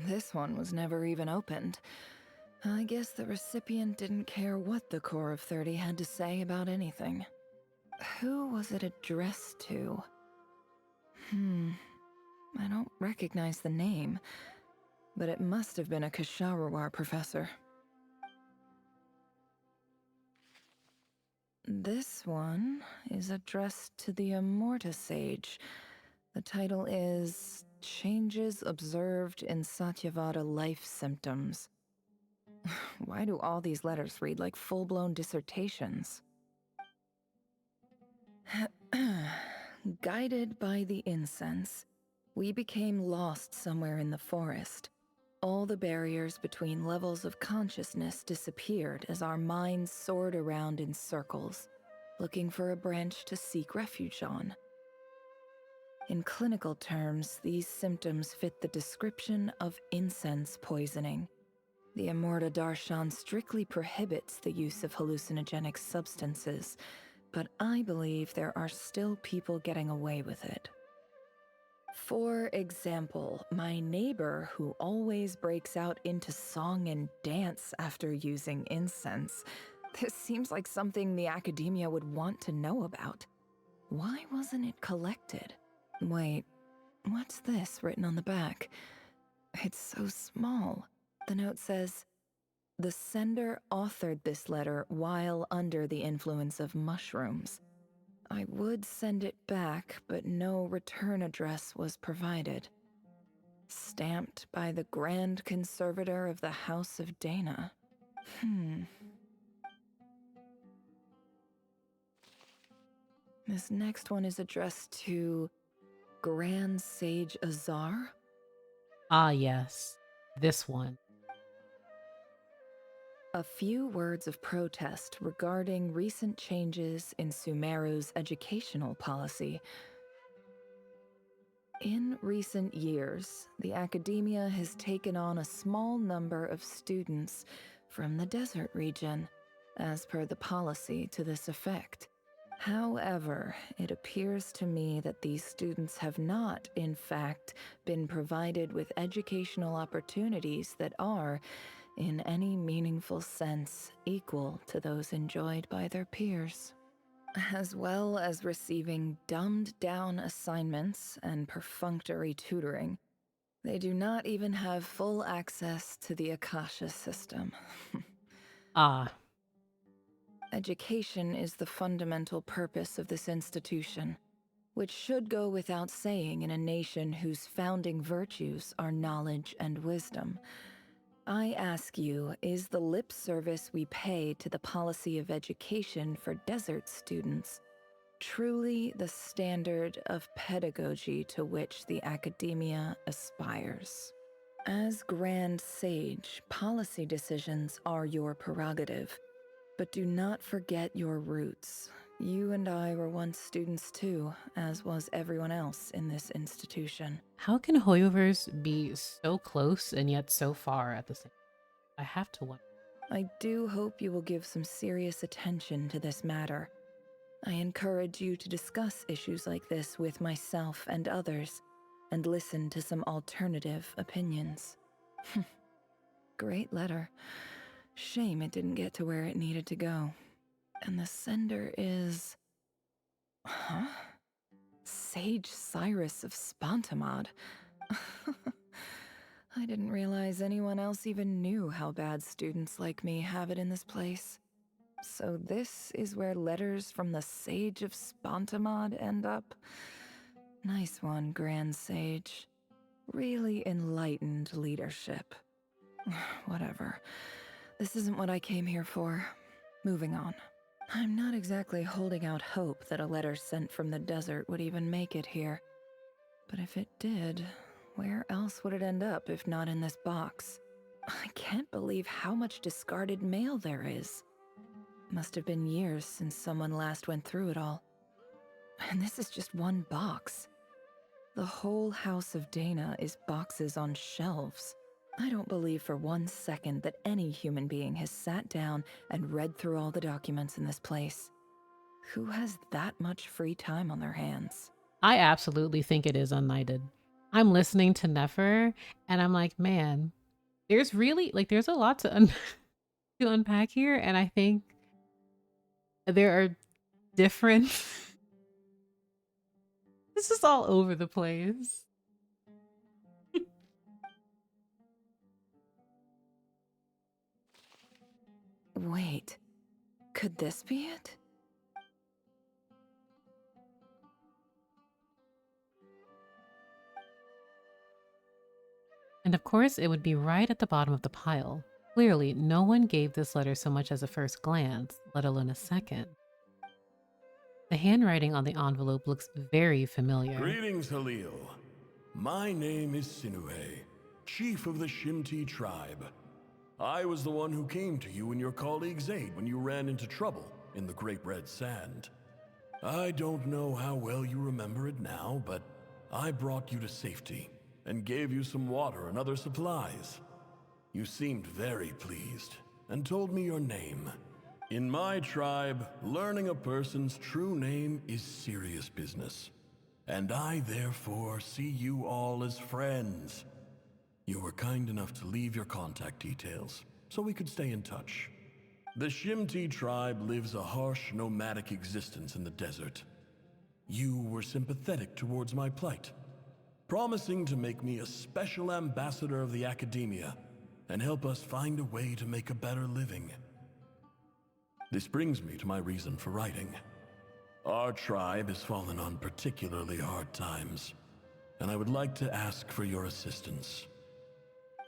This one was never even opened. I guess the recipient didn't care what the Core of 30 had to say about anything. Who was it addressed to? I don't recognize the name, but it must have been a Ksharawar professor. This one is addressed to the Immorta Sage. The title is Changes Observed in Satyavada Life Symptoms. Why do all these letters read like full-blown dissertations? Guided by the incense, we became lost somewhere in the forest. All the barriers between levels of consciousness disappeared as our minds soared around in circles, looking for a branch to seek refuge on. In clinical terms, these symptoms fit the description of incense poisoning. The Immorta Darshan strictly prohibits the use of hallucinogenic substances, but I believe there are still people getting away with it. For example, my neighbor who always breaks out into song and dance after using incense. This seems like something the academia would want to know about. Why wasn't it collected? Wait, what's this written on the back? It's so small. The note says, "The sender authored this letter while under the influence of mushrooms. I would send it back, but no return address was provided. Stamped by the Grand Conservator of the House of Dana." This next one is addressed to Grand Sage Azar? Ah, yes. This one. A few words of protest regarding recent changes in Sumeru's educational policy. In recent years, the academia has taken on a small number of students from the desert region, as per the policy to this effect. However, it appears to me that these students have not, in fact, been provided with educational opportunities that are, in any meaningful sense, equal to those enjoyed by their peers. As well as receiving dumbed-down assignments and perfunctory tutoring, they do not even have full access to the Akasha system. Education is the fundamental purpose of this institution, which should go without saying in a nation whose founding virtues are knowledge and wisdom. I ask you, is the lip service we pay to the policy of education for desert students truly the standard of pedagogy to which the academia aspires? As Grand Sage, policy decisions are your prerogative, but do not forget your roots. You and I were once students too, as was everyone else in this institution. How can Hoyoverse be so close and yet so far at the same time? I have to wonder. I do hope you will give some serious attention to this matter. I encourage you to discuss issues like this with myself and others, and listen to some alternative opinions. Great letter. Shame it didn't get to where it needed to go. And the sender is... Huh? Sage Cyrus of Spontamod. I didn't realize anyone else even knew how bad students like me have it in this place. So this is where letters from the Sage of Spontamod end up? Nice one, Grand Sage. Really enlightened leadership. Whatever. This isn't what I came here for. Moving on. I'm not exactly holding out hope that a letter sent from the desert would even make it here. But if it did, where else would it end up if not in this box? I can't believe how much discarded mail there is. Must have been years since someone last went through it all. And this is just one box. The whole House of Dana is boxes on shelves. I don't believe for 1 second that any human being has sat down and read through all the documents in this place. Who has that much free time on their hands? I absolutely think it is Unknighted. I'm listening to Nefer, and I'm like, man, there's really, there's a lot to unpack here, and I think there are different... This is all over the place. Wait, could this be it? And of course, it would be right at the bottom of the pile. Clearly, no one gave this letter so much as a first glance, let alone a second. The handwriting on the envelope looks very familiar. Greetings, Halil. My name is Sinuhe, chief of the Shimti tribe. I was the one who came to you and your colleague's aid when you ran into trouble in the Great Red Sand. I don't know how well you remember it now, but I brought you to safety and gave you some water and other supplies. You seemed very pleased and told me your name. In my tribe, learning a person's true name is serious business, and I therefore see you all as friends. You were kind enough to leave your contact details, so we could stay in touch. The Shimti tribe lives a harsh, nomadic existence in the desert. You were sympathetic towards my plight, promising to make me a special ambassador of the academia and help us find a way to make a better living. This brings me to my reason for writing. Our tribe has fallen on particularly hard times, and I would like to ask for your assistance.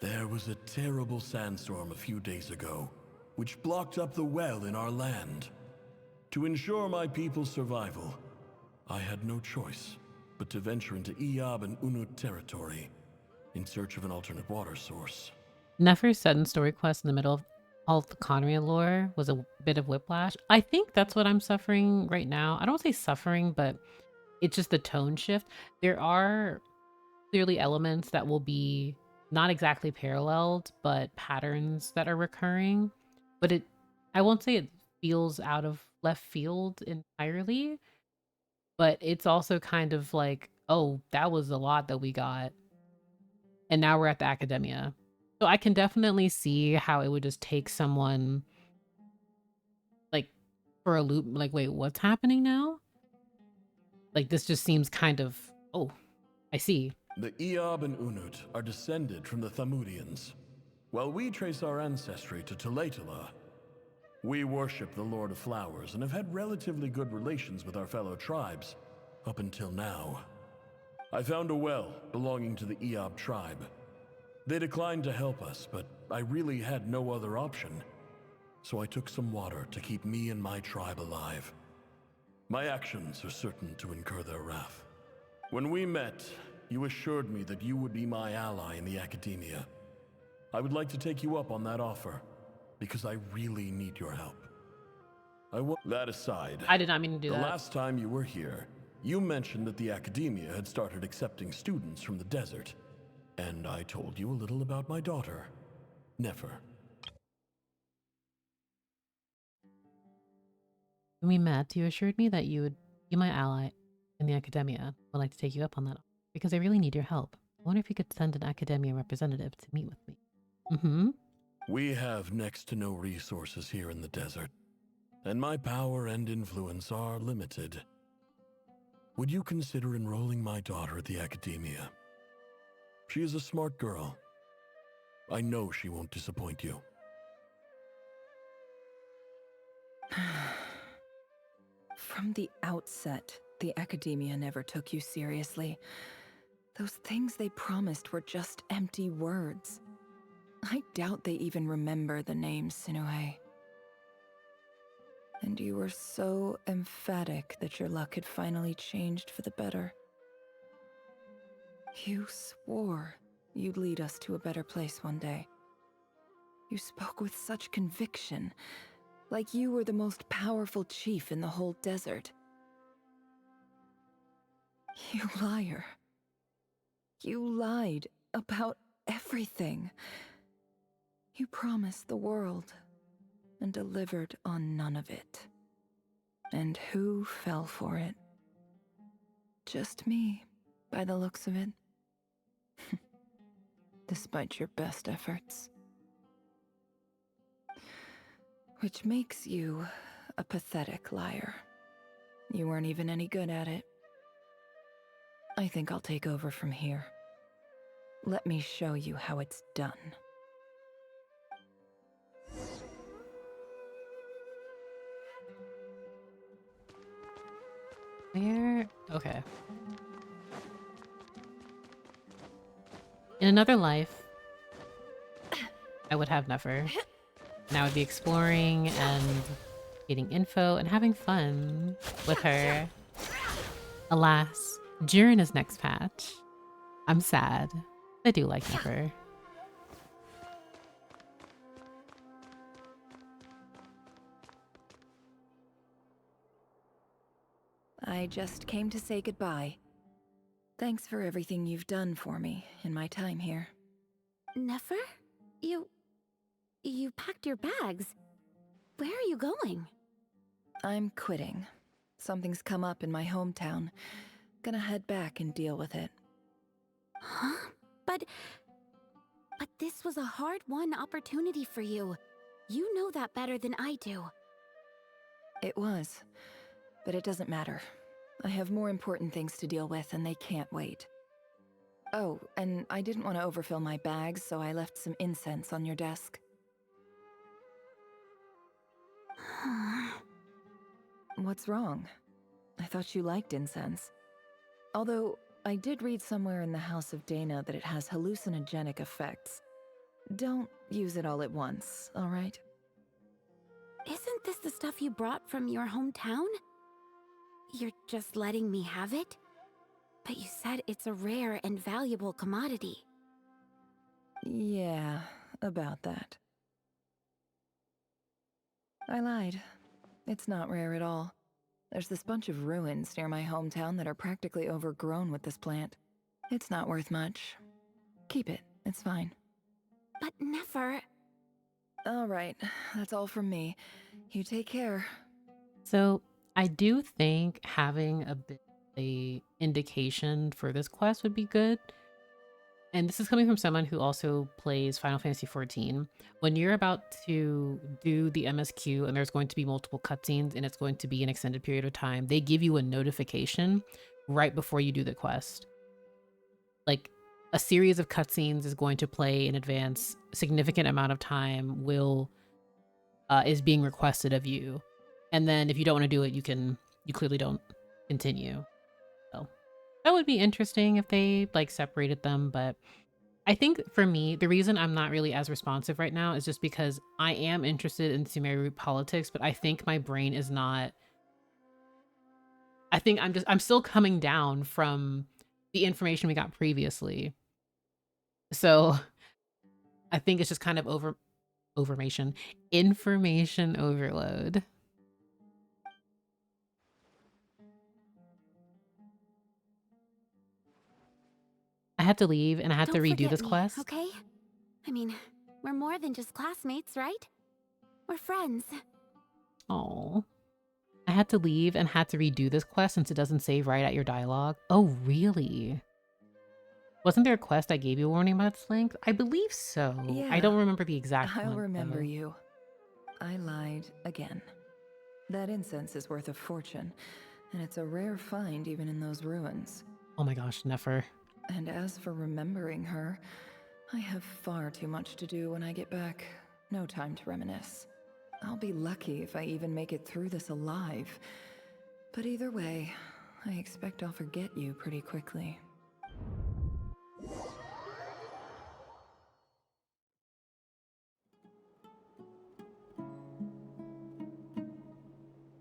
There was a terrible sandstorm a few days ago, which blocked up the well in our land. To ensure my people's survival, I had no choice but to venture into Iyab and Unut territory in search of an alternate water source. Nefer's sudden story quest in the middle of all of the Conria lore was a bit of whiplash. I think that's what I'm suffering right now. I don't say suffering, but it's just the tone shift. There are clearly elements that will be not exactly paralleled, but patterns that are recurring. But I won't say it feels out of left field entirely, but it's also kind of like, oh, that was a lot that we got. And now we're at the academia. So I can definitely see how it would just take someone for a loop, wait, what's happening now? This just seems kind of, oh, I see. The Iyab and Unut are descended from the Thamudians, while we trace our ancestry to Tulatula. We worship the Lord of Flowers and have had relatively good relations with our fellow tribes, up until now. I found a well belonging to the Iyab tribe. They declined to help us, but I really had no other option. So I took some water to keep me and my tribe alive. My actions are certain to incur their wrath. When we met, you assured me that you would be my ally in the academia. I would like to take you up on that offer, because I really need your help. That aside, I did not mean to do the that. last time you were here, you mentioned that the academia had started accepting students from the desert. And I told you a little about my daughter, Nefer. When we met, you assured me that you would be my ally in the academia. I'd like to take you up on that because I really need your help. I wonder if you could send an academia representative to meet with me. Mm-hmm. We have next to no resources here in the desert, and my power and influence are limited. Would you consider enrolling my daughter at the academia? She is a smart girl. I know she won't disappoint you. From the outset, the academia never took you seriously. Those things they promised were just empty words. I doubt they even remember the name Sinuhe. And you were so emphatic that your luck had finally changed for the better. You swore you'd lead us to a better place one day. You spoke with such conviction, like you were the most powerful chief in the whole desert. You liar. You lied about everything. You promised the world and delivered on none of it. And who fell for it? Just me, by the looks of it. Despite your best efforts. Which makes you a pathetic liar. You weren't even any good at it. I think I'll take over from here. Let me show you how it's done. Where? Okay. In another life, I would have Nefer. And I would be exploring and getting info and having fun with her. Alas, during his next patch, I'm sad. I do like Nefer. I just came to say goodbye. Thanks for everything you've done for me in my time here. Nefer? You packed your bags. Where are you going? I'm quitting. Something's come up in my hometown. Gonna head back and deal with it. Huh? But this was a hard-won opportunity for you. You know that better than I do. It was. But it doesn't matter. I have more important things to deal with and they can't wait. Oh, and I didn't want to overfill my bags, so I left some incense on your desk. What's wrong? I thought you liked incense. Although, I did read somewhere in the House of Dana that it has hallucinogenic effects. Don't use it all at once, alright? Isn't this the stuff you brought from your hometown? You're just letting me have it? But you said it's a rare and valuable commodity. Yeah, about that. I lied. It's not rare at all. There's this bunch of ruins near my hometown that are practically overgrown with this plant. It's not worth much. Keep it, it's fine. But Nefer... Alright, that's all from me. You take care. So, I do think having a bit of indication for this quest would be good. And this is coming from someone who also plays Final Fantasy XIV. When you're about to do the MSQ and there's going to be multiple cutscenes and it's going to be an extended period of time, they give you a notification right before you do the quest. Like, a series of cutscenes is going to play in advance. A significant amount of time is being requested of you. And then if you don't want to do it, you clearly don't continue. So that would be interesting if they like separated them, but I think for me, the reason I'm not really as responsive right now is just because I am interested in Sumeru politics, but I think my brain is not. I think I'm still coming down from the information we got previously. So I think it's just kind of information overload. I had to leave and I had to Don't redo forget this me, quest. okay? I mean, we're more than just classmates, right? We're friends. Oh, I had to leave and had to redo this quest since it doesn't save right at your dialogue. Oh, really? Wasn't there a quest I gave you a warning about its length? I believe so. Yeah, I don't remember the exact I'll length, remember though. you. I lied again. That incense is worth a fortune, and it's a rare find even in those ruins. Oh my gosh, never. And as for remembering her, I have far too much to do when I get back. No time to reminisce. I'll be lucky if I even make it through this alive. But either way, I expect I'll forget you pretty quickly.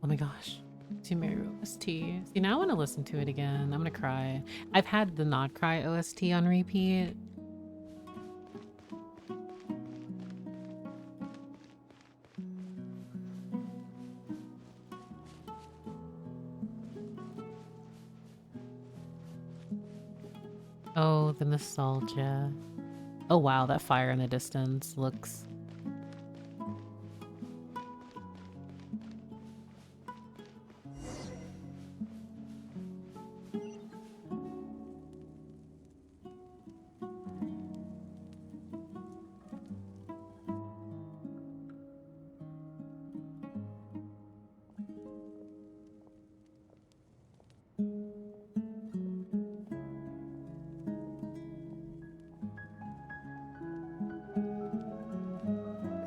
Oh my gosh. Sumeru OST. See, now I want to listen to it again. I'm gonna cry. I've had the Nod-Krai OST on repeat. Oh, the nostalgia. Oh wow, that fire in the distance looks...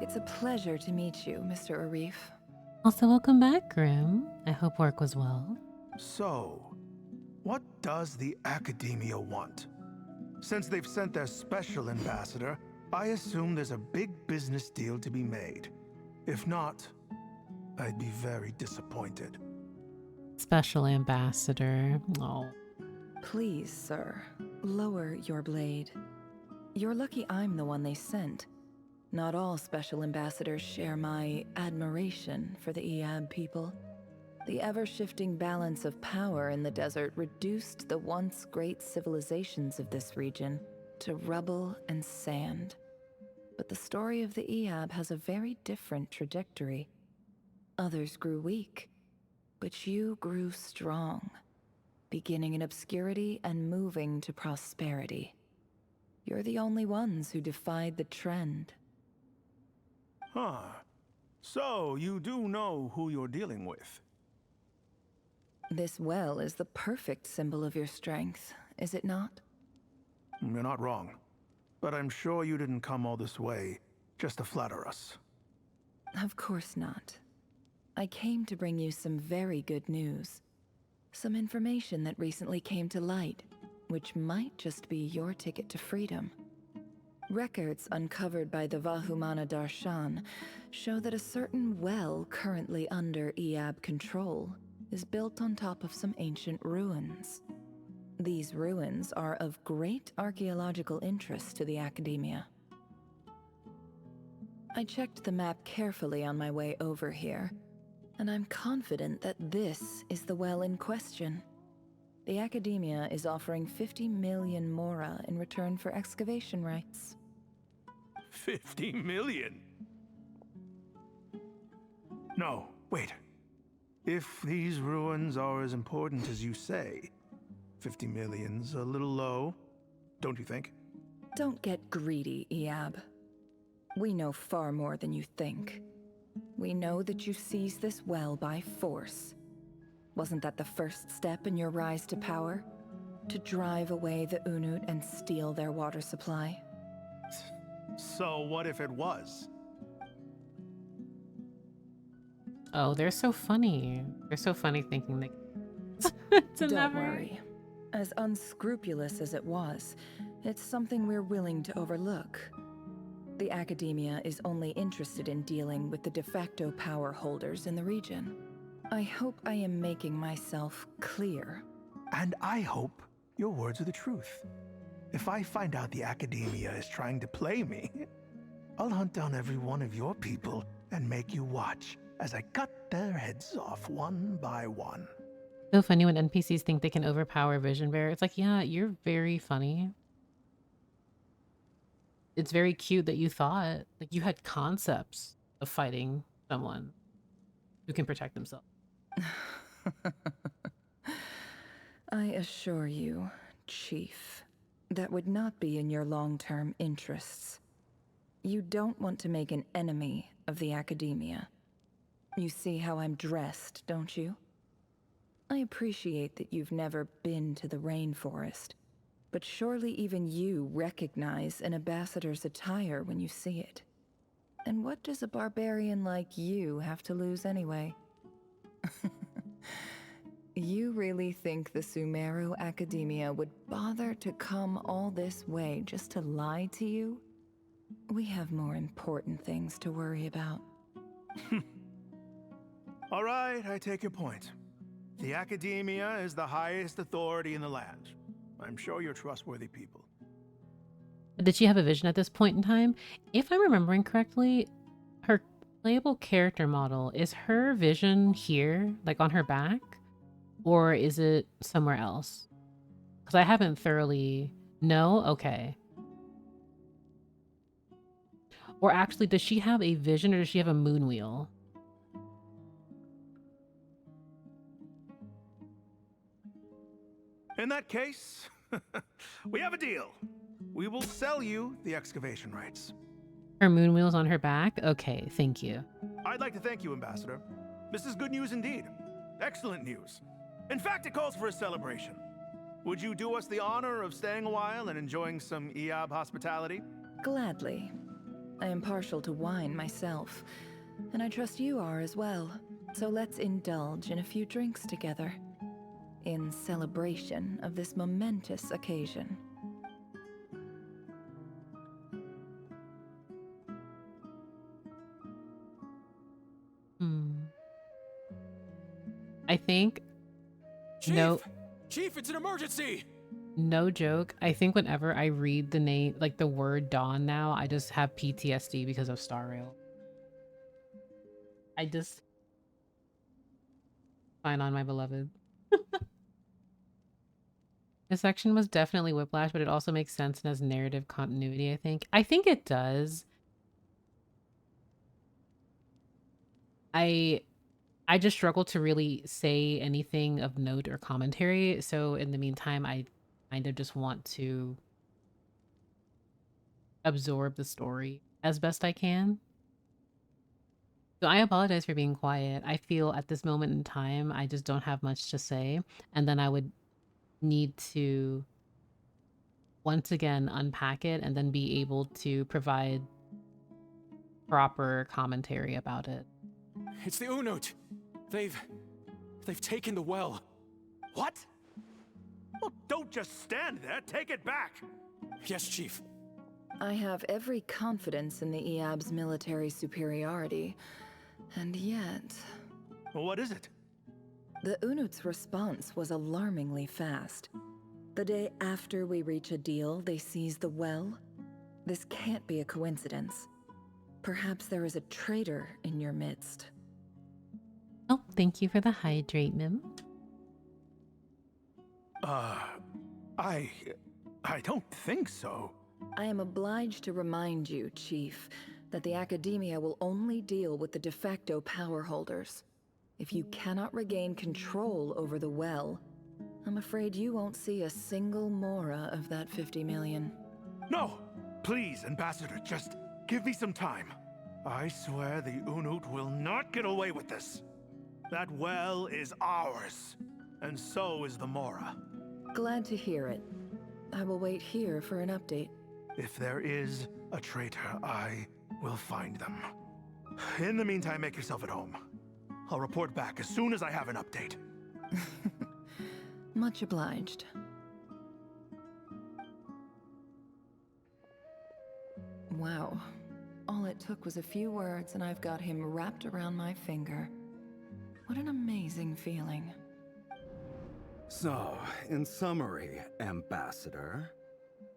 It's a pleasure to meet you, Mr. Arif. Also, welcome back, Grim. I hope work was well. So, what does the Academia want? Since they've sent their special ambassador, I assume there's a big business deal to be made. If not, I'd be very disappointed. Special ambassador. Oh. Please, sir, lower your blade. You're lucky I'm the one they sent. Not all special ambassadors share my admiration for the Iab people. The ever-shifting balance of power in the desert reduced the once great civilizations of this region to rubble and sand. But the story of the Iab has a very different trajectory. Others grew weak, but you grew strong, beginning in obscurity and moving to prosperity. You're the only ones who defied the trend. Huh. So, you do know who you're dealing with? This well is the perfect symbol of your strength, is it not? You're not wrong. But I'm sure you didn't come all this way just to flatter us. Of course not. I came to bring you some very good news. Some information that recently came to light, which might just be your ticket to freedom. Records uncovered by the Vahumana Darshan show that a certain well currently under Iab control is built on top of some ancient ruins. These ruins are of great archaeological interest to the Academia. I checked the map carefully on my way over here, and I'm confident that this is the well in question. The Academia is offering 50 million mora in return for excavation rights. 50 million? No, wait. If these ruins are as important as you say, 50 million's a little low, don't you think? Don't get greedy, Iab. We know far more than you think. We know that you seized this well by force. Wasn't that the first step in your rise to power? To drive away the Unut and steal their water supply? So what if it was? Oh, they're so funny. They're so funny thinking that... Don't worry. As unscrupulous as it was, it's something we're willing to overlook. The Academia is only interested in dealing with the de facto power holders in the region. I hope I am making myself clear. And I hope your words are the truth. If I find out the Academia is trying to play me, I'll hunt down every one of your people and make you watch as I cut their heads off one by one. So funny when NPCs think they can overpower Vision Bearer. It's like, yeah, you're very funny. It's very cute that you thought, like, you had concepts of fighting someone who can protect themselves. I assure you, Chief, that would not be in your long-term interests. You don't want to make an enemy of the Academia. You see how I'm dressed, don't you? I appreciate that you've never been to the rainforest, but surely even you recognize an ambassador's attire when you see it. And what does a barbarian like you have to lose anyway? You really think the Sumeru Academia would bother to come all this way just to lie to you? We have more important things to worry about. All right, I take your point. The Academia is the highest authority in the land. I'm sure you're trustworthy people. Did she have a vision at this point in time? If I'm remembering correctly, her playable character model, is her vision here, like on her back? Or is it somewhere else? Because I haven't thoroughly... No? Okay. Or actually, does she have a vision or does she have a moon wheel? In that case, we have a deal. We will sell you the excavation rights. Her moon wheel's on her back? Okay, thank you. I'd like to thank you, Ambassador. This is good news indeed. Excellent news. In fact, it calls for a celebration. Would you do us the honor of staying a while and enjoying some Eob hospitality? Gladly. I am partial to wine myself, and I trust you are as well. So let's indulge in a few drinks together, in celebration of this momentous occasion. I think... Chief! No, Chief, it's an emergency! no joke. I think whenever I read the name, like the word Dawn now, I just have PTSD because of Star Rail. I just... Fine on, my beloved. This section was definitely Whiplash, but it also makes sense and has narrative continuity, I think. I think it does. I just struggle to really say anything of note or commentary, so in the meantime, I kind of just want to absorb the story as best I can. So I apologize for being quiet. I feel at this moment in time, I just don't have much to say, and then I would need to once again unpack it and then be able to provide proper commentary about it. It's the Unut. They've taken the well. What? Well, don't just stand there. Take it back. Yes, Chief. I have every confidence in the Eob's military superiority, and yet... Well, what is it? The Unut's response was alarmingly fast. The day after we reach a deal, they seize the well. This can't be a coincidence. Perhaps there is a traitor in your midst. Oh, thank you for the hydrate, Mim. I don't think so. I am obliged to remind you, Chief, that the Academia will only deal with the de facto power holders. If you cannot regain control over the well, I'm afraid you won't see a single mora of that 50 million. No! Please, Ambassador, just give me some time. I swear the Unut will not get away with this. That well is ours, and so is the mora. Glad to hear it. I will wait here for an update. If there is a traitor, I will find them. In the meantime, make yourself at home. I'll report back as soon as I have an update. Much obliged. Wow. All it took was a few words and I've got him wrapped around my finger. What an amazing feeling. So, in summary, Ambassador,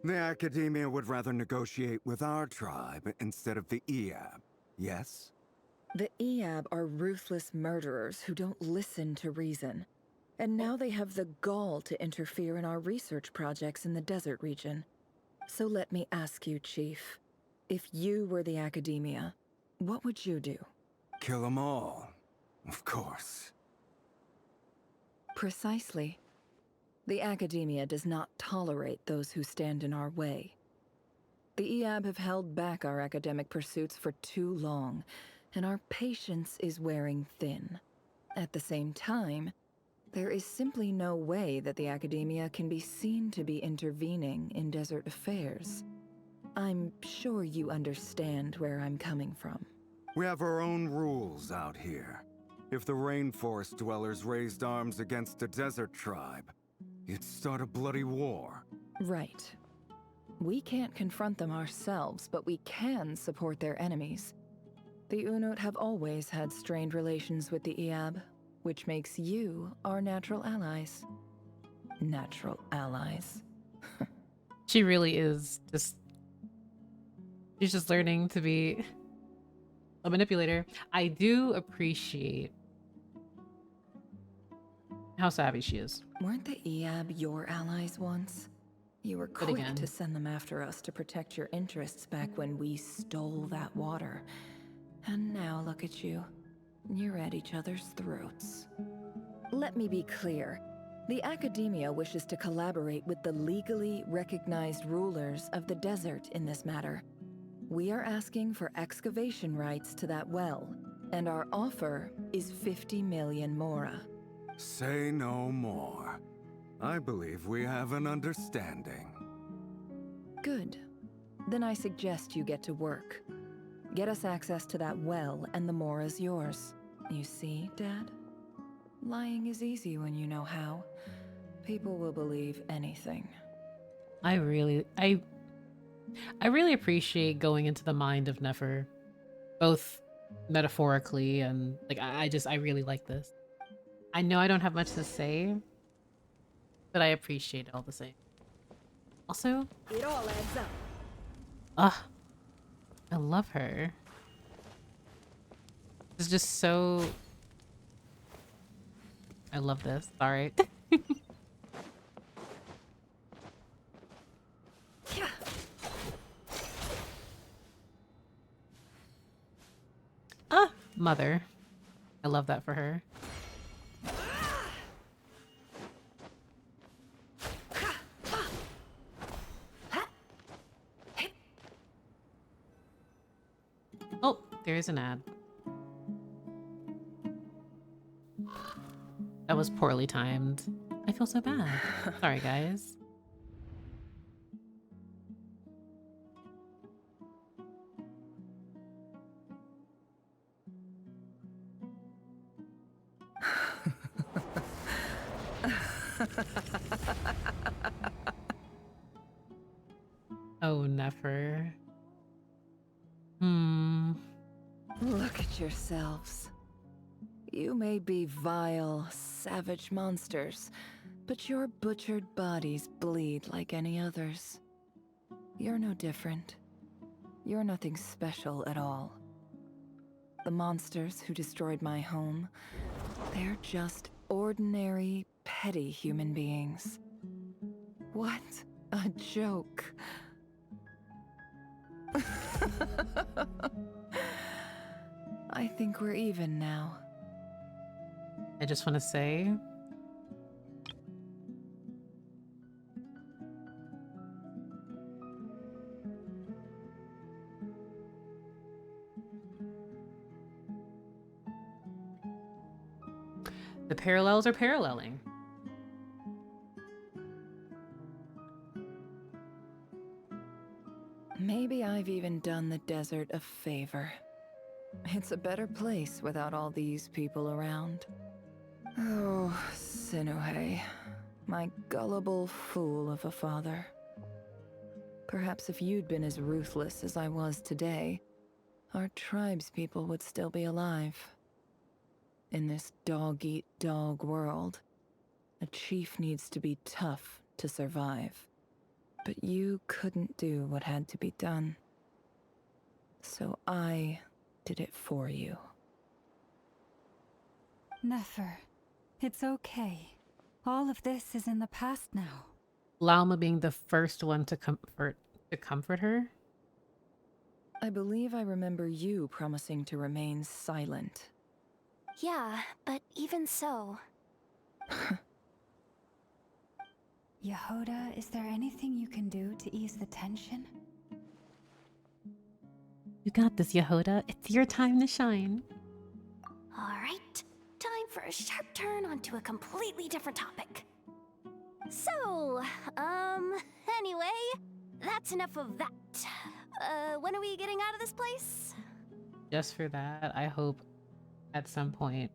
the Academia would rather negotiate with our tribe instead of the Eab, yes? The Eab are ruthless murderers who don't listen to reason. And now they have the gall to interfere in our research projects in the desert region. So let me ask you, Chief. If you were the Academia, what would you do? Kill them all, of course. Precisely. The Academia does not tolerate those who stand in our way. The Eab have held back our academic pursuits for too long, and our patience is wearing thin. At the same time, there is simply no way that the Academia can be seen to be intervening in desert affairs. I'm sure you understand where I'm coming from. We have our own rules out here. If the rainforest dwellers raised arms against a desert tribe, you'd start a bloody war. Right. We can't confront them ourselves, but we can support their enemies. The Unut have always had strained relations with the Eab, which makes you our natural allies. Natural allies. She really is just... She's just learning to be a manipulator. I do appreciate how savvy she is. Weren't the Eab your allies once? You were quick to send them after us to protect your interests back when we stole that water. And now look at you. You're at each other's throats. Let me be clear. The Academia wishes to collaborate with the legally recognized rulers of the desert in this matter. We are asking for excavation rights to that well, and our offer is 50 million mora. Say no more. I believe we have an understanding. Good. Then I suggest you get to work. Get us access to that well, and the mora's yours. You see, Dad? Lying is easy when you know how. People will believe anything. I really appreciate going into the mind of Nefer, both metaphorically and like I really like this. I know I don't have much to say, but I appreciate it all the same. Also, It all adds up. I love her. It's just so... I love this. Sorry. Mother. I love that for her. Oh, there's an ad. That was poorly timed. I feel so bad. Sorry, guys. Oh, Nefer. Look at yourselves. You may be vile, savage monsters, but your butchered bodies bleed like any others. You're no different. You're nothing special at all. The monsters who destroyed my home, they're just ordinary, petty human beings. What a joke. I think we're even now. I just want to say... the parallels are paralleling. Maybe I've even done the desert a favor. It's a better place without all these people around. Oh, Sinuhe, my gullible fool of a father. Perhaps if you'd been as ruthless as I was today, our tribespeople would still be alive. In this dog-eat-dog world, a chief needs to be tough to survive. But you couldn't do what had to be done. So I did it for you. Nefer, it's okay. All of this is in the past now. Lauma being the first one to comfort her. I believe I remember you promising to remain silent. Yeah, but even so... Yehoda, is there anything you can do to ease the tension? You got this, Yehoda. It's your time to shine. Alright, time for a sharp turn onto a completely different topic. So, anyway, that's enough of that. When are we getting out of this place? Just for that, I hope at some point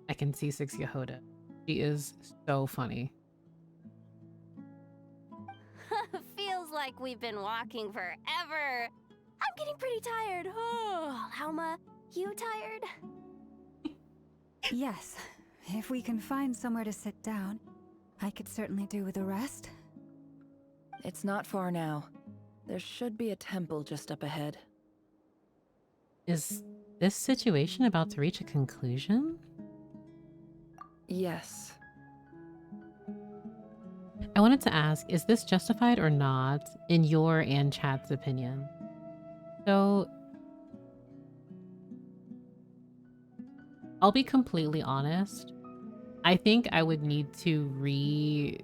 I can see Six Yehoda. She is so funny. Feels like we've been walking forever. I'm getting pretty tired. Oh, Lauma, you tired? Yes. If we can find somewhere to sit down, I could certainly do with a rest. It's not far now. There should be a temple just up ahead. Is this situation about to reach a conclusion? Yes. I wanted to ask, is this justified or not, in your and chat's opinion? So, I'll be completely honest. I think I would need to read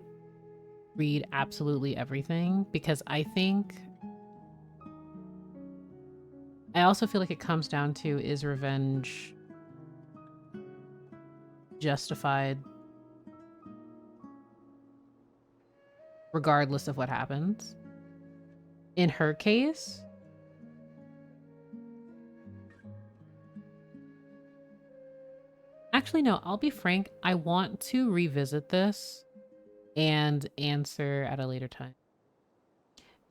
absolutely everything, because I also feel like it comes down to, is revenge justified regardless of what happens? In her case, actually no, I'll be frank, I want to revisit this and answer at a later time,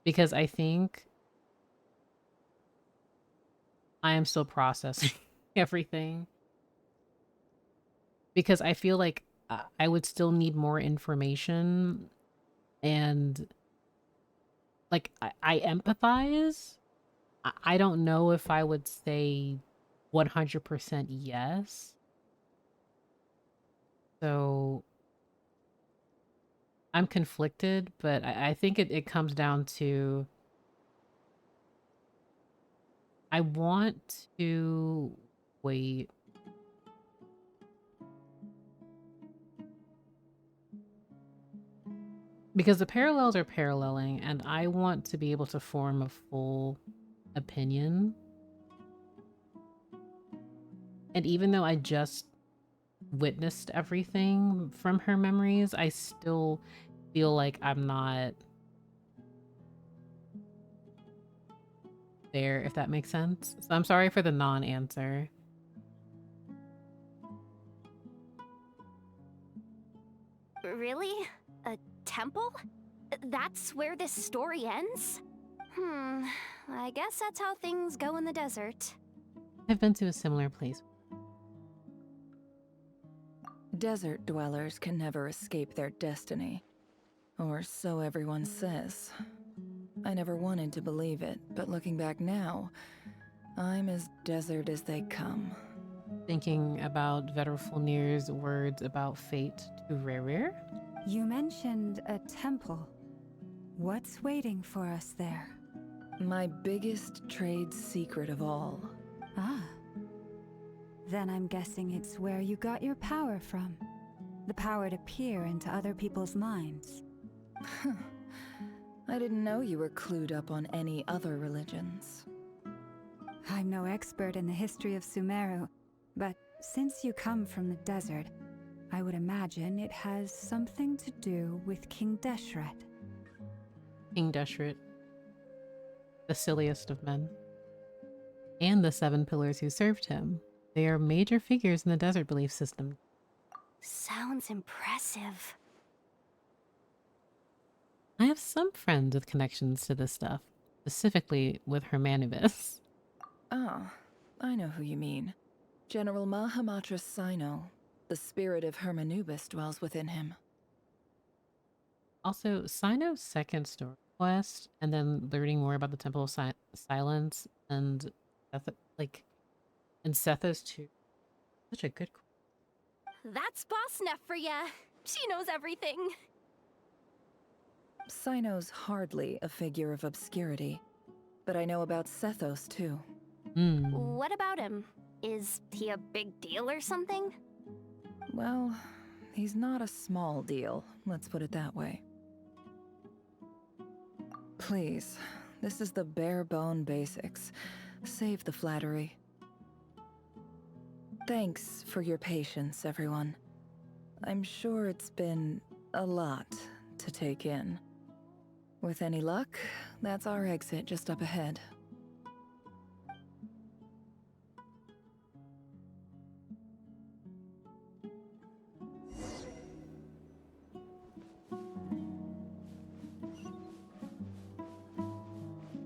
because I think I am still processing everything, because I feel like I would still need more information, and like I empathize. I don't know if I would say 100% yes. So I'm conflicted, but I think it comes down to, I want to wait. Because the parallels are paralleling, and I want to be able to form a full opinion. And even though I just witnessed everything from her memories, I still feel like I'm not there, if that makes sense. So I'm sorry for the non-answer. Really? A temple? That's where this story ends? I guess that's how things go in the desert. I've been to a similar place. Desert dwellers can never escape their destiny. Or so everyone says. I never wanted to believe it, but looking back now, I'm as desert as they come. Thinking about Vedrfolnir's words about fate to Rerir. You mentioned a temple. What's waiting for us there? My biggest trade secret of all. Ah. Then I'm guessing it's where you got your power from. The power to peer into other people's minds. I didn't know you were clued up on any other religions. I'm no expert in the history of Sumeru, but since you come from the desert, I would imagine it has something to do with King Deshret. King Deshret, the silliest of men. And the 7 pillars who served him. They are major figures in the desert belief system. Sounds impressive. I have some friends with connections to this stuff, specifically with Hermanubis. Ah, I know who you mean. General Mahamatras Sino. The spirit of Hermanubis dwells within him. Also, Sino's second story quest, and then learning more about the Temple of Silence and and Sethos too. Such a good. That's Boss Neff for ya. She knows everything. Sino's hardly a figure of obscurity, but I know about Sethos too. What about him? Is he a big deal or something? Well, he's not a small deal, let's put it that way. Please, this is the bare bone basics. Save the flattery. Thanks for your patience, everyone. I'm sure it's been a lot to take in. With any luck, that's our exit just up ahead.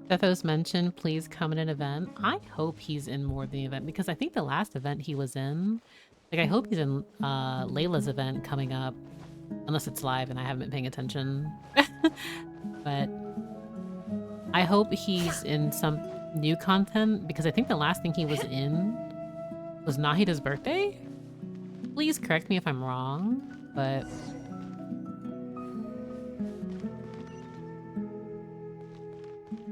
Sethos mentioned, please come in an event. I hope he's in more than the event because I think the last event he was in, like I hope he's in Layla's event coming up, unless it's live and I haven't been paying attention. But I hope he's in some new content because I think the last thing he was in was Nahida's birthday. Please correct me if I'm wrong, but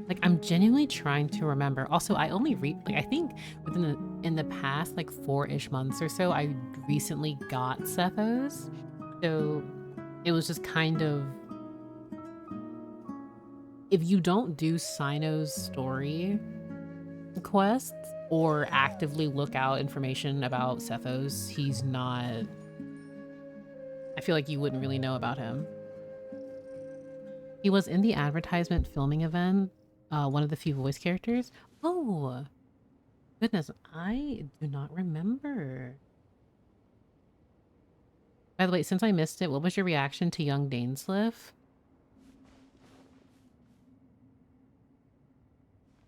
like I'm genuinely trying to remember. Also, I only I think in the past like 4-ish months or so, I recently got Sethos. So it was just kind of, if you don't do Sino's story quests or actively look out information about Sethos, he's not, I feel like you wouldn't really know about him. He was in the advertisement filming event, one of the few voice characters. Oh, goodness, I do not remember. By the way, since I missed it, what was your reaction to young Dainsleif?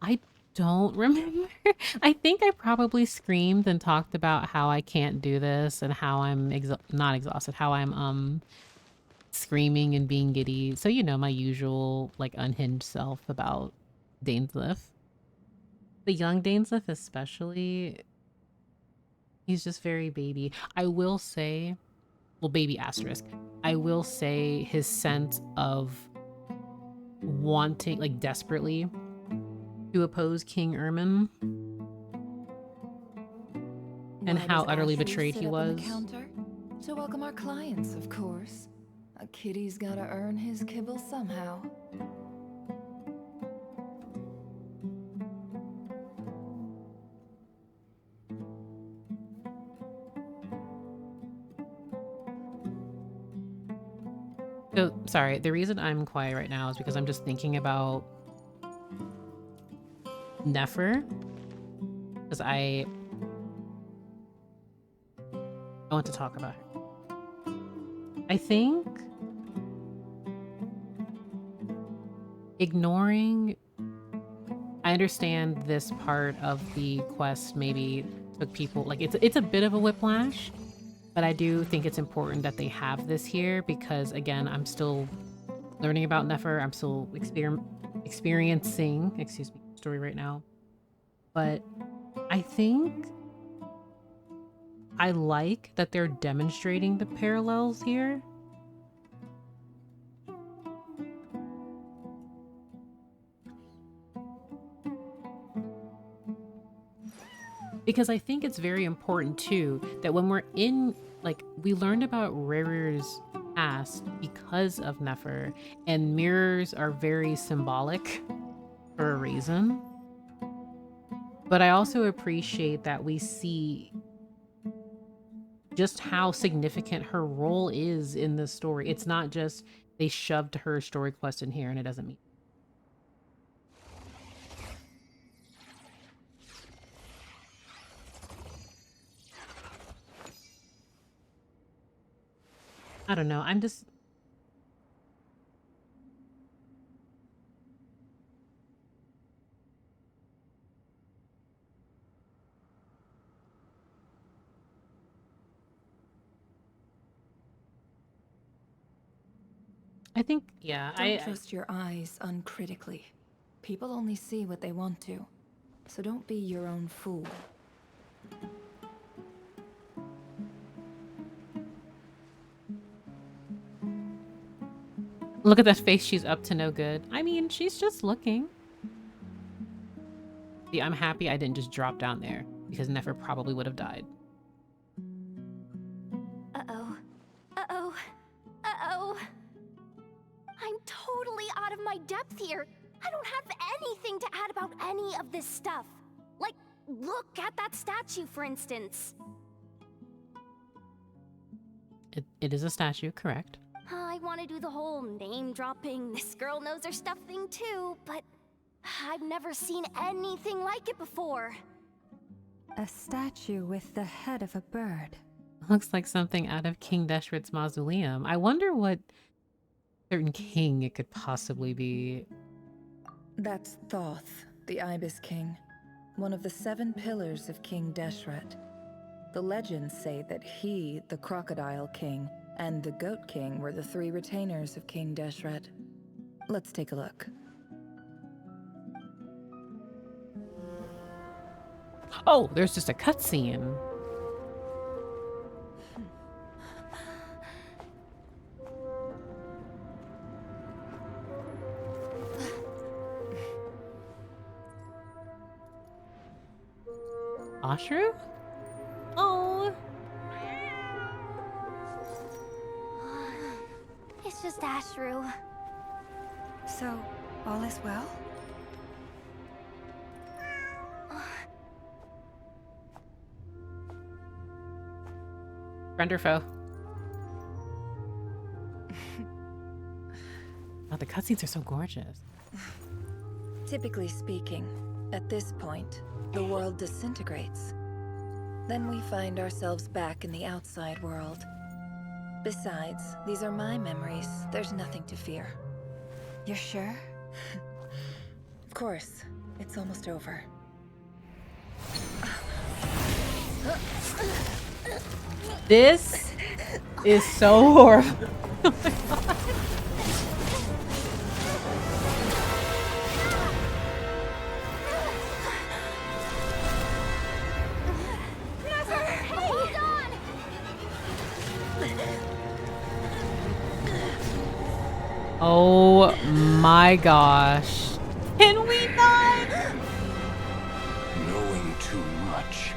I don't remember. I think I probably screamed and talked about how I can't do this and how I'm not exhausted, how I'm screaming and being giddy. So, you know, my usual like unhinged self about Dainsleif. The young Dainsleif especially, he's just very baby. I will say, well, baby asterisk. I will say his sense of wanting, like desperately, to oppose King Ermin and how utterly betrayed he was. To welcome our clients, of course. A kitty's gotta earn his kibble somehow. So, sorry, the reason I'm quiet right now is because I'm just thinking about Nefer. Because I want to talk about her. I think ignoring, I understand this part of the quest maybe took people, like it's a bit of a whiplash, but I do think it's important that they have this here because again, I'm still learning about Nefer. I'm still experiencing, excuse me, story right now. But I think I like that they're demonstrating the parallels here. Because I think it's very important too that when we're in, like, we learned about Rerir's past because of Nefer, and mirrors are very symbolic for a reason. But I also appreciate that we see just how significant her role is in the story. It's not just they shoved her story quest in here and it doesn't mean. I don't know. I'm just... I think, yeah, Don't trust your eyes uncritically. People only see what they want to. So don't be your own fool. Look at that face, she's up to no good. I mean, she's just looking. See, I'm happy I didn't just drop down there, because Nefer probably would have died. Uh-oh. Uh-oh. Uh-oh. I'm totally out of my depth here. I don't have anything to add about any of this stuff. Like, look at that statue, for instance. It is a statue, correct. I want to do the whole name-dropping, this girl knows her stuff thing too, but I've never seen anything like it before. A statue with the head of a bird. Looks like something out of King Deshret's mausoleum. I wonder what certain king it could possibly be. That's Thoth, the Ibis King, one of the 7 pillars of King Deshret. The legends say that he, the Crocodile King, and the Goat King were the 3 retainers of King Deshret. Let's take a look. Oh, there's just a cutscene. Ashru? Oh. It's just Ashru. So, all is well? Friend or foe? Oh, the cutscenes are so gorgeous. Typically speaking, at this point, the world disintegrates. Then we find ourselves back in the outside world. Besides, these are my memories. There's nothing to fear. You're sure? Of course. It's almost over. This is so horrible. Oh my gosh. Can we not? Knowing too much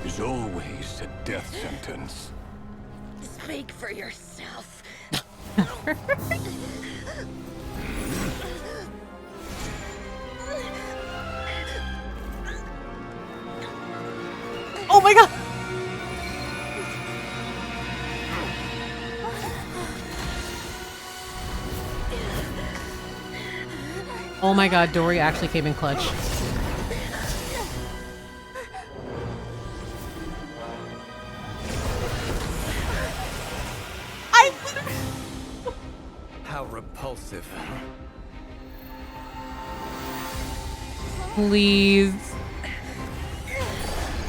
is always a death sentence. Speak for yourself. Oh my god. Oh my god, Dory actually came in clutch. How repulsive. Please.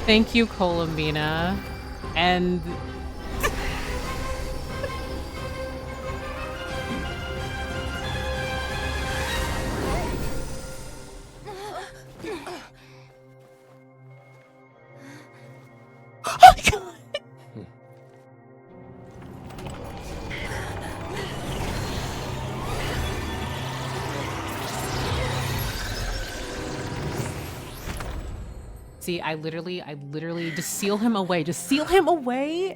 Thank you, Columbina. And see, I literally just seal him away. Just seal him away.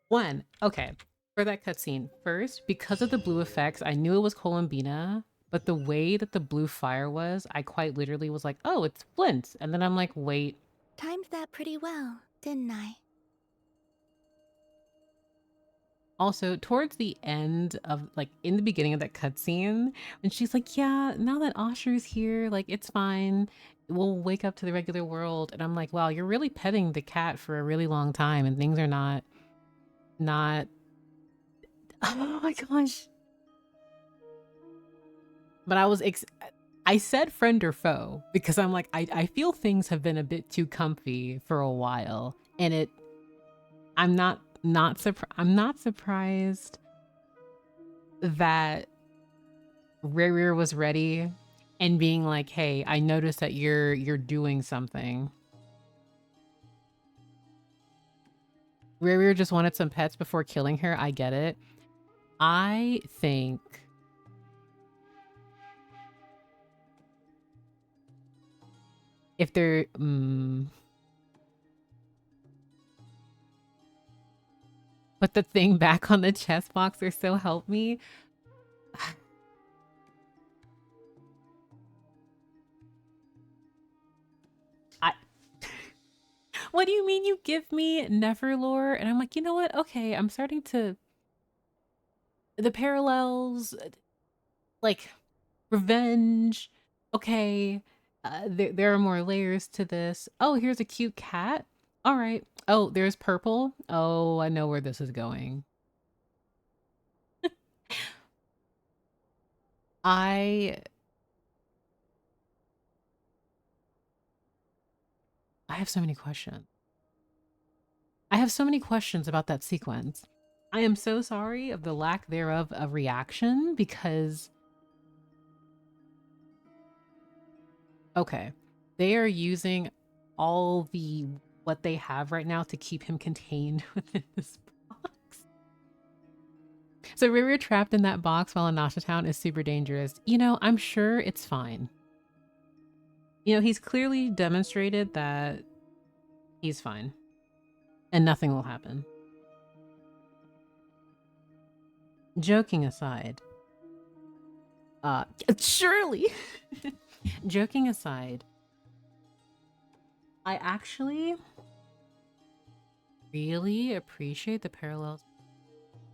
One, okay, for that cutscene. First, because of the blue effects, I knew it was Columbina, but the way that the blue fire was, I quite literally was like, oh, it's Flint. And then I'm like, wait. Timed that pretty well, didn't I? Also, towards the end of, like, in the beginning of that cutscene, and she's like, yeah, now that Ashru's here, like, it's fine. We'll wake up to the regular world. And I'm like, wow, you're really petting the cat for a really long time, and things are not... Oh my gosh. But I said friend or foe, because I'm like, I feel things have been a bit too comfy for a while. And I'm not surprised that Rerir was ready and being like, hey, I noticed that you're doing something. Rerir just wanted some pets before killing her. I get it. I think if they're put the thing back on the chest box or so help me. What do you mean you give me Neverlore? And I'm like, you know what? Okay, I'm starting to the parallels, like revenge. Okay, there are more layers to this. Oh, here's a cute cat. All right. Oh, there's purple. Oh, I know where this is going. I have so many questions. I have so many questions about that sequence. I am so sorry of the lack thereof of reaction because okay, they are using all the what they have right now to keep him contained within this box. So River trapped in that box while in Nasha Town is super dangerous. You know, I'm sure it's fine. You know, he's clearly demonstrated that he's fine and nothing will happen. Joking aside, surely, joking aside, I actually really appreciate the parallels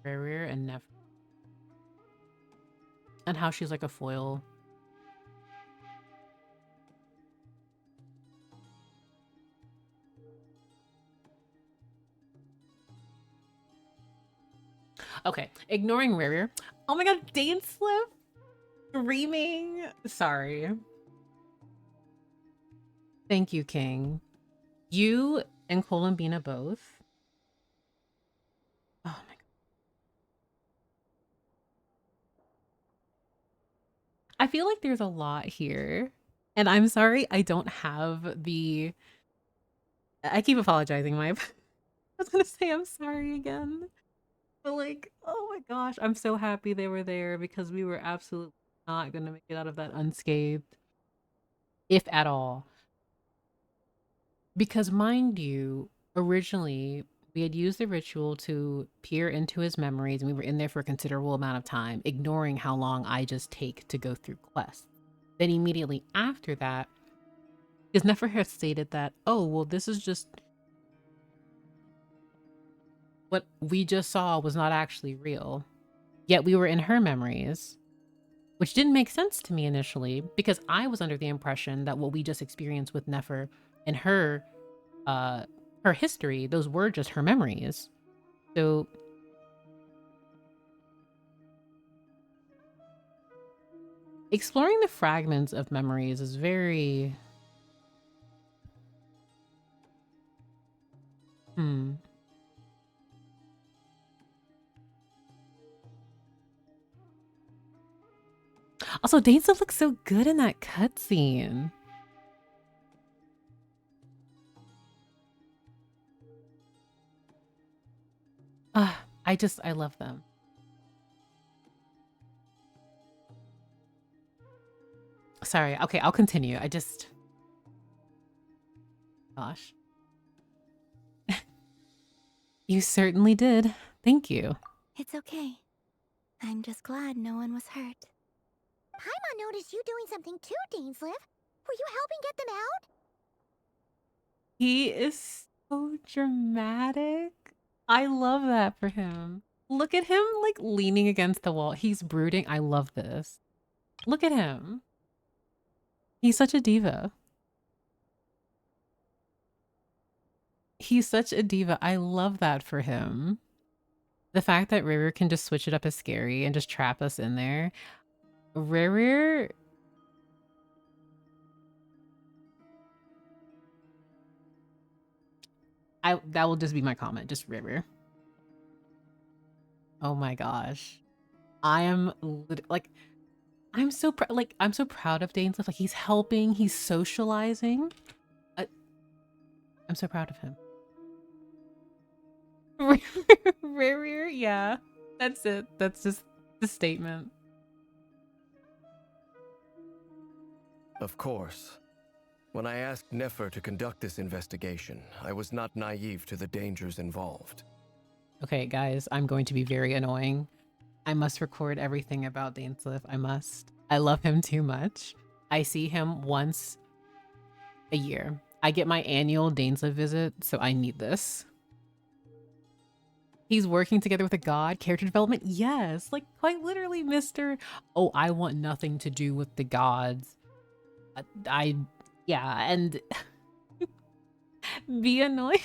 Rerir and Neff and how she's like a foil. Okay, ignoring Rerir. Oh my god, Daneslip screaming. Sorry. Thank you, King. You and Columbina both. Oh my god. I feel like there's a lot here. And I'm sorry I don't have the... I keep apologizing, I was gonna say I'm sorry again. But like, oh my gosh, I'm so happy they were there because we were absolutely not gonna make it out of that unscathed. If at all. Because mind you, originally we had used the ritual to peer into his memories and we were in there for a considerable amount of time, ignoring how long I just take to go through quests. Then immediately after that, because Nefer had stated that, oh, well, this is just what we just saw was not actually real. Yet we were in her memories, which didn't make sense to me initially because I was under the impression that what we just experienced with Nefer and her history, those were just her memories. So exploring the fragments of memories is very Also, Daneslip looks so good in that cutscene. I love them. Sorry. Okay, I'll continue. Gosh. You certainly did. Thank you. It's okay. I'm just glad no one was hurt. Paimon noticed you doing something too, Dainsliv. Were you helping get them out? He is so dramatic. I love that for him. Look at him, like, leaning against the wall. He's brooding. I love this. Look at him. He's such a diva. He's such a diva. I love that for him. The fact that River can just switch it up as scary and just trap us in there. River... that will just be my comment. Just River. Oh my gosh. I am like, I'm so I'm so proud of Dainsleif. Like he's helping, he's socializing. I'm so proud of him. Rare, yeah. That's it. That's just the statement. Of course. When I asked Nefer to conduct this investigation, I was not naive to the dangers involved. Okay, guys, I'm going to be very annoying. I must record everything about Dainsleif. I must. I love him too much. I see him once a year. I get my annual Dainsleif visit, so I need this. He's working together with a god. Character development? Yes. Like, quite literally, Mr. Oh, I want nothing to do with the gods. Yeah, and be annoying.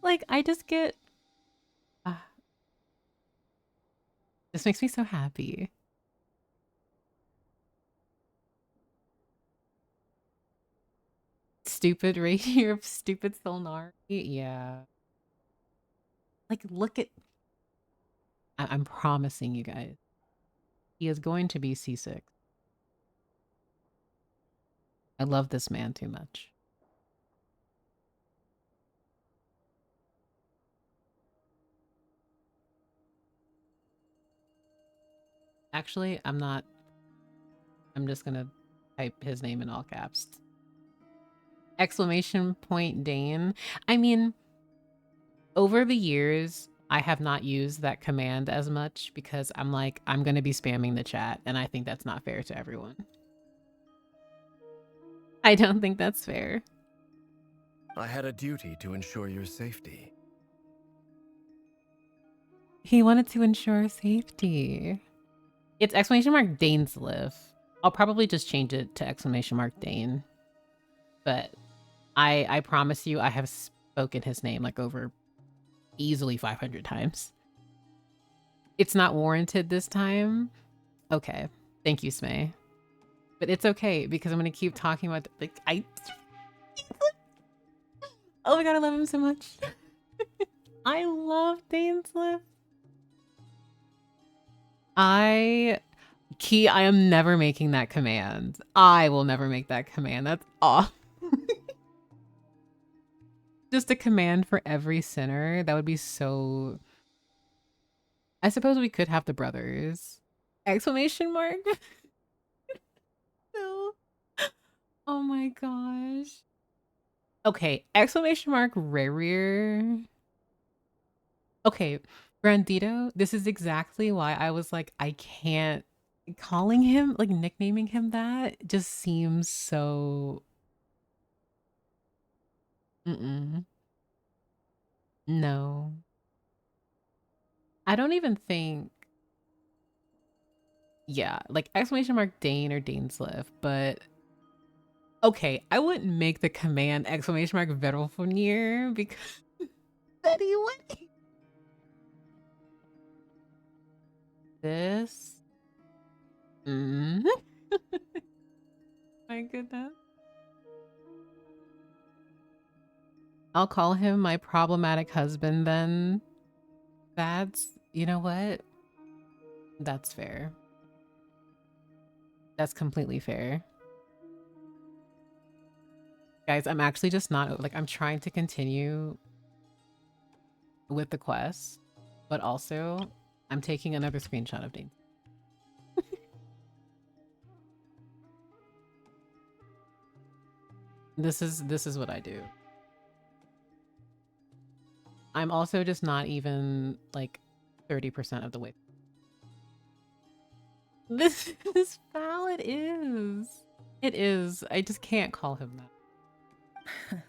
Like, I just get... this makes me so happy. Stupid rapier of stupid Solnari. Yeah. Like, look at... I'm promising you guys. He is going to be C6. I love this man too much. Actually, I'm not. I'm just gonna type his name in all caps. Exclamation point Dane. I mean, over the years, I have not used that command as much because I'm like, I'm gonna be spamming the chat, and I think that's not fair to everyone. I don't think that's fair. I had a duty to ensure your safety. He wanted to ensure safety. It's exclamation mark Dainsleif. I'll probably just change it to exclamation mark Dane. But I promise you, I have spoken his name like over easily 500 times. It's not warranted this time. Okay. Thank you, Smay. But it's okay because I'm going to keep talking about, like, oh my god, I love him so much. I love Dainsleif. I am never making that command. I will never make that command. That's off. Just a command for every sinner. That would be so... I suppose we could have the brothers. Exclamation mark? No. Oh my gosh. Okay, exclamation mark Rarier. Okay, Grandito, this is exactly why I was like, I can't... Calling him, like nicknaming him that just seems so... No. I don't even think... Yeah, like exclamation mark Dane or Dainsleif, but... Okay, I wouldn't make the command exclamation mark Verolfonir because... that he would... This... My goodness. I'll call him my problematic husband then. That's... You know what? That's fair. That's completely fair. Guys, I'm actually just not... Like, I'm trying to continue with the quest, but also I'm taking another screenshot of Dane. This is what I do. I'm also just not even like 30% of the way. This is foul. It is. It is. I just can't call him that.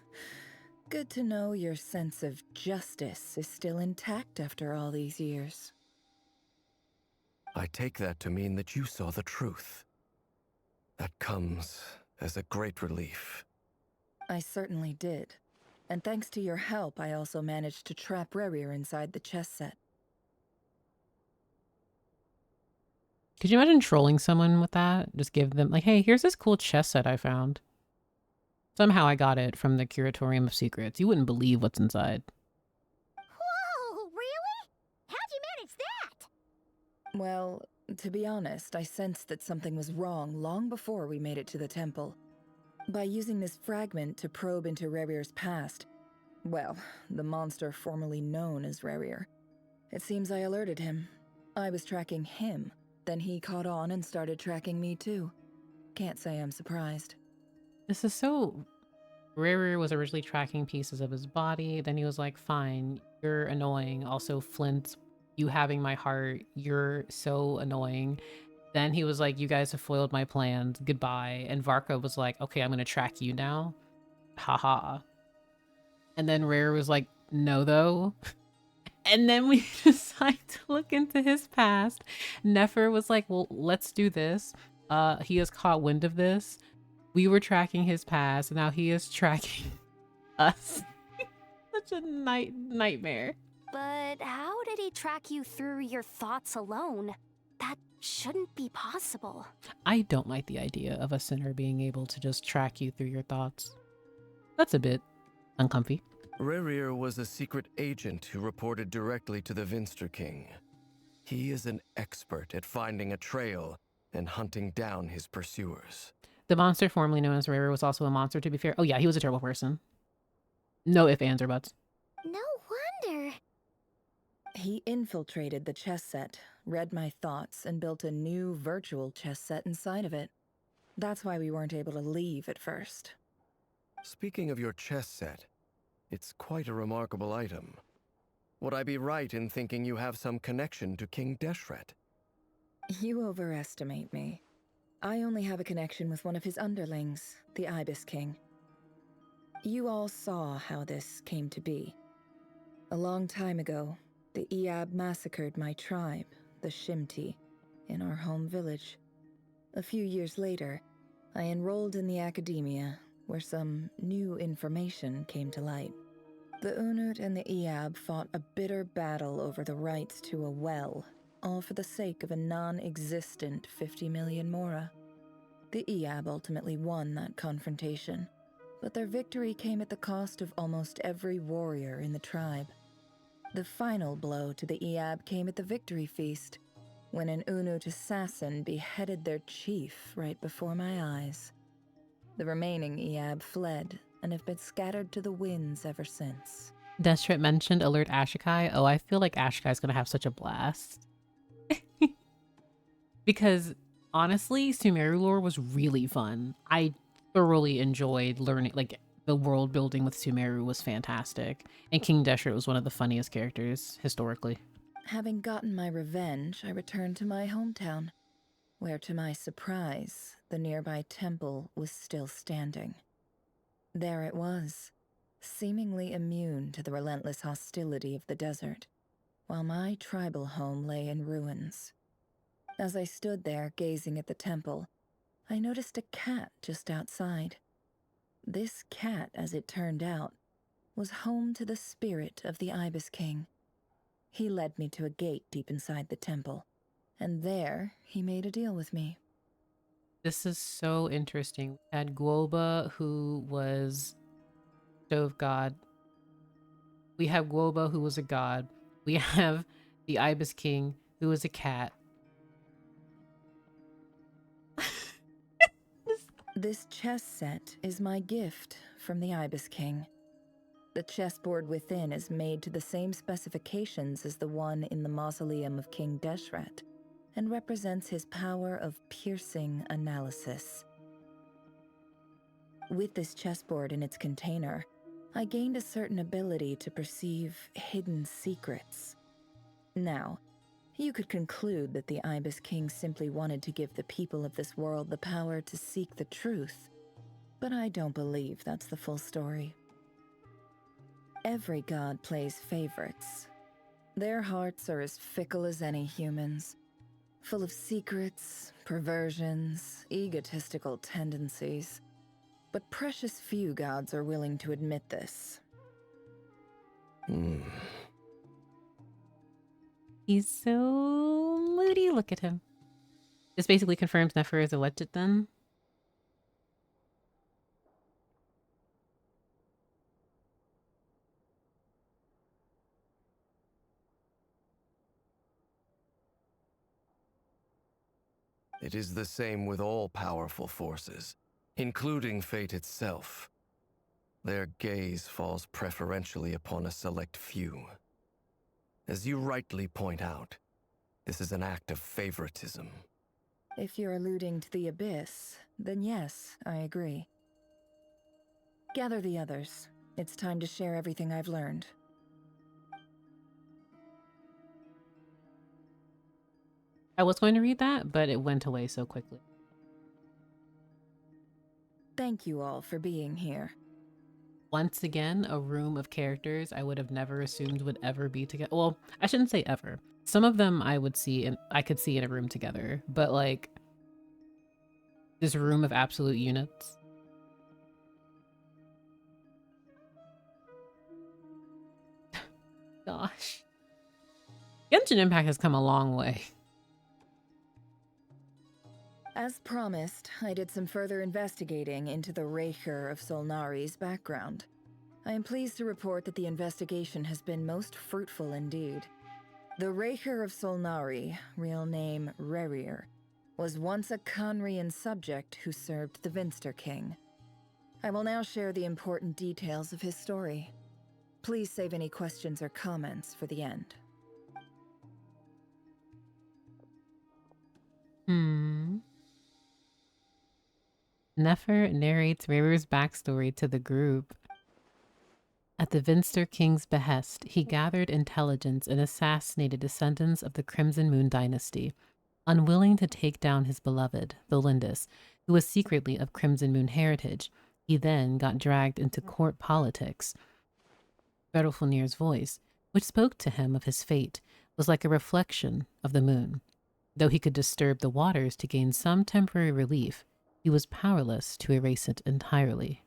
Good to know your sense of justice is still intact after all these years. I take that to mean that you saw the truth. That comes as a great relief. I certainly did. And thanks to your help, I also managed to trap Rarier inside the chess set. Could you imagine trolling someone with that? Just give them like, hey, here's this cool chess set I found. Somehow I got it from the Curatorium of Secrets. You wouldn't believe what's inside. Whoa, really? How'd you manage that? Well, to be honest, I sensed that something was wrong long before we made it to the temple. By using this fragment to probe into Rerir's past, well, the monster formerly known as Rerir, it seems I alerted him. I was tracking him, then he caught on and started tracking me too. Can't say I'm surprised. This is so... Rerir was originally tracking pieces of his body. Then he was like, fine, you're annoying. Also, Flint, you having my heart, you're so annoying. Then he was like, you guys have foiled my plans. Goodbye. And Varka was like, okay, I'm going to track you now. Haha. And then Rerir was like, no, though. And then we decided to look into his past. Nefer was like, well, let's do this. He has caught wind of this. We were tracking his past, and now he is tracking us. Such a nightmare. But how did he track you through your thoughts alone? That shouldn't be possible. I don't like the idea of a sinner being able to just track you through your thoughts. That's a bit uncomfy. Rerir was a secret agent who reported directly to the Vinster King. He is an expert at finding a trail and hunting down his pursuers. The monster formerly known as Rerir was also a monster, to be fair. Oh yeah, he was a terrible person. No ifs, ands, or buts. No wonder. He infiltrated the chess set, read my thoughts, and built a new virtual chess set inside of it. That's why we weren't able to leave at first. Speaking of your chess set, it's quite a remarkable item. Would I be right in thinking you have some connection to King Deshret? You overestimate me. I only have a connection with one of his underlings, the Ibis King. You all saw how this came to be. A long time ago, the Iab massacred my tribe, the Shimti, in our home village. A few years later, I enrolled in the academia, where some new information came to light. The Unut and the Iab fought a bitter battle over the rights to a well, all for the sake of a non-existent 50 million mora. The Iab ultimately won that confrontation, but their victory came at the cost of almost every warrior in the tribe. The final blow to the Iab came at the victory feast, when an Unut assassin beheaded their chief right before my eyes. The remaining Iab fled and have been scattered to the winds ever since. Destrit mentioned alert Ashikai. Oh, I feel like Ashikai's gonna have such a blast. Because honestly, Sumeru lore was really fun. I thoroughly enjoyed learning, like, the world building with Sumeru was fantastic. And King Deshret was one of the funniest characters historically. Having gotten my revenge, I returned to my hometown, where to my surprise, the nearby temple was still standing. There it was, seemingly immune to the relentless hostility of the desert, while my tribal home lay in ruins. As I stood there gazing at the temple, I noticed a cat just outside. This cat, as it turned out, was home to the spirit of the Ibis King. He led me to a gate deep inside the temple, and there he made a deal with me. This is so interesting. We had Guoba, who was stove god. We have Guoba, who was a god. We have the Ibis King, who was a cat. This chess set is my gift from the Ibis King. The chessboard within is made to the same specifications as the one in the mausoleum of King Deshret, and represents his power of piercing analysis. With this chessboard in its container, I gained a certain ability to perceive hidden secrets. Now, you could conclude that the Ibis King simply wanted to give the people of this world the power to seek the truth, but I don't believe that's the full story. Every god plays favorites. Their hearts are as fickle as any human's, full of secrets, perversions, egotistical tendencies. But precious few gods are willing to admit this. He's so moody. Look at him. This basically confirms Nefer is elected then. It is the same with all powerful forces, including fate itself. Their gaze falls preferentially upon a select few. As you rightly point out, this is an act of favoritism. If you're alluding to the Abyss, then yes, I agree. Gather the others. It's time to share everything I've learned. I was going to read that, but it went away so quickly. Thank you all for being here. Once again, a room of characters I would have never assumed would ever be together. Well, I shouldn't say ever. Some of them I would see and I could see in a room together, but like this room of absolute units. Gosh. Genshin Impact has come a long way. As promised, I did some further investigating into the Raker of Solnari's background. I am pleased to report that the investigation has been most fruitful indeed. The Raker of Solnari, real name Rerir, was once a Conrian subject who served the Vinster King. I will now share the important details of his story. Please save any questions or comments for the end. Nefer narrates Rerir's backstory to the group. At the Vinster King's behest, he gathered intelligence and assassinated descendants of the Crimson Moon dynasty. Unwilling to take down his beloved, Tholindis, who was secretly of Crimson Moon heritage, he then got dragged into court politics. Berylfunir's voice, which spoke to him of his fate, was like a reflection of the moon. Though he could disturb the waters to gain some temporary relief, he was powerless to erase it entirely.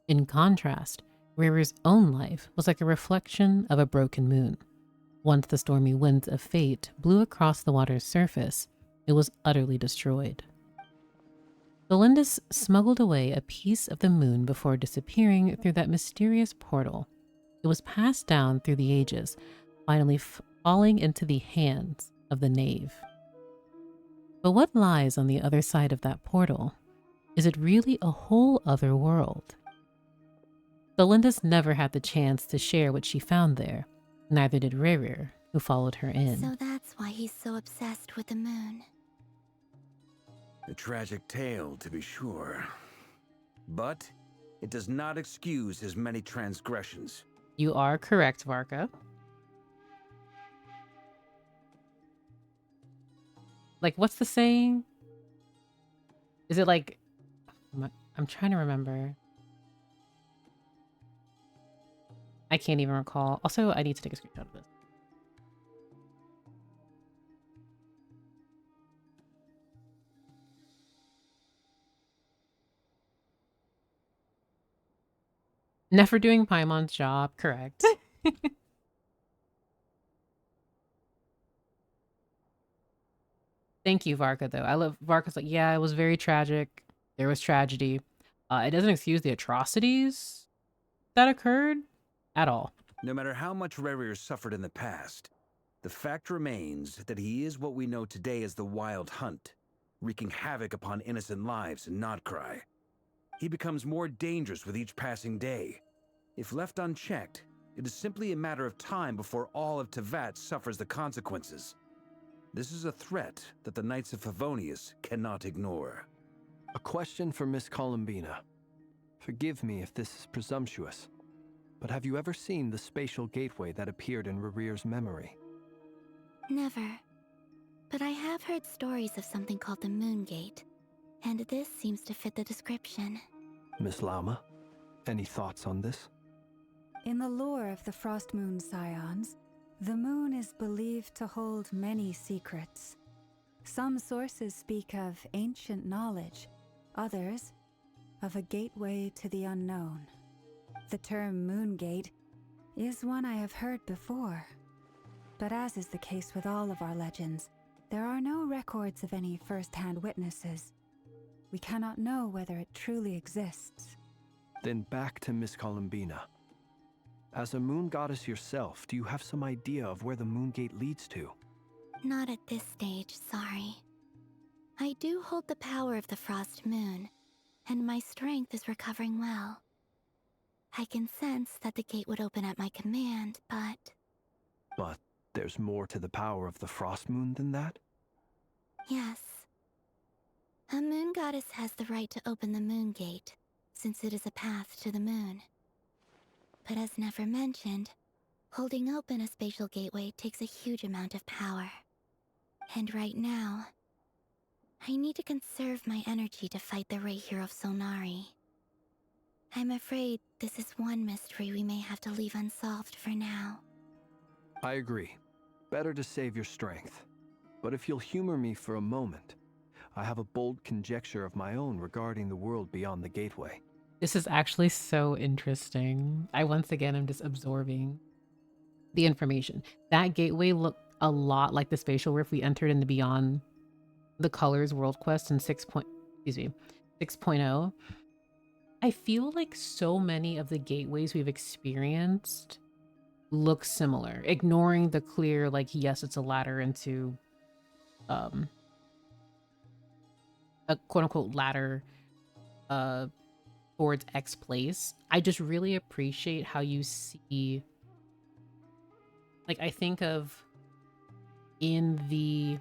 In contrast, Rerir's own life was like a reflection of a broken moon. Once the stormy winds of fate blew across the water's surface, it was utterly destroyed. Tholindis smuggled away a piece of the moon before disappearing through that mysterious portal. It was passed down through the ages, finally falling into the hands of the knave. But what lies on the other side of that portal? Is it really a whole other world? Tholindis never had the chance to share what she found there. Neither did Rerir, who followed her in. So that's why he's so obsessed with the moon. A tragic tale, to be sure. But it does not excuse his many transgressions. You are correct, Varka. Like, what's the saying? Is it like... I'm trying to remember. I can't even recall. Also, I need to take a screenshot of this. Never doing Paimon's job. Correct. Thank you, Varka, though. I love Varka's like, yeah, it was very tragic. There was tragedy. It doesn't excuse the atrocities that occurred at all. No matter how much Rerir suffered in the past, the fact remains that he is what we know today as the Wild Hunt, wreaking havoc upon innocent lives in Nod-Krai. He becomes more dangerous with each passing day. If left unchecked, it is simply a matter of time before all of Tevat suffers the consequences. This is a threat that the Knights of Favonius cannot ignore. A question for Miss Columbina. Forgive me if this is presumptuous, but have you ever seen the spatial gateway that appeared in Rerir's memory? Never. But I have heard stories of something called the Moon Gate, and this seems to fit the description. Miss Lama, any thoughts on this? In the lore of the Frost Moon Scions, the moon is believed to hold many secrets. Some sources speak of ancient knowledge, others of a gateway to the unknown. The term Moon Gate is one I have heard before, but as is the case with all of our legends, there are no records of any first-hand witnesses. We cannot know whether it truly exists. Then back to Miss Columbina. As a moon goddess yourself, do you have some idea of where the Moon Gate leads to? Not at this stage, sorry. I do hold the power of the Frost Moon, and my strength is recovering well. I can sense that the gate would open at my command, but... But there's more to the power of the Frost Moon than that? Yes. A moon goddess has the right to open the moon gate, since it is a path to the moon. But as never mentioned, holding open a spatial gateway takes a huge amount of power. And right now, I need to conserve my energy to fight the Rahier of Solnari. I'm afraid this is one mystery we may have to leave unsolved for now. I agree. Better to save your strength. But if you'll humor me for a moment, I have a bold conjecture of my own regarding the world beyond the gateway. This is actually so interesting. I once again am just absorbing the information. That gateway looked a lot like the spatial rift we entered in the Beyond the Colors World Quest in 6.0. I feel like so many of the gateways we've experienced look similar, ignoring the clear, like, yes, it's a ladder into a quote-unquote ladder towards X place. I just really appreciate how you see, like, I think of in the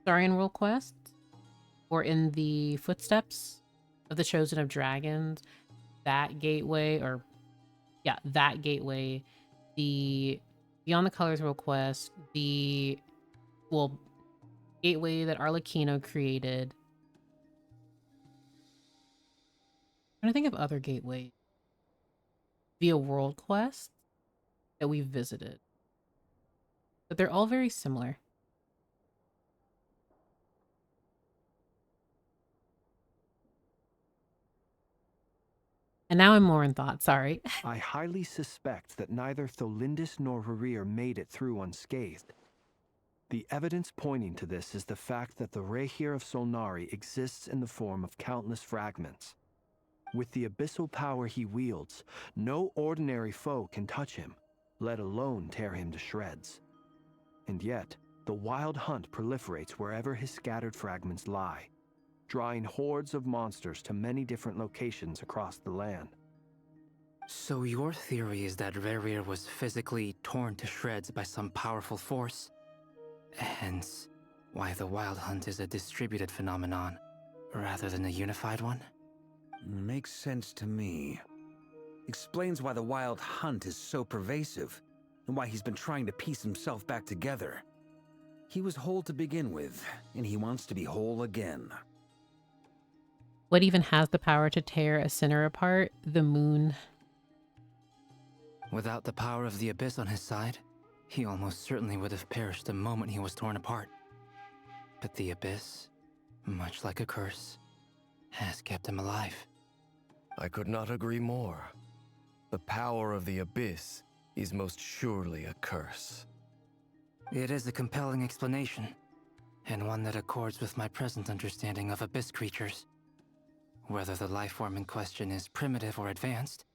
Starian World Quest or in the Footsteps of the Chosen of Dragons, that gateway, or yeah, that gateway, the Beyond the Colors World Quest, the, well, gateway that Arlecchino created. I'm trying to think of other gateways via World Quest that we've visited. But they're all very similar. And now I'm more in thought, sorry. I highly suspect that neither Tholindis nor Rarir made it through unscathed. The evidence pointing to this is the fact that the Rahier of Solnari exists in the form of countless fragments. With the abyssal power he wields, no ordinary foe can touch him, let alone tear him to shreds. And yet, the Wild Hunt proliferates wherever his scattered fragments lie, drawing hordes of monsters to many different locations across the land. So your theory is that Rarir was physically torn to shreds by some powerful force? Hence, why the Wild Hunt is a distributed phenomenon, rather than a unified one? Makes sense to me. Explains why the Wild Hunt is so pervasive, and why he's been trying to piece himself back together. He was whole to begin with, and he wants to be whole again. What even has the power to tear a sinner apart? The moon. Without the power of the Abyss on his side, he almost certainly would have perished the moment he was torn apart. But the Abyss, much like a curse, has kept him alive. I could not agree more. The power of the Abyss is most surely a curse. It is a compelling explanation, and one that accords with my present understanding of Abyss creatures. Whether the life form in question is primitive or advanced,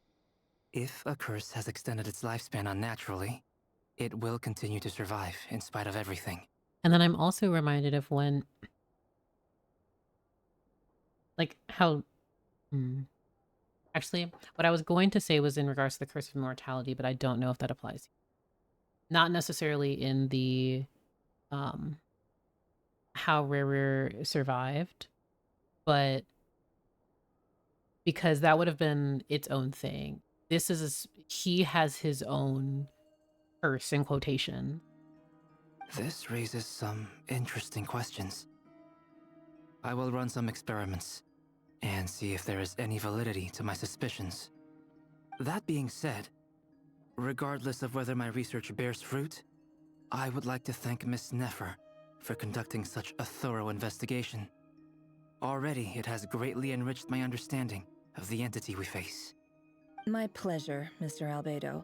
if a curse has extended its lifespan unnaturally, it will continue to survive in spite of everything. And then I'm also reminded of when, like, how, actually, what I was going to say was in regards to the Curse of Immortality, but I don't know if that applies. Not necessarily in the, how Rarir survived, but because that would have been its own thing. This is, he has his own curse, in quotation. This raises some interesting questions. I will run some experiments and see if there is any validity to my suspicions. That being said, regardless of whether my research bears fruit, I would like to thank Miss Nefer for conducting such a thorough investigation. Already, it has greatly enriched my understanding of the entity we face. My pleasure, Mr. Albedo.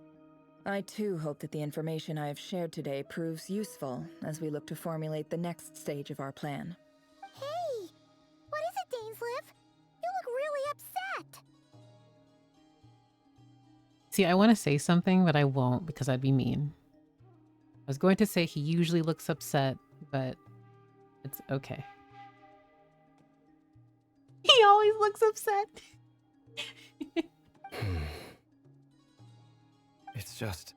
I too hope that the information I have shared today proves useful as we look to formulate the next stage of our plan. Hey! What is it, Dainsleif? You look really upset! See, I want to say something, but I won't because I'd be mean. I was going to say he usually looks upset, but it's okay. He always looks upset. It's just,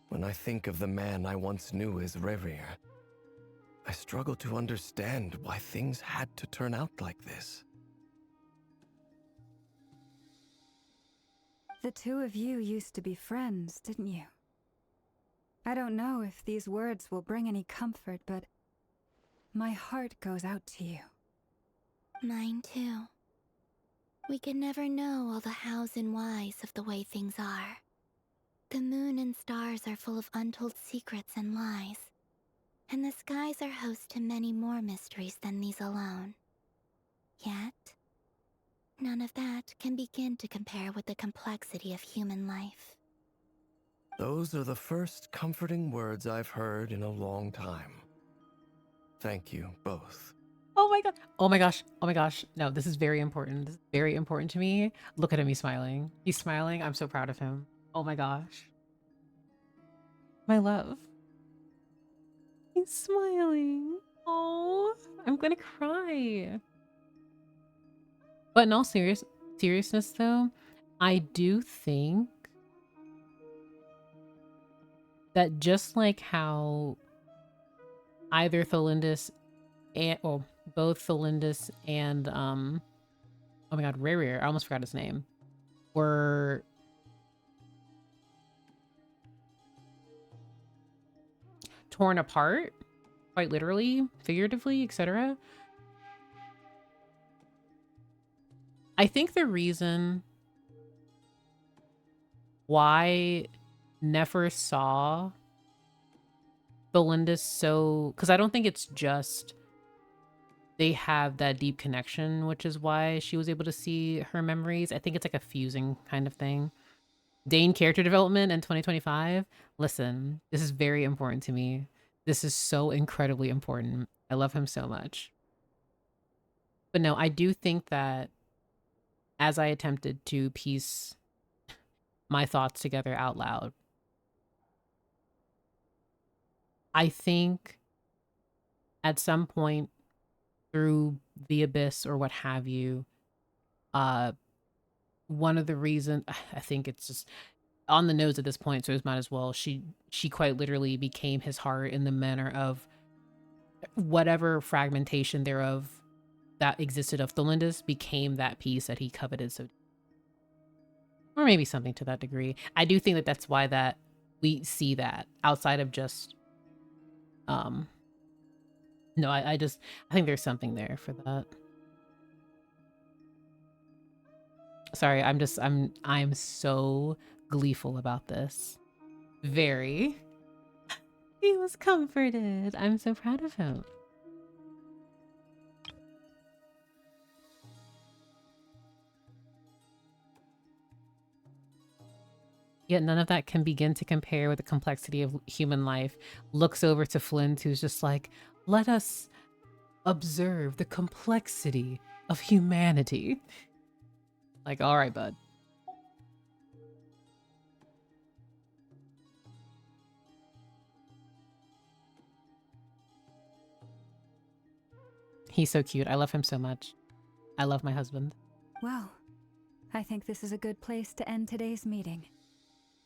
when I think of the man I once knew as Rerir, I struggle to understand why things had to turn out like this. The two of you used to be friends, didn't you? I don't know if these words will bring any comfort, but my heart goes out to you. Mine too. We could never know all the hows and whys of the way things are. The moon and stars are full of untold secrets and lies, and the skies are host to many more mysteries than these alone. Yet, none of that can begin to compare with the complexity of human life. Those are the first comforting words I've heard in a long time. Thank you both. Oh my god. Oh my gosh. Oh my gosh. No, this is very important. This is very important to me. Look at him. He's smiling. He's smiling. I'm so proud of him. Oh my gosh. My love. He's smiling. Oh, I'm gonna cry. But in all seriousness though, I do think that just like how either Tholindis and both Tholindis and oh my god, Rerir, I almost forgot his name, were torn apart, quite literally, figuratively, etc. I think the reason why Nefer saw Tholindis so, because I don't think it's just they have that deep connection, which is why she was able to see her memories. I think it's like a fusing kind of thing. Dane character development in 2025. Listen, this is very important to me. This is so incredibly important. I love him so much. But no, I do think that as I attempted to piece my thoughts together out loud, I think at some point through the abyss or what have you, one of the reasons, I think it's just on the nose at this point, so it might as well, she quite literally became his heart in the manner of whatever fragmentation thereof that existed of Tholindis became that piece that he coveted so, or maybe something to that degree. I do think that that's why that we see that outside of just no, I think there's something there for that. Sorry, I'm so gleeful about this. Very. He was comforted. I'm so proud of him. Yet none of that can begin to compare with the complexity of human life. Looks over to Flint, who's just like, let us observe the complexity of humanity. Like, all right, bud. He's so cute. I love him so much. I love my husband. Well, I think this is a good place to end today's meeting.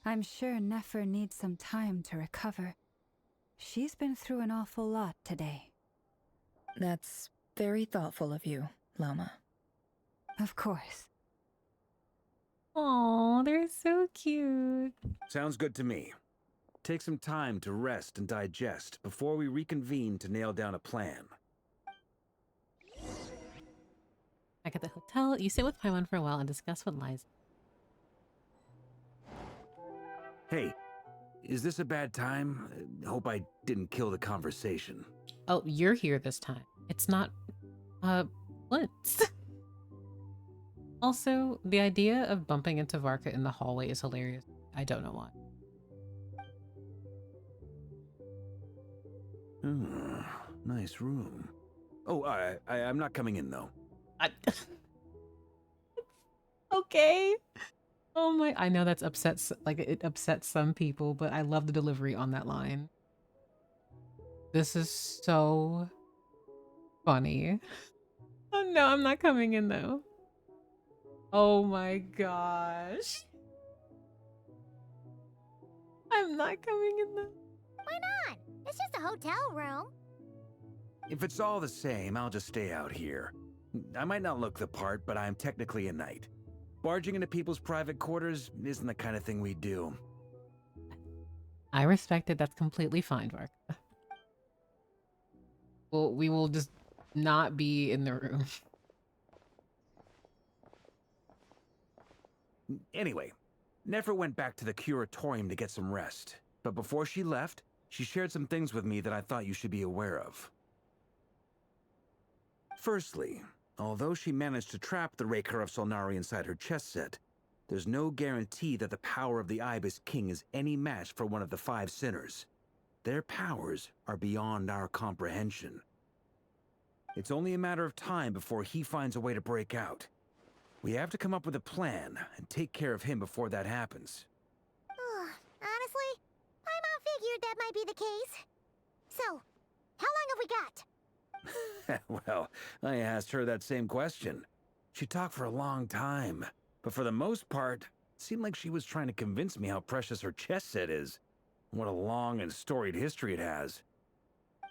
I'm sure Nefer needs some time to recover. She's been through an awful lot today. That's very thoughtful of you, Lama. Of course. Oh, they're so cute. Sounds good to me. Take some time to rest and digest before we reconvene to nail down a plan. Back at the hotel, you sit with Paimon for a while and discuss what lies. Hey, is this a bad time? Hope I didn't kill the conversation. Oh, you're here this time. It's not, Blitz. Also, the idea of bumping into Varka in the hallway is hilarious. I don't know why. Nice room. Oh, I'm not coming in, though. Okay. Oh my, I know that's it upsets some people, but I love the delivery on that line. This is so funny. Oh no, I'm not coming in though. Oh my gosh. I'm not coming in though. Why not? It's just a hotel room. If it's all the same, I'll just stay out here. I might not look the part, but I'm technically a knight. Barging into people's private quarters isn't the kind of thing we do. I respect it. That's completely fine, Vark. Well, we will just not be in the room. Anyway, Nefer went back to the curatorium to get some rest. But before she left, she shared some things with me that I thought you should be aware of. Firstly, although she managed to trap the Raker of Solnari inside her chest set, there's no guarantee that the power of the Ibis King is any match for one of the 5 sinners. Their powers are beyond our comprehension. It's only a matter of time before he finds a way to break out. We have to come up with a plan and take care of him before that happens. Honestly, Paimon figured that might be the case. So, how long have we got? Well, I asked her that same question. She talked for a long time, but for the most part, it seemed like she was trying to convince me how precious her chess set is. What a long and storied history it has.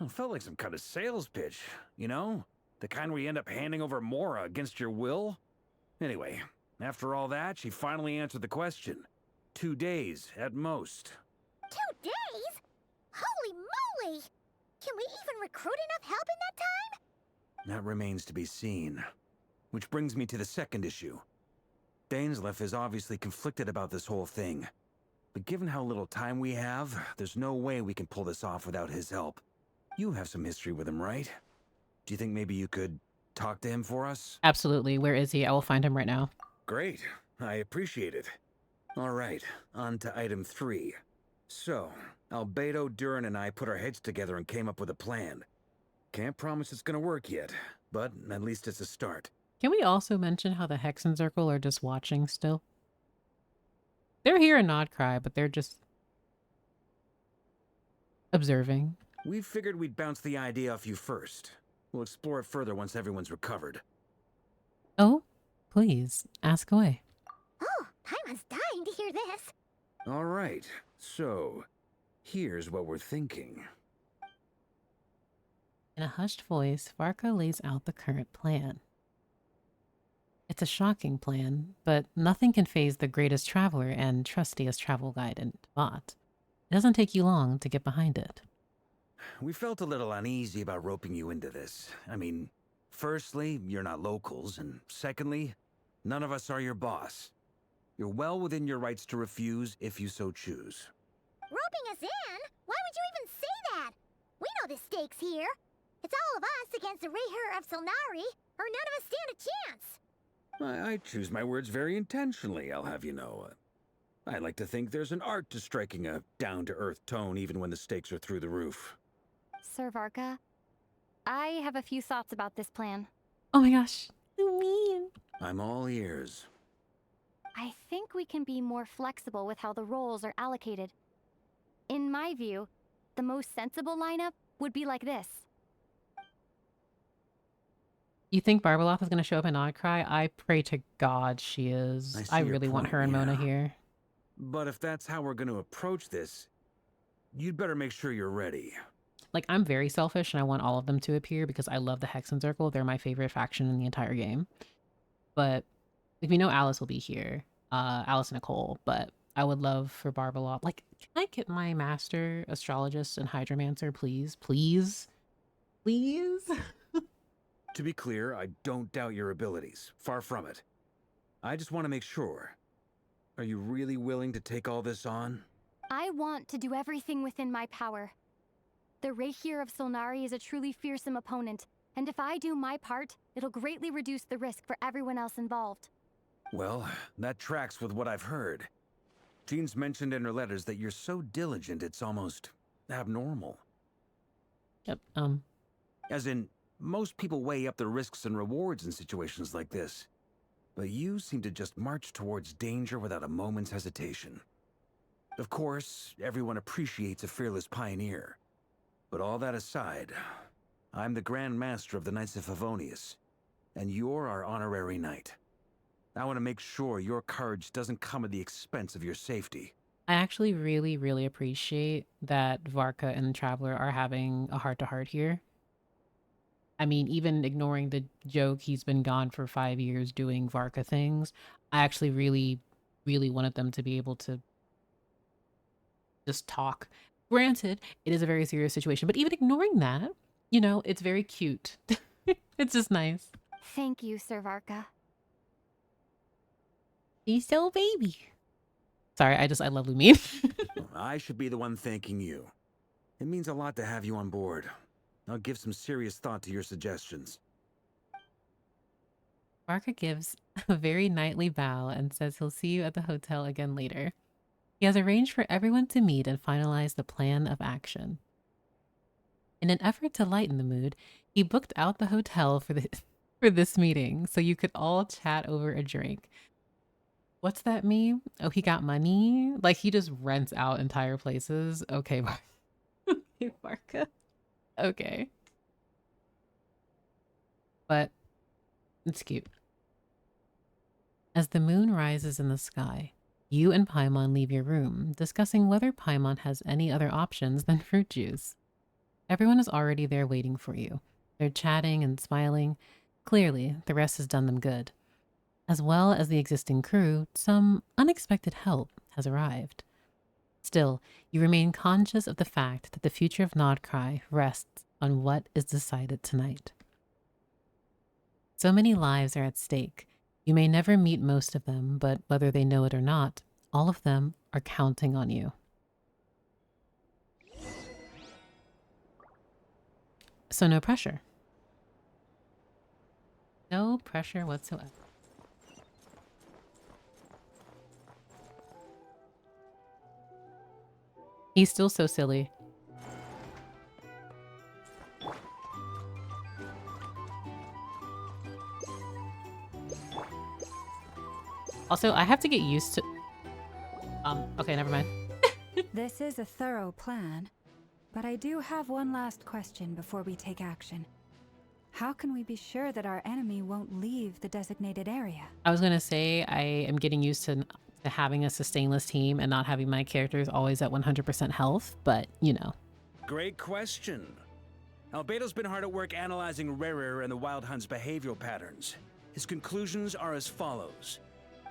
It felt like some kind of sales pitch, you know? The kind where you end up handing over Mora against your will. Anyway, after all that, she finally answered the question. 2 days, at most. 2 days? Holy moly! Can we even recruit enough help in that time? That remains to be seen. Which brings me to the second issue. Dainsleif is obviously conflicted about this whole thing. But given how little time we have, there's no way we can pull this off without his help. You have some history with him, right? Do you think maybe you could talk to him for us? Absolutely. Where is he? I will find him right now. Great. I appreciate it. All right, on to item 3. So, Albedo, Durin, and I put our heads together and came up with a plan. Can't promise it's gonna work yet, but at least it's a start. Can we also mention how the Hexen Circle are just watching still? They're here in Nod-Krai, but they're just observing. We figured we'd bounce the idea off you first. We'll explore it further once everyone's recovered. Oh, please, ask away. Oh, Paimon's dying to hear this. All right, so here's what we're thinking. In a hushed voice, Varka lays out the current plan. It's a shocking plan, but nothing can faze the greatest traveler and trustiest travel guide in Tibet. It doesn't take you long to get behind it. We felt a little uneasy about roping you into this. I mean, firstly, you're not locals, and secondly, none of us are your boss. You're well within your rights to refuse if you so choose. Roping us in? Why would you even say that? We know the stakes here. It's all of us against the Rayher of Solnari, or none of us stand a chance. I choose my words very intentionally, I'll have you know. I like to think there's an art to striking a down-to-earth tone even when the stakes are through the roof. Sir Varka, I have a few thoughts about this plan. Oh my gosh, you mean? I'm all ears. I think we can be more flexible with how the roles are allocated. In my view, the most sensible lineup would be like this. You think Barbeloth is going to show up in Nod-Krai? I pray to God she is. I really want her and Mona here. But if that's how we're going to approach this, you'd better make sure you're ready. Like, I'm very selfish and I want all of them to appear because I love the Hexen Circle. They're my favorite faction in the entire game. But like, we know Alice will be here. Alice and Nicole. But I would love for Barbeloth. Like, can I get my master astrologist and hydromancer, please? Please? Please? To be clear, I don't doubt your abilities. Far from it. I just want to make sure. Are you really willing to take all this on? I want to do everything within my power. The Rayher of Solnari is a truly fearsome opponent, and if I do my part, it'll greatly reduce the risk for everyone else involved. Well, that tracks with what I've heard. Jean's mentioned in her letters that you're so diligent it's almost abnormal. Yep, As in, most people weigh up the risks and rewards in situations like this. But you seem to just march towards danger without a moment's hesitation. Of course, everyone appreciates a fearless pioneer. But all that aside, I'm the Grand Master of the Knights of Favonius. and you're our honorary knight. I want to make sure your courage doesn't come at the expense of your safety. I actually really, really appreciate that Varka and the Traveler are having a heart-to-heart here. I mean, even ignoring the joke he's been gone for 5 years doing Varka things, I actually really, really wanted them to be able to just talk. Granted, it is a very serious situation, but even ignoring that, you know, it's very cute. It's just nice. Thank you, Sir Varka. He's so baby. Sorry, I love Lumine. I should be the one thanking you. It means a lot to have you on board. I'll give some serious thought to your suggestions. Varka gives a very knightly bow and says he'll see you at the hotel again later. He has arranged for everyone to meet and finalize the plan of action. In an effort to lighten the mood, he booked out the hotel for this meeting so you could all chat over a drink. What's that meme? Oh, he got money? Like, he just rents out entire places? Okay, okay, Varka. Okay. But it's cute. As the moon rises in the sky, you and Paimon leave your room, discussing whether Paimon has any other options than fruit juice. Everyone is already there waiting for you. They're chatting and smiling. Clearly, the rest has done them good. As well as the existing crew, some unexpected help has arrived. Still, you remain conscious of the fact that the future of Nod-Krai rests on what is decided tonight. So many lives are at stake. You may never meet most of them, but whether they know it or not, all of them are counting on you. So no pressure. No pressure whatsoever. He's still so silly. Also, I have to get used to... okay, never mind. This is a thorough plan, but I do have one last question before we take action. How can we be sure that our enemy won't leave the designated area? I was gonna say, I am getting used to having a sustainless team and not having my characters always at 100% health, but, you know. Great question. Albedo's been hard at work analyzing Rerir and the Wild Hunt's behavioral patterns. His conclusions are as follows.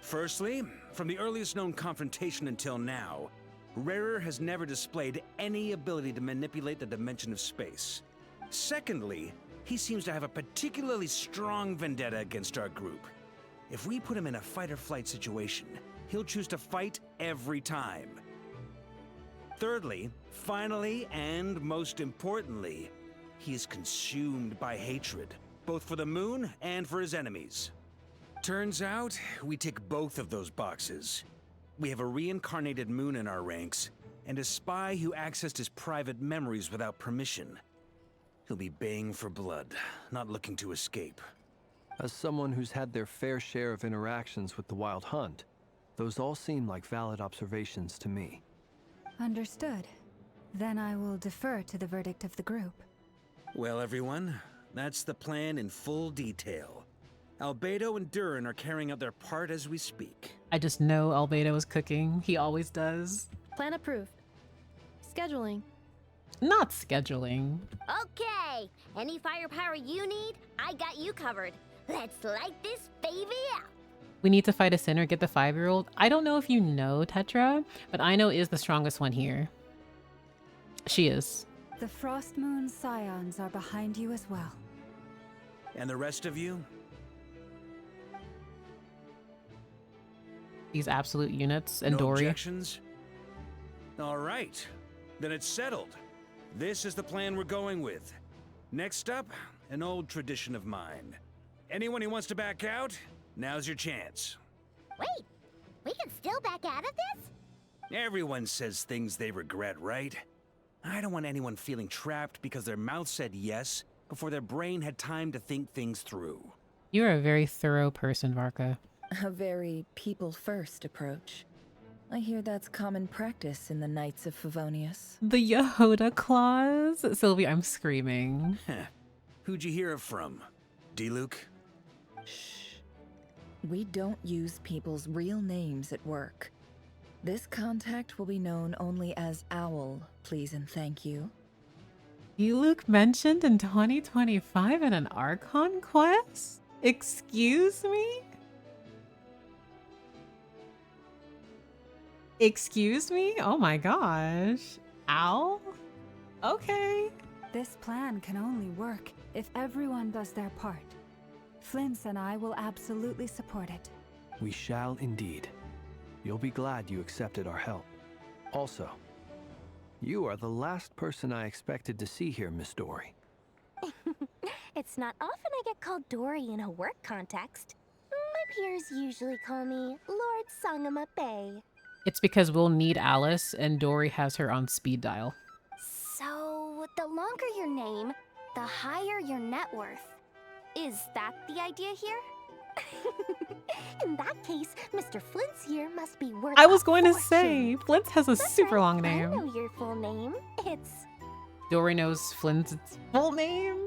Firstly, from the earliest known confrontation until now, Rerir has never displayed any ability to manipulate the dimension of space. Secondly, he seems to have a particularly strong vendetta against our group. If we put him in a fight-or-flight situation, he'll choose to fight every time. Thirdly, finally, and most importantly, he is consumed by hatred, both for the moon and for his enemies. Turns out, we tick both of those boxes. We have a reincarnated moon in our ranks, and a spy who accessed his private memories without permission. He'll be baying for blood, not looking to escape. As someone who's had their fair share of interactions with the Wild Hunt, those all seem like valid observations to me. Understood. Then I will defer to the verdict of the group. Well, everyone, that's the plan in full detail. Albedo and Durin are carrying out their part as we speak. I just know Albedo is cooking. He always does. Plan approved. Scheduling. Not scheduling. Okay, any firepower you need, I got you covered. Let's light this baby out. We need to fight a sinner, get the 5-year-old. I don't know if you know Tetra, but I know is the strongest one here. She is. The Frost Moon Scions are behind you as well. And the rest of you? These absolute units and No Dory. objections? All right, then it's settled. This is the plan we're going with. Next up, an old tradition of mine. Anyone who wants to back out, now's your chance. Wait, we can still back out of this? Everyone says things they regret, right? I don't want anyone feeling trapped because their mouth said yes before their brain had time to think things through. You are a very thorough person, Varka. A very people-first approach. I hear that's common practice in the Knights of Favonius. The Yehoda clause? Sylvie, I'm screaming. Who'd you hear it from? D-Luke? We don't use people's real names at work. This contact will be known only as Owl, please and thank you. Luke mentioned in 2025 in an Archon quest? Excuse me? Excuse me? Oh my gosh. Owl? Okay. This plan can only work if everyone does their part. Flint's and I will absolutely support it. We shall indeed. You'll be glad you accepted our help. Also, you are the last person I expected to see here, Miss Dory. It's not often I get called Dory in a work context. My peers usually call me Lord Sangamabe. It's because we'll need Alice and Dory has her on speed dial. So, the longer your name, the higher your net worth. Is that the idea here? In that case, Mr. Flint's here must be worth I was a going to fortune. say, Flint has a That's super right, long I name. know your full name. It's... Dory knows Flint's full name?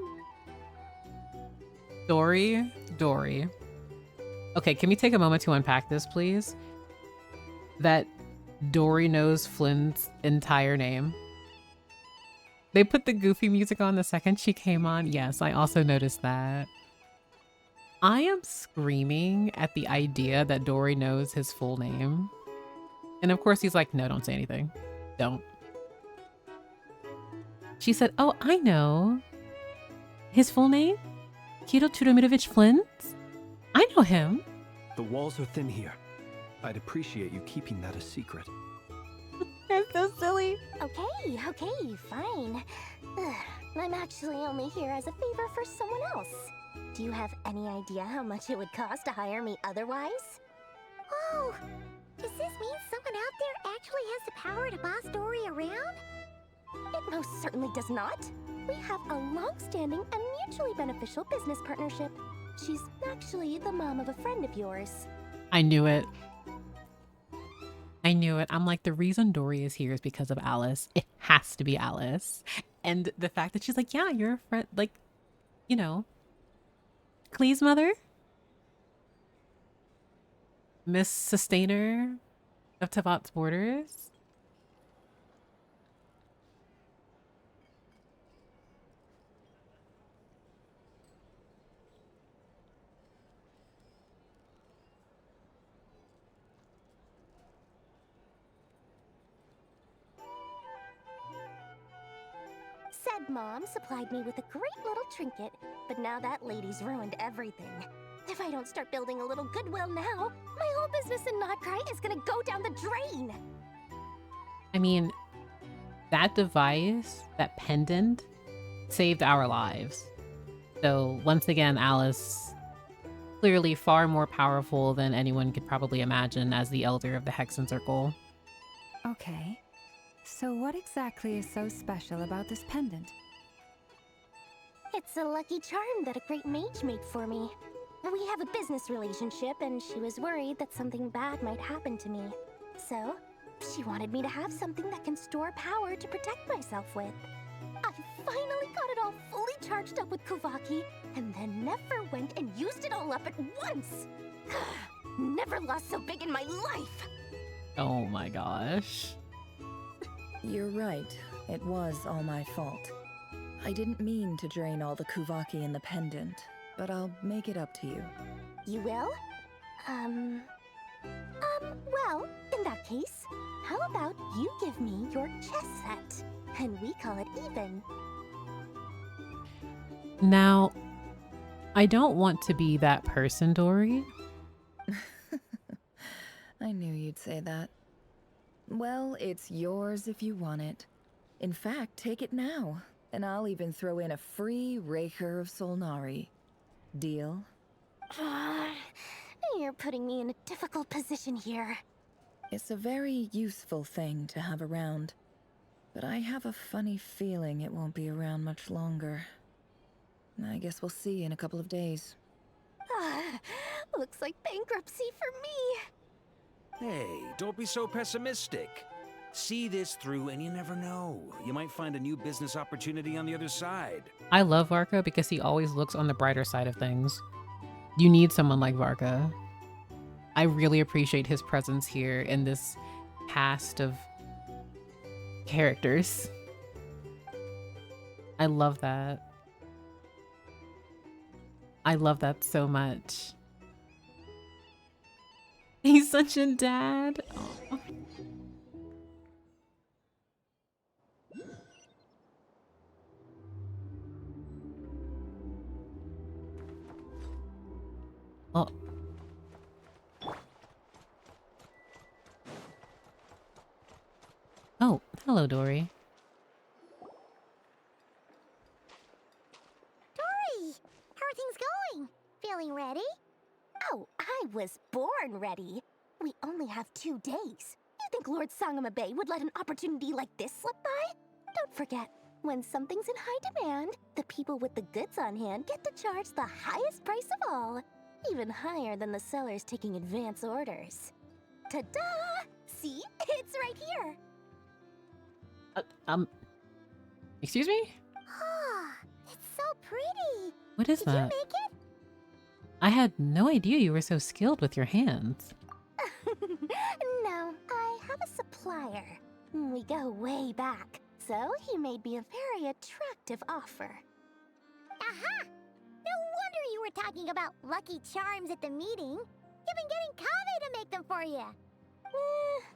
Dory. Okay, can we take a moment to unpack this, please? That Dory knows Flynn's entire name. They put the goofy music on the second she came on. Yes, I also noticed that. I am screaming at the idea that Dory knows his full name. And of course he's like, no, don't say anything. Don't. She said, oh, I know. His full name? Kiro Chudomirovich Flint? I know him. The walls are thin here. I'd appreciate you keeping that a secret. You're so silly. Okay, fine. Ugh, I'm actually only here as a favor for someone else. Do you have any idea how much it would cost to hire me otherwise? Oh, does this mean someone out there actually has the power to boss Dory around? It most certainly does not. We have a long-standing and mutually beneficial business partnership. She's actually the mom of a friend of yours. I knew it. I'm like, the reason Dory is here is because of Alice. It has to be Alice. And the fact that she's like, yeah, you're a friend, like, you know, Klee's mother, Miss Sustainer of Tavat's Borders. Said Mom supplied me with a great little trinket, but now that lady's ruined everything. If I don't start building a little goodwill now, my whole business in Nod-Krai is gonna go down the drain. I mean, that device, that pendant, saved our lives. So once again, Alice, clearly far more powerful than anyone could probably imagine as the elder of the Hexen Circle. Okay. So what exactly is so special about this pendant? It's a lucky charm that a great mage made for me. We have a business relationship, and she was worried that something bad might happen to me. So, she wanted me to have something that can store power to protect myself with. I finally got it all fully charged up with Kuvaki, and then never went and used it all up at once. Never lost so big in my life. Oh my gosh. You're right. It was all my fault. I didn't mean to drain all the Kuvaki in the pendant, but I'll make it up to you. You will? Well, in that case, how about you give me your chess set, and we call it even. Now, I don't want to be that person, Dory. I knew you'd say that. Well, it's yours if you want it. In fact, take it now, and I'll even throw in a free Raker of Solnari. Deal? You're putting me in a difficult position here. It's a very useful thing to have around, but I have a funny feeling it won't be around much longer. I guess we'll see in a couple of days. Looks like bankruptcy for me. Hey, don't be so pessimistic. See this through and you never know. You might find a new business opportunity on the other side. I love Varka because he always looks on the brighter side of things. You need someone like Varka. I really appreciate his presence here in this cast of characters. I love that. I love that so much. He's such a dad. Aw. Oh. Oh, hello, Dory. Dory, how are things going? Feeling ready? Oh, I was born ready. We only have 2 days. You think Lord Sangamabe would let an opportunity like this slip by? Don't forget, when something's in high demand, the people with the goods on hand get to charge the highest price of all. Even higher than the sellers taking advance orders. Ta-da! See? It's right here. Excuse me? Ah, it's so pretty. What is Did that? you make it? I had no idea you were so skilled with your hands. No, I have a supplier. We go way back, so he made me a very attractive offer. Aha! No wonder you were talking about Lucky Charms at the meeting. You've been getting Kaveh to make them for you.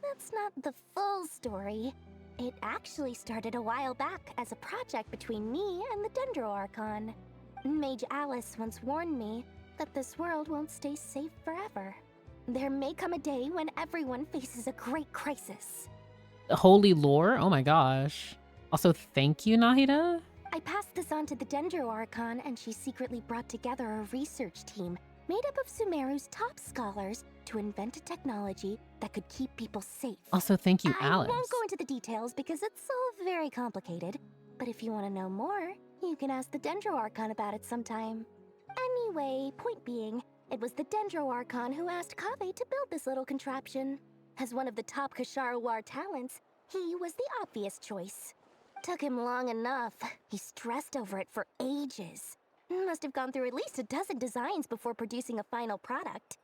That's not the full story. It actually started a while back as a project between me and the Dendro Archon. Mage Alice once warned me that this world won't stay safe forever. There may come a day when everyone faces a great crisis. Holy lore? Oh my gosh. Also, thank you, Nahida. I passed this on to the Dendro Archon, and she secretly brought together a research team made up of Sumeru's top scholars to invent a technology that could keep people safe. Also, thank you, Alice. I won't go into the details because it's all very complicated, but if you want to know more, you can ask the Dendro Archon about it sometime. Anyway, point being, it was the Dendro Archon who asked Kaveh to build this little contraption. As one of the top Kashara War talents, he was the obvious choice. Took him long enough. He stressed over it for ages. Must have gone through at least a dozen designs before producing a final product.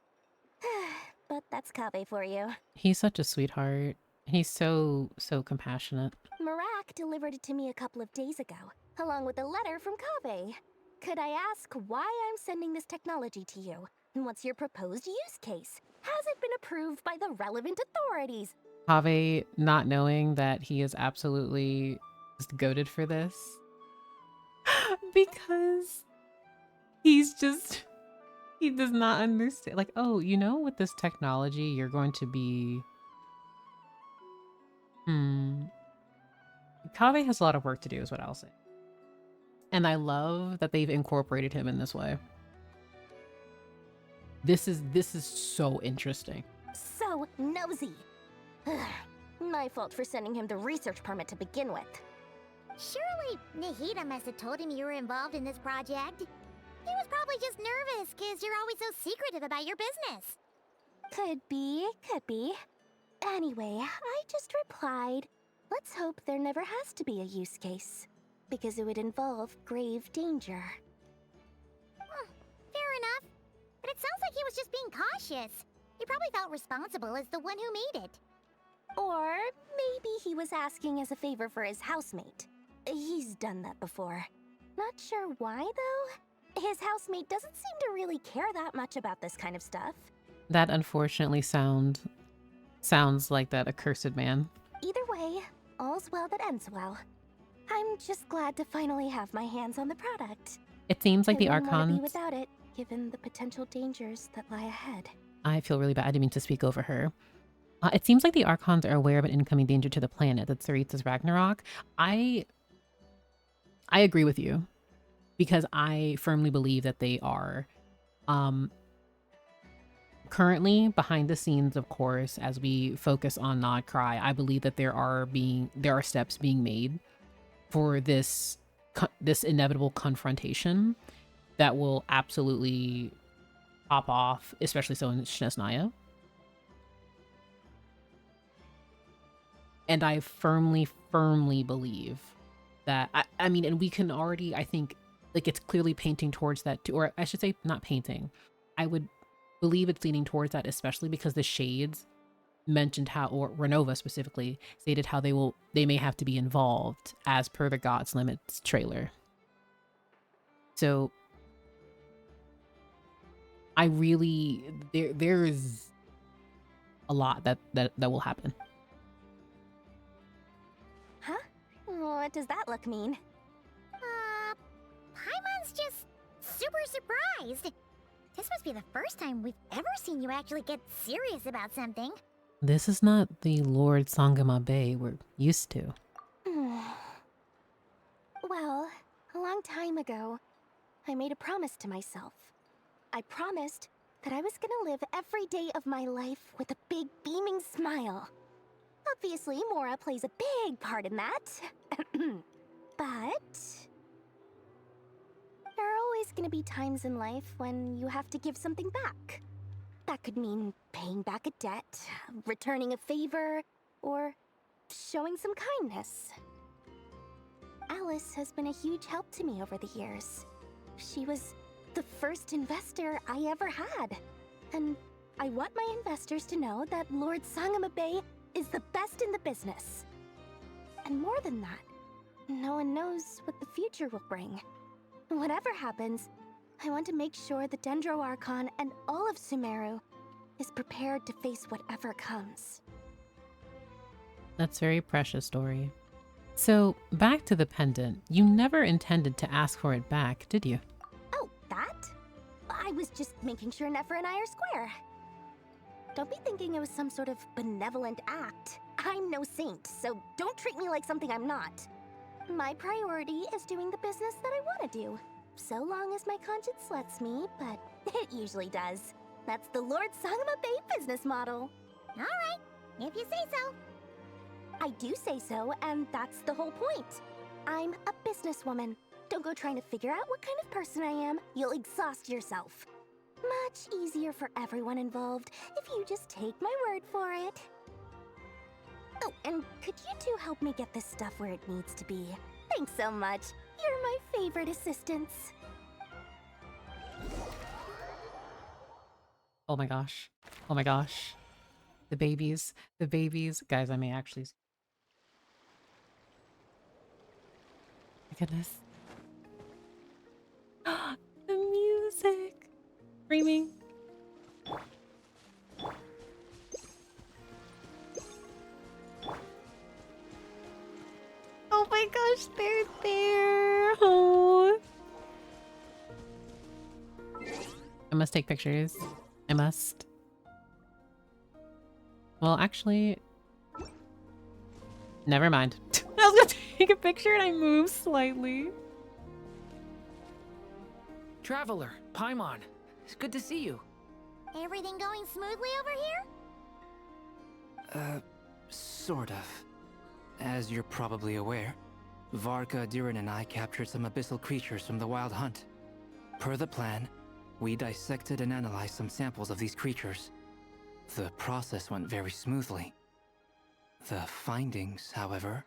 But that's Kaveh for you. He's such a sweetheart. He's so compassionate. Marak delivered it to me a couple of days ago, along with a letter from Kaveh. Could I ask why I'm sending this technology to you? And what's your proposed use case? Has it been approved by the relevant authorities? Kaveh not knowing that he is absolutely just goated for this. Because he does not understand. Like, oh, you know, with this technology, you're going to be... Kaveh has a lot of work to do, is what I'll say. And I love that they've incorporated him in this way. This is so interesting. So nosy. My fault for sending him the research permit to begin with. Surely Nahida must have told him you were involved in this project. He was probably just nervous because you're always so secretive about your business. Could be. Anyway, I just replied, let's hope there never has to be a use case, because it would involve grave danger. Fair enough. But it sounds like he was just being cautious. He probably felt responsible as the one who made it. Or maybe he was asking as a favor for his housemate. He's done that before. Not sure why, though. His housemate doesn't seem to really care that much about this kind of stuff. That unfortunately sounds like that accursed man. Either way, all's well that ends well. I'm just glad to finally have my hands on the product. It seems like the I wouldn't want to be Archons... without it, given the potential dangers that lie ahead. I feel really bad. I didn't mean to speak over her. It seems like the Archons are aware of an incoming danger to the planet, that Saritsa's Ragnarok. I agree with you, because I firmly believe that they are. Currently, behind the scenes, of course, as we focus on Nod-Krai, I believe that there are steps being made for this inevitable confrontation that will absolutely pop off, especially so in Snezhnaya. And I firmly believe that, I mean, and we can already, I think, like, it's clearly painting towards that too, or I should say not painting. I would believe it's leaning towards that, especially because the shades mentioned how, or Renova specifically stated how they may have to be involved as per the God's Limits trailer. So I really, there is a lot that will happen. Huh? What does that look mean? Paimon's just super surprised. This must be the first time we've ever seen you actually get serious about something. This is not the Lord Sangama Bay we're used to. Well, a long time ago, I made a promise to myself. I promised that I was gonna live every day of my life with a big beaming smile. Obviously, Mora plays a big part in that. But there are always gonna be times in life when you have to give something back. That could mean paying back a debt, returning a favor, or showing some kindness. Alice has been a huge help to me over the years. She was the first investor I ever had. And I want my investors to know that Lord Sangama Bay is the best in the business. And more than that, no one knows what the future will bring. Whatever happens, I want to make sure the Dendro Archon and all of Sumeru is prepared to face whatever comes. That's very precious, Dory. So, back to the pendant. You never intended to ask for it back, did you? Oh, that? I was just making sure Nefer and I are square. Don't be thinking it was some sort of benevolent act. I'm no saint, so don't treat me like something I'm not. My priority is doing the business that I want to do. So long as my conscience lets me, but it usually does. That's the Lord Sangama Bay business model. Alright, if you say so. I do say so, and that's the whole point. I'm a businesswoman. Don't go trying to figure out what kind of person I am. You'll exhaust yourself. Much easier for everyone involved if you just take my word for it. Oh, and could you two help me get this stuff where it needs to be? Thanks so much. You're my favorite assistants. Oh my gosh. Oh my gosh. The babies. The babies. Guys, I may actually... My goodness. The music. Screaming. Oh my gosh, they're there. Oh. I must take pictures. I must. Well, actually... Never mind. I was gonna take a picture and I moved slightly. Traveler, Paimon, it's good to see you. Everything going smoothly over here? Sort of. As you're probably aware, Varka, Durin, and I captured some abyssal creatures from the Wild Hunt. Per the plan, we dissected and analyzed some samples of these creatures. The process went very smoothly. The findings, however,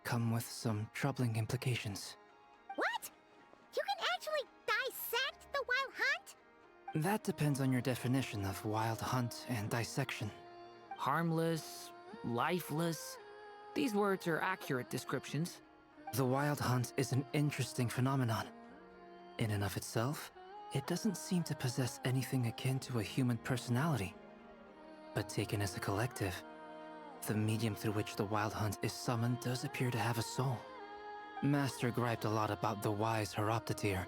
come with some troubling implications. What? You can actually dissect the Wild Hunt? That depends on your definition of Wild Hunt and dissection. Harmless, lifeless. These words are accurate descriptions. The Wild Hunt is an interesting phenomenon. In and of itself, it doesn't seem to possess anything akin to a human personality. But taken as a collective, the medium through which the Wild Hunt is summoned does appear to have a soul. Master griped a lot about the wise Horoptatyr,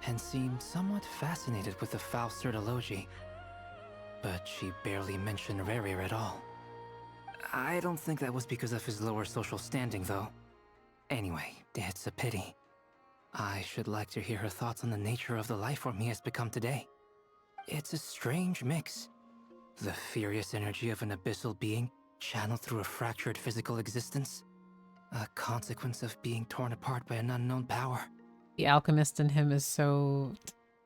and seemed somewhat fascinated with the Faustur Elegy. But she barely mentioned Rerir at all. I don't think that was because of his lower social standing, though. Anyway, it's a pity. I should like to hear her thoughts on the nature of the life form he has become today. It's a strange mix. The furious energy of an abyssal being channeled through a fractured physical existence. A consequence of being torn apart by an unknown power. The alchemist in him is so...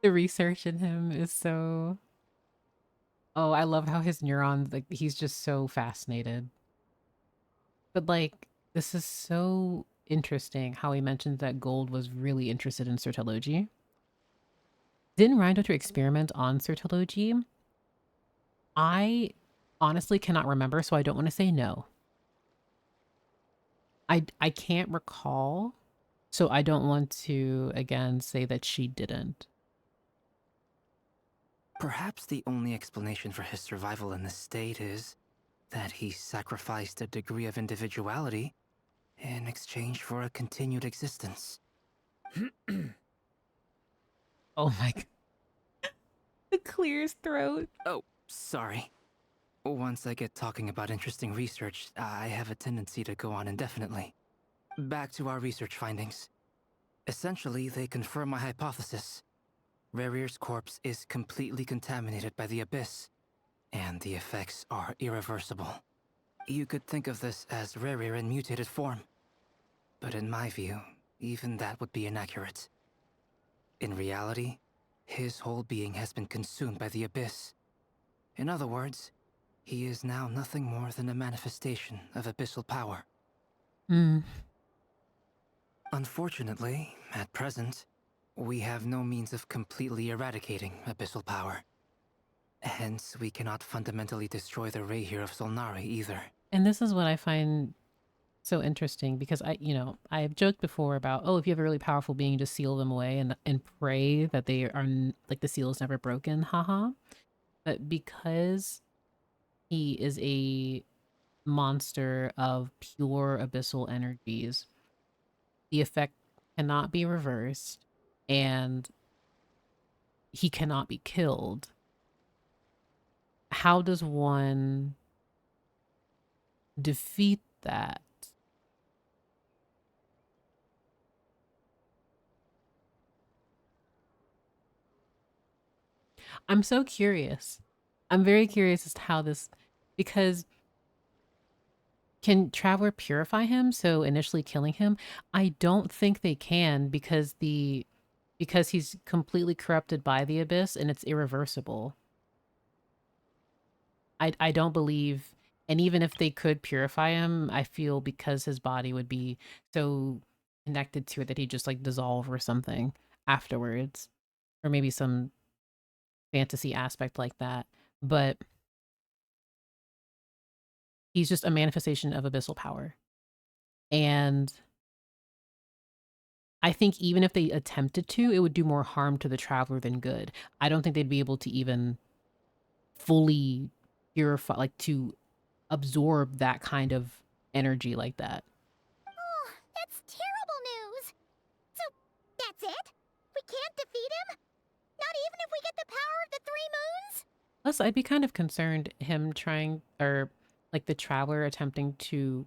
The research in him is so... Oh, I love how his neurons, like, he's just so fascinated. But, like, this is so interesting how he mentioned that Gold was really interested in Certology. Didn't Rhinedottir experiment on Sertology? I honestly cannot remember, so I don't want to say no. I can't recall, so I don't want to, again, say that she didn't. Perhaps the only explanation for his survival in this state is that he sacrificed a degree of individuality in exchange for a continued existence. Oh my god. The clear his throat. Oh, sorry. Once I get talking about interesting research, I have a tendency to go on indefinitely. Back to our research findings. Essentially, they confirm my hypothesis. Rerir's corpse is completely contaminated by the Abyss, and the effects are irreversible. You could think of this as Rerir in mutated form. But in my view, even that would be inaccurate. In reality, his whole being has been consumed by the Abyss. In other words, he is now nothing more than a manifestation of abyssal power. Unfortunately, at present, we have no means of completely eradicating abyssal power. Hence, we cannot fundamentally destroy the Rehir of Solnari either. And this is what I find so interesting, because I've joked before about, oh, if you have a really powerful being, just seal them away and pray that they are like the seal is never broken, haha. But because he is a monster of pure abyssal energies, the effect cannot be reversed and he cannot be killed. How does one defeat that? I'm so curious. I'm very curious as to how this, because can Traveler purify him, so initially killing him? I don't think they can, because he's completely corrupted by the Abyss and it's irreversible. I don't believe, and even if they could purify him, I feel because his body would be so connected to it that he'd just like dissolve or something afterwards, or maybe some fantasy aspect like that. But he's just a manifestation of abyssal power. And I think even if they attempted to, it would do more harm to the Traveler than good. I don't think they'd be able to even fully purify, like to absorb that kind of energy like that. Oh, that's terrible news. So, that's it? We can't defeat him? Not even if we get the power of the Three Moons? Plus, I'd be kind of concerned him trying, or like the Traveler attempting to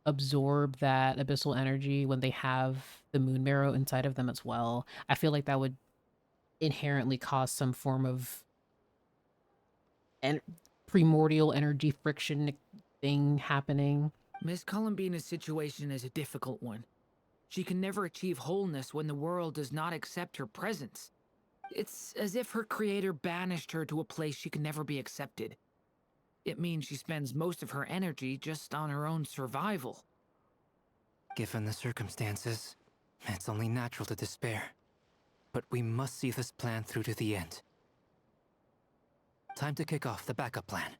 absorb that abyssal energy when they have the moon marrow inside of them as well. I feel like that would inherently cause some form of primordial energy friction thing happening. Miss Columbina's situation is a difficult one. She can never achieve wholeness when the world does not accept her presence. It's as if her creator banished her to a place she can never be accepted. It means she spends most of her energy just on her own survival. Given the circumstances, it's only natural to despair. But we must see this plan through to the end. Time to kick off the backup plan.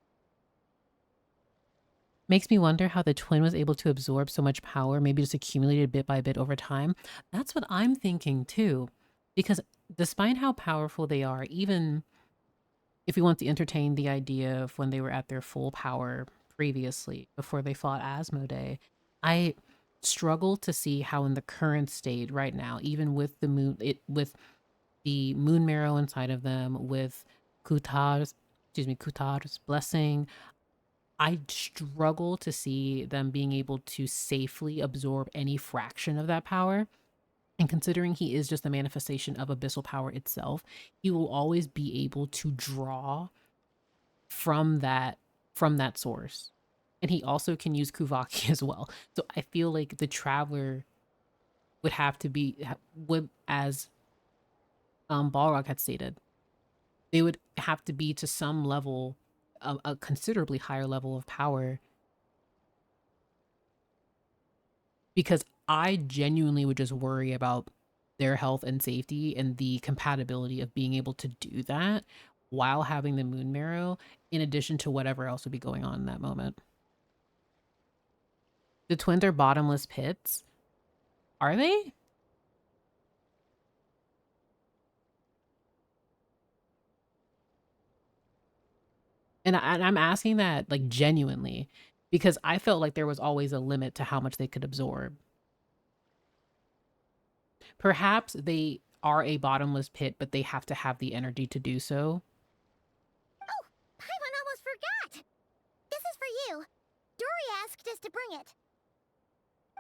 Makes me wonder how the twin was able to absorb so much power, maybe just accumulated bit by bit over time. That's what I'm thinking too. Because despite how powerful they are, even if we want to entertain the idea of when they were at their full power previously, before they fought Asmodee, I struggle to see how in the current state right now, even with the moon marrow inside of them, with Kutar's blessing, I struggle to see them being able to safely absorb any fraction of that power. And considering he is just a manifestation of abyssal power itself, he will always be able to draw from that source. And he also can use Kuvaki as well. So I feel like the Traveler would have to be, as Balrog had stated, they would have to be to some level, a considerably higher level of power. Because I genuinely would just worry about their health and safety and the compatibility of being able to do that while having the moon marrow, in addition to whatever else would be going on in that moment. The twins are bottomless pits. Are they? And I'm asking that like genuinely because I felt like there was always a limit to how much they could absorb. Perhaps they are a bottomless pit, but they have to have the energy to do so. Oh, Paimon almost forgot! This is for you. Dory asked us to bring it.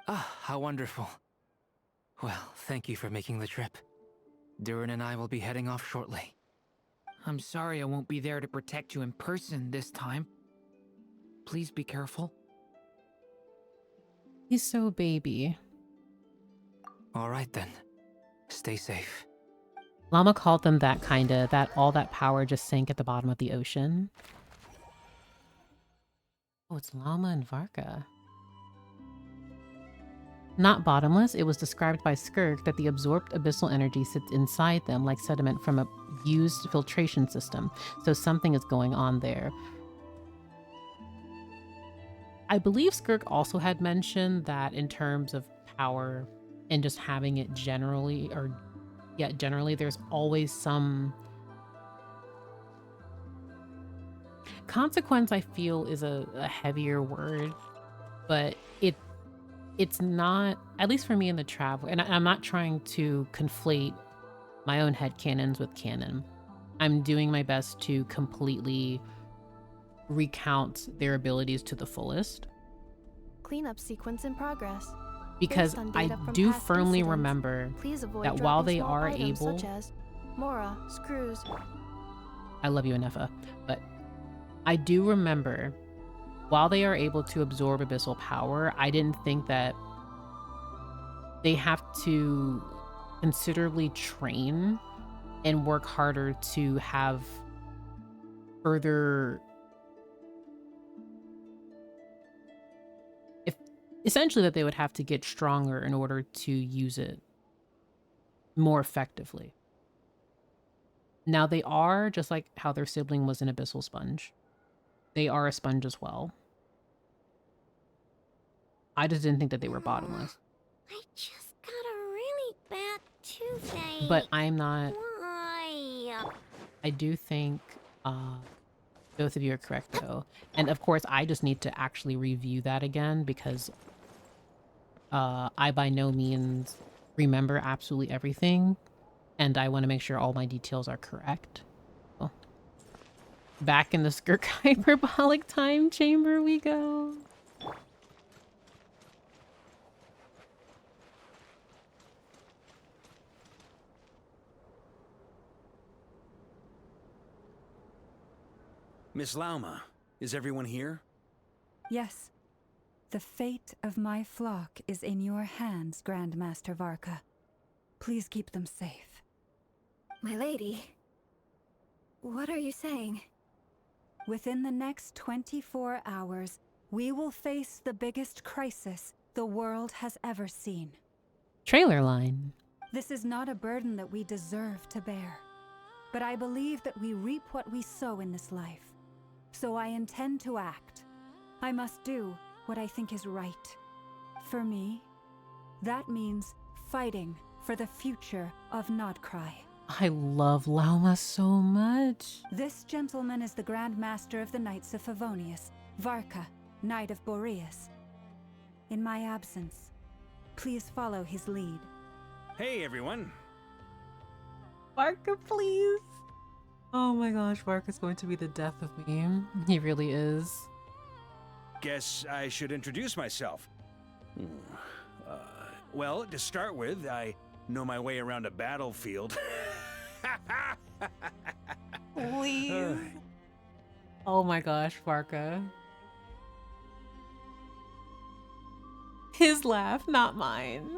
Ah, how wonderful. Well, thank you for making the trip. Durin and I will be heading off shortly. I'm sorry I won't be there to protect you in person this time. Please be careful. He's so baby. All right then. Stay safe. Llama called them that kinda, that all that power just sank at the bottom of the ocean. Oh, it's Llama and Varka. Not bottomless, it was described by Skirk that the absorbed abyssal energy sits inside them like sediment from a used filtration system, so something is going on there. I believe Skirk also had mentioned that in terms of power and just having it generally, generally there's always some consequence. I feel is a heavier word, but it's not, at least for me in the travel, and I'm not trying to conflate my own headcanons with canon. I'm doing my best to completely recount their abilities to the fullest. Cleanup sequence in progress. Because I do firmly remember that while they are able, such as Mora, screws. I love you, Anefa, but I do remember while they are able to absorb abyssal power, I didn't think that they have to considerably train and work harder to have further, essentially that they would have to get stronger in order to use it more effectively. Now they are, just like how their sibling was an abyssal sponge, they are a sponge as well. I just didn't think that they were bottomless. I just got a really bad toothache. But I'm not. Why? I do think both of you are correct though. And of course I just need to actually review that again because I by no means remember absolutely everything. And I want to make sure all my details are correct. Oh. Back in the Skirk hyperbolic time chamber we go. Miss Lauma, is everyone here? Yes. The fate of my flock is in your hands, Grandmaster Varka. Please keep them safe. My lady, what are you saying? Within the next 24 hours, we will face the biggest crisis the world has ever seen. Trailer line. This is not a burden that we deserve to bear, but I believe that we reap what we sow in this life. So I intend to act. I must do what I think is right. For me, that means fighting for the future of Nod-Krai. I love Lauma so much. This gentleman is the Grand Master of the Knights of Favonius, Varka, Knight of Boreas. In my absence, please follow his lead. Hey, everyone. Varka, please. Oh my gosh, Varka's going to be the death of me. He really is. Guess I should introduce myself. Well, to start with, I know my way around a battlefield. Please. Oh my gosh, Varka. His laugh, not mine.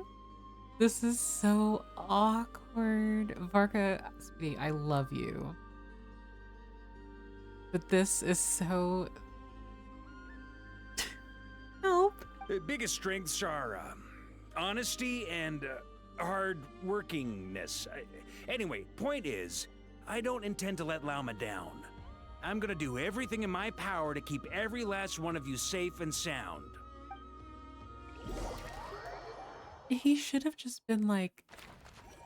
This is so awkward. Varka, sweetie, I love you. But this is so... Help. The biggest strengths are honesty and hard workingness. Anyway, point is, I don't intend to let Lauma down. I'm gonna do everything in my power to keep every last one of you safe and sound. He should have just been like,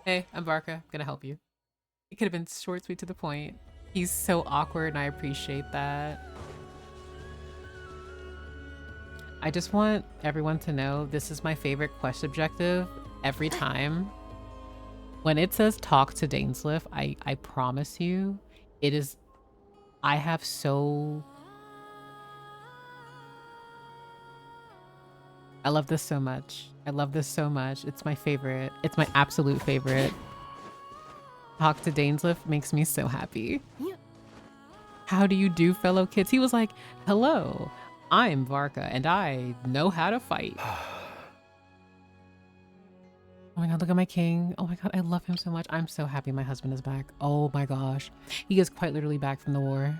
hey, I'm Barca, gonna help you. It could have been short, sweet, to the point. He's so awkward and I appreciate that. I just want everyone to know this is my favorite quest objective every time. When it says talk to Dainsleif, I promise you, it is, I have so... I love this so much. I love this so much. It's my favorite. It's my absolute favorite. Talk to Dainsleif makes me so happy. How do you do, fellow kids? He was like, hello, I'm Varka and I know how to fight. Oh my god, look at my king. Oh my god, I love him so much. I'm so happy my husband is back. Oh my gosh. He is quite literally back from the war.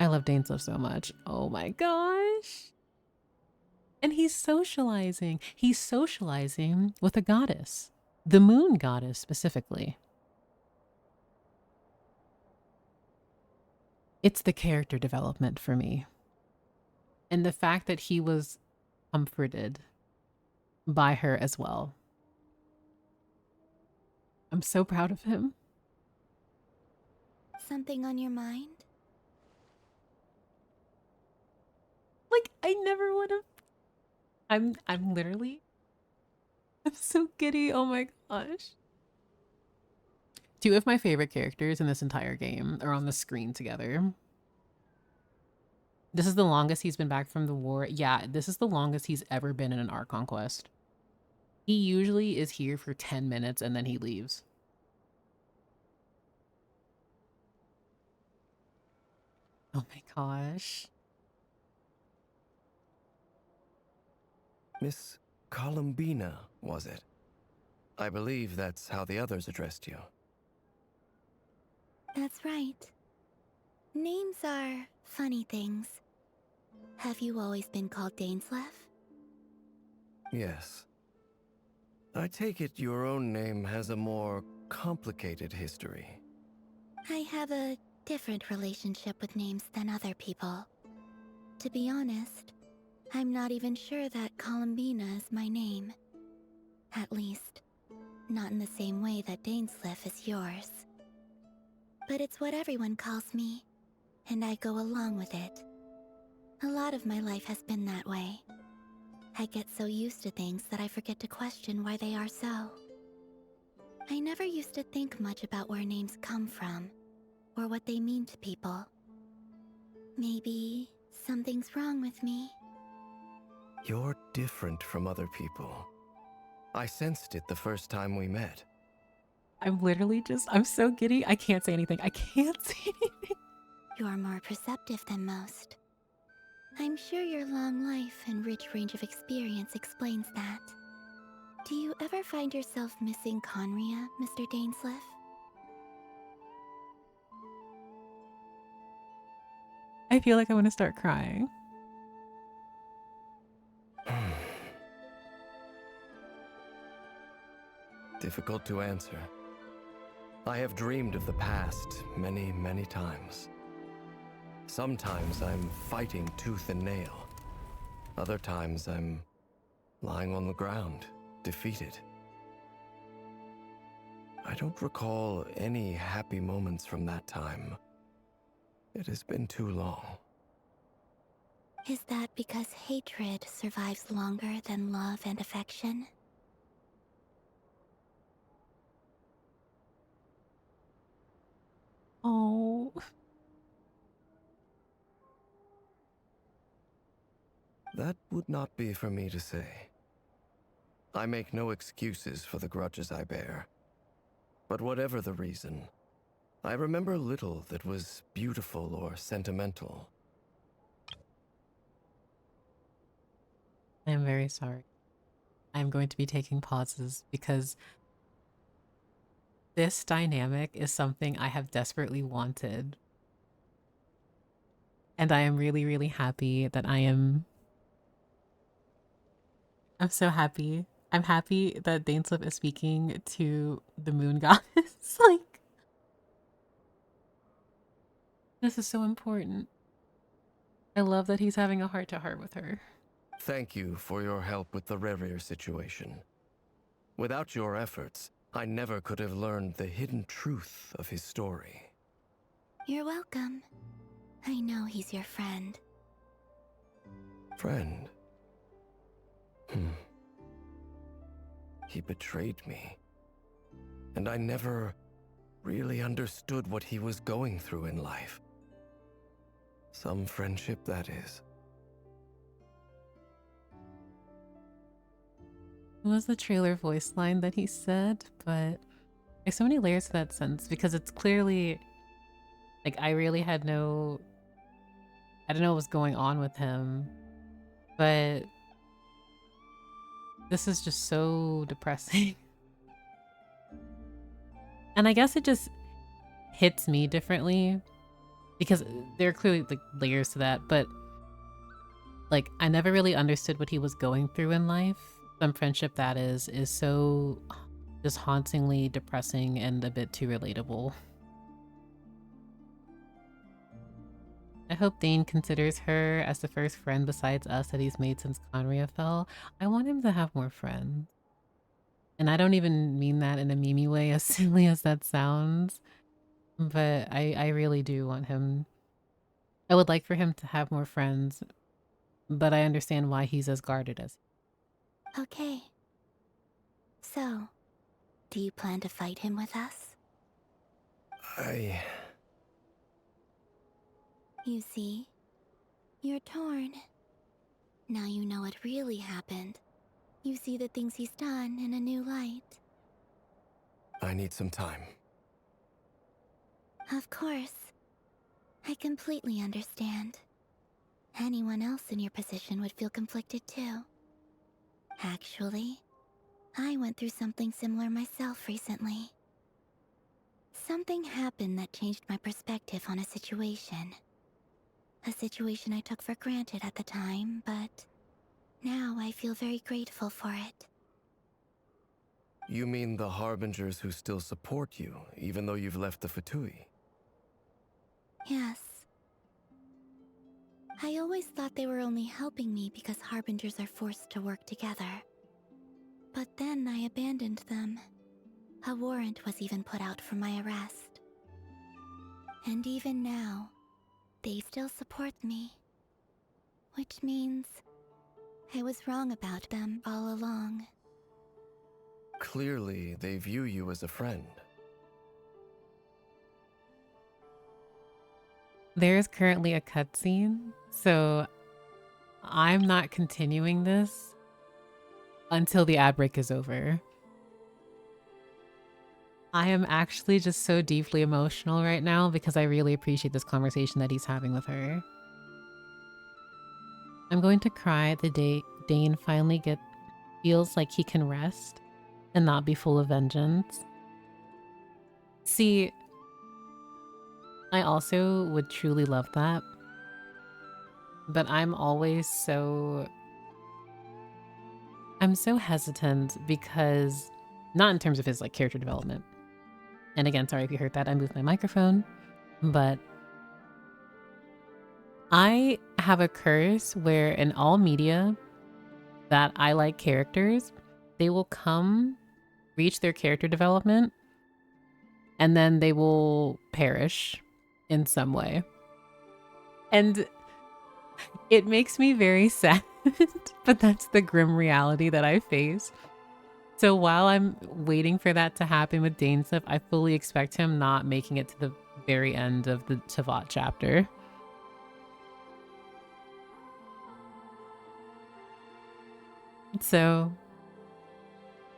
I love Dainsleif so much. Oh my gosh. And he's socializing. He's socializing with a goddess. The moon goddess specifically. It's the character development for me. And the fact that he was comforted by her as well. I'm so proud of him. Something on your mind? Like, I never would have. I'm literally, I'm so giddy. Oh my gosh. Two of my favorite characters in this entire game are on the screen together. This is the longest he's been back from the war. Yeah, this is the longest he's ever been in an Archon quest. He usually is here for 10 minutes and then he leaves. Oh my gosh. Miss Columbina, was it? I believe that's how the others addressed you. That's right. Names are funny things. Have you always been called Dainsleif? Yes. I take it your own name has a more complicated history. I have a different relationship with names than other people. To be honest, I'm not even sure that Columbina is my name. At least, not in the same way that Dainsleif is yours. But it's what everyone calls me, and I go along with it. A lot of my life has been that way. I get so used to things that I forget to question why they are so. I never used to think much about where names come from, or what they mean to people. Maybe something's wrong with me. You're different from other people. I sensed it the first time we met. I'm literally just, I'm so giddy. I can't say anything. I can't say anything. You're more perceptive than most. I'm sure your long life and rich range of experience explains that. Do you ever find yourself missing Conria, Mr. Dainsleif? I feel like I want to start crying. Difficult to answer. I have dreamed of the past many, many times. Sometimes I'm fighting tooth and nail. Other times I'm lying on the ground, defeated. I don't recall any happy moments from that time. It has been too long. Is that because hatred survives longer than love and affection? Oh. That would not be for me to say. I make no excuses for the grudges I bear. But whatever the reason, I remember little that was beautiful or sentimental. I am very sorry. I'm going to be taking pauses because this dynamic is something I have desperately wanted. And I am really, really happy that I'm so happy I'm happy that Dainsleif is speaking to the moon goddess. Like, this is so important. I love that he's having a heart-to-heart with her. Thank you for your help with the Rerir situation. Without your efforts, I never could have learned the hidden truth of his story. You're welcome. I know he's your friend. Friend? He betrayed me. And I never really understood what he was going through in life. Some friendship, that is. It was the trailer voice line that he said, but there's so many layers to that sense because it's clearly like I don't know what was going on with him, but this is just so depressing. And I guess it just hits me differently because there are clearly like layers to that, but like I never really understood what he was going through in life. Some friendship that is so just hauntingly depressing and a bit too relatable. I hope Dane considers her as the first friend besides us that he's made since Conria fell. I want him to have more friends. And I don't even mean that in a memey way, as silly as that sounds. But I really do want him. I would like for him to have more friends. But I understand why he's as guarded as. Okay. So, do you plan to fight him with us? You see, you're torn. Now you know what really happened. You see the things he's done in a new light. I need some time. Of course. I completely understand. Anyone else in your position would feel conflicted too. Actually, I went through something similar myself recently. Something happened that changed my perspective on a situation. A situation I took for granted at the time, but now I feel very grateful for it. You mean the Harbingers who still support you, even though you've left the Fatui? Yes. I always thought they were only helping me because Harbingers are forced to work together. But then I abandoned them. A warrant was even put out for my arrest. And even now, they still support me. Which means I was wrong about them all along. Clearly, they view you as a friend. There's currently a cutscene, so I'm not continuing this until the ad break is over. I am actually just so deeply emotional right now because I really appreciate this conversation that he's having with her. I'm going to cry the day Dane finally feels like he can rest and not be full of vengeance. See, I also would truly love that. But I'm so hesitant because, not in terms of his like character development. And again, sorry if you heard that, I moved my microphone. But I have a curse where in all media that I like characters, they will reach their character development, and then they will perish in some way. And it makes me very sad, but that's the grim reality that I face. So while I'm waiting for that to happen with Dainsleif, I fully expect him not making it to the very end of the Tavat chapter. So,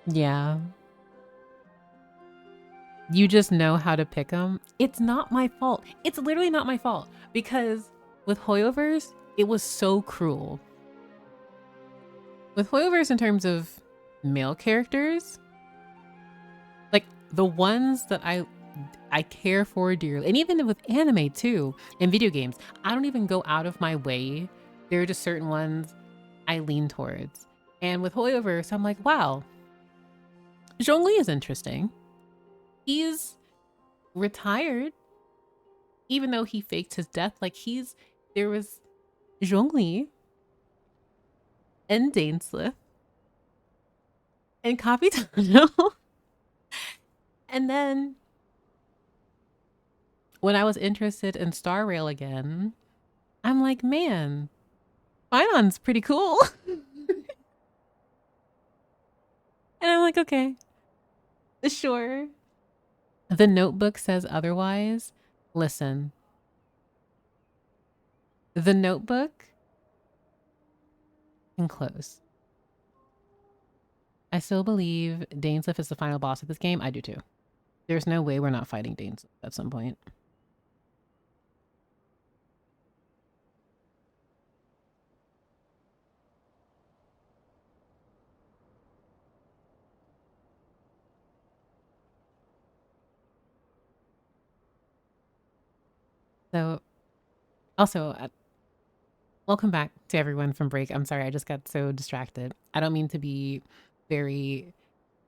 yeah. You just know how to pick them. It's not my fault. It's literally not my fault. Because with Hoyoverse, it was so cruel. With Hoyoverse in terms of male characters, like the ones that I care for dearly, and even with anime too, and video games, I don't even go out of my way. There are just certain ones I lean towards. And with Hoyoverse, I'm like, wow, Zhongli is interesting. He's retired, even though he faked his death. Like there was Zhongli and Dainsleif and Capitano. And then when I was interested in Star Rail again, I'm like, man, Finon's pretty cool. And I'm like, okay, sure. The Notebook says otherwise. Listen, the Notebook can close. I still believe Dainsleif is the final boss of this game. I do too. There's no way we're not fighting Dainsleif at some point. So, also, welcome back to everyone from break. I'm sorry, I just got so distracted. I don't mean to be very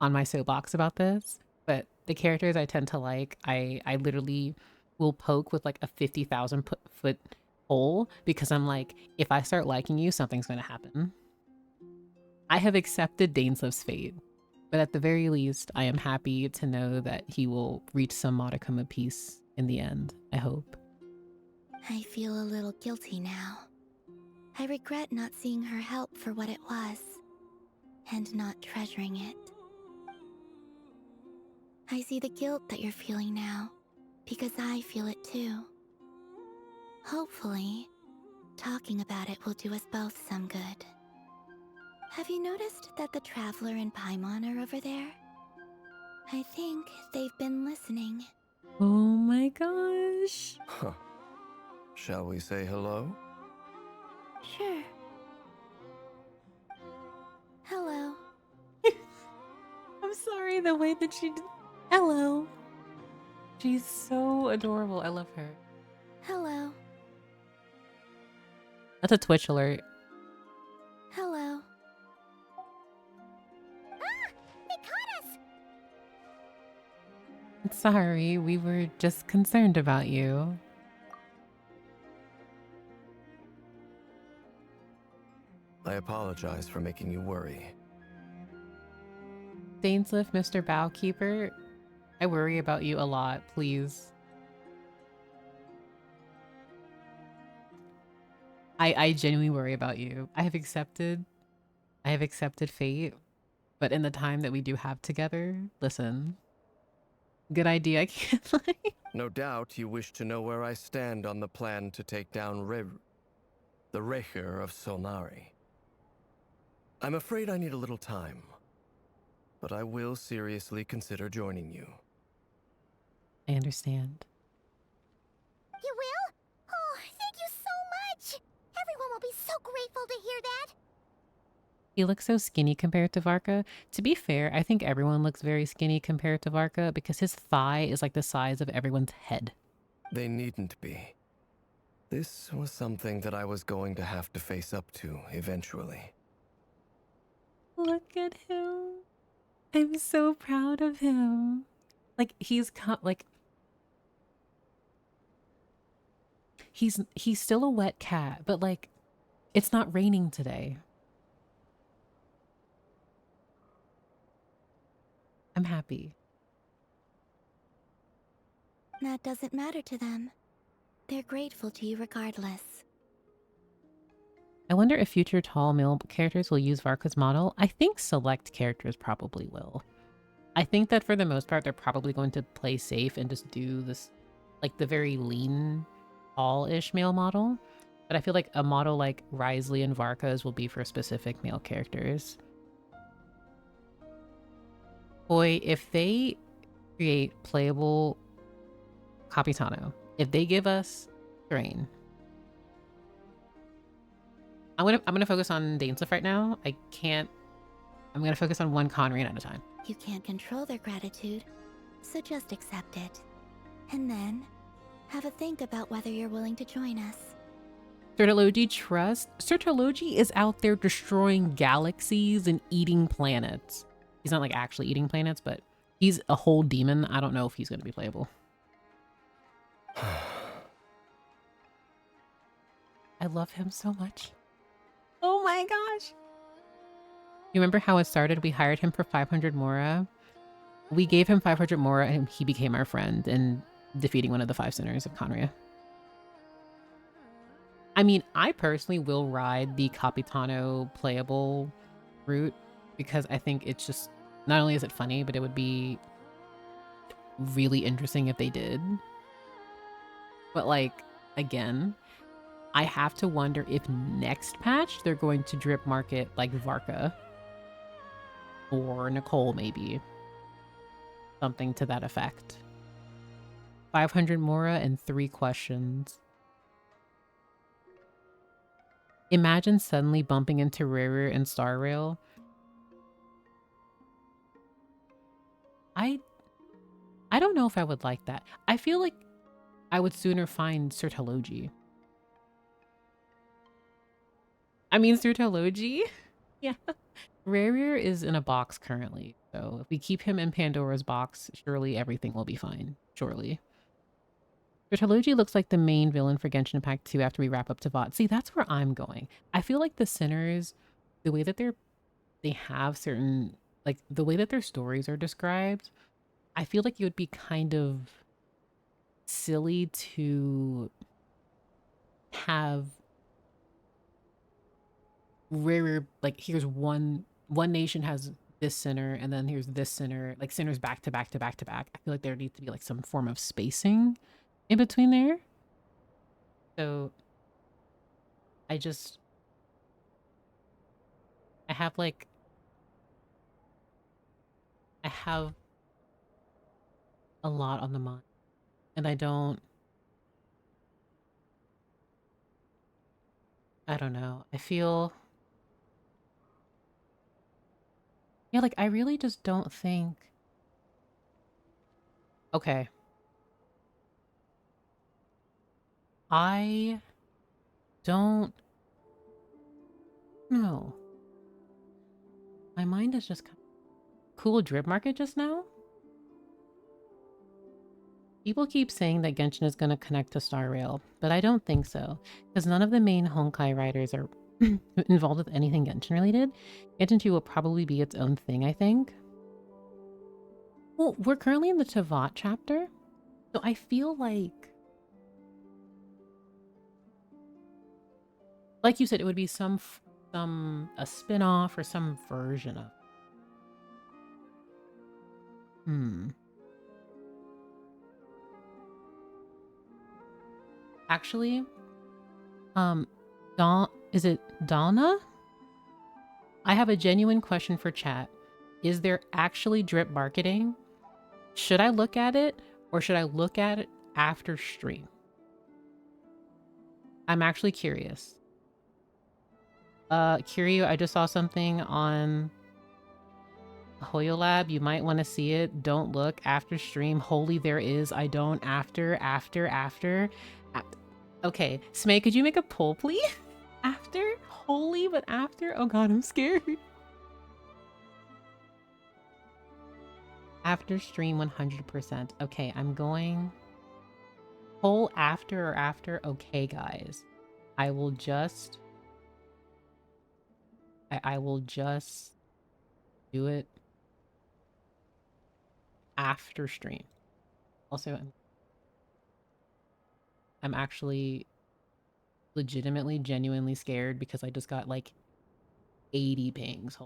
on my soapbox about this, but the characters I tend to like, I literally will poke with like a 50,000 foot hole because I'm like, if I start liking you, something's going to happen. I have accepted Dainsleif's fate, but at the very least, I am happy to know that he will reach some modicum of peace in the end, I hope. I feel a little guilty now. I regret not seeing her help for what it was, and not treasuring it. I see the guilt that you're feeling now, because I feel it too. Hopefully, talking about it will do us both some good. Have you noticed that the Traveler and Paimon are over there? I think they've been listening. Oh my gosh. Huh. Shall we say hello? Sure. Hello. I'm sorry, the way that she did. Hello. She's so adorable. I love her. Hello. That's a Twitch alert. Hello. Ah! They caught us! Sorry, we were just concerned about you. I apologize for making you worry. Dainsleif, Mr. Bowkeeper, I worry about you a lot, please. I genuinely worry about you. I have accepted fate, but in the time that we do have together, listen, good idea, I can't lie. No doubt you wish to know where I stand on the plan to take down the Recher of Solnari. I'm afraid I need a little time, but I will seriously consider joining you. I understand. You will? Oh, thank you so much! Everyone will be so grateful to hear that! He looks so skinny compared to Varka. To be fair, I think everyone looks very skinny compared to Varka because his thigh is like the size of everyone's head. They needn't be. This was something that I was going to have to face up to eventually. Look at him. I'm so proud of him. Like he's still a wet cat, but like it's not raining today. I'm happy. That doesn't matter to them. They're grateful to you regardless. I wonder if future tall male characters will use Varka's model. I think select characters probably will. I think that for the most part, they're probably going to play safe and just do this, like the very lean, tall-ish male model. But I feel like a model like Wriothesley and Varka's will be for specific male characters. Boy, if they create playable Capitano, if they give us Thrain, I'm gonna focus on Dainsleif right now. I'm gonna focus on one Conrain at a time. You can't control their gratitude, so just accept it. And then, have a think about whether you're willing to join us. Sertology trust. Sertology is out there destroying galaxies and eating planets. He's not like actually eating planets, but he's a whole demon. I don't know if he's going to be playable. I love him so much. Oh my gosh. You remember how it started? We hired him for 500 Mora. We gave him 500 Mora and he became our friend in defeating one of the 5 sinners of Conria. I mean, I personally will ride the Capitano playable route because I think it's just, not only is it funny, but it would be really interesting if they did. But like, again, I have to wonder if next patch they're going to drip market like Varka or Nicole, maybe. Something to that effect. 500 Mora and 3 questions. Imagine suddenly bumping into Rarer and Star Rail. I don't know if I would like that. I feel like I would sooner find Sertology. I mean, Sertology? Yeah. Rarer is in a box currently. So if we keep him in Pandora's box, surely everything will be fine. Surely. Sertology looks like the main villain for Genshin Impact 2 after we wrap up Teyvat. See, that's where I'm going. I feel like the Sinners, the way that they have certain, like the way that their stories are described, I feel like it would be kind of silly to have Rarer, like here's one nation has this sinner and then here's this sinner, like sinners back to back to back to back. I feel like there needs to be like some form of spacing in between there. So I have a lot on the mind and I don't know. I feel, yeah, like I really just don't think, okay. I don't know. My mind is just cool drip market just now. People keep saying that Genshin is going to connect to Star Rail, but I don't think so, because none of the main Honkai riders are involved with anything Genshin related. Genshin 2 will probably be its own thing, I think. Well, we're currently in the Teyvat chapter, so I feel like you said, it would be a spin-off or some version of. Actually, is it Donna? I have a genuine question for chat. Is there actually drip marketing? Should I look at it or should I look at it after stream? I'm actually curious. Kiryu, I just saw something on HoYoLab. You might want to see it. Don't look after stream. Holy, there is. I don't. After. Okay, Smay, could you make a poll, please? After? Holy, but after? Oh god, I'm scared. After stream 100%. Okay, I'm going... Poll after or after? Okay, guys. I will just... I will just do it after stream. Also, I'm actually legitimately, genuinely scared because I just got like 80 pings.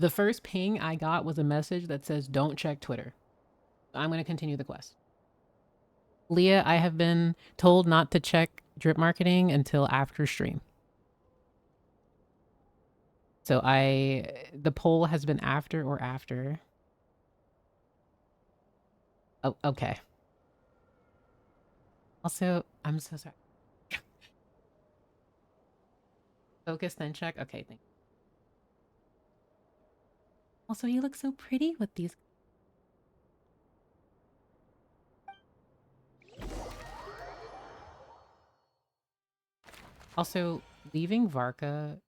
The first ping I got was a message that says, don't check Twitter. I'm going to continue the quest. Leah, I have been told not to check drip marketing until after stream. So the poll has been after or after. Oh, okay. Also, I'm so sorry. Focus, then check. Okay, thank you. Also, he looks so pretty with these. Also, leaving Varka.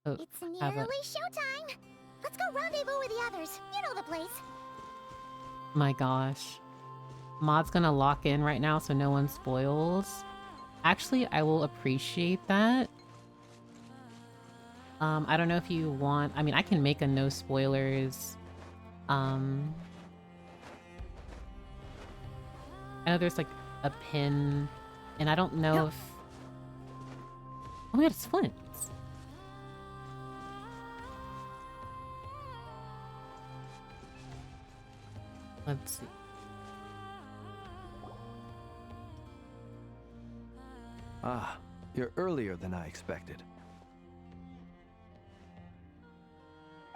It's nearly showtime. Let's go rendezvous with the others. You know the place. My gosh. Mod's gonna lock in right now so no one spoils. Actually, I will appreciate that. I don't know if you want... I mean, I can make a no spoilers. I know there's like a pin, and I don't know if... Oh my god, it's Flint. Let's see. Ah, you're earlier than I expected.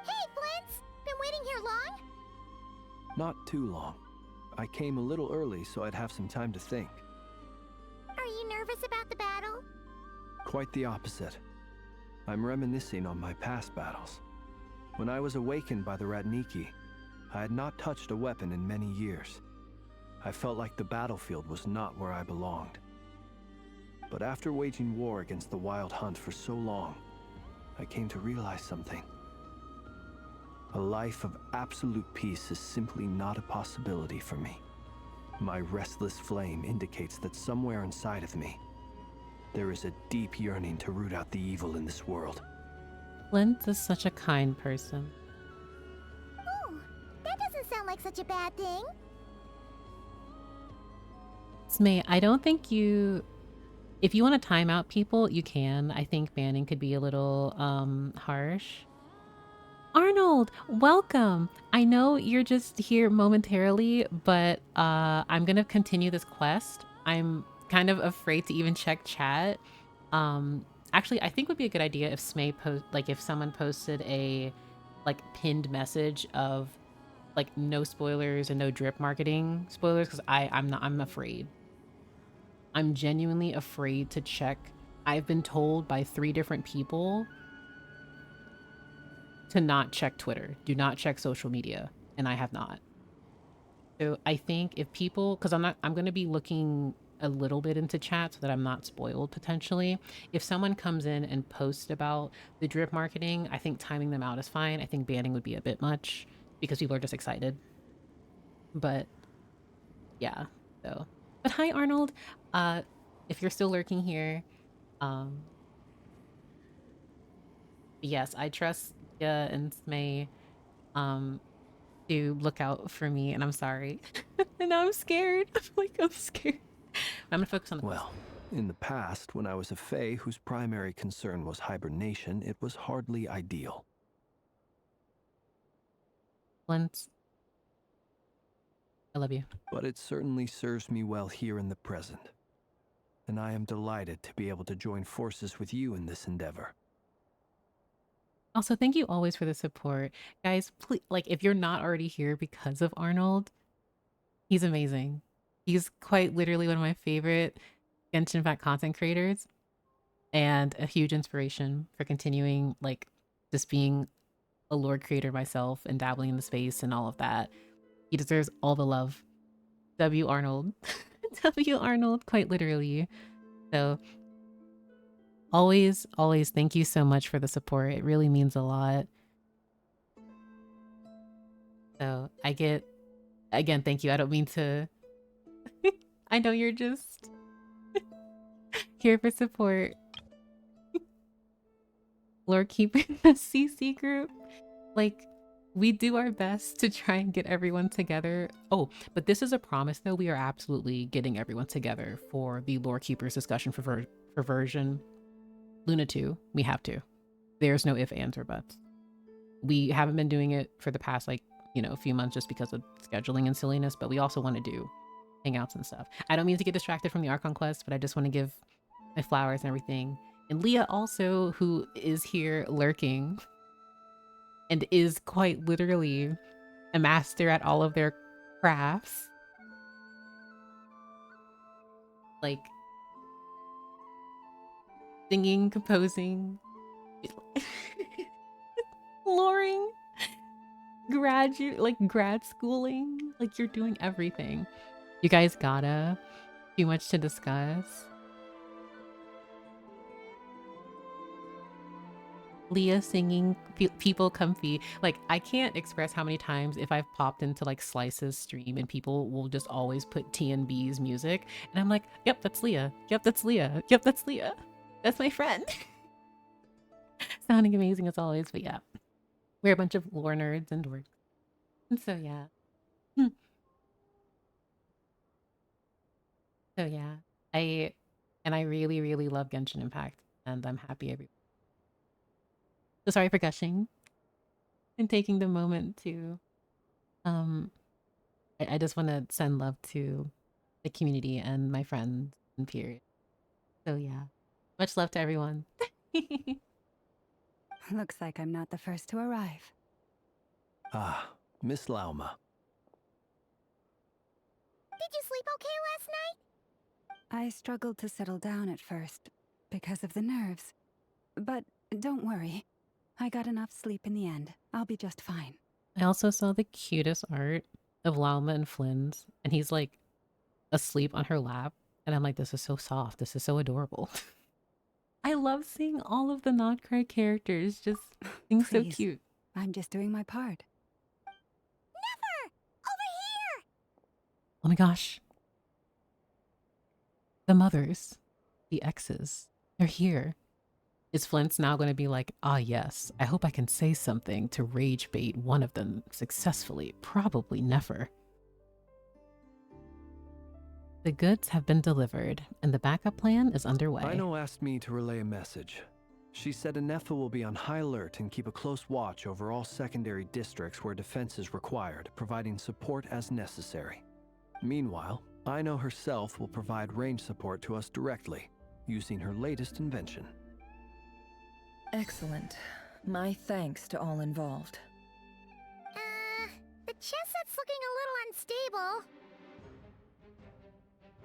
Hey, Flint! Been waiting here long? Not too long. I came a little early so I'd have some time to think. Are you nervous about the battle? Quite the opposite. I'm reminiscing on my past battles. When I was awakened by the Ratniki, I had not touched a weapon in many years. I felt like the battlefield was not where I belonged. But after waging war against the Wild Hunt for so long, I came to realize something. A life of absolute peace is simply not a possibility for me. My restless flame indicates that somewhere inside of me, there is a deep yearning to root out the evil in this world. Flint is such a kind person. Oh, that doesn't sound like such a bad thing. Smay, I don't think you... If you want to time out people, you can. I think banning could be a little harsh. Arnold, welcome. I know you're just here momentarily, but I'm gonna continue this quest. I'm kind of afraid to even check chat. Actually, I think would be a good idea if Smay if someone posted a pinned message of no spoilers and no drip marketing spoilers, because I'm afraid. I'm genuinely afraid to check. I've been told by 3 different people to not check Twitter. Do not check social media. And I have not. So I think if people, because I'm going to be looking a little bit into chat so that I'm not spoiled potentially. If someone comes in and posts about the drip marketing, I think timing them out is fine. I think banning would be a bit much because people are just excited. But yeah, so. But hi, Arnold. If you're still lurking here, yes, I trust Leah and Smay to look out for me, and I'm sorry. And I'm scared. I'm scared. I'm gonna focus on the Well, in the past, when I was a Fae whose primary concern was hibernation, it was hardly ideal. Flint, I love you. But it certainly serves me well here in the present. And I am delighted to be able to join forces with you in this endeavor. Also, thank you always for the support. Guys, please, if you're not already here because of Arnold, he's amazing. He's quite literally one of my favorite Genshin Impact content creators and a huge inspiration for continuing, just being a lore creator myself and dabbling in the space and all of that. He deserves all the love. W. Arnold. W. Arnold, quite literally. So always thank you so much for the support. It really means a lot. So again, thank you. I don't mean to... I know you're just here for support. Lore keeping the CC group. We do our best to try and get everyone together. Oh, but this is a promise though. We are absolutely getting everyone together for the Lore Keepers discussion for version Luna 2. We have to. There's no if, ands, or buts. We haven't been doing it for the past a few months just because of scheduling and silliness, but we also want to do hangouts and stuff. I don't mean to get distracted from the Archon quest, but I just want to give my flowers and everything. And Leah also, who is here lurking and is quite literally a master at all of their crafts. Singing, composing, loring. grad schooling. Like you're doing everything. You guys gotta. Too much to discuss. Leah singing people comfy. Like I can't express how many times if I've popped into like Slice's stream and people will just always put TNB's music and I'm like, yep, that's Leah. Yep, that's Leah. Yep, that's Leah. That's my friend. Sounding amazing as always, but yeah. We're a bunch of lore nerds and dorks. And so yeah. So yeah. I really, really love Genshin Impact and I'm happy every. So sorry for gushing and taking the moment to I just want to send love to the community and my friends and peers. So yeah, much love to everyone. Looks like I'm not the first to arrive. Ah, Miss Lauma. Did you sleep okay last night? I struggled to settle down at first because of the nerves. But don't worry. I got enough sleep in the end. I'll be just fine. I also saw the cutest art of Lauma and Flynn's, and he's like asleep on her lap. And I'm like, this is so soft. This is so adorable. I love seeing all of the Nod-Krai characters just being so cute. I'm just doing my part. Never! Over here! Oh my gosh. The mothers, the exes, they're here. Is Flint's now going to be like, ah yes, I hope I can say something to rage bait one of them successfully? Probably never. The goods have been delivered, and the backup plan is underway. Ino asked me to relay a message. She said Anefa will be on high alert and keep a close watch over all secondary districts where defense is required, providing support as necessary. Meanwhile, Ino herself will provide range support to us directly, using her latest invention. Excellent. My thanks to all involved. The chess set's looking a little unstable.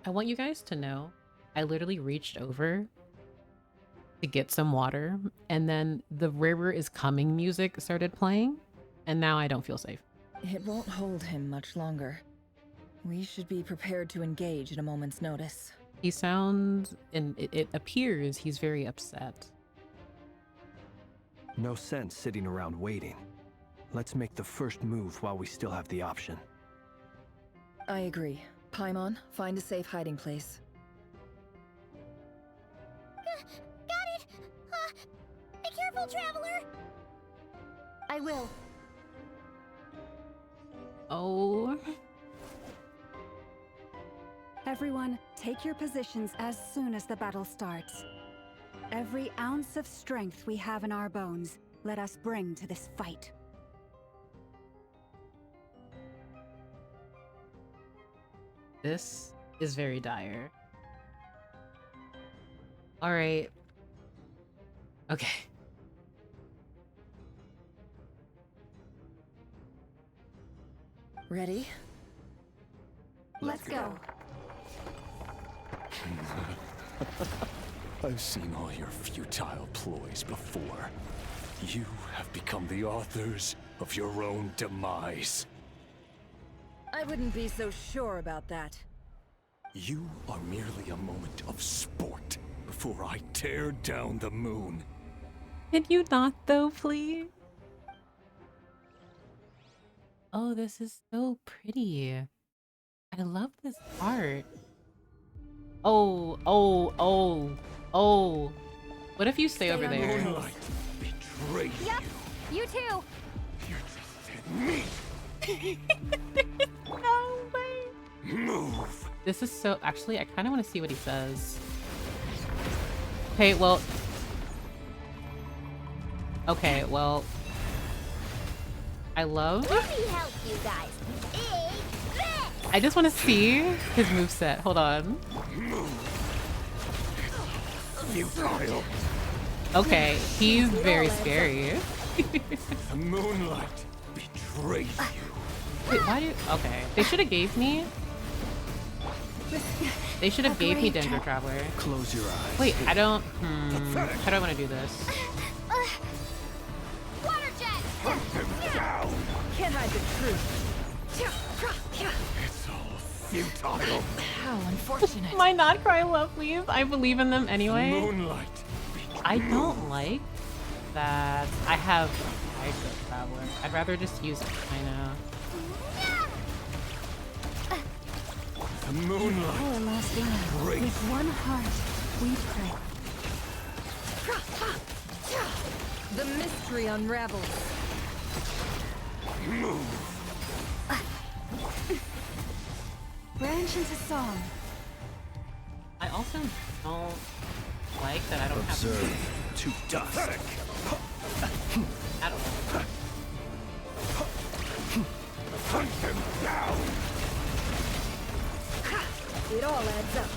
I want you guys to know, I literally reached over to get some water, and then the river is coming music started playing, and now I don't feel safe. It won't hold him much longer. We should be prepared to engage at a moment's notice. He sounds, and it appears he's very upset. No sense sitting around waiting. Let's make the first move while we still have the option. I agree. Paimon, find a safe hiding place. Got it! Be careful, traveler! I will. Oh. Everyone, take your positions as soon as the battle starts. Every ounce of strength we have in our bones, let us bring to this fight. This is very dire. All right. Okay. Ready? Let's go. I've seen all your futile ploys before. You have become the authors of your own demise. I wouldn't be so sure about that. You are merely a moment of sport before I tear down the moon. Can you not though, please? Oh, this is so pretty. I love this art. Oh. What if you stay over there? Moonlight betrayed Yep, you too. me. No way. Move. This is so, actually, I kind of want to see what he says. Okay, well. Okay, well. I love. Let me help you guys. I just want to see his moveset. Hold on. Futile. Okay, he's very scary. The Moonlight betrayed you. Wait, why do you... Okay, they should have gave me... They should have gave me Danger Traveler. Close your eyes. Wait, I don't... How do I want to do this? Water jet. Can't hide the truth. It's all futile. How unfortunate. My Nod-Krai lovelies. I believe in them anyway. Moonlight. I don't like that I have Hydro Traveler. I'd rather just use it. I know. The moonlight. Our last land. Great. With one heart, we pray. The mystery unravels. Move. Branch into song. I also don't like that I don't Observe have to dust. at all. Hunt them down. It all adds up.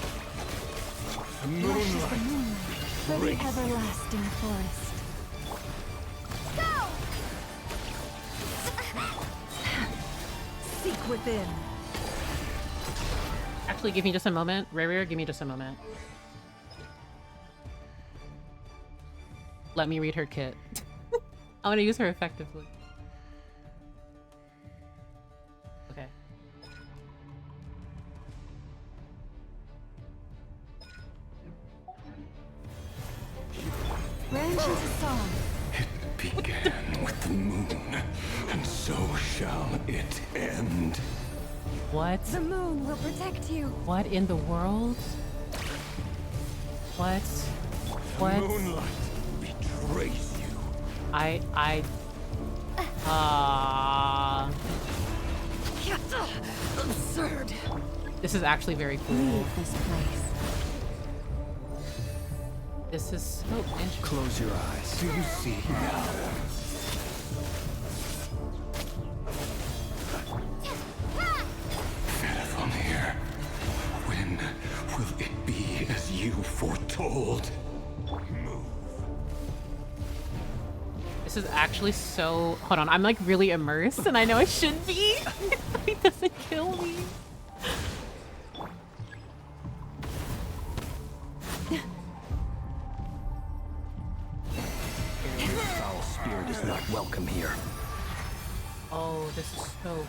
The Lush is the moonlight. moonlight for the Great. everlasting forest. Seek within. Actually, give me just a moment. Rare, give me just a moment. Let me read her kit. I want to use her effectively. Okay. Branch into song. Began with the moon, and so shall it end. What? The moon will protect you. What in the world? What? What? Moonlight betrays you. Absurd. This is actually very cool. Leave this place. This is so interesting. Close your eyes. Do you see now? Faramir, when will it be as you foretold? This is actually so... Hold on, I'm like really immersed and I know I should be. It doesn't kill me. Foul spirit is not welcome here. Oh, this is so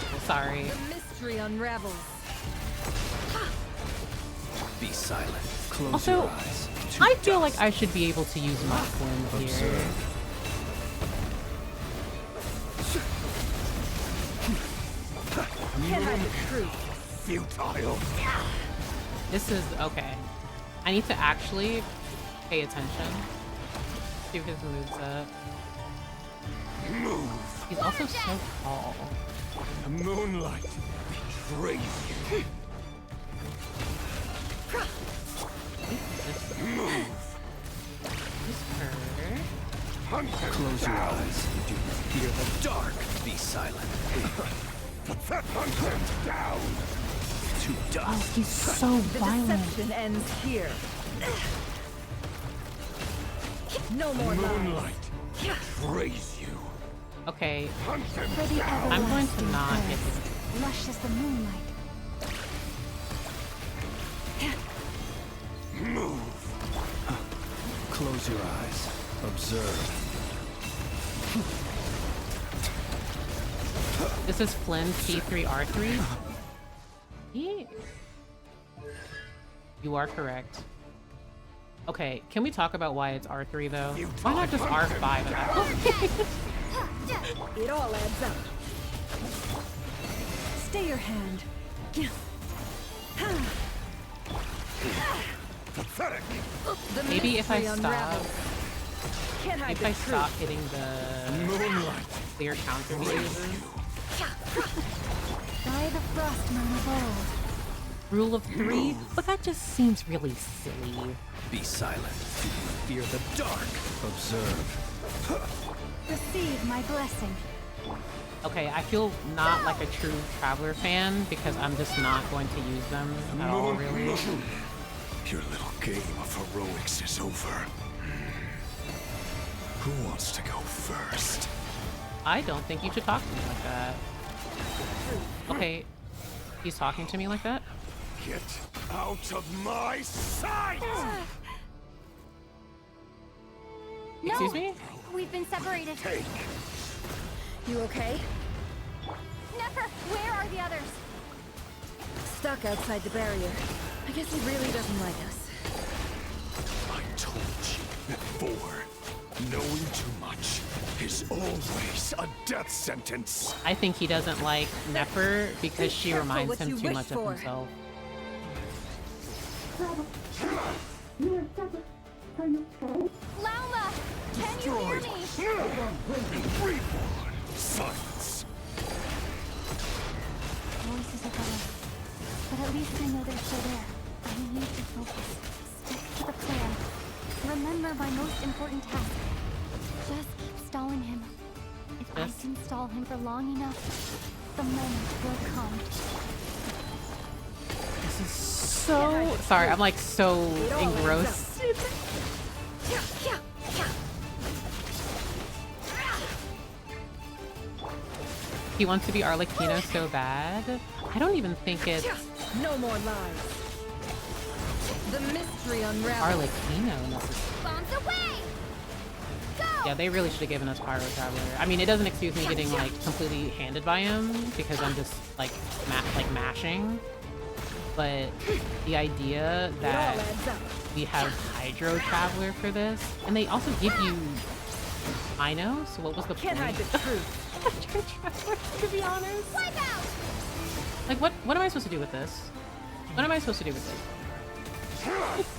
cool. Sorry. The mystery unravels. Be silent. Close Also, your eyes. I feel like I should be able to use my Flynn here. Observe. Can't hide the truth. Futile. This is okay. I need to actually pay attention to his moveset. Move. He's also so tall. The moonlight betrays you. Move. Close your eyes. Do you fear the dark? Be silent. Hunt them down. To dust. Oh, he's so The violent. deception ends here. No more Moonlight betrays you. Okay, Hunt them For the down. I'm going to everlasting not hit forest. his... Lush is the moonlight. Move. Close your eyes. Observe. This is Flynn C3R3. You are correct. Okay, can we talk about why it's R3 though? Why not just R5 at that point? It all adds up. Stay your hand. Pathetic. The Maybe if I mystery stop, unravels. Can't hide if the I truth. stop hitting the Moonlight. clear counter uses. By the frostmoon of old. Rule of 3, but that just seems really silly. Be silent. Do you fear the dark? Observe. Receive my blessing. Okay, I feel not like a true Traveler fan because I'm just not going to use them at all, really. Your little game of heroics is over. Who wants to go first? I don't think you should talk to me like that. Okay, he's talking to me like that? Get out of my sight! No! Excuse me? We've been separated. Take You okay? Nefer, where are the others? Stuck outside the barrier. I guess he really doesn't like us. I told you before, knowing too much is always a death sentence. I think he doesn't like Nefer because she reminds him too much of himself. Lauma, can you hear me? Reborn. Silence. Voices are gone, but at least I know they're still there. I need to focus. Stick to the plan. Remember my most important task. Just keep stalling him. If I can stall him for long enough, the moment will come. This is so... Sorry, I'm like so engrossed. He wants to be Arlecchino so bad. I don't even think it's... No more lies. The mystery unravels. Arlecchino. Bombs away! Yeah, they really should have given us Pyro Traveler. I mean, it doesn't excuse me getting like completely handed by him because I'm just like mashing. But the idea that we have Hydro Traveler for this, and they also give you... I know. So what was the point? Hide the truth. Hydro Traveler, to be honest. Like, what am I supposed to do with this? What am I supposed to do with this?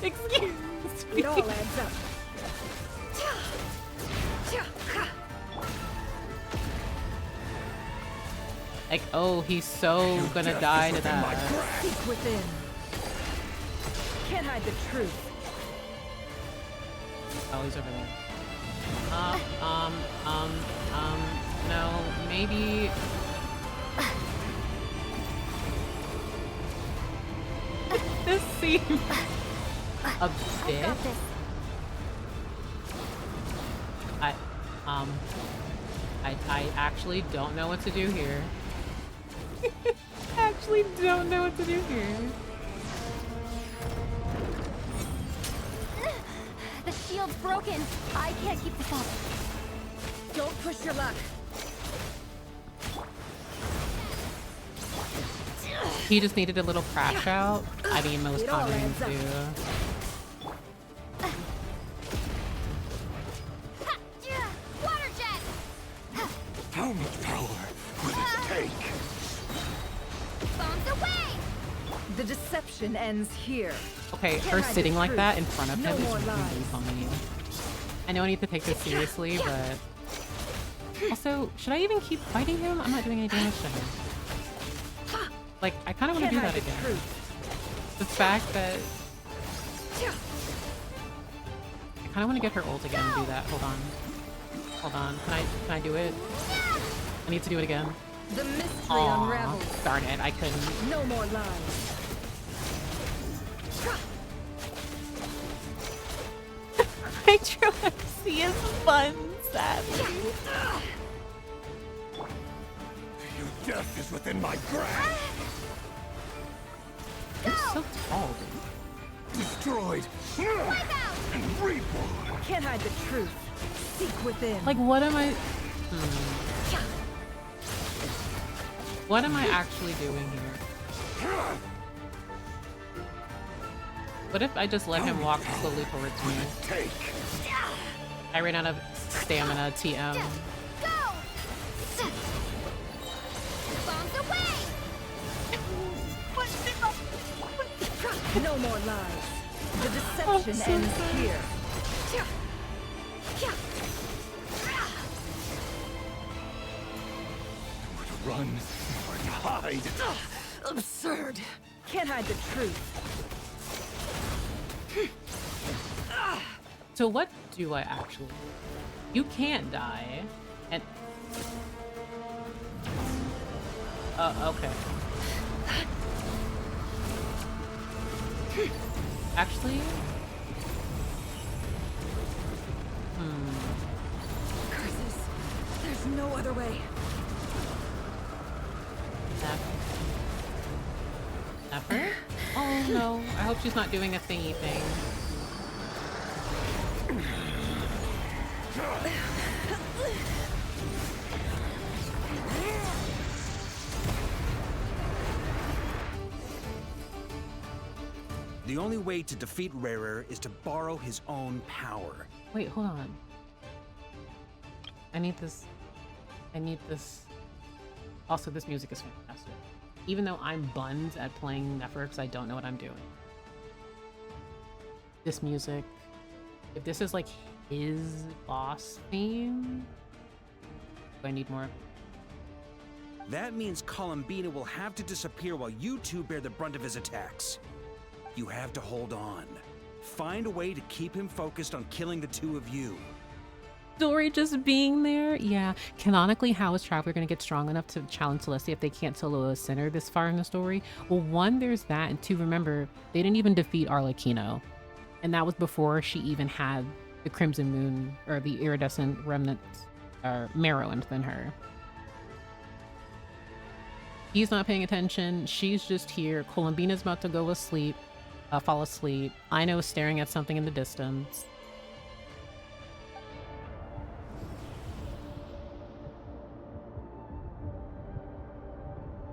Excuse me. It all adds up. Like, oh, he's so gonna die to that. Seek within. Can't hide the truth. Oh, he's over there. No, maybe... This seems a bit... I actually don't know what to do here. Actually don't know what to do here. The shield's broken. I can't keep this up. Don't push your luck. He just needed a little crash out. I mean, most Conrings do. Water jet! How much power will it take? Bombs away! The deception ends here. Okay, her sitting like that in front of him is really funny. I know I need to take this seriously, but... Also, should I even keep fighting him? I'm not doing any damage to him. Like, I kind of want to do that again. The fact that... I kind of want to get her ult again and do that. Hold on. Hold on. Can I do it? I need to do it again. The mystery unravels. Darn it, I couldn't. No more lies. Hydro MC is fun, sadly. Your death is within my grasp. You're so tall, dude. Destroyed and reborn. Can't hide the truth. Seek within. Like, what am I... What am I actually doing here? What if I just let him walk slowly towards me? I ran out of stamina, TM. Go! Bombs away! No more lies. The deception ends here. Run or hide. Absurd. Can't hide the truth. So what do I actually do? You can't die. And... okay. Actually... Curses. There's no other way. Never? Oh no. I hope she's not doing a thingy thing. The only way to defeat Rarer is to borrow his own power. Wait, hold on. I need this. Also, this music is fantastic. Even though I'm buns at playing Nefer because I don't know what I'm doing. This music, if this is like his boss theme, do I need more? That means Columbina will have to disappear while you two bear the brunt of his attacks. You have to hold on. Find a way to keep him focused on killing the two of you. Story just being there? Yeah. Canonically, how is Traveler going to get strong enough to challenge Celestia if they can't solo a sinner this far in the story? Well, one, there's that, and two, remember, they didn't even defeat Arlecchino. And that was before she even had the Crimson Moon, or the iridescent remnants, or marrow within her. He's not paying attention. She's just here. Columbina's about to go asleep, fall asleep. Ino's staring at something in the distance.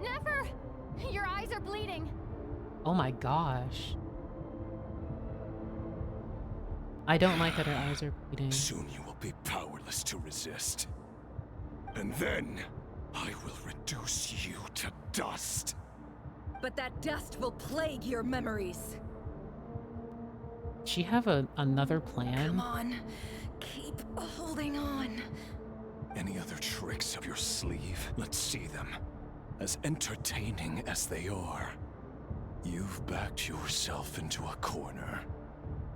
Nefer! Your eyes are bleeding. Oh my gosh. I don't like that her eyes are bleeding. Soon you will be powerless to resist. And then I will reduce you to dust. But that dust will plague your memories. She have another plan? Come on. Keep holding on. Any other tricks up your sleeve? Let's see them. As entertaining as they are, you've backed yourself into a corner.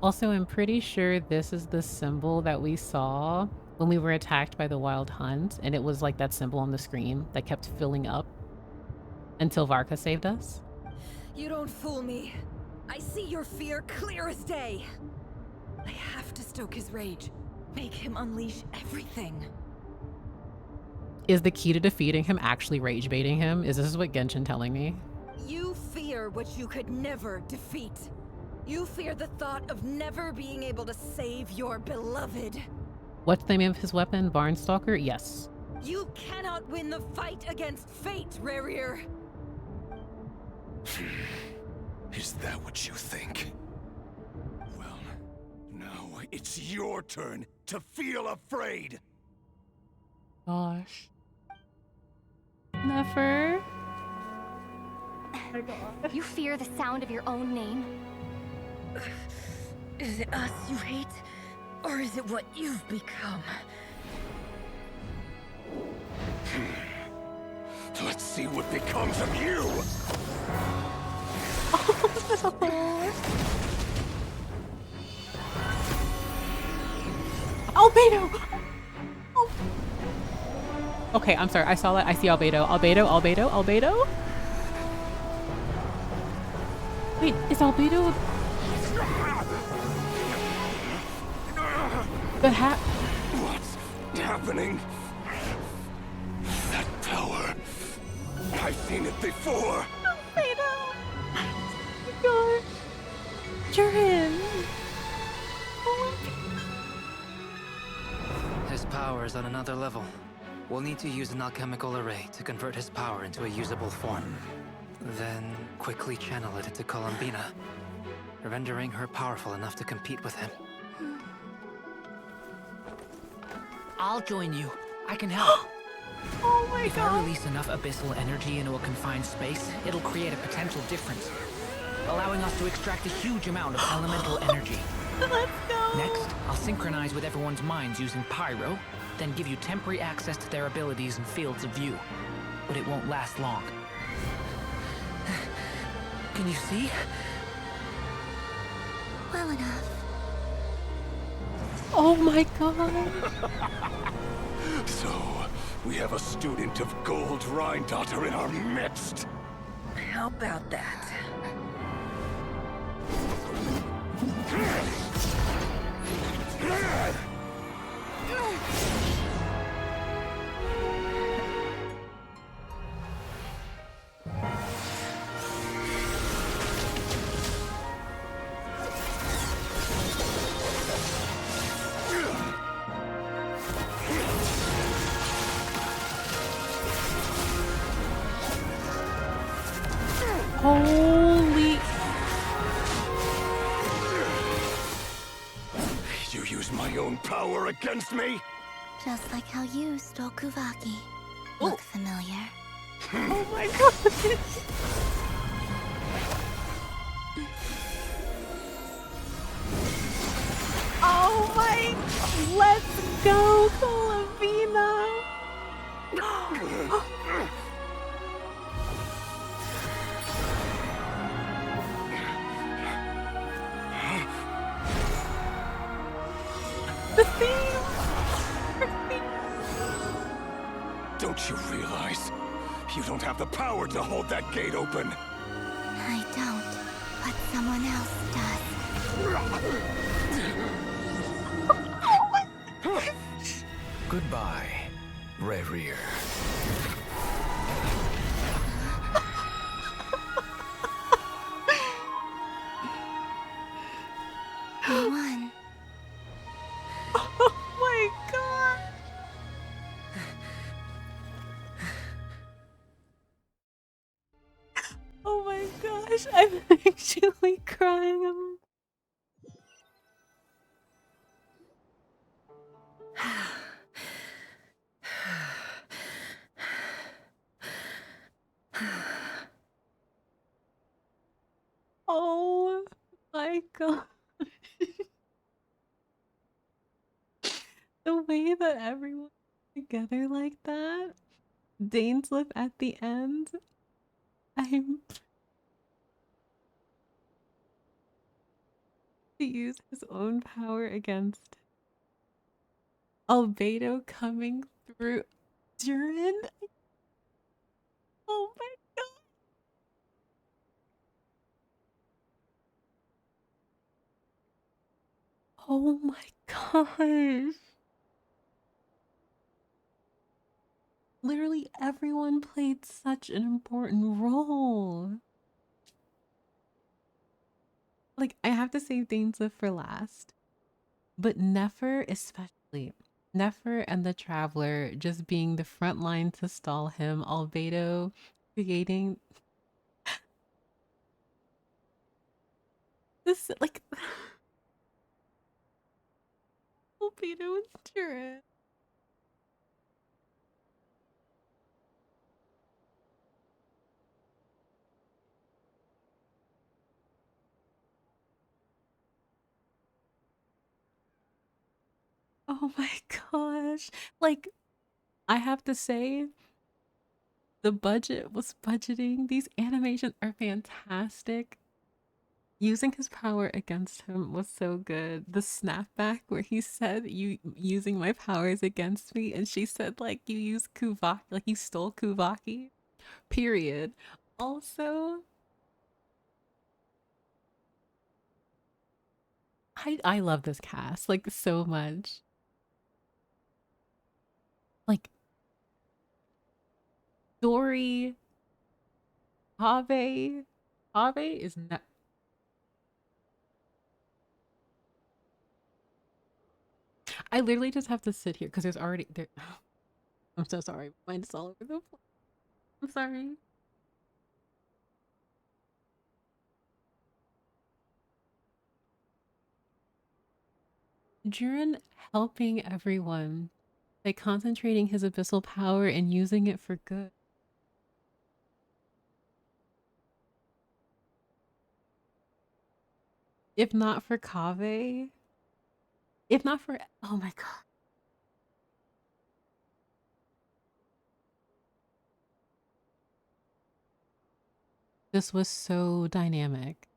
Also, I'm pretty sure this is the symbol that we saw when we were attacked by the Wild Hunt, and it was like that symbol on the screen that kept filling up until Varka saved us. You don't fool me. I see your fear clear as day. I have to stoke his rage. Make him unleash everything. Is the key to defeating him actually rage baiting him? Is this what Genshin telling me? You fear what you could never defeat. You fear the thought of never being able to save your beloved. What's the name of his weapon? Barnstalker? Yes. You cannot win the fight against fate, Rarir. Is that what you think? Well, now it's your turn to feel afraid. Gosh. Nefer? You fear the sound of your own name? Is it us you hate? Or is it what you've become? Let's see what becomes of you! Albedo! Oh. Okay, I'm sorry. I saw that. I see Albedo. Albedo? Wait, is Albedo... What's happening? That power. I've seen it before. Albedo! Oh my gosh. You're in. His power is on another level. We'll need to use an alchemical array to convert his power into a usable form. Then quickly channel it into Columbina, rendering her powerful enough to compete with him. I'll join you. I can help. Oh my If god. I release enough abyssal energy into a confined space, it'll create a potential difference, allowing us to extract a huge amount of elemental energy. Let's go. Next, I'll synchronize with everyone's minds using pyro, then give you temporary access to their abilities and fields of view. But it won't last long. Can you see? Well enough. Oh my god. So, we have a student of Gold Rhine-Daughter in our midst. How about that? Holy... You use my own power against me? Just like how you stole Kuvaki. Look familiar. Oh my god! Oh my! Let's go, Colavina! The theme! Don't you realize? You don't have the power to hold that gate open. I don't, but someone else does. Goodbye, Rerir. You won. Oh my god! Oh my gosh, I'm actually crying. Oh my god. The way that everyone together like that. Dainsleif at the end. I'm to use his own power against Albedo coming through Durin. Oh my god. Oh my gosh. Literally everyone played such an important role. Like, I have to save Dainsleif for last. But Nefer especially. Nefer and the Traveler just being the front line to stall him. Albedo creating this, like... Albedo and Durin. Oh my gosh. Like, I have to say, the budget was budgeting. These animations are fantastic. Using his power against him was so good. The snapback where he said, "You using my powers against me," and she said, like, "You use Kuvaki, like you stole Kuvaki." Period. Also, I love this cast like so much. Like Dory, Have. Have is not. I literally just have to sit here because there's already there. I'm so sorry. My mind is all over the place. I'm sorry. Jiren helping everyone by concentrating his abyssal power and using it for good. If not for Kaveh, if not for, oh my god. This was so dynamic.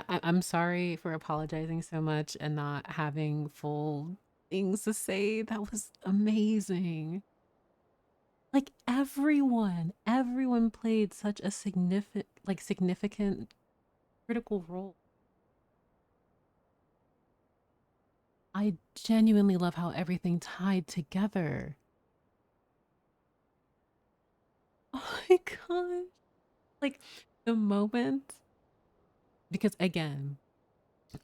I'm sorry for apologizing so much and not having full things to say. That was amazing. Like everyone played such a significant critical role. I genuinely love how everything tied together. Oh my god. Like the moment, because again,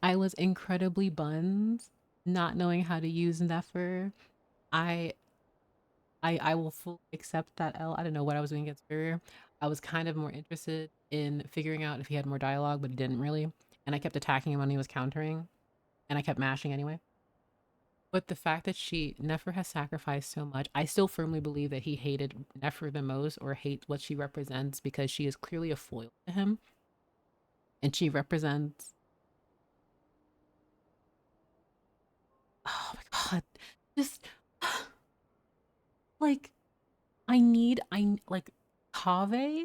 I was incredibly buns not knowing how to use Nefer. I I will fully accept that L. I don't know what I was doing against Barrier. I was kind of more interested in figuring out if he had more dialogue, but he didn't really. and I kept attacking him when he was countering, and I kept mashing anyway. But the fact that Nefer has sacrificed so much, I still firmly believe that he hated Nefer the most, or hates what she represents, because she is clearly a foil to him. And she represents... Oh my god. Just... like, like, Kaveh?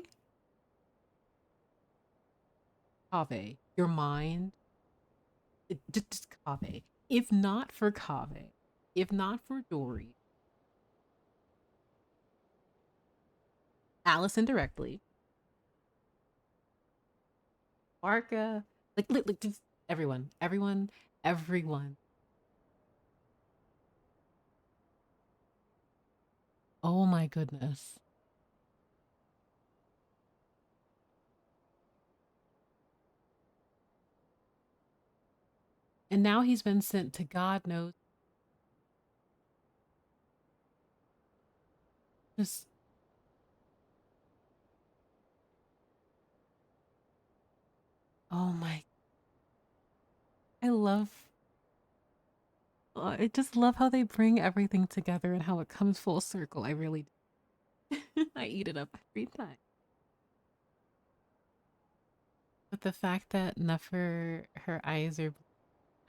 Kaveh, your mind... Just Kaveh. If not for Kaveh, if not for Dory, Alice indirectly, Barca, like just everyone. Oh my goodness. And now he's been sent to God knows. Just... oh my... I just love how they bring everything together and how it comes full circle. I really do. I eat it up every time. But the fact that Nefer, her eyes are...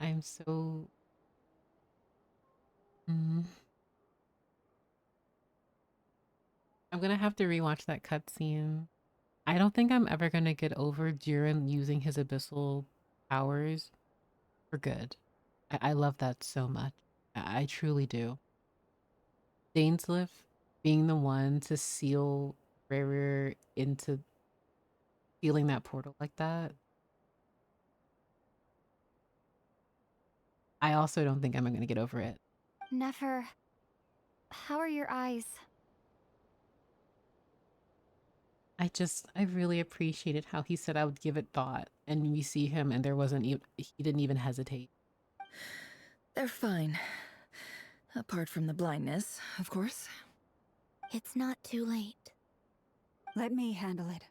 I'm so... I'm gonna have to rewatch that cutscene. I don't think I'm ever gonna get over Jiren using his abyssal powers for good. I love that so much. I truly do. Dainsleif being the one to seal Rare into sealing that portal like that. I also don't think I'm gonna get over it. Nefer, how are your eyes? I really appreciated how he said I would give it thought, and we see him and there wasn't he didn't even hesitate. They're fine. Apart from the blindness, of course. It's not too late. Let me handle it.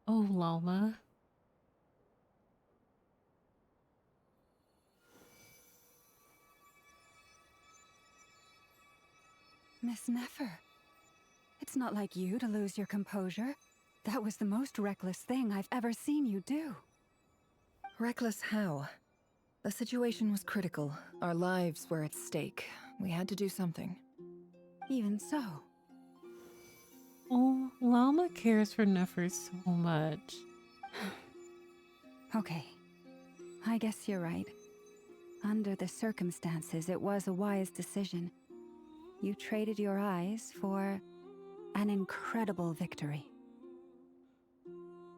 Oh, Lalma. Miss Nefer, it's not like you to lose your composure. That was the most reckless thing I've ever seen you do. Reckless how? The situation was critical. Our lives were at stake. We had to do something. Even so. Oh, Lalma cares for Nefer so much. Okay. I guess you're right. Under the circumstances, it was a wise decision. You traded your eyes for an incredible victory.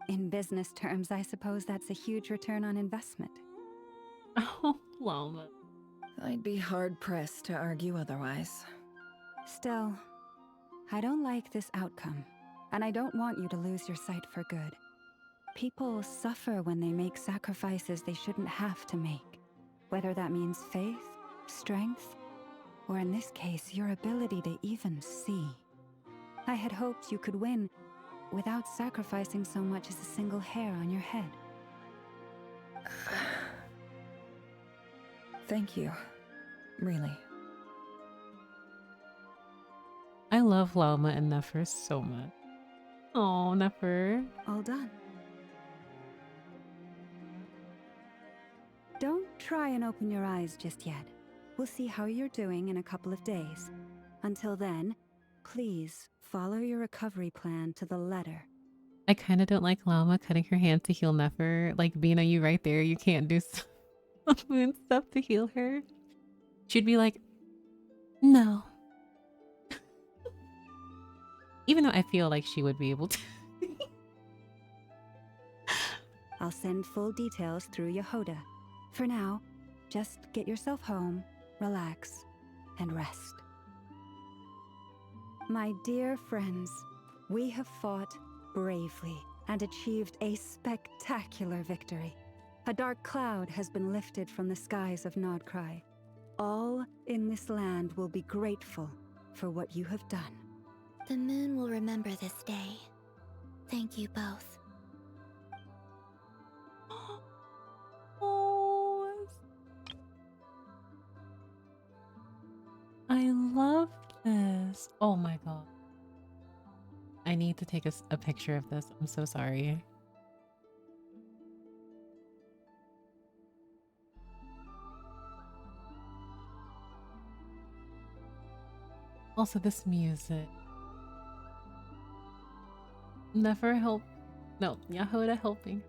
In business terms, I suppose that's a huge return on investment. Oh, Lalma. I'd be hard-pressed to argue otherwise. Still, I don't like this outcome, and I don't want you to lose your sight for good. People suffer when they make sacrifices they shouldn't have to make, whether that means faith, strength, or in this case, your ability to even see. I had hoped you could win without sacrificing so much as a single hair on your head. Thank you. Really. I love Lalma and Nefer so much. Oh, Nefer. All done. Don't try and open your eyes just yet. We'll see how you're doing in a couple of days. Until then, please follow your recovery plan to the letter. I kind of don't like Lalma cutting her hand to heal Nefer. Like, Bina, you right there. You can't do moon stuff to heal her. She'd be like, no. Even though I feel like she would be able to. I'll send full details through Yehoda. For now, just get yourself home, relax, and rest. My dear friends, we have fought bravely and achieved a spectacular victory. A dark cloud has been lifted from the skies of Nod-Krai. all in this land will be grateful for what you have done. The moon will remember this day. Thank you both. Oh, I love this. Oh my god. I need to take a picture of this. I'm so sorry. Also, this music. Never help. No, Yahoda helping.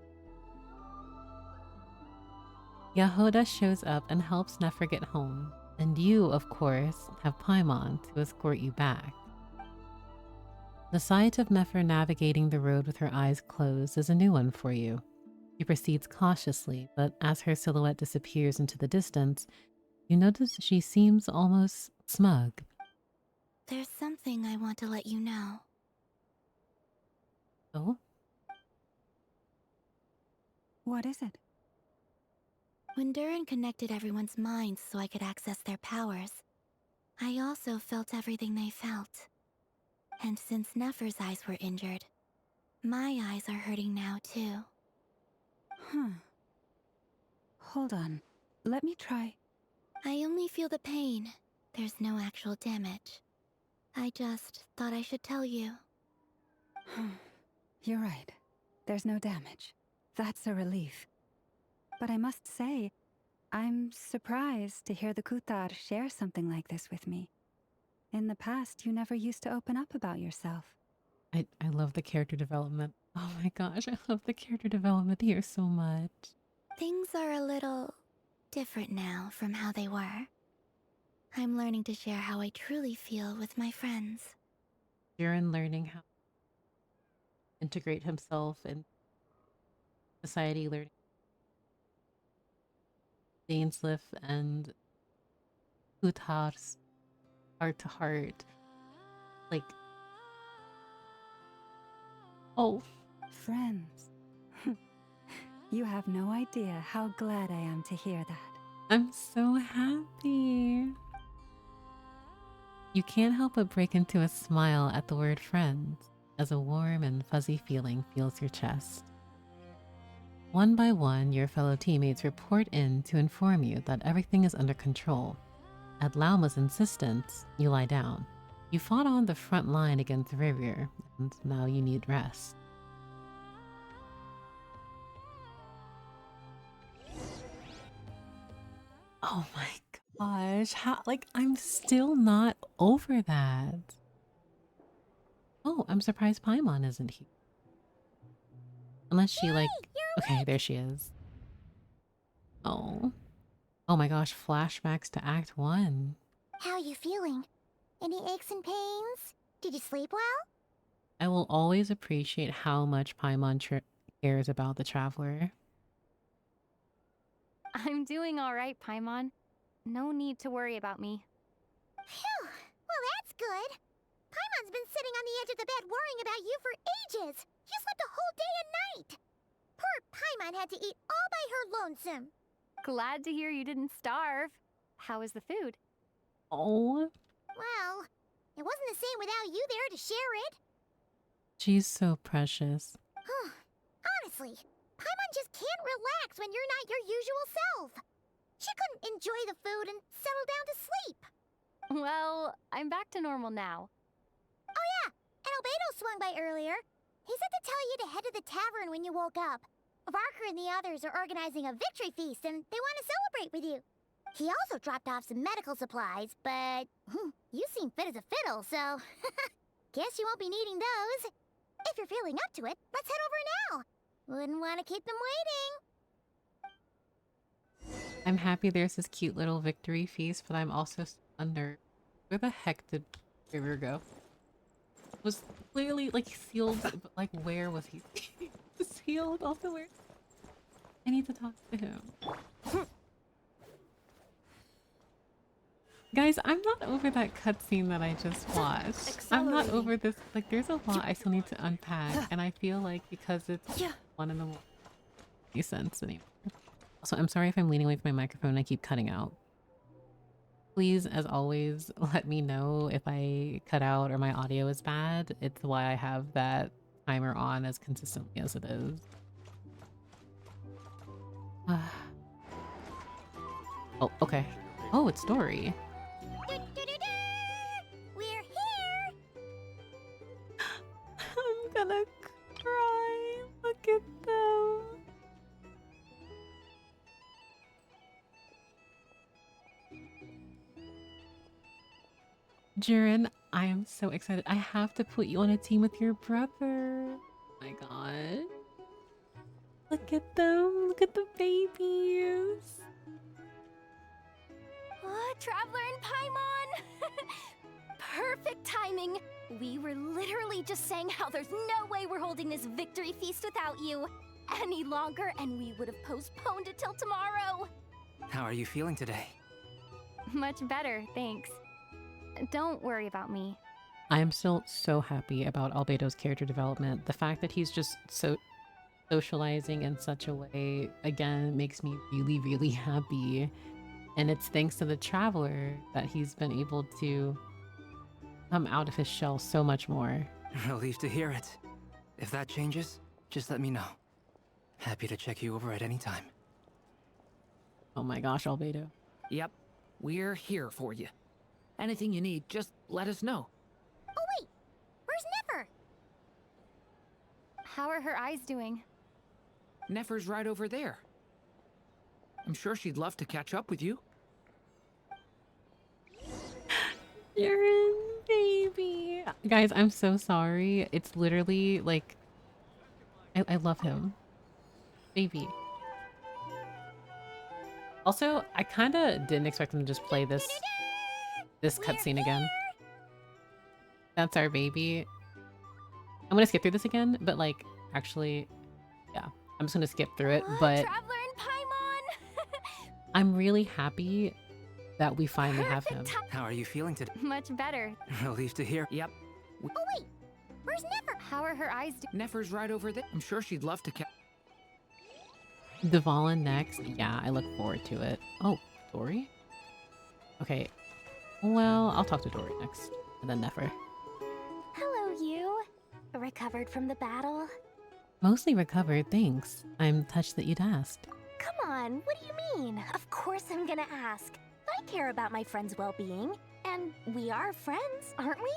Yahoda shows up and helps Nefer get home. And you, of course, have Paimon to escort you back. The sight of Nefer navigating the road with her eyes closed is a new one for you. She proceeds cautiously, but as her silhouette disappears into the distance, you notice she seems almost smug. There's something I want to let you know. Oh? What is it? When Durin connected everyone's minds so I could access their powers, I also felt everything they felt. And since Nefer's eyes were injured, my eyes are hurting now too. Huh. Hold on. Let me try. I only feel the pain. There's no actual damage. I just thought I should tell you. You're right. There's no damage. That's a relief. But I must say, I'm surprised to hear the Kutar share something like this with me. In the past, you never used to open up about yourself. I love the character development. Oh my gosh, I love the character development here so much. Things are a little different now from how they were. I'm learning to share how I truly feel with my friends. Jiren learning how to integrate himself in society, learning Dainsleif and Kutar's heart to heart. Like, oh. Friends. You have no idea how glad I am to hear that. I'm so happy. You can't help but break into a smile at the word friends as a warm and fuzzy feeling fills your chest. One by one, your fellow teammates report in to inform you that everything is under control. At Lauma's insistence, you lie down. You fought on the front line against Ririer, and now you need rest. Oh my gosh, how, like, I'm still not over that. Oh, I'm surprised Paimon isn't here. Unless she, like, okay, there she is. Oh. Oh my gosh, flashbacks to Act 1. How you feeling? Any aches and pains? Did you sleep well? I will always appreciate how much Paimon cares about the Traveler. I'm doing all right, Paimon. No need to worry about me. Phew, well that's good. Paimon's been sitting on the edge of the bed worrying about you for ages. You slept a whole day and night. Poor Paimon had to eat all by her lonesome. Glad to hear you didn't starve. How is the food? Oh. Well, it wasn't the same without you there to share it. She's so precious. Honestly, Paimon just can't relax when you're not your usual self. She couldn't enjoy the food and settle down to sleep. Well, I'm back to normal now. Oh yeah, and Albedo swung by earlier. He said to tell you to head to the tavern when you woke up. Varker and the others are organizing a victory feast and they want to celebrate with you. He also dropped off some medical supplies, but you seem fit as a fiddle, so guess you won't be needing those. If you're feeling up to it, let's head over now. Wouldn't want to keep them waiting. I'm happy there's this cute little victory feast, but I'm also under. Where the heck did River go? Was clearly like sealed, but like where was he? Sealed also where? I need to talk to him. Guys, I'm not over that cutscene that I just watched. I'm not over this. Like, there's a lot I still need to unpack, and I feel like because it's 1 in the morning, it makes sense anymore. Also, I'm sorry if I'm leaning away from my microphone and I keep cutting out. Please, as always, let me know if I cut out or my audio is bad. It's why I have that timer on as consistently as it is. Oh, okay. Oh, it's Dory. We're here! I'm gonna cry. Look at them. Jiren, I am so excited. I have to put you on a team with your brother. Oh my god. Look at them. Look at the babies. Oh, Traveler and Paimon! Perfect timing! We were literally just saying how there's no way we're holding this victory feast without you any longer, and we would have postponed it till tomorrow. How are you feeling today? Much better, thanks. Don't worry about me. I am still so happy about Albedo's character development. The fact that he's just so socializing in such a way, again, makes me really, really happy. And it's thanks to the Traveler that he's been able to come out of his shell so much more. Relieved to hear it. If that changes, just let me know. Happy to check you over at any time. Oh my gosh, Albedo. Yep, we're here for you. Anything you need, just let us know. Oh wait! Where's Nefer? How are her eyes doing? Nefer's right over there. I'm sure she'd love to catch up with you. Jiren, baby. Guys, I'm so sorry. It's literally like, I love him. Baby. Also, I kind of didn't expect him to just play this cutscene again. That's our baby. I'm gonna skip through this again, but like, actually, yeah. I'm just gonna skip through it, but Traveler and Paimon! I'm really happy that we finally have him. How are you feeling today? Much better. Relieved to hear. Yep. Oh wait! Where's Nefer? How are her eyes doing? Nefer's right over there. I'm sure she'd love to catch. Dvalin next. Yeah, I look forward to it. Oh, Dory? Okay. Well, I'll talk to Dory next. And then Nefer. Hello, you. Recovered from the battle? Mostly recovered, thanks. I'm touched that you'd asked. Come on, what do you mean? Of course I'm gonna ask. I care about my friend's well-being. And we are friends, aren't we?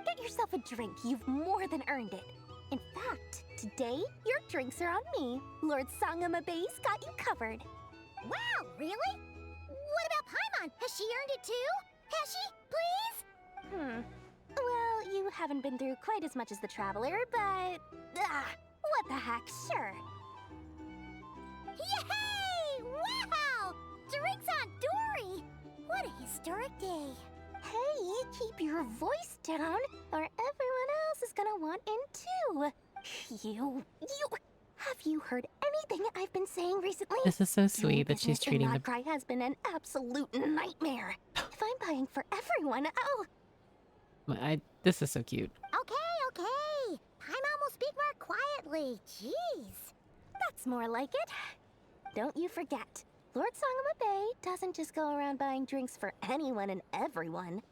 Get yourself a drink. You've more than earned it. In fact, today, your drinks are on me. Lord Sangamabe's got you covered. Wow, really? What about Paimon? Has she earned it too? Has she? Please? Well, you haven't been through quite as much as the Traveler, but... what the heck, sure. Yay! Wow! Drinks on Dory! What a historic day. Hey, keep your voice down, or everyone else is gonna want in too. You... Have you heard anything I've been saying recently? This is so sweet that she's Business in treating the... Nod-Krai has been an absolute nightmare. If I'm buying for everyone, This is so cute. Okay. Paimon will speak more quietly. Jeez. That's more like it. Don't you forget, Lord Sangamabe doesn't just go around buying drinks for anyone and everyone.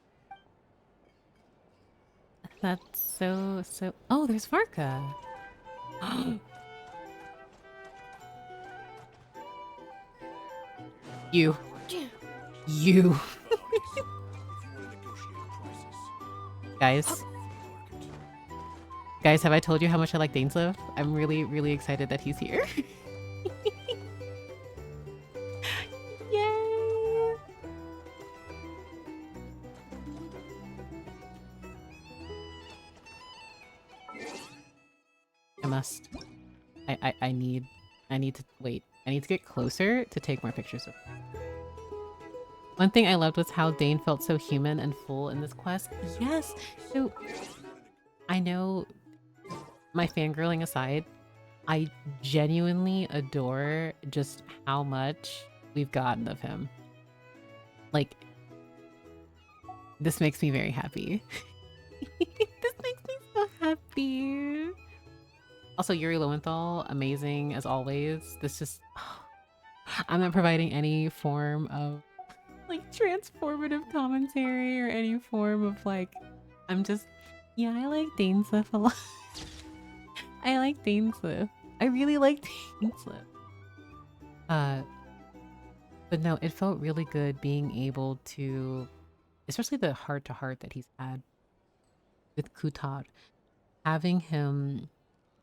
That's so... Oh, there's Varka. You. Guys, have I told you how much I like Dainsleif? I'm really, really excited that he's here. Yay! I need to wait. I need to get closer to take more pictures of him. One thing I loved was how Dane felt so human and full in this quest. Yes! So, I know, my fangirling aside, I genuinely adore just how much we've gotten of him. Like, this makes me very happy. This makes me so happy. Also, Yuri Lowenthal, amazing as always. This just... I'm not providing any form of like transformative commentary or any form of like, yeah, I like Dainsleif a lot. I like Dainsleif. I really like Dainsleif. But no, it felt really good being able to, especially the heart-to-heart that he's had with Kutar, having him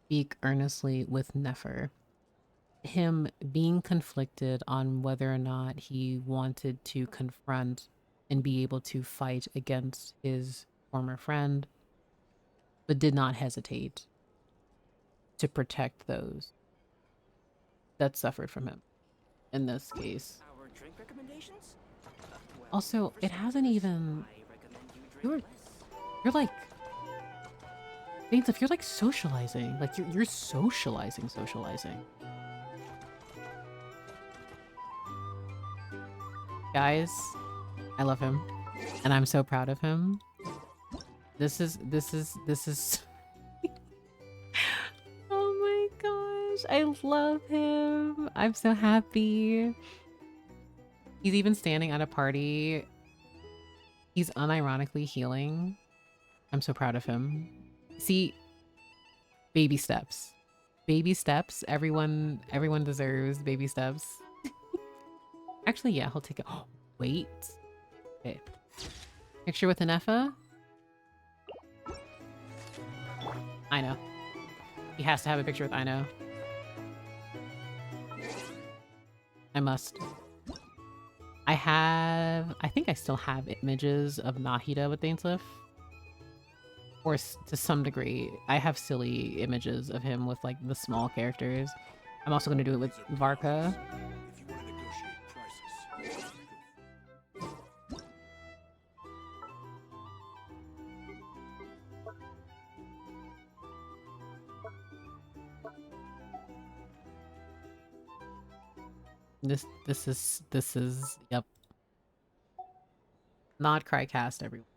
speak earnestly with Nefer, him being conflicted on whether or not he wanted to confront and be able to fight against his former friend, but did not hesitate to protect those that suffered from him in this case. Also, it hasn't even... You're like... Dainsleif, you're like socializing. Like, you're socializing. Guys, I love him. And I'm so proud of him. This is... Oh my gosh, I love him. I'm so happy. He's even standing at a party. He's unironically healing. I'm so proud of him. See, baby steps. Baby steps. Everyone deserves baby steps. Actually, yeah, he'll take it. Oh, wait. Okay. Picture with an Effa? I know. He has to have a picture with Ino. I must. I think I still have images of Nahida with Dainsleif. Or to some degree. I have silly images of him with like the small characters. I'm also going to do it with Varka. This is yep. Nod-Krai cast, everyone.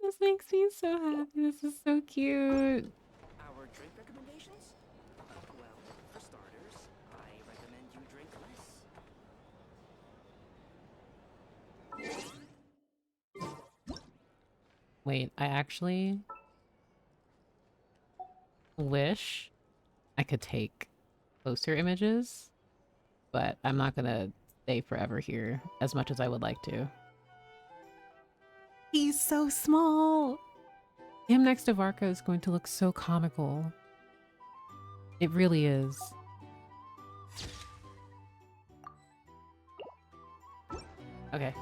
This makes me so happy. This is so cute. Our drink recommendations? Well, for starters, I recommend you drink less. Wait, I actually wish I could take closer images, but I'm not gonna stay forever here as much as I would like to. He's so small. Him next to Varka is going to look so comical. It really is. Okay.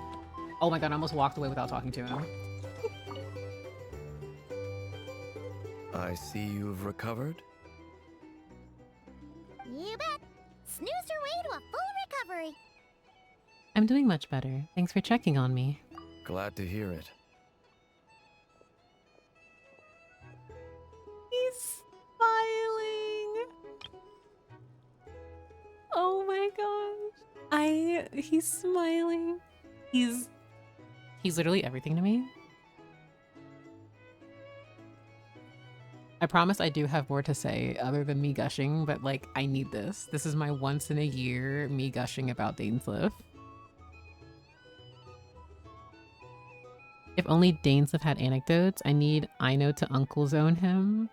Oh my god, I almost walked away without talking to him. I see you've recovered. You bet. Snoozed her way to a full recovery. I'm doing much better. Thanks for checking on me. Glad to hear it. He's smiling. Oh my gosh. He's smiling. He's literally everything to me. I promise I do have more to say other than me gushing, but like, I need this. This is my once in a year me gushing about Dainsleif. If only Dainsleif had anecdotes, I need Ino to Uncle Zone him.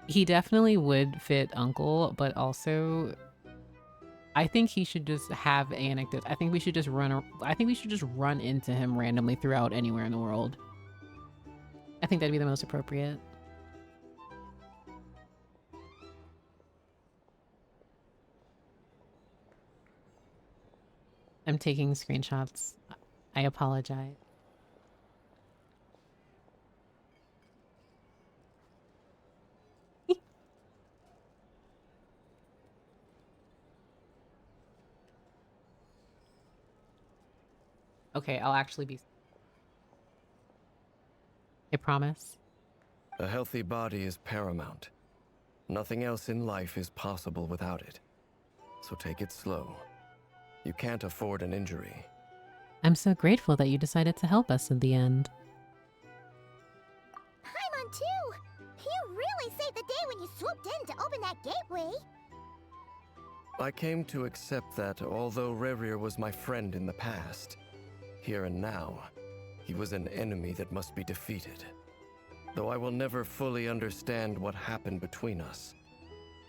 He definitely would fit Uncle, but also I think he should just have anecdotes. I think we should just run into him randomly throughout anywhere in the world. I think that'd be the most appropriate. I'm taking screenshots. I apologize. Okay, I'll actually be... I promise. A healthy body is paramount. Nothing else in life is possible without it. So take it slow. You can't afford an injury. I'm so grateful that you decided to help us in the end. Paimon too! You really saved the day when you swooped in to open that gateway! I came to accept that although Rerir was my friend in the past, here and now, he was an enemy that must be defeated. Though I will never fully understand what happened between us,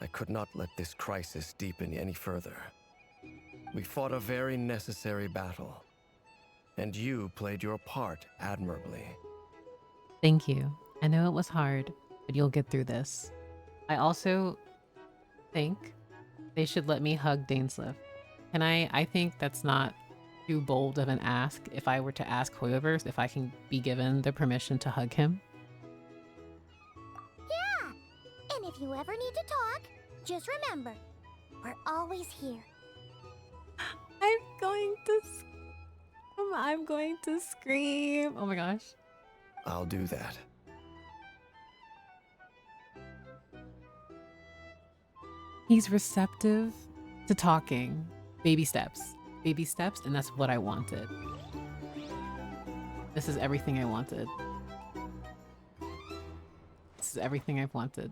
I could not let this crisis deepen any further. We fought a very necessary battle, and you played your part admirably. Thank you. I know it was hard, but you'll get through this. I also think they should let me hug Dainsleif. Can I think that's not too bold of an ask if I were to ask Hoyoverse if I can be given the permission to hug him. Yeah! And if you ever need to talk, just remember, we're always here. I'm going to scream. Oh my gosh. I'll do that. He's receptive to talking. Baby steps. Baby steps, and that's what I wanted. This is everything I wanted. This is everything I've wanted.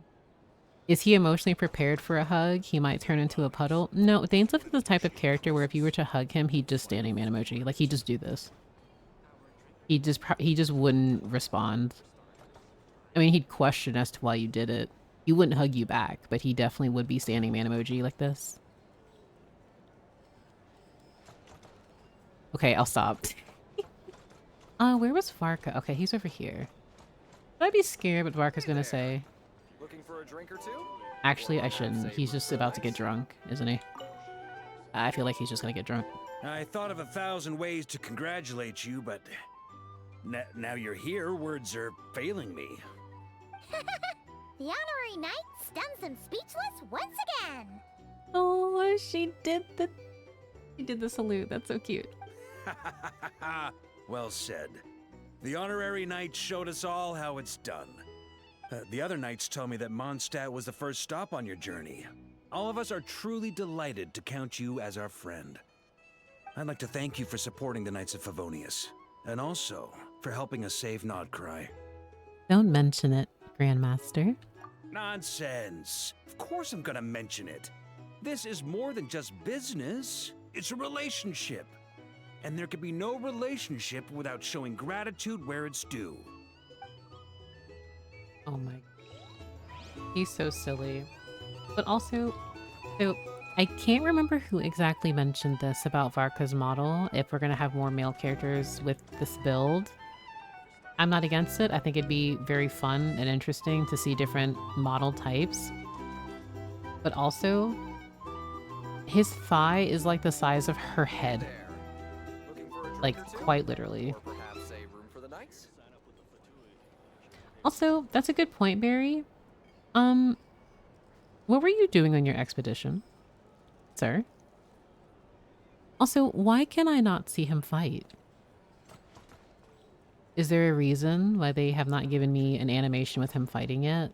Is he emotionally prepared for a hug? He might turn into a puddle. No, Dainsleif is the type of character where if you were to hug him, he'd just standing man emoji. Like, he'd just do this. He just wouldn't respond. I mean, he'd question as to why you did it. He wouldn't hug you back, but he definitely would be standing man emoji like this. Okay, I'll stop. Where was Varka? Okay, he's over here. Should I be scared what Varka's gonna say? Looking for a drink or two? Actually, I shouldn't. He's just about to get drunk, isn't he? I feel like he's just gonna get drunk. I thought of 1,000 ways to congratulate you, but now you're here, words are failing me. The honorary knight stuns them speechless once again. Oh, she did the salute. That's so cute. Well said. The honorary knight showed us all how it's done. The other knights told me that Mondstadt was the first stop on your journey. All of us are truly delighted to count you as our friend. I'd like to thank you for supporting the Knights of Favonius, and also for helping us save Nod-Krai. Don't mention it, Grandmaster. Nonsense. Of course I'm gonna mention it. This is more than just business. It's a relationship. And there can be no relationship without showing gratitude where it's due. Oh my. He's so silly. But also, so I can't remember who exactly mentioned this about Varka's model, if we're going to have more male characters with this build. I'm not against it. I think it'd be very fun and interesting to see different model types. But also, his thigh is like the size of her head. Like, quite literally. Also, that's a good point, Barry. What were you doing on your expedition, sir? Also, why can I not see him fight? Is there a reason why they have not given me an animation with him fighting yet?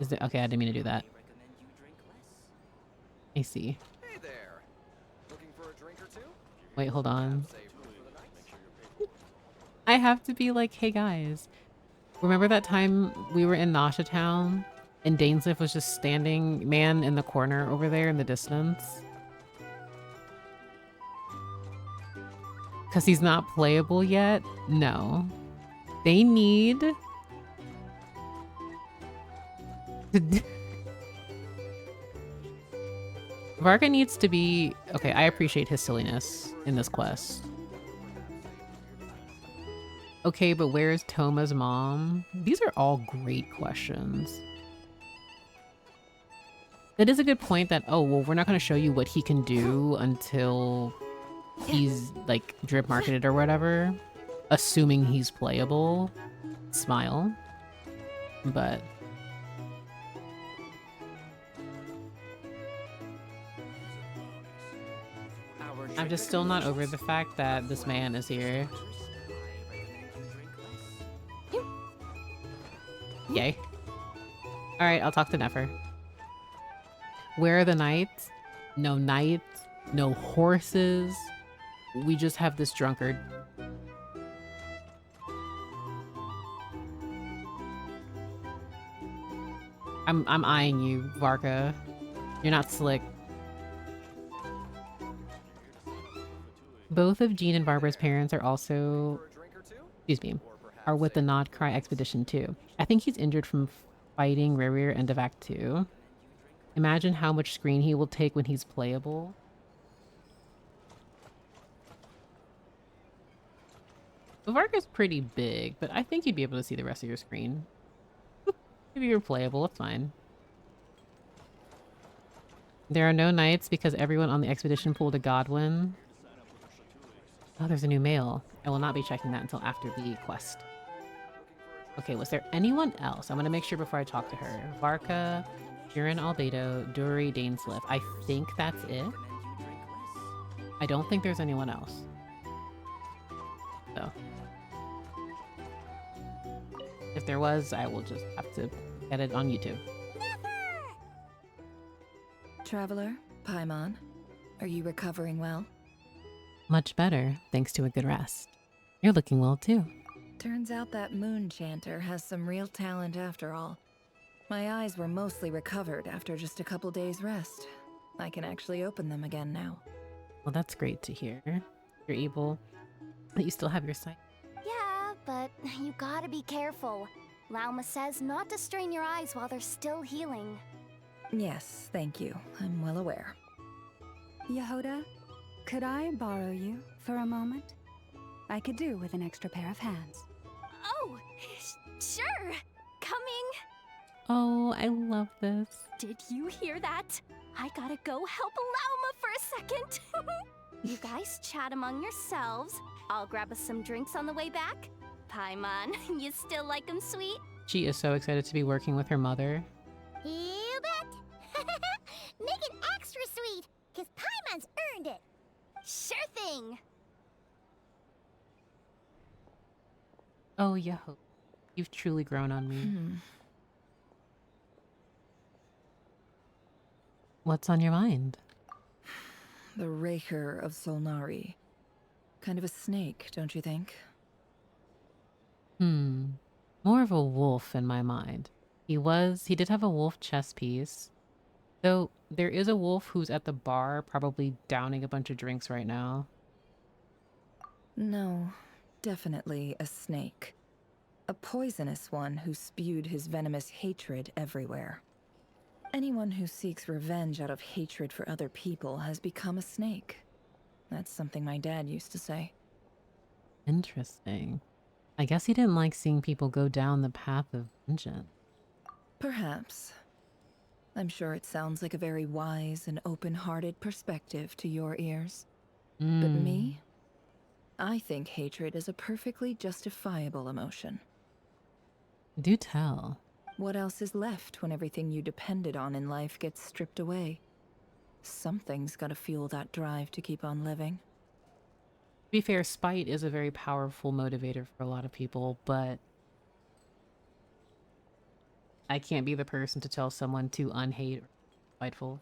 Is there? Okay, I didn't mean to do that. I see. Hey there. Looking for a drink or two? Wait, hold on. I have to be like, hey guys, remember that time we were in Nasha Town and Dainsleif was just standing man in the corner over there in the distance? Because he's not playable yet? No. They need to... Varka needs to be... Okay, I appreciate his silliness in this quest. Okay, but where is Toma's mom? These are all great questions. That is a good point that, oh, well, we're not going to show you what he can do until he's, like, drip marketed or whatever. Assuming he's playable. Smile. But... I'm just still not over the fact that this man is here. Yay. Alright, I'll talk to Nefer. Where are the knights? No knights. No horses. We just have this drunkard. I'm eyeing you, Varka. You're not slick. Both of Jean and Barbara's parents are also, excuse me, are with the Nod-Krai expedition too. I think he's injured from fighting Rerir end of Act 2. Imagine how much screen he will take when he's playable. Varka's pretty big, but I think you'd be able to see the rest of your screen. If you're playable, it's fine. There are no knights because everyone on the expedition pulled a Godwin. Oh, there's a new mail. I will not be checking that until after the quest. Okay, was there anyone else? I'm going to make sure before I talk to her. Varka, Jiren Albedo, Duri, Dainsliff. I think that's it. I don't think there's anyone else. So. If there was, I will just have to get it on YouTube. Traveler, Paimon, are you recovering well? Much better, thanks to a good rest. You're looking well too. Turns out that moon chanter has some real talent after all. My eyes were mostly recovered after just a couple days rest. I can actually open them again now. Well, that's great to hear. You're able, that you still have your sight. Yeah, but you gotta be careful. Lauma says not to strain your eyes while they're still healing. Yes, thank you. I'm well aware. Yehoda, could I borrow you for a moment? I could do with an extra pair of hands. Oh, sure. Coming. Oh, I love this. Did you hear that? I gotta go help Lauma for a second. You guys chat among yourselves. I'll grab us some drinks on the way back. Paimon, you still like 'em sweet? She is so excited to be working with her mother. You bet. Make it extra sweet, because Paimon's earned it. Sure thing. Oh, Yeho, you've truly grown on me. What's on your mind? The Raker of Solnari. Kind of a snake, don't you think? More of a wolf in my mind. He did have a wolf chess piece. Though there is a wolf who's at the bar, probably downing a bunch of drinks right now. No, definitely a snake. A poisonous one who spewed his venomous hatred everywhere. Anyone who seeks revenge out of hatred for other people has become a snake. That's something my dad used to say. Interesting. I guess he didn't like seeing people go down the path of vengeance. Perhaps. I'm sure it sounds like a very wise and open-hearted perspective to your ears. But me? I think hatred is a perfectly justifiable emotion. Do tell. What else is left when everything you depended on in life gets stripped away? Something's gotta fuel that drive to keep on living. To be fair, spite is a very powerful motivator for a lot of people, but I can't be the person to tell someone to unhate or spiteful.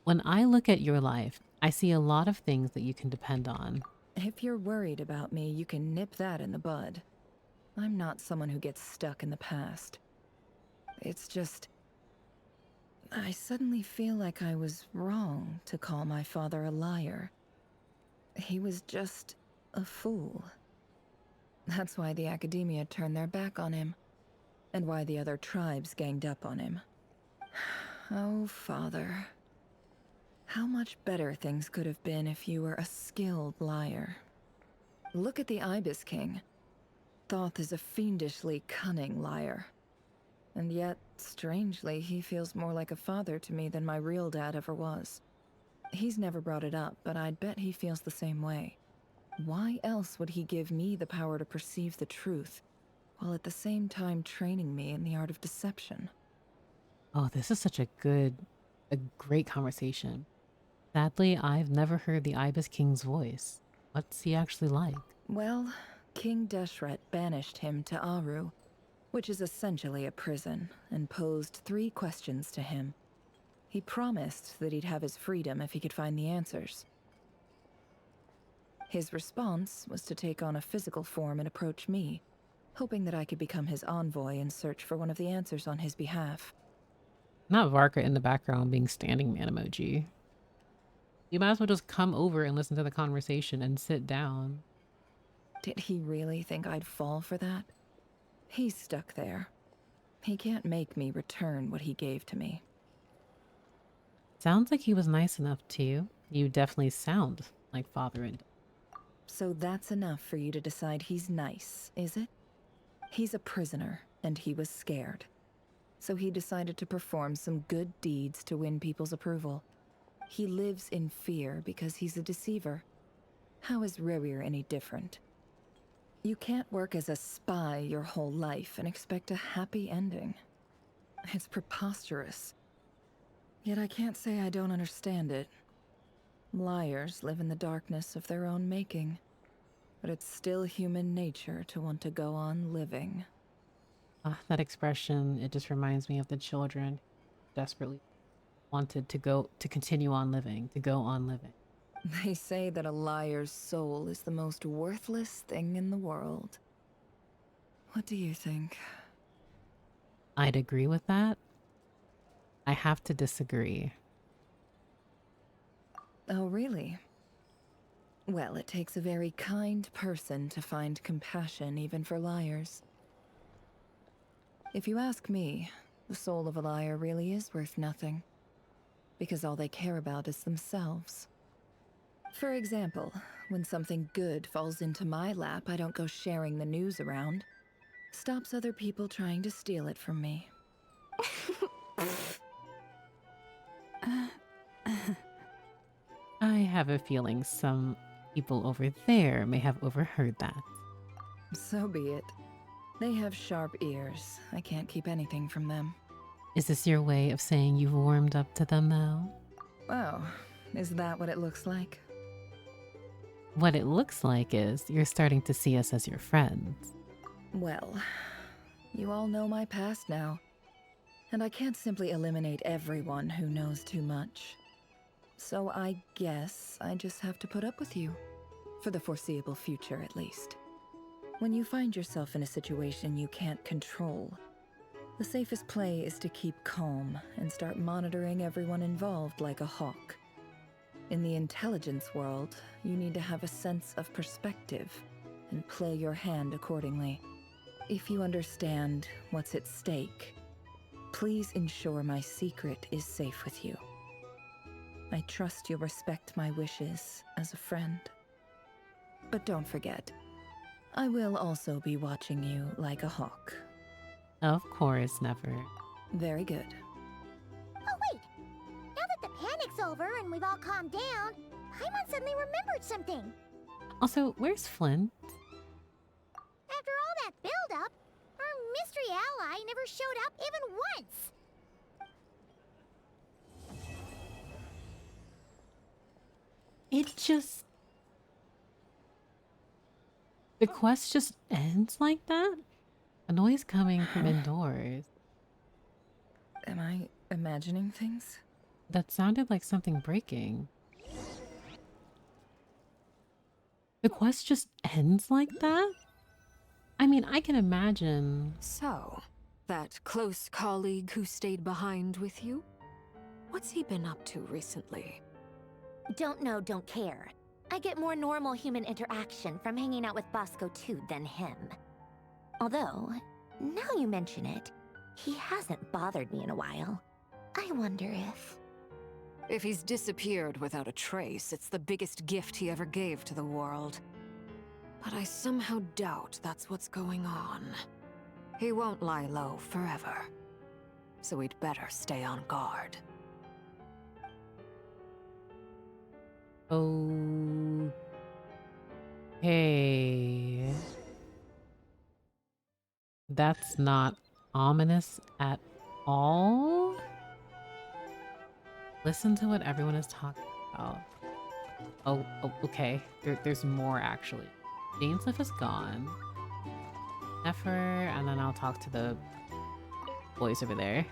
When I look at your life, I see a lot of things that you can depend on. If you're worried about me, you can nip that in the bud. I'm not someone who gets stuck in the past. It's just, I suddenly feel like I was wrong to call my father a liar. He was just a fool. That's why the Academia turned their back on him, and why the other tribes ganged up on him. Oh, Father. How much better things could have been if you were a skilled liar. Look at the Ibis King. Thoth is a fiendishly cunning liar. And yet, strangely, he feels more like a father to me than my real dad ever was. He's never brought it up, but I'd bet he feels the same way. Why else would he give me the power to perceive the truth, while at the same time training me in the art of deception? Oh, this is such a great conversation. Sadly, I've never heard the Ibis King's voice. What's he actually like? Well, King Deshret banished him to Aru, which is essentially a prison, and posed 3 questions to him. He promised that he'd have his freedom if he could find the answers. His response was to take on a physical form and approach me, hoping that I could become his envoy and search for one of the answers on his behalf. Not Varka in the background being standing man emoji. You might as well just come over and listen to the conversation and sit down. Did he really think I'd fall for that? He's stuck there. He can't make me return what he gave to me. Sounds like he was nice enough to you. You definitely sound like father and... So that's enough for you to decide he's nice, is it? He's a prisoner, and he was scared. So he decided to perform some good deeds to win people's approval. He lives in fear because he's a deceiver. How is Rerir any different? You can't work as a spy your whole life and expect a happy ending. It's preposterous. Yet I can't say I don't understand it. Liars live in the darkness of their own making. But it's still human nature to want to go on living. That expression, it just reminds me of the children who desperately wanted to continue on living, to go on living. They say that a liar's soul is the most worthless thing in the world. What do you think? I'd agree with that. I have to disagree. Oh, really? Well, it takes a very kind person to find compassion even for liars. If you ask me, the soul of a liar really is worth nothing. Because all they care about is themselves. For example, when something good falls into my lap, I don't go sharing the news around. Stops other people trying to steal it from me. I have a feeling some people over there may have overheard that. So be it. They have sharp ears. I can't keep anything from them. Is this your way of saying you've warmed up to them now? Oh, is that what it looks like? What it looks like is you're starting to see us as your friends. Well, you all know my past now. And I can't simply eliminate everyone who knows too much. So I guess I just have to put up with you. For the foreseeable future, at least. When you find yourself in a situation you can't control, the safest play is to keep calm and start monitoring everyone involved like a hawk. In the intelligence world, you need to have a sense of perspective and play your hand accordingly. If you understand what's at stake, please ensure my secret is safe with you. I trust you'll respect my wishes as a friend. But don't forget, I will also be watching you like a hawk. Of course, never. Very good. Oh, wait! Now that the panic's over and we've all calmed down, Paimon suddenly remembered something. Also, where's Flint? After all that build-up, our mystery ally never showed up even once. It just... The quest just ends like that? A noise coming from indoors. Am I imagining things? That sounded like something breaking. The quest just ends like that? I mean, I can imagine... So, that close colleague who stayed behind with you? What's he been up to recently? Don't know, don't care. I get more normal human interaction from hanging out with Bosco too than him. Although, now you mention it, he hasn't bothered me in a while. I wonder if... If he's disappeared without a trace, it's the biggest gift he ever gave to the world. But I somehow doubt that's what's going on. He won't lie low forever. So we'd better stay on guard. Okay. That's not ominous at all. Listen to what everyone is talking about. Oh, okay. There's more, actually. Dainsliff is gone. Nefer, and then I'll talk to the boys over there.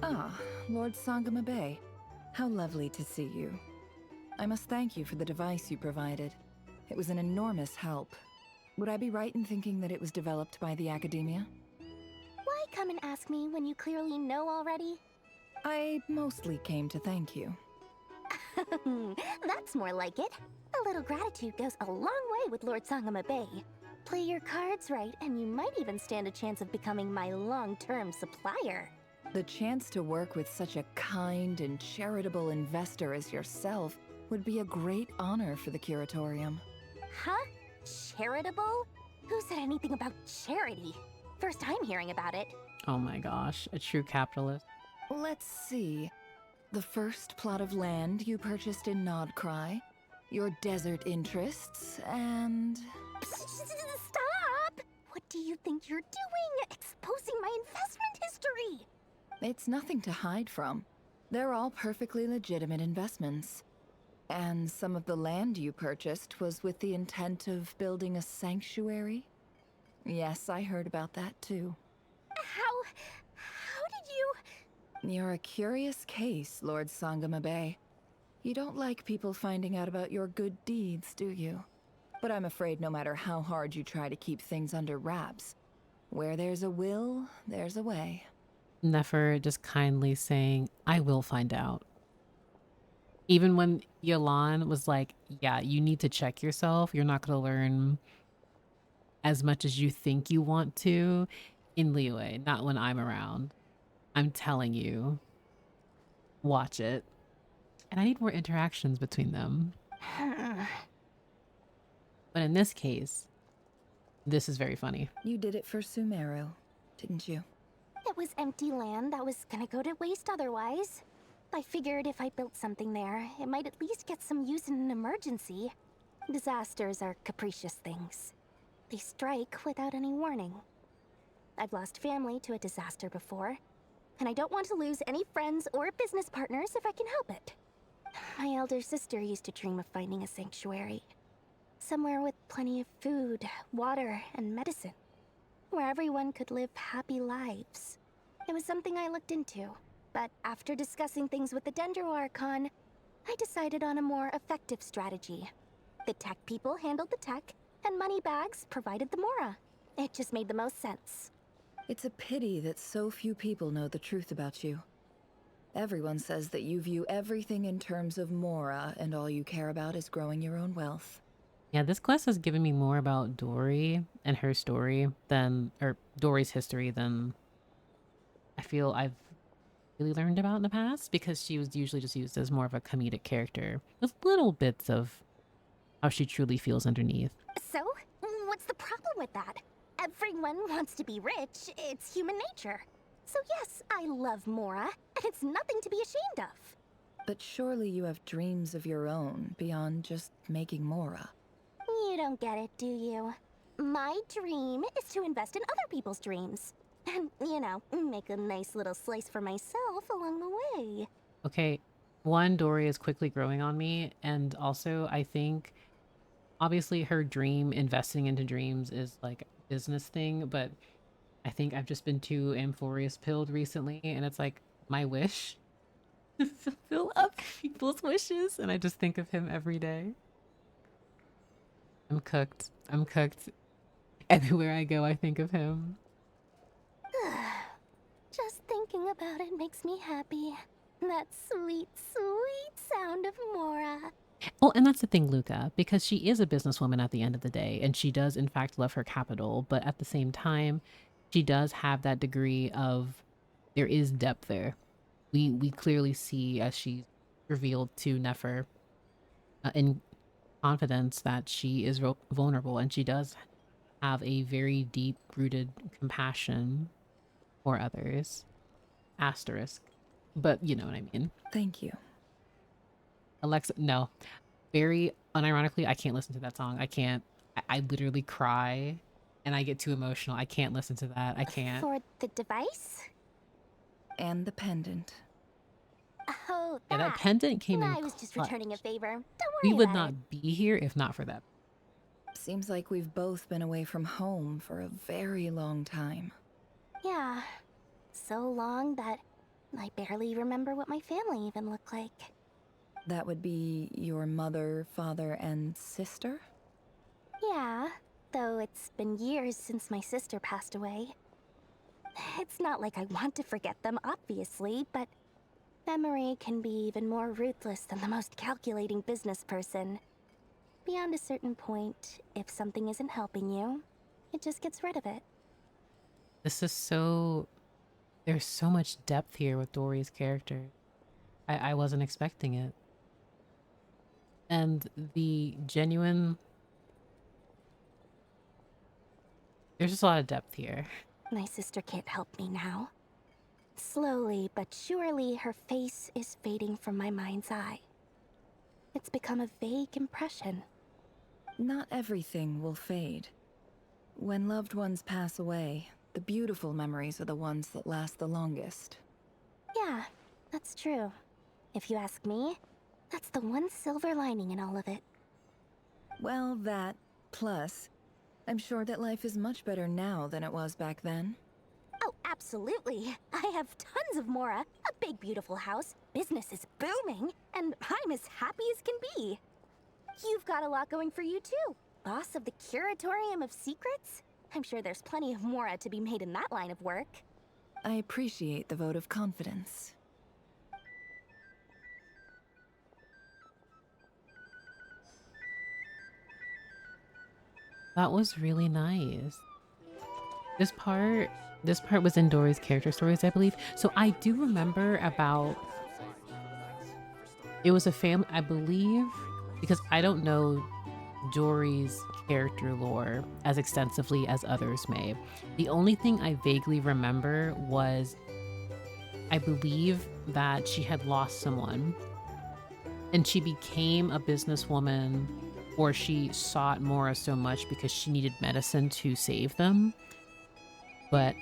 Ah, Lord Sangama Bay. How lovely to see you. I must thank you for the device you provided. It was an enormous help. Would I be right in thinking that it was developed by the Academia? Why come and ask me when you clearly know already? I mostly came to thank you. That's more like it. A little gratitude goes a long way with Lord Sangama Bay. Play your cards right, and you might even stand a chance of becoming my long-term supplier. The chance to work with such a kind and charitable investor as yourself would be a great honor for the curatorium. Huh? Charitable? Who said anything about charity? First I'm hearing about it. Oh my gosh, a true capitalist. Let's see. The first plot of land you purchased in Nod-Krai, your desert interests, and... Stop! What do you think you're doing? Exposing my investment history! It's nothing to hide from. They're all perfectly legitimate investments. And some of the land you purchased was with the intent of building a sanctuary? Yes, I heard about that too. How did you... You're a curious case, Lord Sangama Bay. You don't like people finding out about your good deeds, do you? But I'm afraid no matter how hard you try to keep things under wraps, where there's a will, there's a way. Nefer just kindly saying, I will find out. Even when Yolan was like, yeah, you need to check yourself. You're not going to learn as much as you think you want to in Liyue, not when I'm around. I'm telling you, watch it. And I need more interactions between them. But in this case, this is very funny. You did it for Sumeru, didn't you? It was empty land that was gonna go to waste otherwise. I figured if I built something there, it might at least get some use in an emergency. Disasters are capricious things. They strike without any warning. I've lost family to a disaster before, and I don't want to lose any friends or business partners if I can help it. My elder sister used to dream of finding a sanctuary. Somewhere with plenty of food, water, and medicine. Where everyone could live happy lives. It was something I looked into, but after discussing things with the Dendro Archon, I decided on a more effective strategy. The tech people handled the tech, and Moneybags provided the Mora. It just made the most sense. It's a pity that so few people know the truth about you. Everyone says that you view everything in terms of Mora, and all you care about is growing your own wealth. Yeah, this quest has given me more about Dory and her story than, or Dory's history than I feel I've really learned about in the past, because she was usually just used as more of a comedic character with little bits of how she truly feels underneath. So, what's the problem with that? Everyone wants to be rich. It's human nature. So yes, I love Mora, and it's nothing to be ashamed of. But surely you have dreams of your own beyond just making Mora. You don't get it, do you? My dream is to invest in other people's dreams. And, you know, make a nice little slice for myself along the way. Okay, one, Dory is quickly growing on me, and also I think obviously her dream, investing into dreams, is like a business thing, but I think I've just been too amphorious pilled recently, and it's like my wish to fill up people's wishes, and I just think of him every day. I'm cooked. I'm cooked. Everywhere I go, I think of him. Just thinking about it makes me happy. That sweet, sweet sound of Mora. Oh, and that's the thing, Luca, because she is a businesswoman at the end of the day, and she does in fact love her capital, but at the same time, she does have that degree of, there is depth there. We clearly see, as she's revealed to Nefer in confidence, that she is vulnerable, and she does have a very deep-rooted compassion for others. Asterisk. But you know what I mean. Thank you. Alexa, no. Very unironically, I can't listen to that song. I can't. I literally cry and I get too emotional. I can't listen to that. I can't. For the device? And the pendant. Oh, Yeah, that pendant came in I was just clutch. returning a favor. Don't worry We would about not it. be here if not for that. Seems like we've both been away from home for a very long time. Yeah. So long that I barely remember what my family even looked like. That would be your mother, father, and sister? Yeah, though it's been years since my sister passed away. It's not like I want to forget them, obviously, but Memory can be even more ruthless than the most calculating business person. Beyond a certain point, if something isn't helping you, it just gets rid of it. This is so... There's so much depth here with Dory's character. I wasn't expecting it. And the genuine... There's just a lot of depth here. My sister can't help me now. Slowly but surely, her face is fading from my mind's eye. It's become a vague impression. Not everything will fade. When loved ones pass away, the beautiful memories are the ones that last the longest. Yeah, that's true. If you ask me, that's the one silver lining in all of it. Well, that, plus, I'm sure that life is much better now than it was back then. Oh, absolutely. I have tons of Mora, a big beautiful house, business is booming, and I'm as happy as can be. You've got a lot going for you too. Boss of the Curatorium of Secrets? I'm sure there's plenty of Mora to be made in that line of work. I appreciate the vote of confidence. That was really nice. This part was in Dory's character stories, I believe. So I do remember about... It was a family, I believe, because I don't know Dory's character lore as extensively as others may. The only thing I vaguely remember was, I believe that she had lost someone and she became a businesswoman, or she sought Mora so much because she needed medicine to save them. But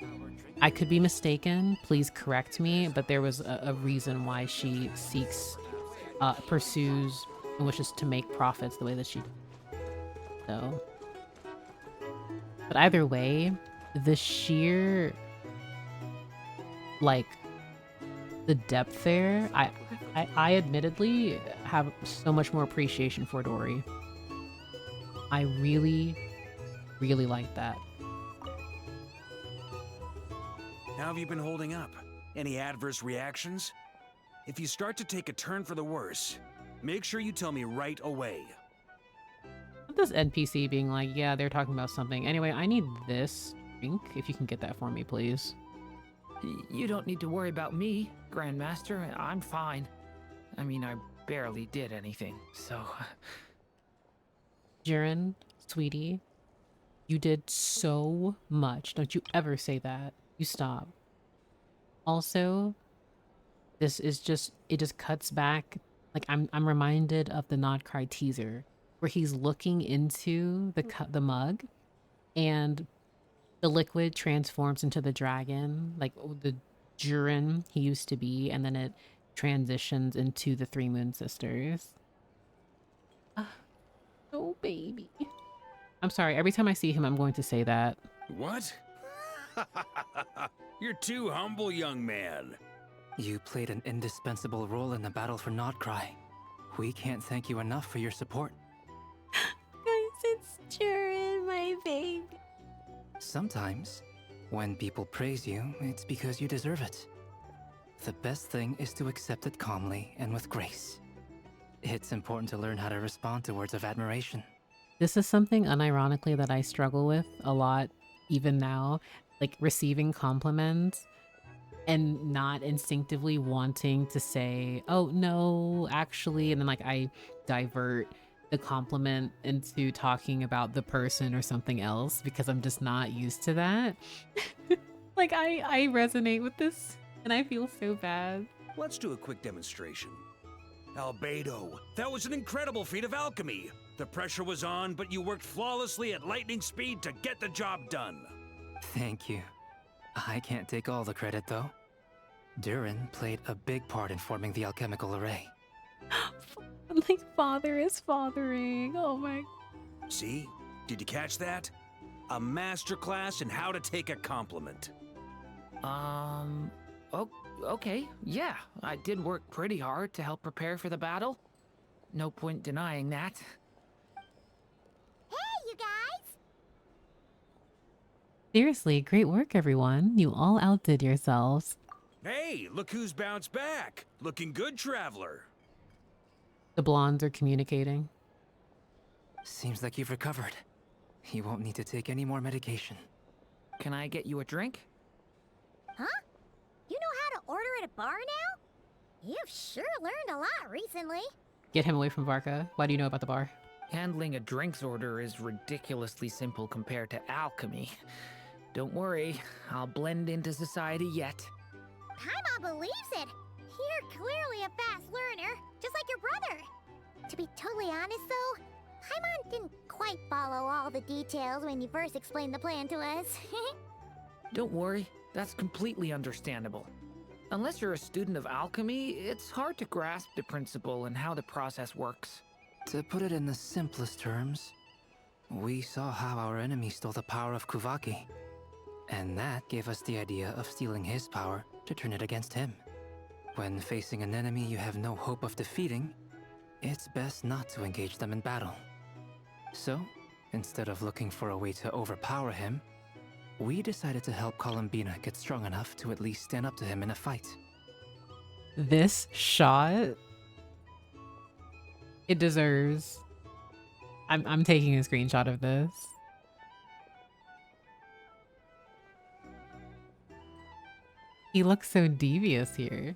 I could be mistaken, please correct me, but there was a reason why she seeks, pursues, and wishes to make profits the way that she did. So, but either way, the sheer, like, the depth there, I admittedly have so much more appreciation for Dory. I really, really like that. How have you been holding up? Any adverse reactions? If you start to take a turn for the worse, make sure you tell me right away. This NPC being like, yeah, they're talking about something. Anyway, I need this drink. If you can get that for me, please. You don't need to worry about me, Grandmaster. I'm fine. I mean, I barely did anything, so... Jiren, sweetie, you did so much. Don't you ever say that. You stop. Also, this is just... It just cuts back. Like, I'm reminded of the Nod-Krai teaser, where he's looking into the mug, and the liquid transforms into the dragon, like the Jiren he used to be, and then it transitions into the Three Moon Sisters. Oh, baby. I'm sorry, every time I see him, I'm going to say that. What? You're too humble, young man. You played an indispensable role in the battle for Nod-Krai. We can't thank you enough for your support. It's Jiren, my baby. Sometimes, when people praise you, it's because you deserve it. The best thing is to accept it calmly and with grace. It's important to learn how to respond to words of admiration. This is something unironically that I struggle with a lot, even now, like receiving compliments and not instinctively wanting to say, oh no, actually, and then like I divert the compliment into talking about the person or something else because I'm just not used to that. Like I resonate with this and I feel so bad. Let's do a quick demonstration. Albedo, that was an incredible feat of alchemy. The pressure was on, but you worked flawlessly at lightning speed to get the job done. Thank you. I can't take all the credit though. Durin played a big part in forming the alchemical array. Like father is fathering. Oh my. See? Did you catch that? A masterclass in how to take a compliment. Okay, yeah. I did work pretty hard to help prepare for the battle. No point denying that. Hey, you guys! Seriously, great work, everyone. You all outdid yourselves. Hey, look who's bounced back. Looking good, traveler. The blondes are communicating. Seems like you've recovered. You won't need to take any more medication. Can I get you a drink? Huh? You know how to order at a bar now? You've sure learned a lot recently. Get him away from Varka. Why do you know about the bar? Handling a drinks order is ridiculously simple compared to alchemy. Don't worry, I'll blend into society yet. Paimon believes it. You're clearly a fast learner, just like your brother. To be totally honest though, Paimon didn't quite follow all the details when you first explained the plan to us. Don't worry, that's completely understandable. Unless you're a student of alchemy, it's hard to grasp the principle and how the process works. To put it in the simplest terms, we saw how our enemy stole the power of Kuvaki. And that gave us the idea of stealing his power to turn it against him. When facing an enemy you have no hope of defeating, it's best not to engage them in battle. So, instead of looking for a way to overpower him, we decided to help Columbina get strong enough to at least stand up to him in a fight. This shot, it deserves. I'm taking a screenshot of this. He looks so devious here.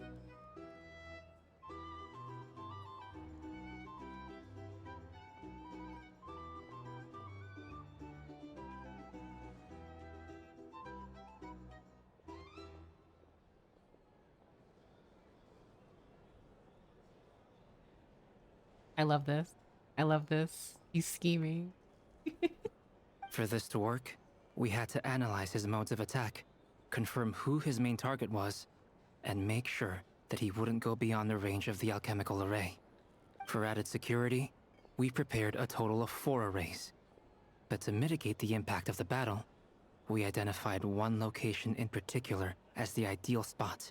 I love this. I love this. He's scheming. For this to work, we had to analyze his modes of attack, confirm who his main target was, and make sure that he wouldn't go beyond the range of the alchemical array. For added security, we prepared a total of 4 arrays. But to mitigate the impact of the battle, we identified one location in particular as the ideal spot,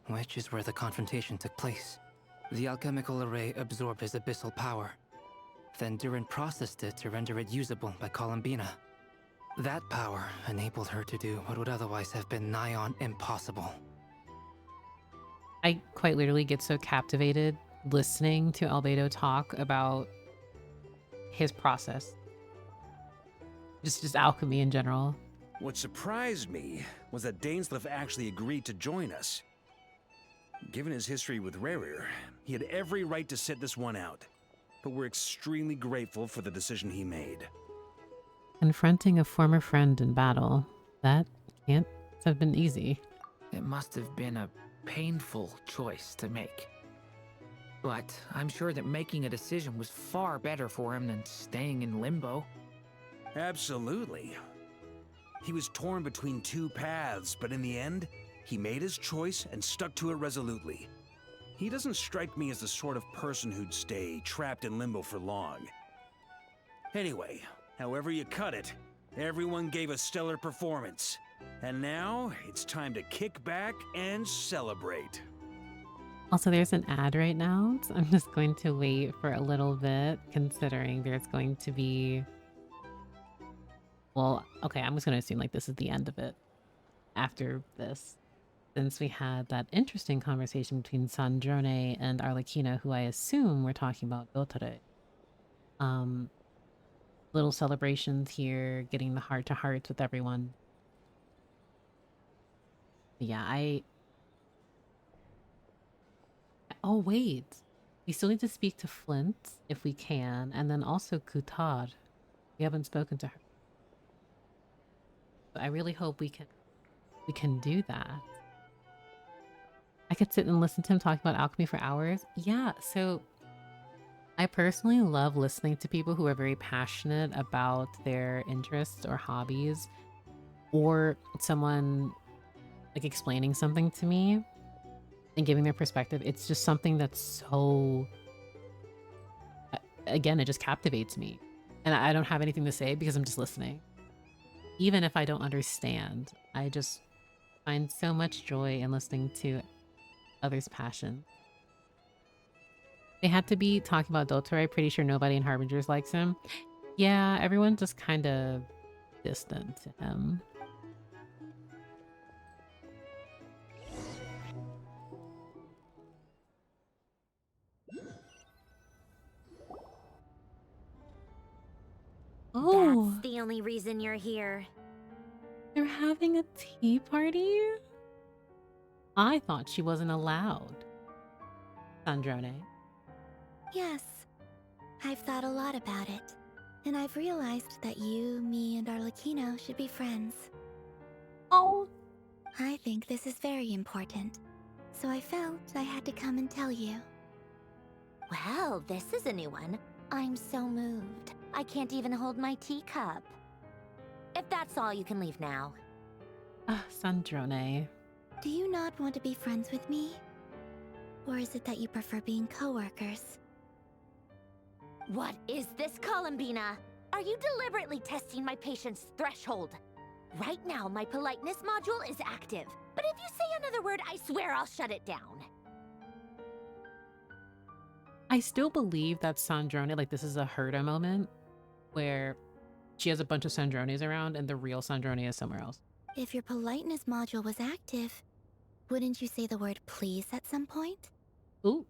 which is where the confrontation took place. The alchemical array absorbed his abyssal power. Then Durin processed it to render it usable by Columbina. That power enabled her to do what would otherwise have been nigh on impossible. I quite literally get so captivated listening to Albedo talk about his process. Just alchemy in general. What surprised me was that Dainsleif actually agreed to join us. Given his history with Rerir, he had every right to sit this one out. But we're extremely grateful for the decision he made. Confronting a former friend in battle. That can't have been easy. It must have been a painful choice to make. But I'm sure that making a decision was far better for him than staying in limbo. Absolutely. He was torn between 2 paths, but in the end, he made his choice and stuck to it resolutely. He doesn't strike me as the sort of person who'd stay trapped in limbo for long. Anyway, however you cut it, everyone gave a stellar performance. And now, it's time to kick back and celebrate. Also, there's an ad right now, so I'm just going to wait for a little bit, considering there's going to be... Well, okay, I'm just going to assume like this is the end of it after this. Since we had that interesting conversation between Sandrone and Arlecchino, who I assume we're talking about Dotare. Little celebrations here, getting the heart-to-hearts with everyone. Yeah, Oh, wait. We still need to speak to Flint, if we can, and then also Kutar. We haven't spoken to her. But I really hope we can do that. I could sit and listen to him talk about alchemy for hours. Yeah, so I personally love listening to people who are very passionate about their interests or hobbies, or someone like explaining something to me and giving their perspective. It's just something that's so, again, it just captivates me. And I don't have anything to say because I'm just listening. Even if I don't understand, I just find so much joy in listening to others' passion. They had to be talking about Dotare. Pretty sure nobody in Harbingers likes him. Yeah, everyone's just kind of distant to him. Oh. That's the only reason you're here. They're having a tea party? I thought she wasn't allowed. Sandrone. Yes, I've thought a lot about it, and I've realized that you, me, and Arlecchino should be friends. Oh. I think this is very important, so I felt I had to come and tell you. Well, this is a new one. I'm so moved. I can't even hold my teacup. If that's all, you can leave now. Sandrone. Do you not want to be friends with me? Or is it that you prefer being co-workers? What is this, Columbina? Are you deliberately testing my patience threshold? Right now, my politeness module is active. But if you say another word, I swear I'll shut it down. I still believe that Sandrone, like this is a Herta moment where she has a bunch of Sandrones around and the real Sandrone is somewhere else. If your politeness module was active, wouldn't you say the word please at some point? Ooh.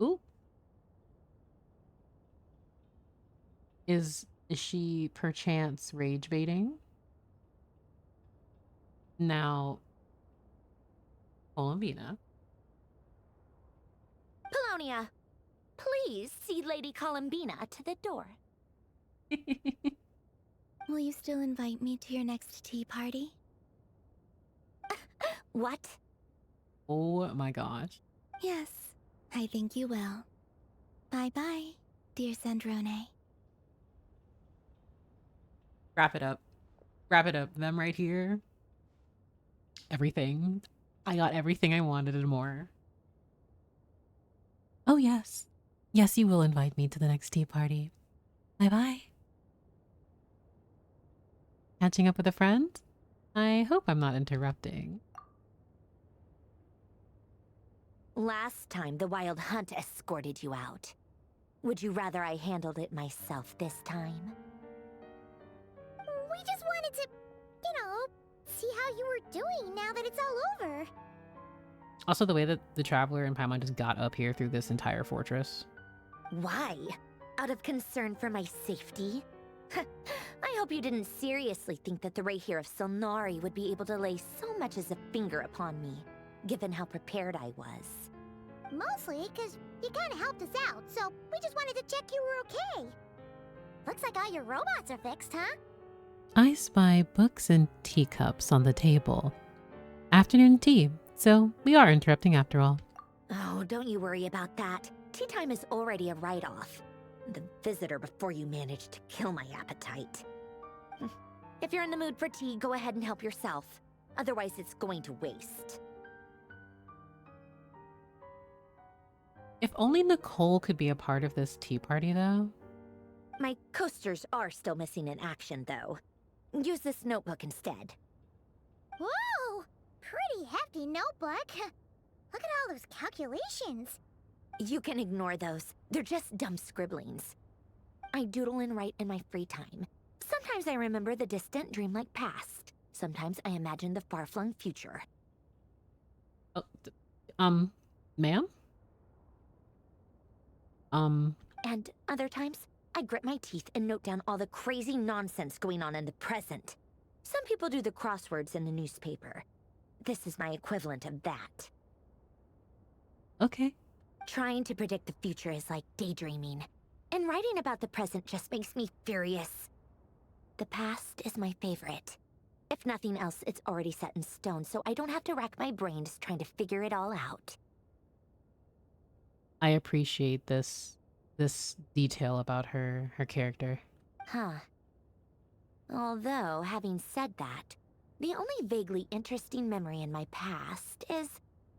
Ooh. Is she perchance rage baiting? Now, Columbina. Polonia, please see Lady Columbina to the door. Will you still invite me to your next tea party? What? Oh my gosh. Yes, I think you will. Bye-bye, dear Sandrone. Wrap it up. Wrap it up. Them right here. Everything. I got everything I wanted and more. Oh, yes. Yes, you will invite me to the next tea party. Bye-bye. Catching up with a friend? I hope I'm not interrupting. Last time, the Wild Hunt escorted you out. Would you rather I handled it myself this time? We just wanted to, see how you were doing now that it's all over. Also, the way that the Traveler and Paimon just got up here through this entire fortress. Why? Out of concern for my safety? I hope you didn't seriously think that the Rayhir of Solnari would be able to lay so much as a finger upon me, given how prepared I was. Mostly because you kind of helped us out, so we just wanted to check you were okay. Looks like all your robots are fixed, huh? I spy books and teacups on the table. Afternoon tea, so we are interrupting after all. Oh, don't you worry about that. Tea time is already a write-off. The visitor before you managed to kill my appetite. If you're in the mood for tea, go ahead and help yourself. Otherwise, it's going to waste. If only Nicole could be a part of this tea party, though. My coasters are still missing in action, though. Use this notebook instead. Whoa! Pretty hefty notebook. Look at all those calculations. You can ignore those. They're just dumb scribblings. I doodle and write in my free time. Sometimes I remember the distant dreamlike past. Sometimes I imagine the far-flung future. Ma'am? And other times, I grit my teeth and note down all the crazy nonsense going on in the present. Some people do the crosswords in the newspaper. This is my equivalent of that. Okay. Trying to predict the future is like daydreaming. And writing about the present just makes me furious. The past is my favorite. If nothing else, it's already set in stone, so I don't have to rack my brains trying to figure it all out. I appreciate this detail about her character. Huh. Although, having said that, the only vaguely interesting memory in my past is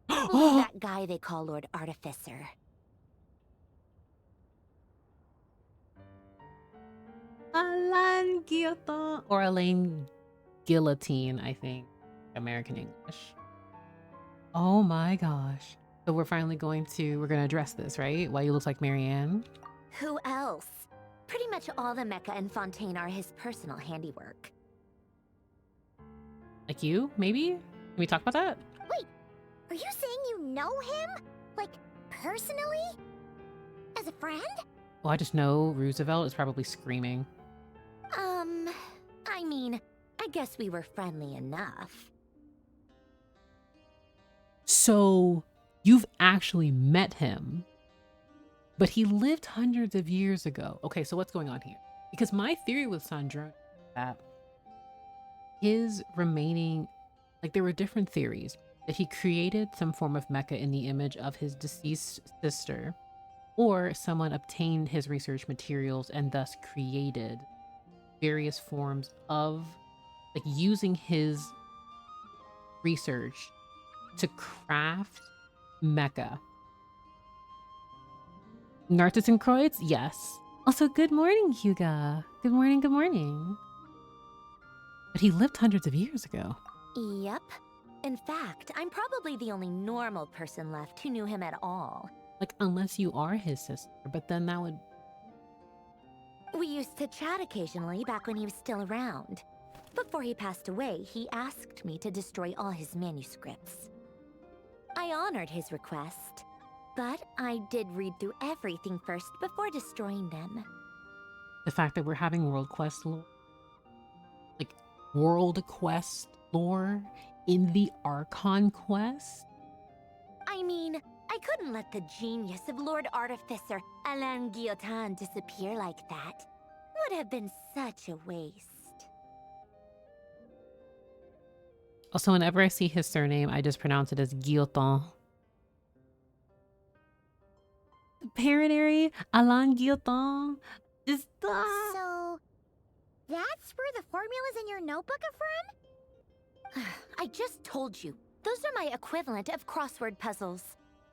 that guy they call Lord Artificer. Alain Guillotine. Or Alain Guillotine, I think. American English. Oh my gosh. So we're gonna address this, right? Why you look like Marianne? Who else? Pretty much all the mecha and Fontaine are his personal handiwork. Like you, maybe? Can we talk about that? Wait, are you saying you know him? Like, personally? As a friend? Well, I just know Roosevelt is probably screaming. I mean, I guess we were friendly enough. So you've actually met him, but he lived hundreds of years ago. Okay, so what's going on here? Because my theory with Sandrone is that his remaining, like there were different theories, that he created some form of mecha in the image of his deceased sister, or someone obtained his research materials and thus created various forms of, like, using his research to craft mecha. Nartis and Kreutz? Yes. Also, good morning, Huga. Good morning, good morning. But he lived hundreds of years ago. Yep. In fact, I'm probably the only normal person left who knew him at all. Like, unless you are his sister, but then that would... We used to chat occasionally back when he was still around. Before he passed away, he asked me to destroy all his manuscripts. I honored his request, but I did read through everything first before destroying them. The fact that we're having World Quest lore, like World Quest lore in the Archon quest? I mean, I couldn't let the genius of Lord Artificer Alain Guillotin disappear like that. Would have been such a waste. Also, whenever I see his surname, I just pronounce it as Guillotin. Paranary, Alain Guillotin. Is So, that's where the formulas in your notebook are from? I just told you. Those are my equivalent of crossword puzzles.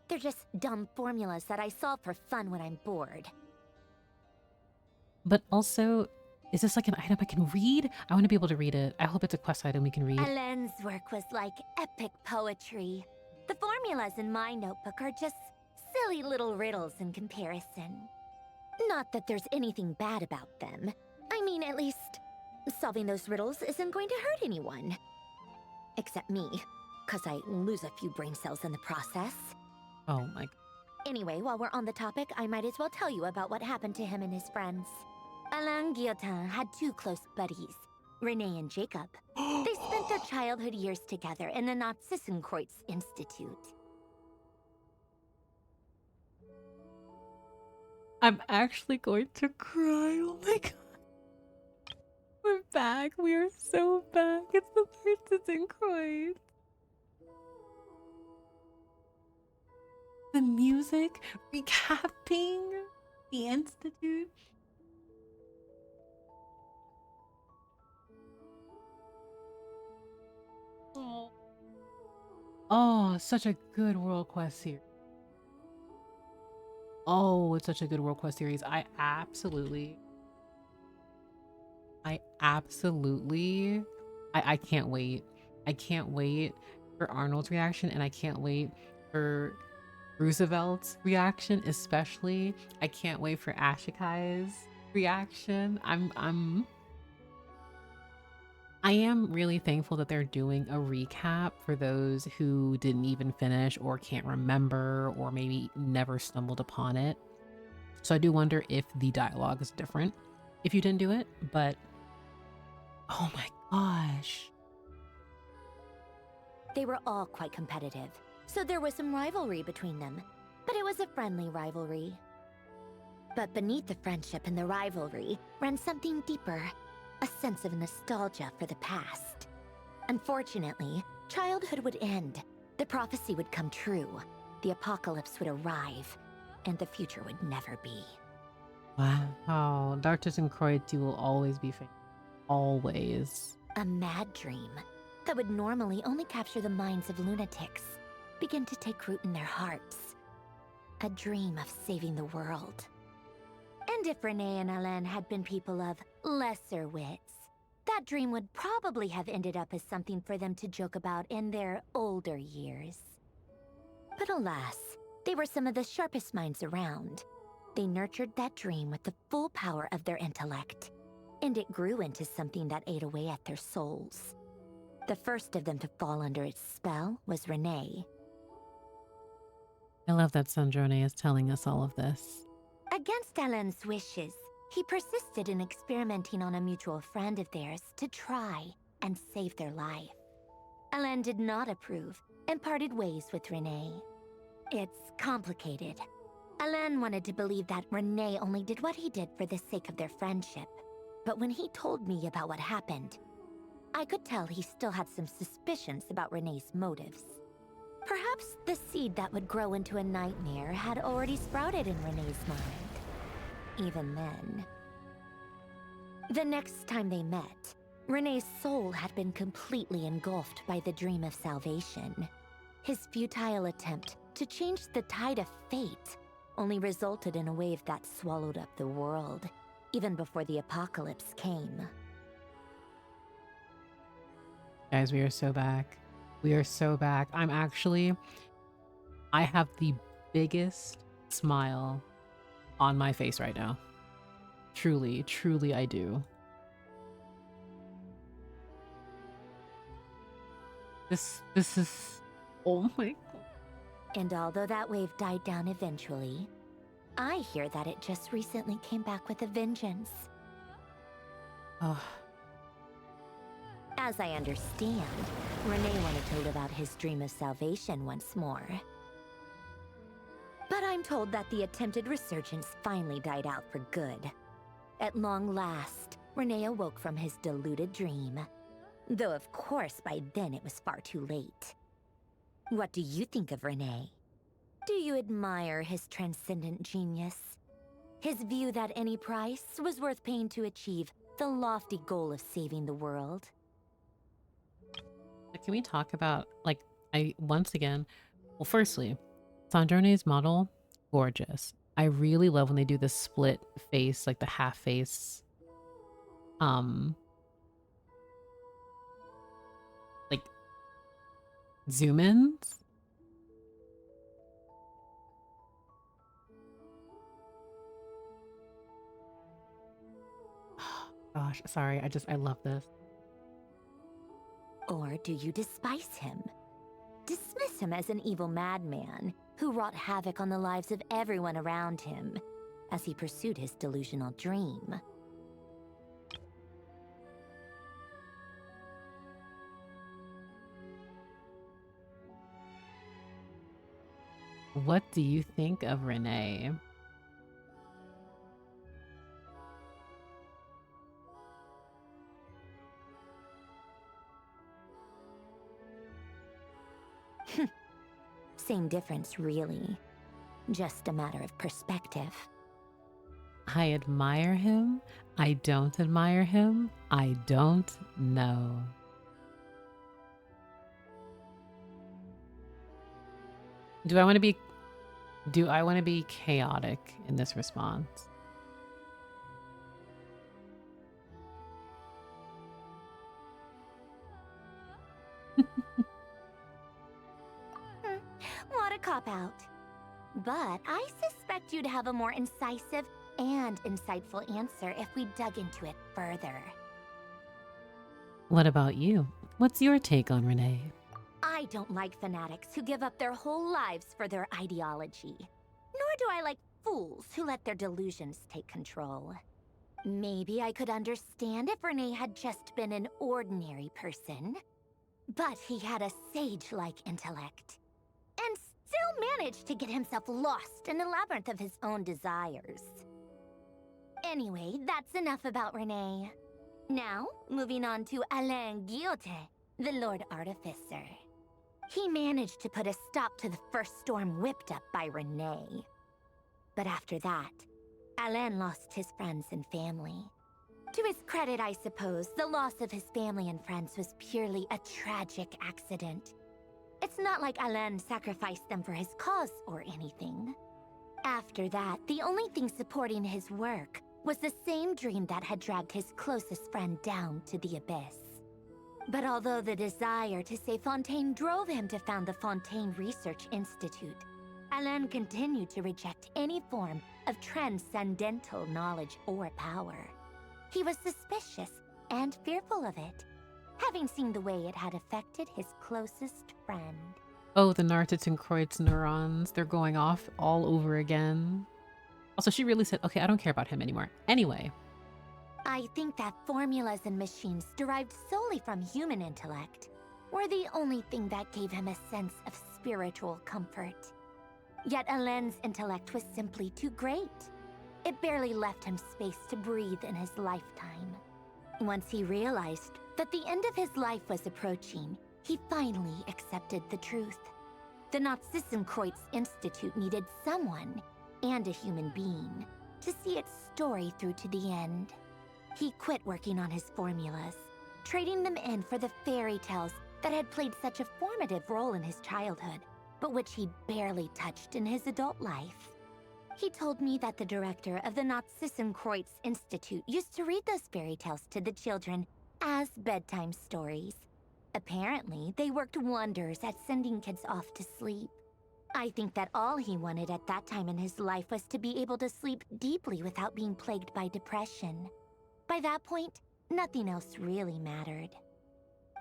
They're just dumb formulas that I solve for fun when I'm bored. But also, is this like an item I can read? I want to be able to read it. I hope it's a quest item we can read. Alain's work was like epic poetry. The formulas in my notebook are just silly little riddles in comparison. Not that there's anything bad about them. I mean, at least, solving those riddles isn't going to hurt anyone. Except me, because I lose a few brain cells in the process. Oh my... Anyway, while we're on the topic, I might as well tell you about what happened to him and his friends. Alain Guillotin had two close buddies, Renee and Jacob. They spent their childhood years together in the Nazi-Kreuz Institute. I'm actually going to cry. Oh my god. We're back. We are so back. It's the Nazi-Kreuz. The music recapping the Institute. Oh, such a good World Quest series. Oh, it's such a good World Quest series. I absolutely I can't wait. I can't wait for Arnold's reaction, and I can't wait for Roosevelt's reaction, especially. I can't wait for Ashikai's reaction. I am really thankful that they're doing a recap for those who didn't even finish or can't remember or maybe never stumbled upon it. So I do wonder if the dialogue is different if you didn't do it, but oh my gosh. They were all quite competitive, so there was some rivalry between them, but it was a friendly rivalry. But beneath the friendship and the rivalry ran something deeper. A sense of nostalgia for the past. Unfortunately, childhood would end, the prophecy would come true, the apocalypse would arrive, and the future would never be. Wow. Darkness and Kreutz, you will always be famous. Always. A mad dream that would normally only capture the minds of lunatics begin to take root in their hearts. A dream of saving the world. And if Renee and Alain had been people of lesser wits, that dream would probably have ended up as something for them to joke about in their older years. But alas, they were some of the sharpest minds around. They nurtured that dream with the full power of their intellect, and it grew into something that ate away at their souls. The first of them to fall under its spell was Renee. I love that Sandrone is telling us all of this. Against Alain's wishes, he persisted in experimenting on a mutual friend of theirs to try and save their life. Alain did not approve and parted ways with Renee. It's complicated. Alain wanted to believe that Renee only did what he did for the sake of their friendship. But when he told me about what happened, I could tell he still had some suspicions about Renee's motives. Perhaps the seed that would grow into a nightmare had already sprouted in Renee's mind. Even then. The next time they met, Renee's soul had been completely engulfed by the dream of salvation. His futile attempt to change the tide of fate only resulted in a wave that swallowed up the world, even before the apocalypse came. Guys, we are so back. We are so back. I have the biggest smile on my face right now. Truly, truly I do. This is, oh my God. And although that wave died down eventually, I hear that it just recently came back with a vengeance. Oh. As I understand, Renee wanted to live out his dream of salvation once more. But I'm told that the attempted resurgence finally died out for good. At long last, Renee awoke from his deluded dream. Though of course by then it was far too late. What do you think of Renee? Do you admire his transcendent genius? His view that any price was worth paying to achieve the lofty goal of saving the world? Can we talk about, once again, well, firstly, Sandrone's model, gorgeous. I really love when they do the split face, like the half face. Like, zoom ins. Gosh, sorry, I love this. Or do you despise him? Dismiss him as an evil madman who wrought havoc on the lives of everyone around him as he pursued his delusional dream. What do you think of Renee? Same difference, really. Just a matter of perspective. I admire him. I don't admire him. I don't know. Do I want to be chaotic in this response? What a cop-out. But I suspect you'd have a more incisive and insightful answer if we dug into it further. What about you? What's your take on Renee? I don't like fanatics who give up their whole lives for their ideology. Nor do I like fools who let their delusions take control. Maybe I could understand if Renee had just been an ordinary person. But he had a sage-like intellect. And still managed to get himself lost in the labyrinth of his own desires. Anyway, that's enough about Renee. Now, moving on to Alain Guillotin, the Lord Artificer. He managed to put a stop to the first storm whipped up by Renee. But after that, Alain lost his friends and family. To his credit, I suppose, the loss of his family and friends was purely a tragic accident. It's not like Alain sacrificed them for his cause or anything. After that, the only thing supporting his work was the same dream that had dragged his closest friend down to the abyss. But although the desire to save Fontaine drove him to found the Fontaine Research Institute, Alain continued to reject any form of transcendental knowledge or power. He was suspicious and fearful of it, having seen the way it had affected his closest friend. Oh, the Nod-Krai neurons, they're going off all over again. Also, she really said, okay, I don't care about him anymore. Anyway. I think that formulas and machines derived solely from human intellect were the only thing that gave him a sense of spiritual comfort. Yet Alain's intellect was simply too great. It barely left him space to breathe in his lifetime. Once he realized that the end of his life was approaching, he finally accepted the truth. The Nod-Krai Institute needed someone, and a human being, to see its story through to the end. He quit working on his formulas, trading them in for the fairy tales that had played such a formative role in his childhood, but which he barely touched in his adult life. He told me that the director of the Nod-Krai Institute used to read those fairy tales to the children as bedtime stories. Apparently, they worked wonders at sending kids off to sleep. I think that all he wanted at that time in his life was to be able to sleep deeply without being plagued by depression. By that point, nothing else really mattered.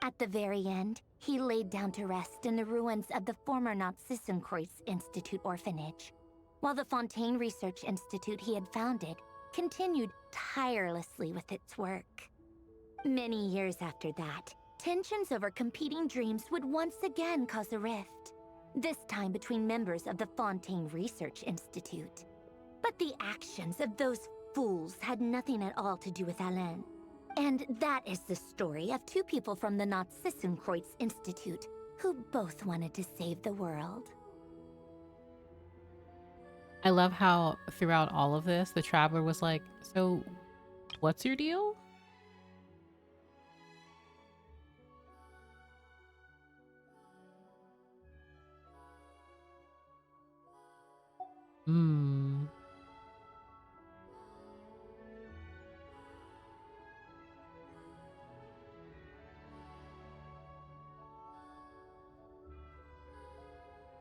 At the very end, he laid down to rest in the ruins of the former Nod-Krai Institute orphanage, while the Fontaine Research Institute he had founded continued tirelessly with its work. Many years after that, tensions over competing dreams would once again cause a rift, this time between members of the Fontaine Research Institute. But the actions of those fools had nothing at all to do with Alain. And that is the story of two people from the Nod-Krai Institute who both wanted to save the world. I love how throughout all of this, the Traveler was like, so what's your deal? Hmm.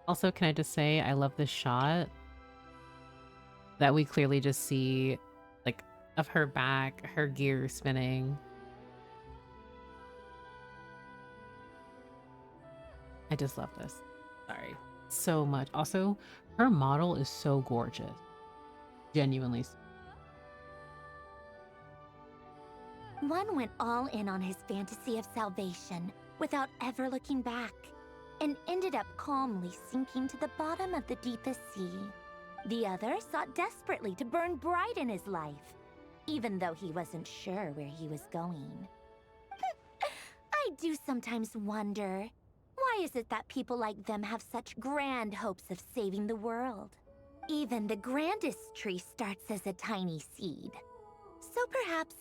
Also, can I just say, I love this shot that we clearly just see, like, of her back, her gear spinning. I just love this. Sorry. So much. Also, her model is so gorgeous. Genuinely. One went all in on his fantasy of salvation without ever looking back, and ended up calmly sinking to the bottom of the deepest sea. The other sought desperately to burn bright in his life, even though he wasn't sure where he was going. I do sometimes wonder, why is it that people like them have such grand hopes of saving the world? Even the grandest tree starts as a tiny seed. So perhaps,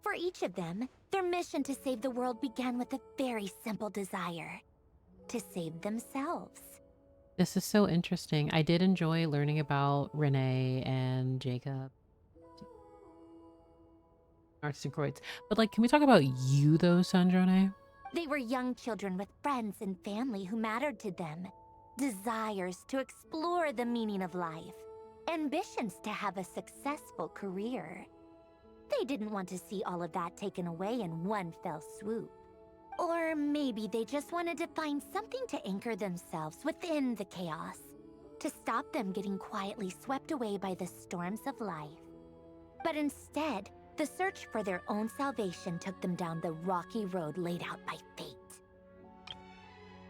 for each of them, their mission to save the world began with a very simple desire: to save themselves. This is so interesting. I did enjoy learning about Renee and Jacob. Nod-Krai. But, like, can we talk about you, though, Sandrone? They were young children with friends and family who mattered to them. Desires to explore the meaning of life. Ambitions to have a successful career. They didn't want to see all of that taken away in one fell swoop. Or maybe they just wanted to find something to anchor themselves within the chaos, to stop them getting quietly swept away by the storms of life. But instead, the search for their own salvation took them down the rocky road laid out by fate.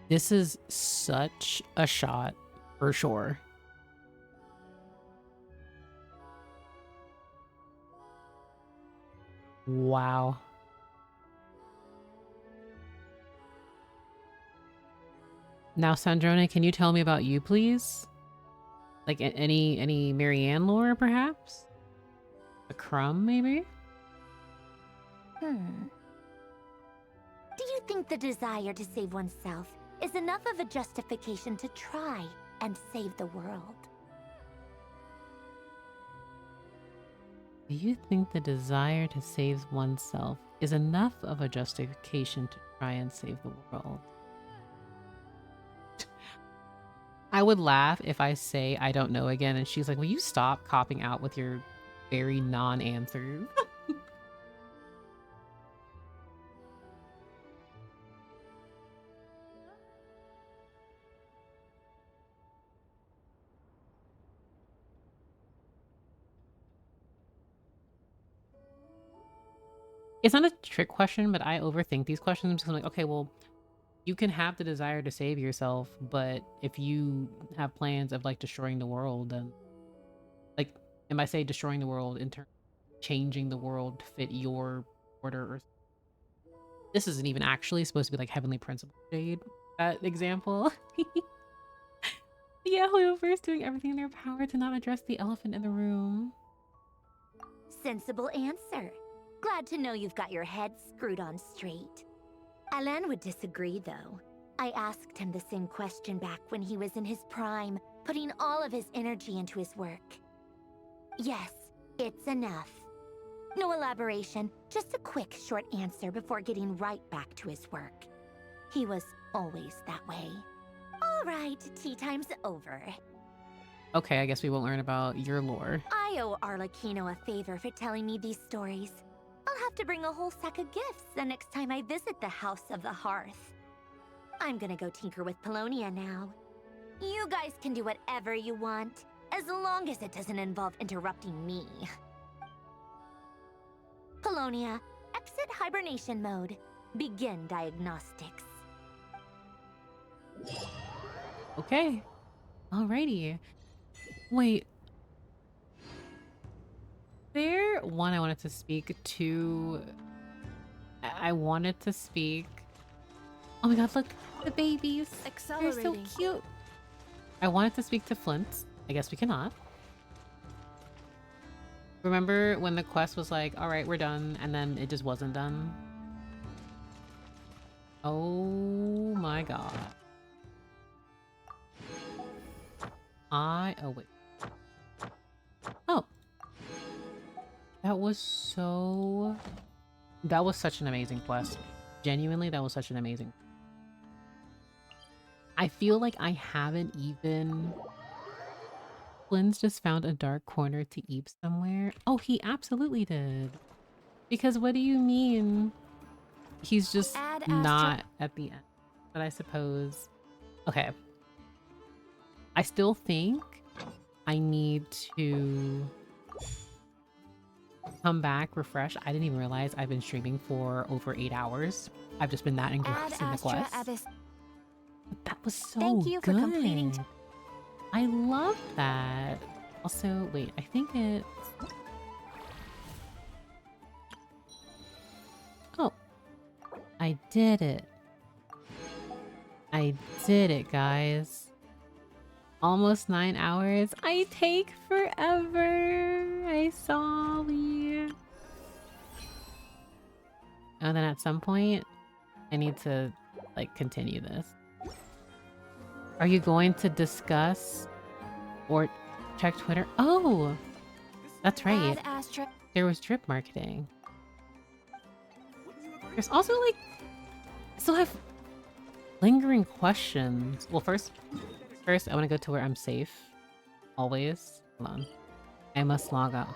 This is such a shot, for sure. Wow. Now, Sandrone, can you tell me about you, please? Like, any Marianne lore, perhaps? A crumb, maybe? Do you think the desire to save oneself is enough of a justification to try and save the world? Do you think the desire to save oneself is enough of a justification to try and save the world? I would laugh if I say I don't know again and she's like, will you stop copping out with your very non-answers? It's not a trick question, but I overthink these questions because I'm like, okay, well, you can have the desire to save yourself, but if you have plans of like destroying the world, then like, and by say destroying the world in terms of changing the world to fit your order, or this isn't even actually supposed to be like Heavenly Principle shade, that example. Yeah, whoever's doing everything in their power to not address the elephant in the room. Sensible answer. Glad to know you've got your head screwed on straight. Alain would disagree, though. I asked him the same question back when he was in his prime, putting all of his energy into his work. Yes, it's enough. No elaboration, just a quick, short answer before getting right back to his work. He was always that way. All right, tea time's over. Okay, I guess we won't learn about your lore. I owe Arlecchino a favor for telling me these stories. I'll have to bring a whole sack of gifts the next time I visit the House of the Hearth. I'm gonna go tinker with Polonia now. You guys can do whatever you want, as long as it doesn't involve interrupting me. Polonia, exit hibernation mode. Begin diagnostics. Okay. Alrighty. Wait. There, one, I wanted to speak to... I wanted to speak... Oh my god, look! The babies! They're so cute! I wanted to speak to Flint. I guess we cannot. Remember when the quest was like, alright, we're done, and then it just wasn't done? Oh my god. Oh, wait. Oh. That was such an amazing quest. Genuinely, that was such an amazing. I feel like I haven't even... Flynn's just found a dark corner to eep somewhere. Oh, he absolutely did. Because what do you mean? He's just not at the end. But I suppose... Okay. I still think I need to come back, refresh. I didn't even realize I've been streaming for over 8 hours. I've just been that engrossed in the quest. But that was so Thank you for good. completing. I love that. Also, wait, I think it's... Oh. I did it. I did it, guys. Almost 9 hours. I take forever. I sorry. And then at some point, I need to, like, continue this. Are you going to discuss or check Twitter? Oh, that's right. There was drip marketing. There's also, like, I still have lingering questions. Well, first, I want to go to where I'm safe. Always. Hold on. I must log out.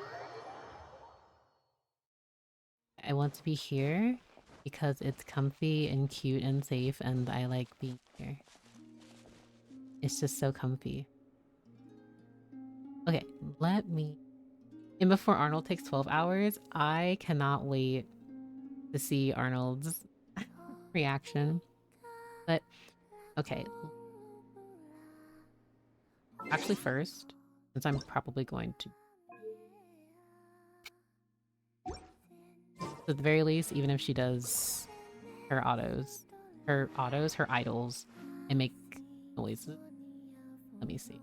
I want to be here because it's comfy and cute and safe, and I like being here. It's just so comfy. Okay, let me... And before Arnold takes 12 hours, I cannot wait to see Arnold's reaction. But, okay. Actually first, since I'm probably going to... At the very least, even if she does her idols, and make noises. Let me see.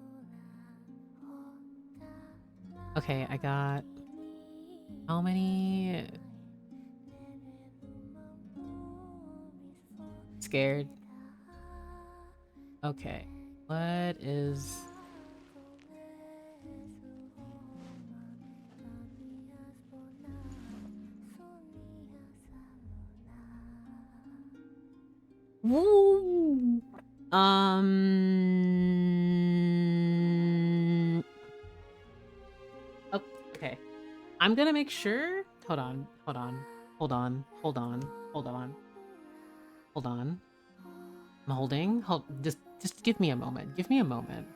Okay, I got... How many... Scared. Okay. What is... Woo! Okay. I'm gonna make sure... Hold on. I'm holding. Just give me a moment. Give me a moment.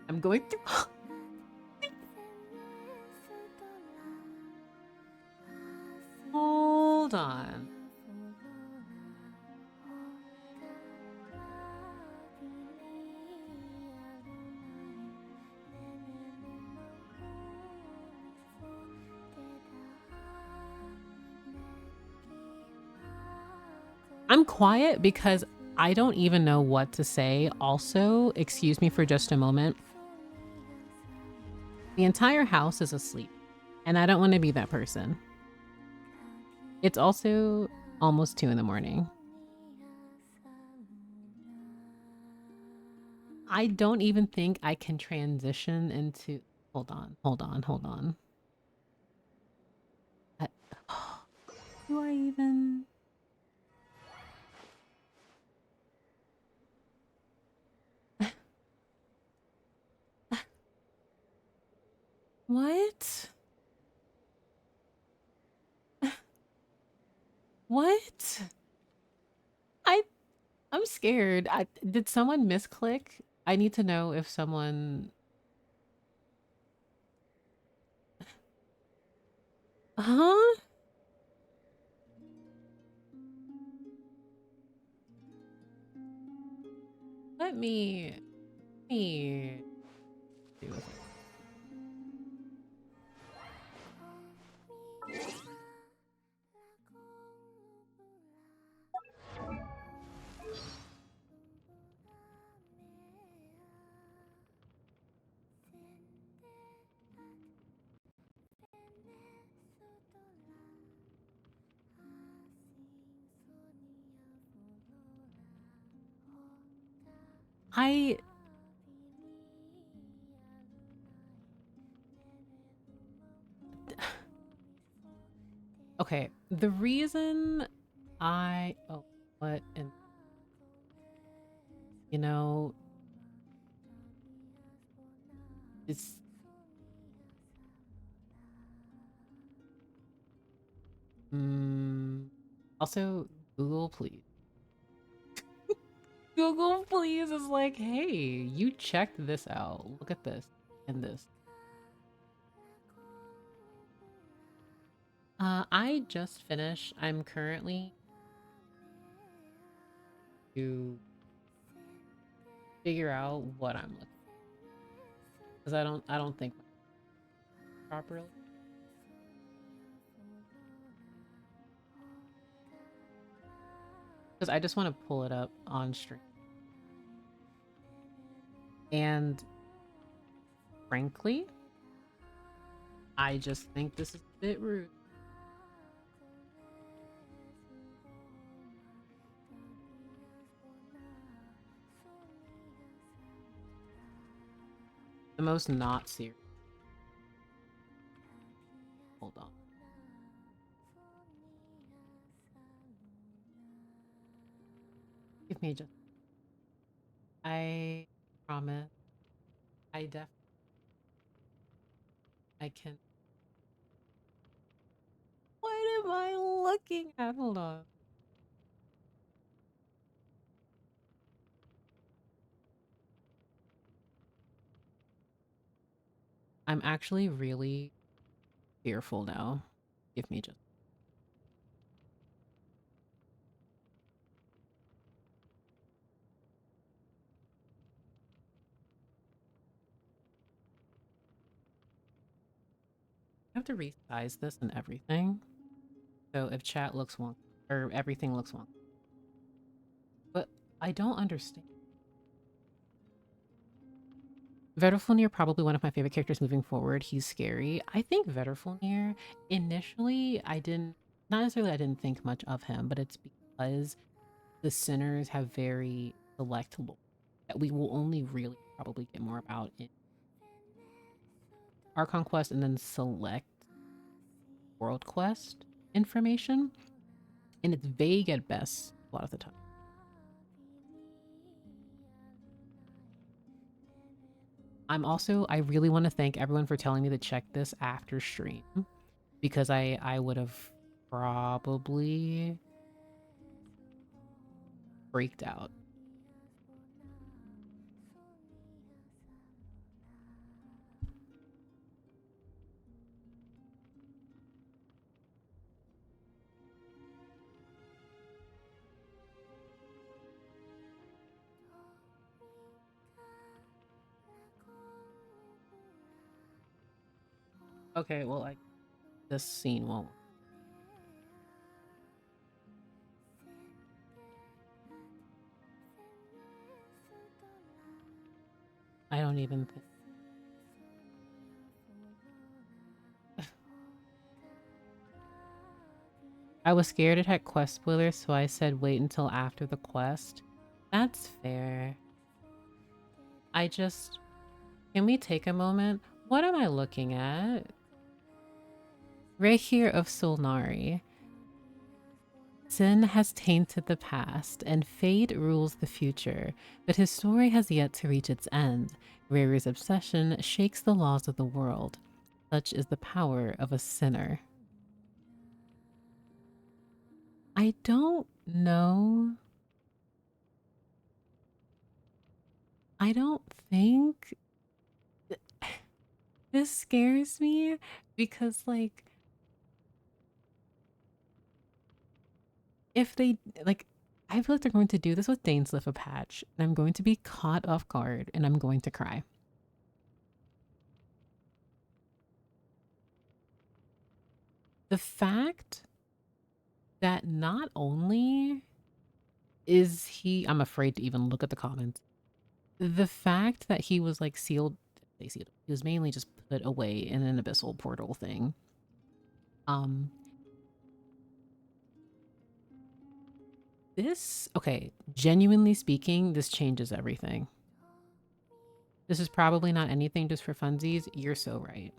I'm going through... I'm quiet because I don't even know what to say. Also, excuse me for just a moment. The entire house is asleep, and I don't want to be that person. It's also almost 2 in the morning. I don't even think I can transition into... Hold on. Do I even... What? What? I'm scared. Did someone misclick? I need to know if someone... Huh? Let me do it. Okay, the reason what and you know it's also Google please. Google please is like, hey, you checked this out. Look at this and this. I just finished. I'm currently to figure out what I'm looking because I don't think properly. Because I just want to pull it up on stream. And frankly, I just think this is a bit rude. The most not serious. Hold on. Give me just... I promise. I can... What am I looking at? Hold on. I'm actually really fearful now. Give me just... I have to resize this and everything. So if chat looks wonky, or everything looks wonky. But I don't understand. Vedrfolnir, probably one of my favorite characters moving forward. He's scary. I think Vedrfolnir, initially, not necessarily I didn't think much of him, but it's because the sinners have very select lore that we will only really probably get more about in Archon Quest and then select World Quest information. And it's vague at best a lot of the time. I really want to thank everyone for telling me to check this after stream because I would have probably freaked out. Okay, well, this scene won't. I don't even think. I was scared it had quest spoilers, so I said wait until after the quest. That's fair. Can we take a moment? What am I looking at? Right here of Solnari. Sin has tainted the past, and fate rules the future, but his story has yet to reach its end. Rari's obsession shakes the laws of the world. Such is the power of a sinner. I don't know. I don't think this scares me because, like, if they, like, I feel like they're going to do this with Dainsliff patch, and I'm going to be caught off guard, and I'm going to cry. The fact that not only is he, I'm afraid to even look at the comments, the fact that he was like sealed, he was mainly just put away in an abyssal portal thing. This, okay, genuinely speaking, this changes everything. This is probably not anything just for funsies. You're so right.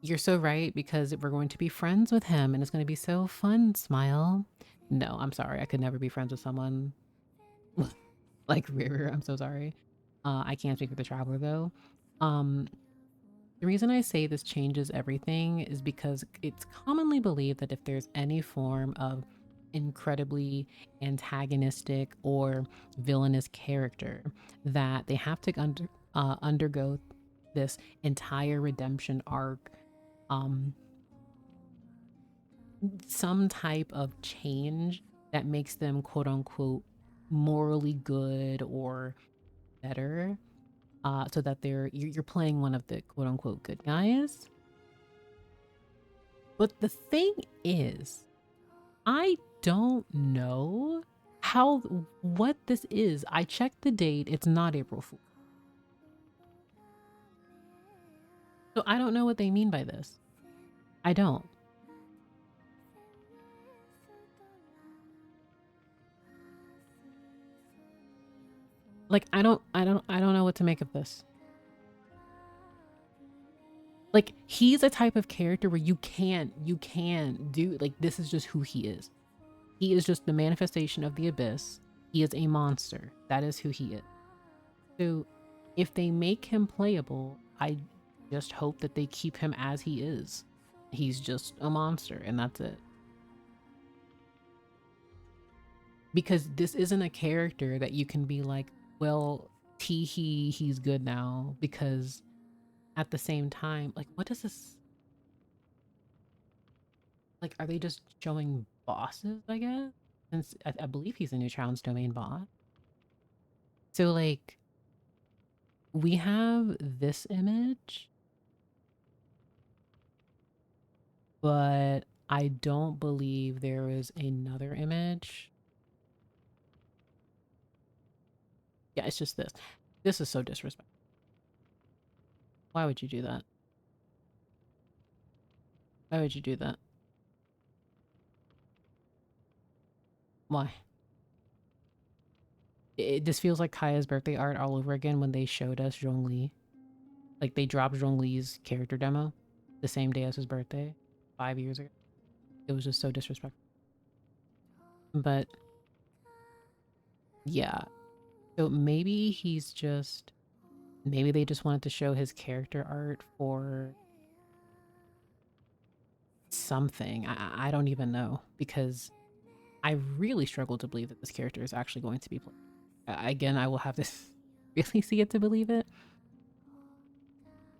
You're so right, because we're going to be friends with him and it's going to be so fun, Smile. No, I'm sorry. I could never be friends with someone like Riri. I'm so sorry. I can't speak for the Traveler though. The reason I say this changes everything is because it's commonly believed that if there's any form of incredibly antagonistic or villainous character, that they have to undergo this entire redemption arc, some type of change that makes them quote unquote morally good or better, so that you're playing one of the quote unquote good guys. But the thing is, I don't know what this is. I checked the date, it's not April Fool. So I don't know what they mean by this. I don't. Like, I don't know what to make of this. Like, he's a type of character where you can't do, like, this is just who he is. He is just the manifestation of the abyss. He is a monster. That is who he is. So if they make him playable, I just hope that they keep him as he is. He's just a monster and that's it. Because this isn't a character that you can be like, well, he's good now, because at the same time, like, what is this? Like, are they just showing bosses, I guess? Since I believe he's a Neutron's domain boss. So, like, we have this image, but I don't believe there is another image. Yeah, it's just this. This is so disrespectful. Why would you do that? Why would you do that? Why? This feels like Kaya's birthday art all over again when they showed us Zhongli. Like, they dropped Zhongli's character demo the same day as his birthday 5 years ago. It was just so disrespectful. But yeah, so maybe maybe they just wanted to show his character art for something. I don't even know, because I really struggle to believe that this character is actually going to be played. Again, I will have to really see it to believe it.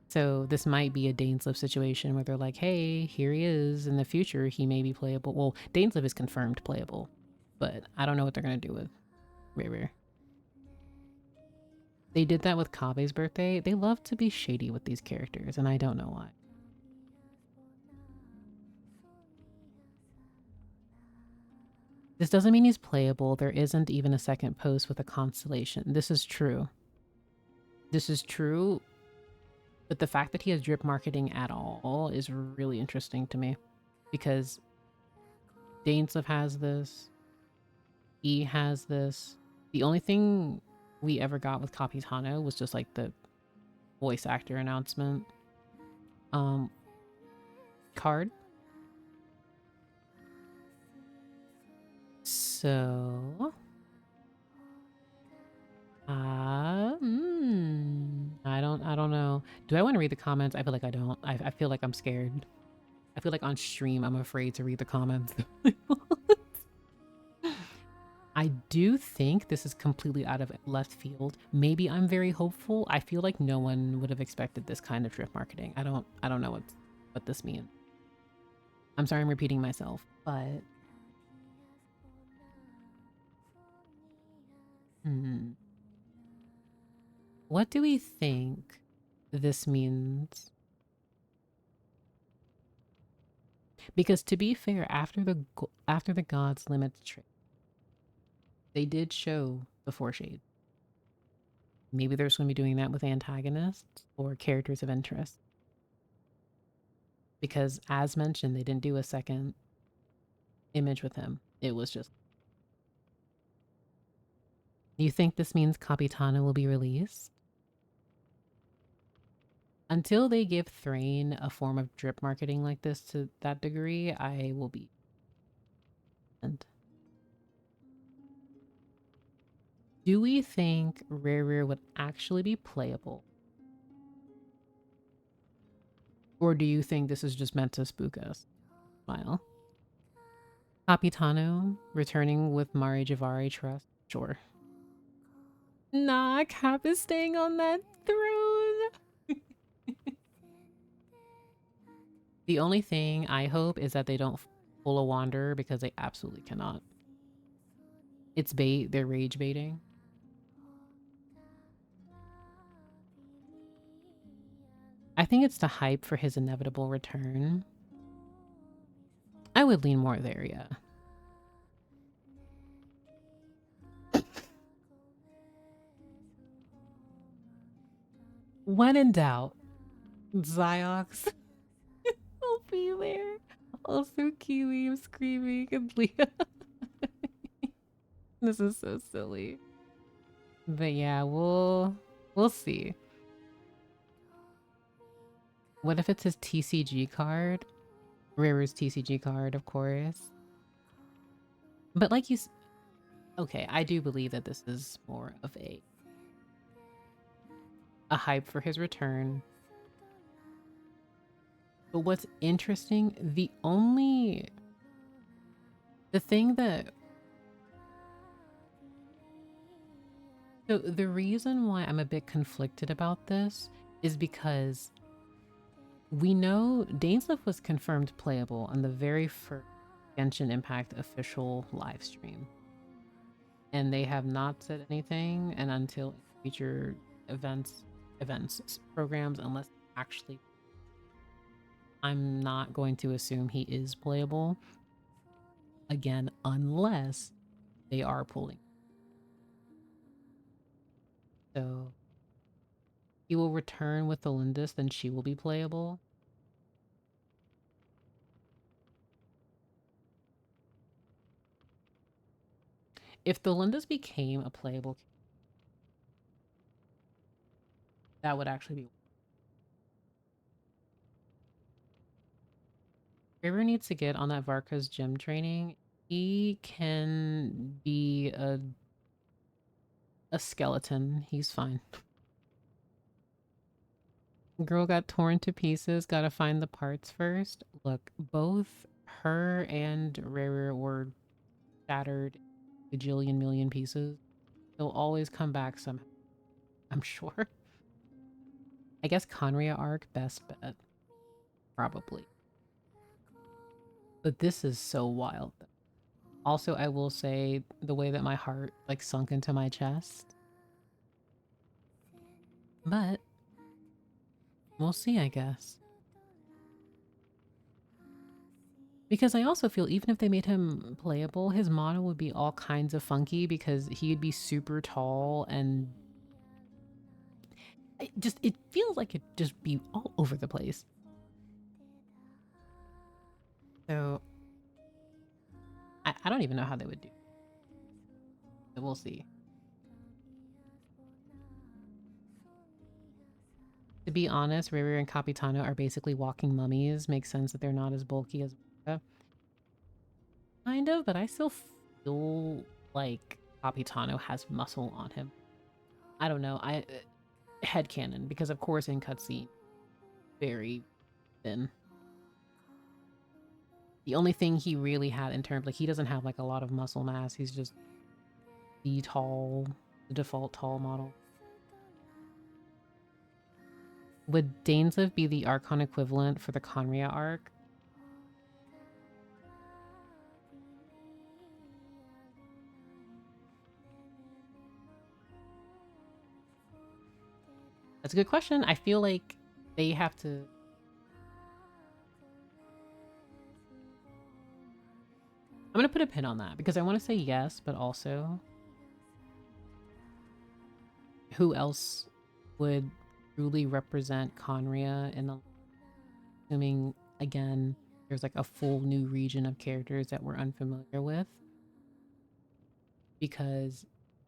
So this might be a Dainsliff situation where they're like, hey, here he is. In the future, he may be playable. Well, Dainsliff is confirmed playable, but I don't know what they're going to do with Rare. They did that with Kabe's birthday. They love to be shady with these characters, and I don't know why. This doesn't mean he's playable. There isn't even a second post with a constellation. This is true. This is true. But the fact that he has drip marketing at all is really interesting to me. Because Dainsleif has this. He has this. The only thing we ever got with Capitano was just like the voice actor announcement card. So I don't know. Do I want to read the comments? I feel like I don't. I feel like I'm scared. I feel like on stream I'm afraid to read the comments. I do think this is completely out of left field. Maybe I'm very hopeful. I feel like no one would have expected this kind of drip marketing. I don't know what this means. I'm sorry I'm repeating myself, but what do we think this means? Because to be fair, after the gods limits trade, they did show the Four Shades. Maybe they're just going to be doing that with antagonists or characters of interest. Because as mentioned, they didn't do a second image with him. It was just... Do you think this means Capitano will be released? Until they give Thrain a form of drip marketing like this to that degree, I will be... And do we think Rare would actually be playable? Or do you think this is just meant to spook us? Smile. Capitano returning with Mari Javari Trust? Sure. Nah, Cap is staying on that throne. The only thing I hope is that they don't pull a Wanderer, because they absolutely cannot. It's bait. They're rage baiting. I think it's the hype for his inevitable return. I would lean more there, yeah. When in doubt, Ziox will be there. Also, Kiwi, I'm screaming, and Leah. This is so silly. But yeah, we'll see. What if it's his TCG card? Rare's TCG card, of course. But like okay, I do believe that this is more of a hype for his return. But what's interesting, the thing that... So the reason why I'm a bit conflicted about this is because we know Dainsleif was confirmed playable on the very first Genshin Impact official live stream. And they have not said anything, and until future events programs, unless actually... I'm not going to assume he is playable. Again, unless they are pulling. So he will return with the Lindis, then she will be playable. If the Lindis became a playable, that would actually be... River needs to get on that Varka's gym training. He can be a skeleton. He's fine. Girl got torn to pieces. Gotta find the parts first. Look, both her and Rare were shattered a bajillion million pieces. They'll always come back somehow, I'm sure. I guess Conria arc, best bet. Probably. But this is so wild. Also, I will say the way that my heart like sunk into my chest. But we'll see, I guess. Because I also feel even if they made him playable, his model would be all kinds of funky because he'd be super tall and it feels like it'd just be all over the place. So I don't even know how they would do. So we'll see. To be honest, Riri and Capitano are basically walking mummies. Makes sense that they're not as bulky as Waka. Kind of, but I still feel like Capitano has muscle on him. I don't know. Headcanon, because of course in cutscene, very thin. The only thing he really had in terms, like, he doesn't have like a lot of muscle mass. He's just the default tall model. Would Dainsleif be the Archon equivalent for the Conria arc? That's a good question. I feel like they have to... I'm going to put a pin on that because I want to say yes, but also who else would truly represent Conria in the... Assuming, again, there's like a full new region of characters that we're unfamiliar with. Because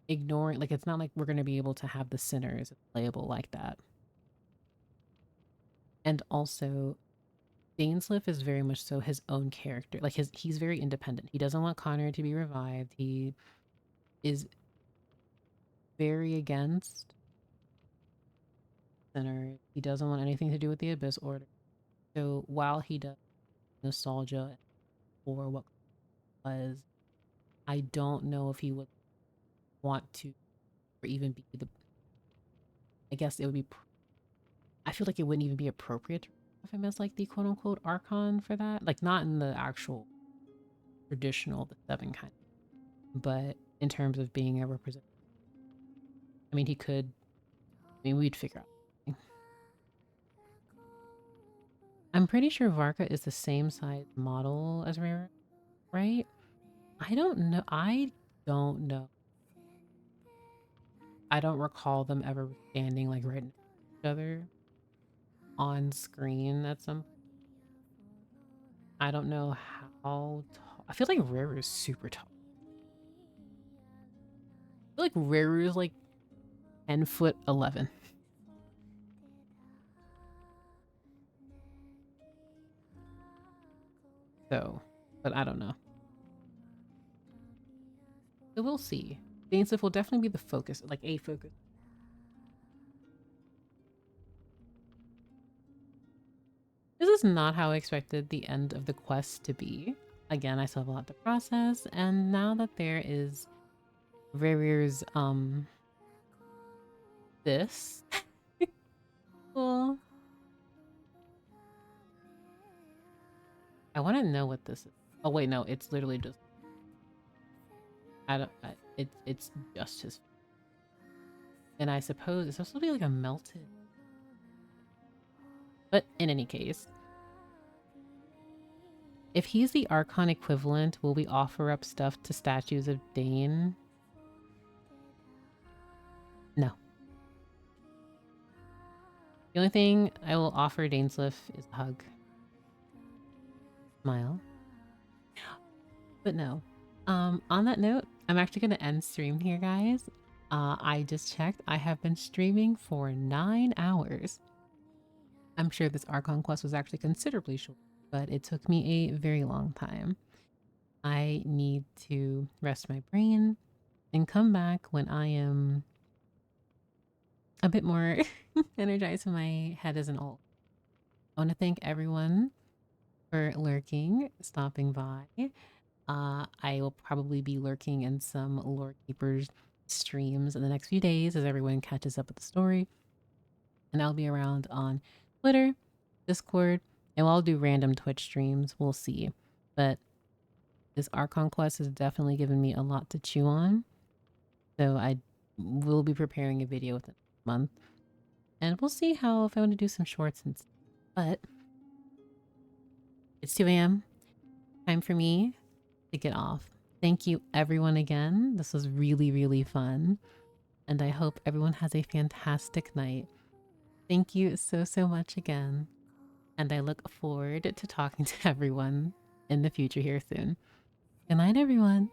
ignoring, like, it's not like we're going to be able to have the sinners playable like that. And also, Dainsleif is very much so his own character. Like, he's very independent. He doesn't want Connor to be revived. He is very against sinners. He doesn't want anything to do with the Abyss Order. So while he does nostalgia for what was, I don't know if he would want to or even be the... I guess it would be... I feel like it wouldn't even be appropriate to have him as like the quote-unquote Archon for that. Like, not in the actual traditional, the 7 kind. But in terms of being a representative. I mean, he could... I mean, we'd figure out. I'm pretty sure Varka is the same size model as Rara, right? I don't know. I don't recall them ever standing like right next to each other on screen at some point. I don't know how tall. I feel like Rara is super tall. I feel like Rara is like 10'11". So, but I don't know. So we'll see. Dainsleif will definitely be the focus, like a focus. This is not how I expected the end of the quest to be. Again, I still have a lot to process, and now that there is Rarir's, this. Well, I want to know what this is. Oh wait, no, it's literally just... it's just his... And I suppose it's supposed to be like a melted... But in any case, if he's the Archon equivalent, will we offer up stuff to statues of Dane? No. The only thing I will offer Dainsleif is a hug. Smile. But no. On that note, I'm actually going to end stream here, guys. I just checked. I have been streaming for 9 hours. I'm sure this Archon quest was actually considerably short, but it took me a very long time. I need to rest my brain and come back when I am a bit more energized and my head isn't all. I want to thank everyone for lurking, stopping by. I will probably be lurking in some Lore Keepers streams in the next few days as everyone catches up with the story. And I'll be around on Twitter, Discord, and we'll do random Twitch streams. We'll see. But this Archon quest has definitely given me a lot to chew on. So I will be preparing a video within a month. And we'll see if I want to do some shorts and stuff. But it's 2 a.m. Time for me to get off. Thank you everyone again. This was really, really fun. And I hope everyone has a fantastic night. Thank you so, so much again. And I look forward to talking to everyone in the future here soon. Good night, everyone.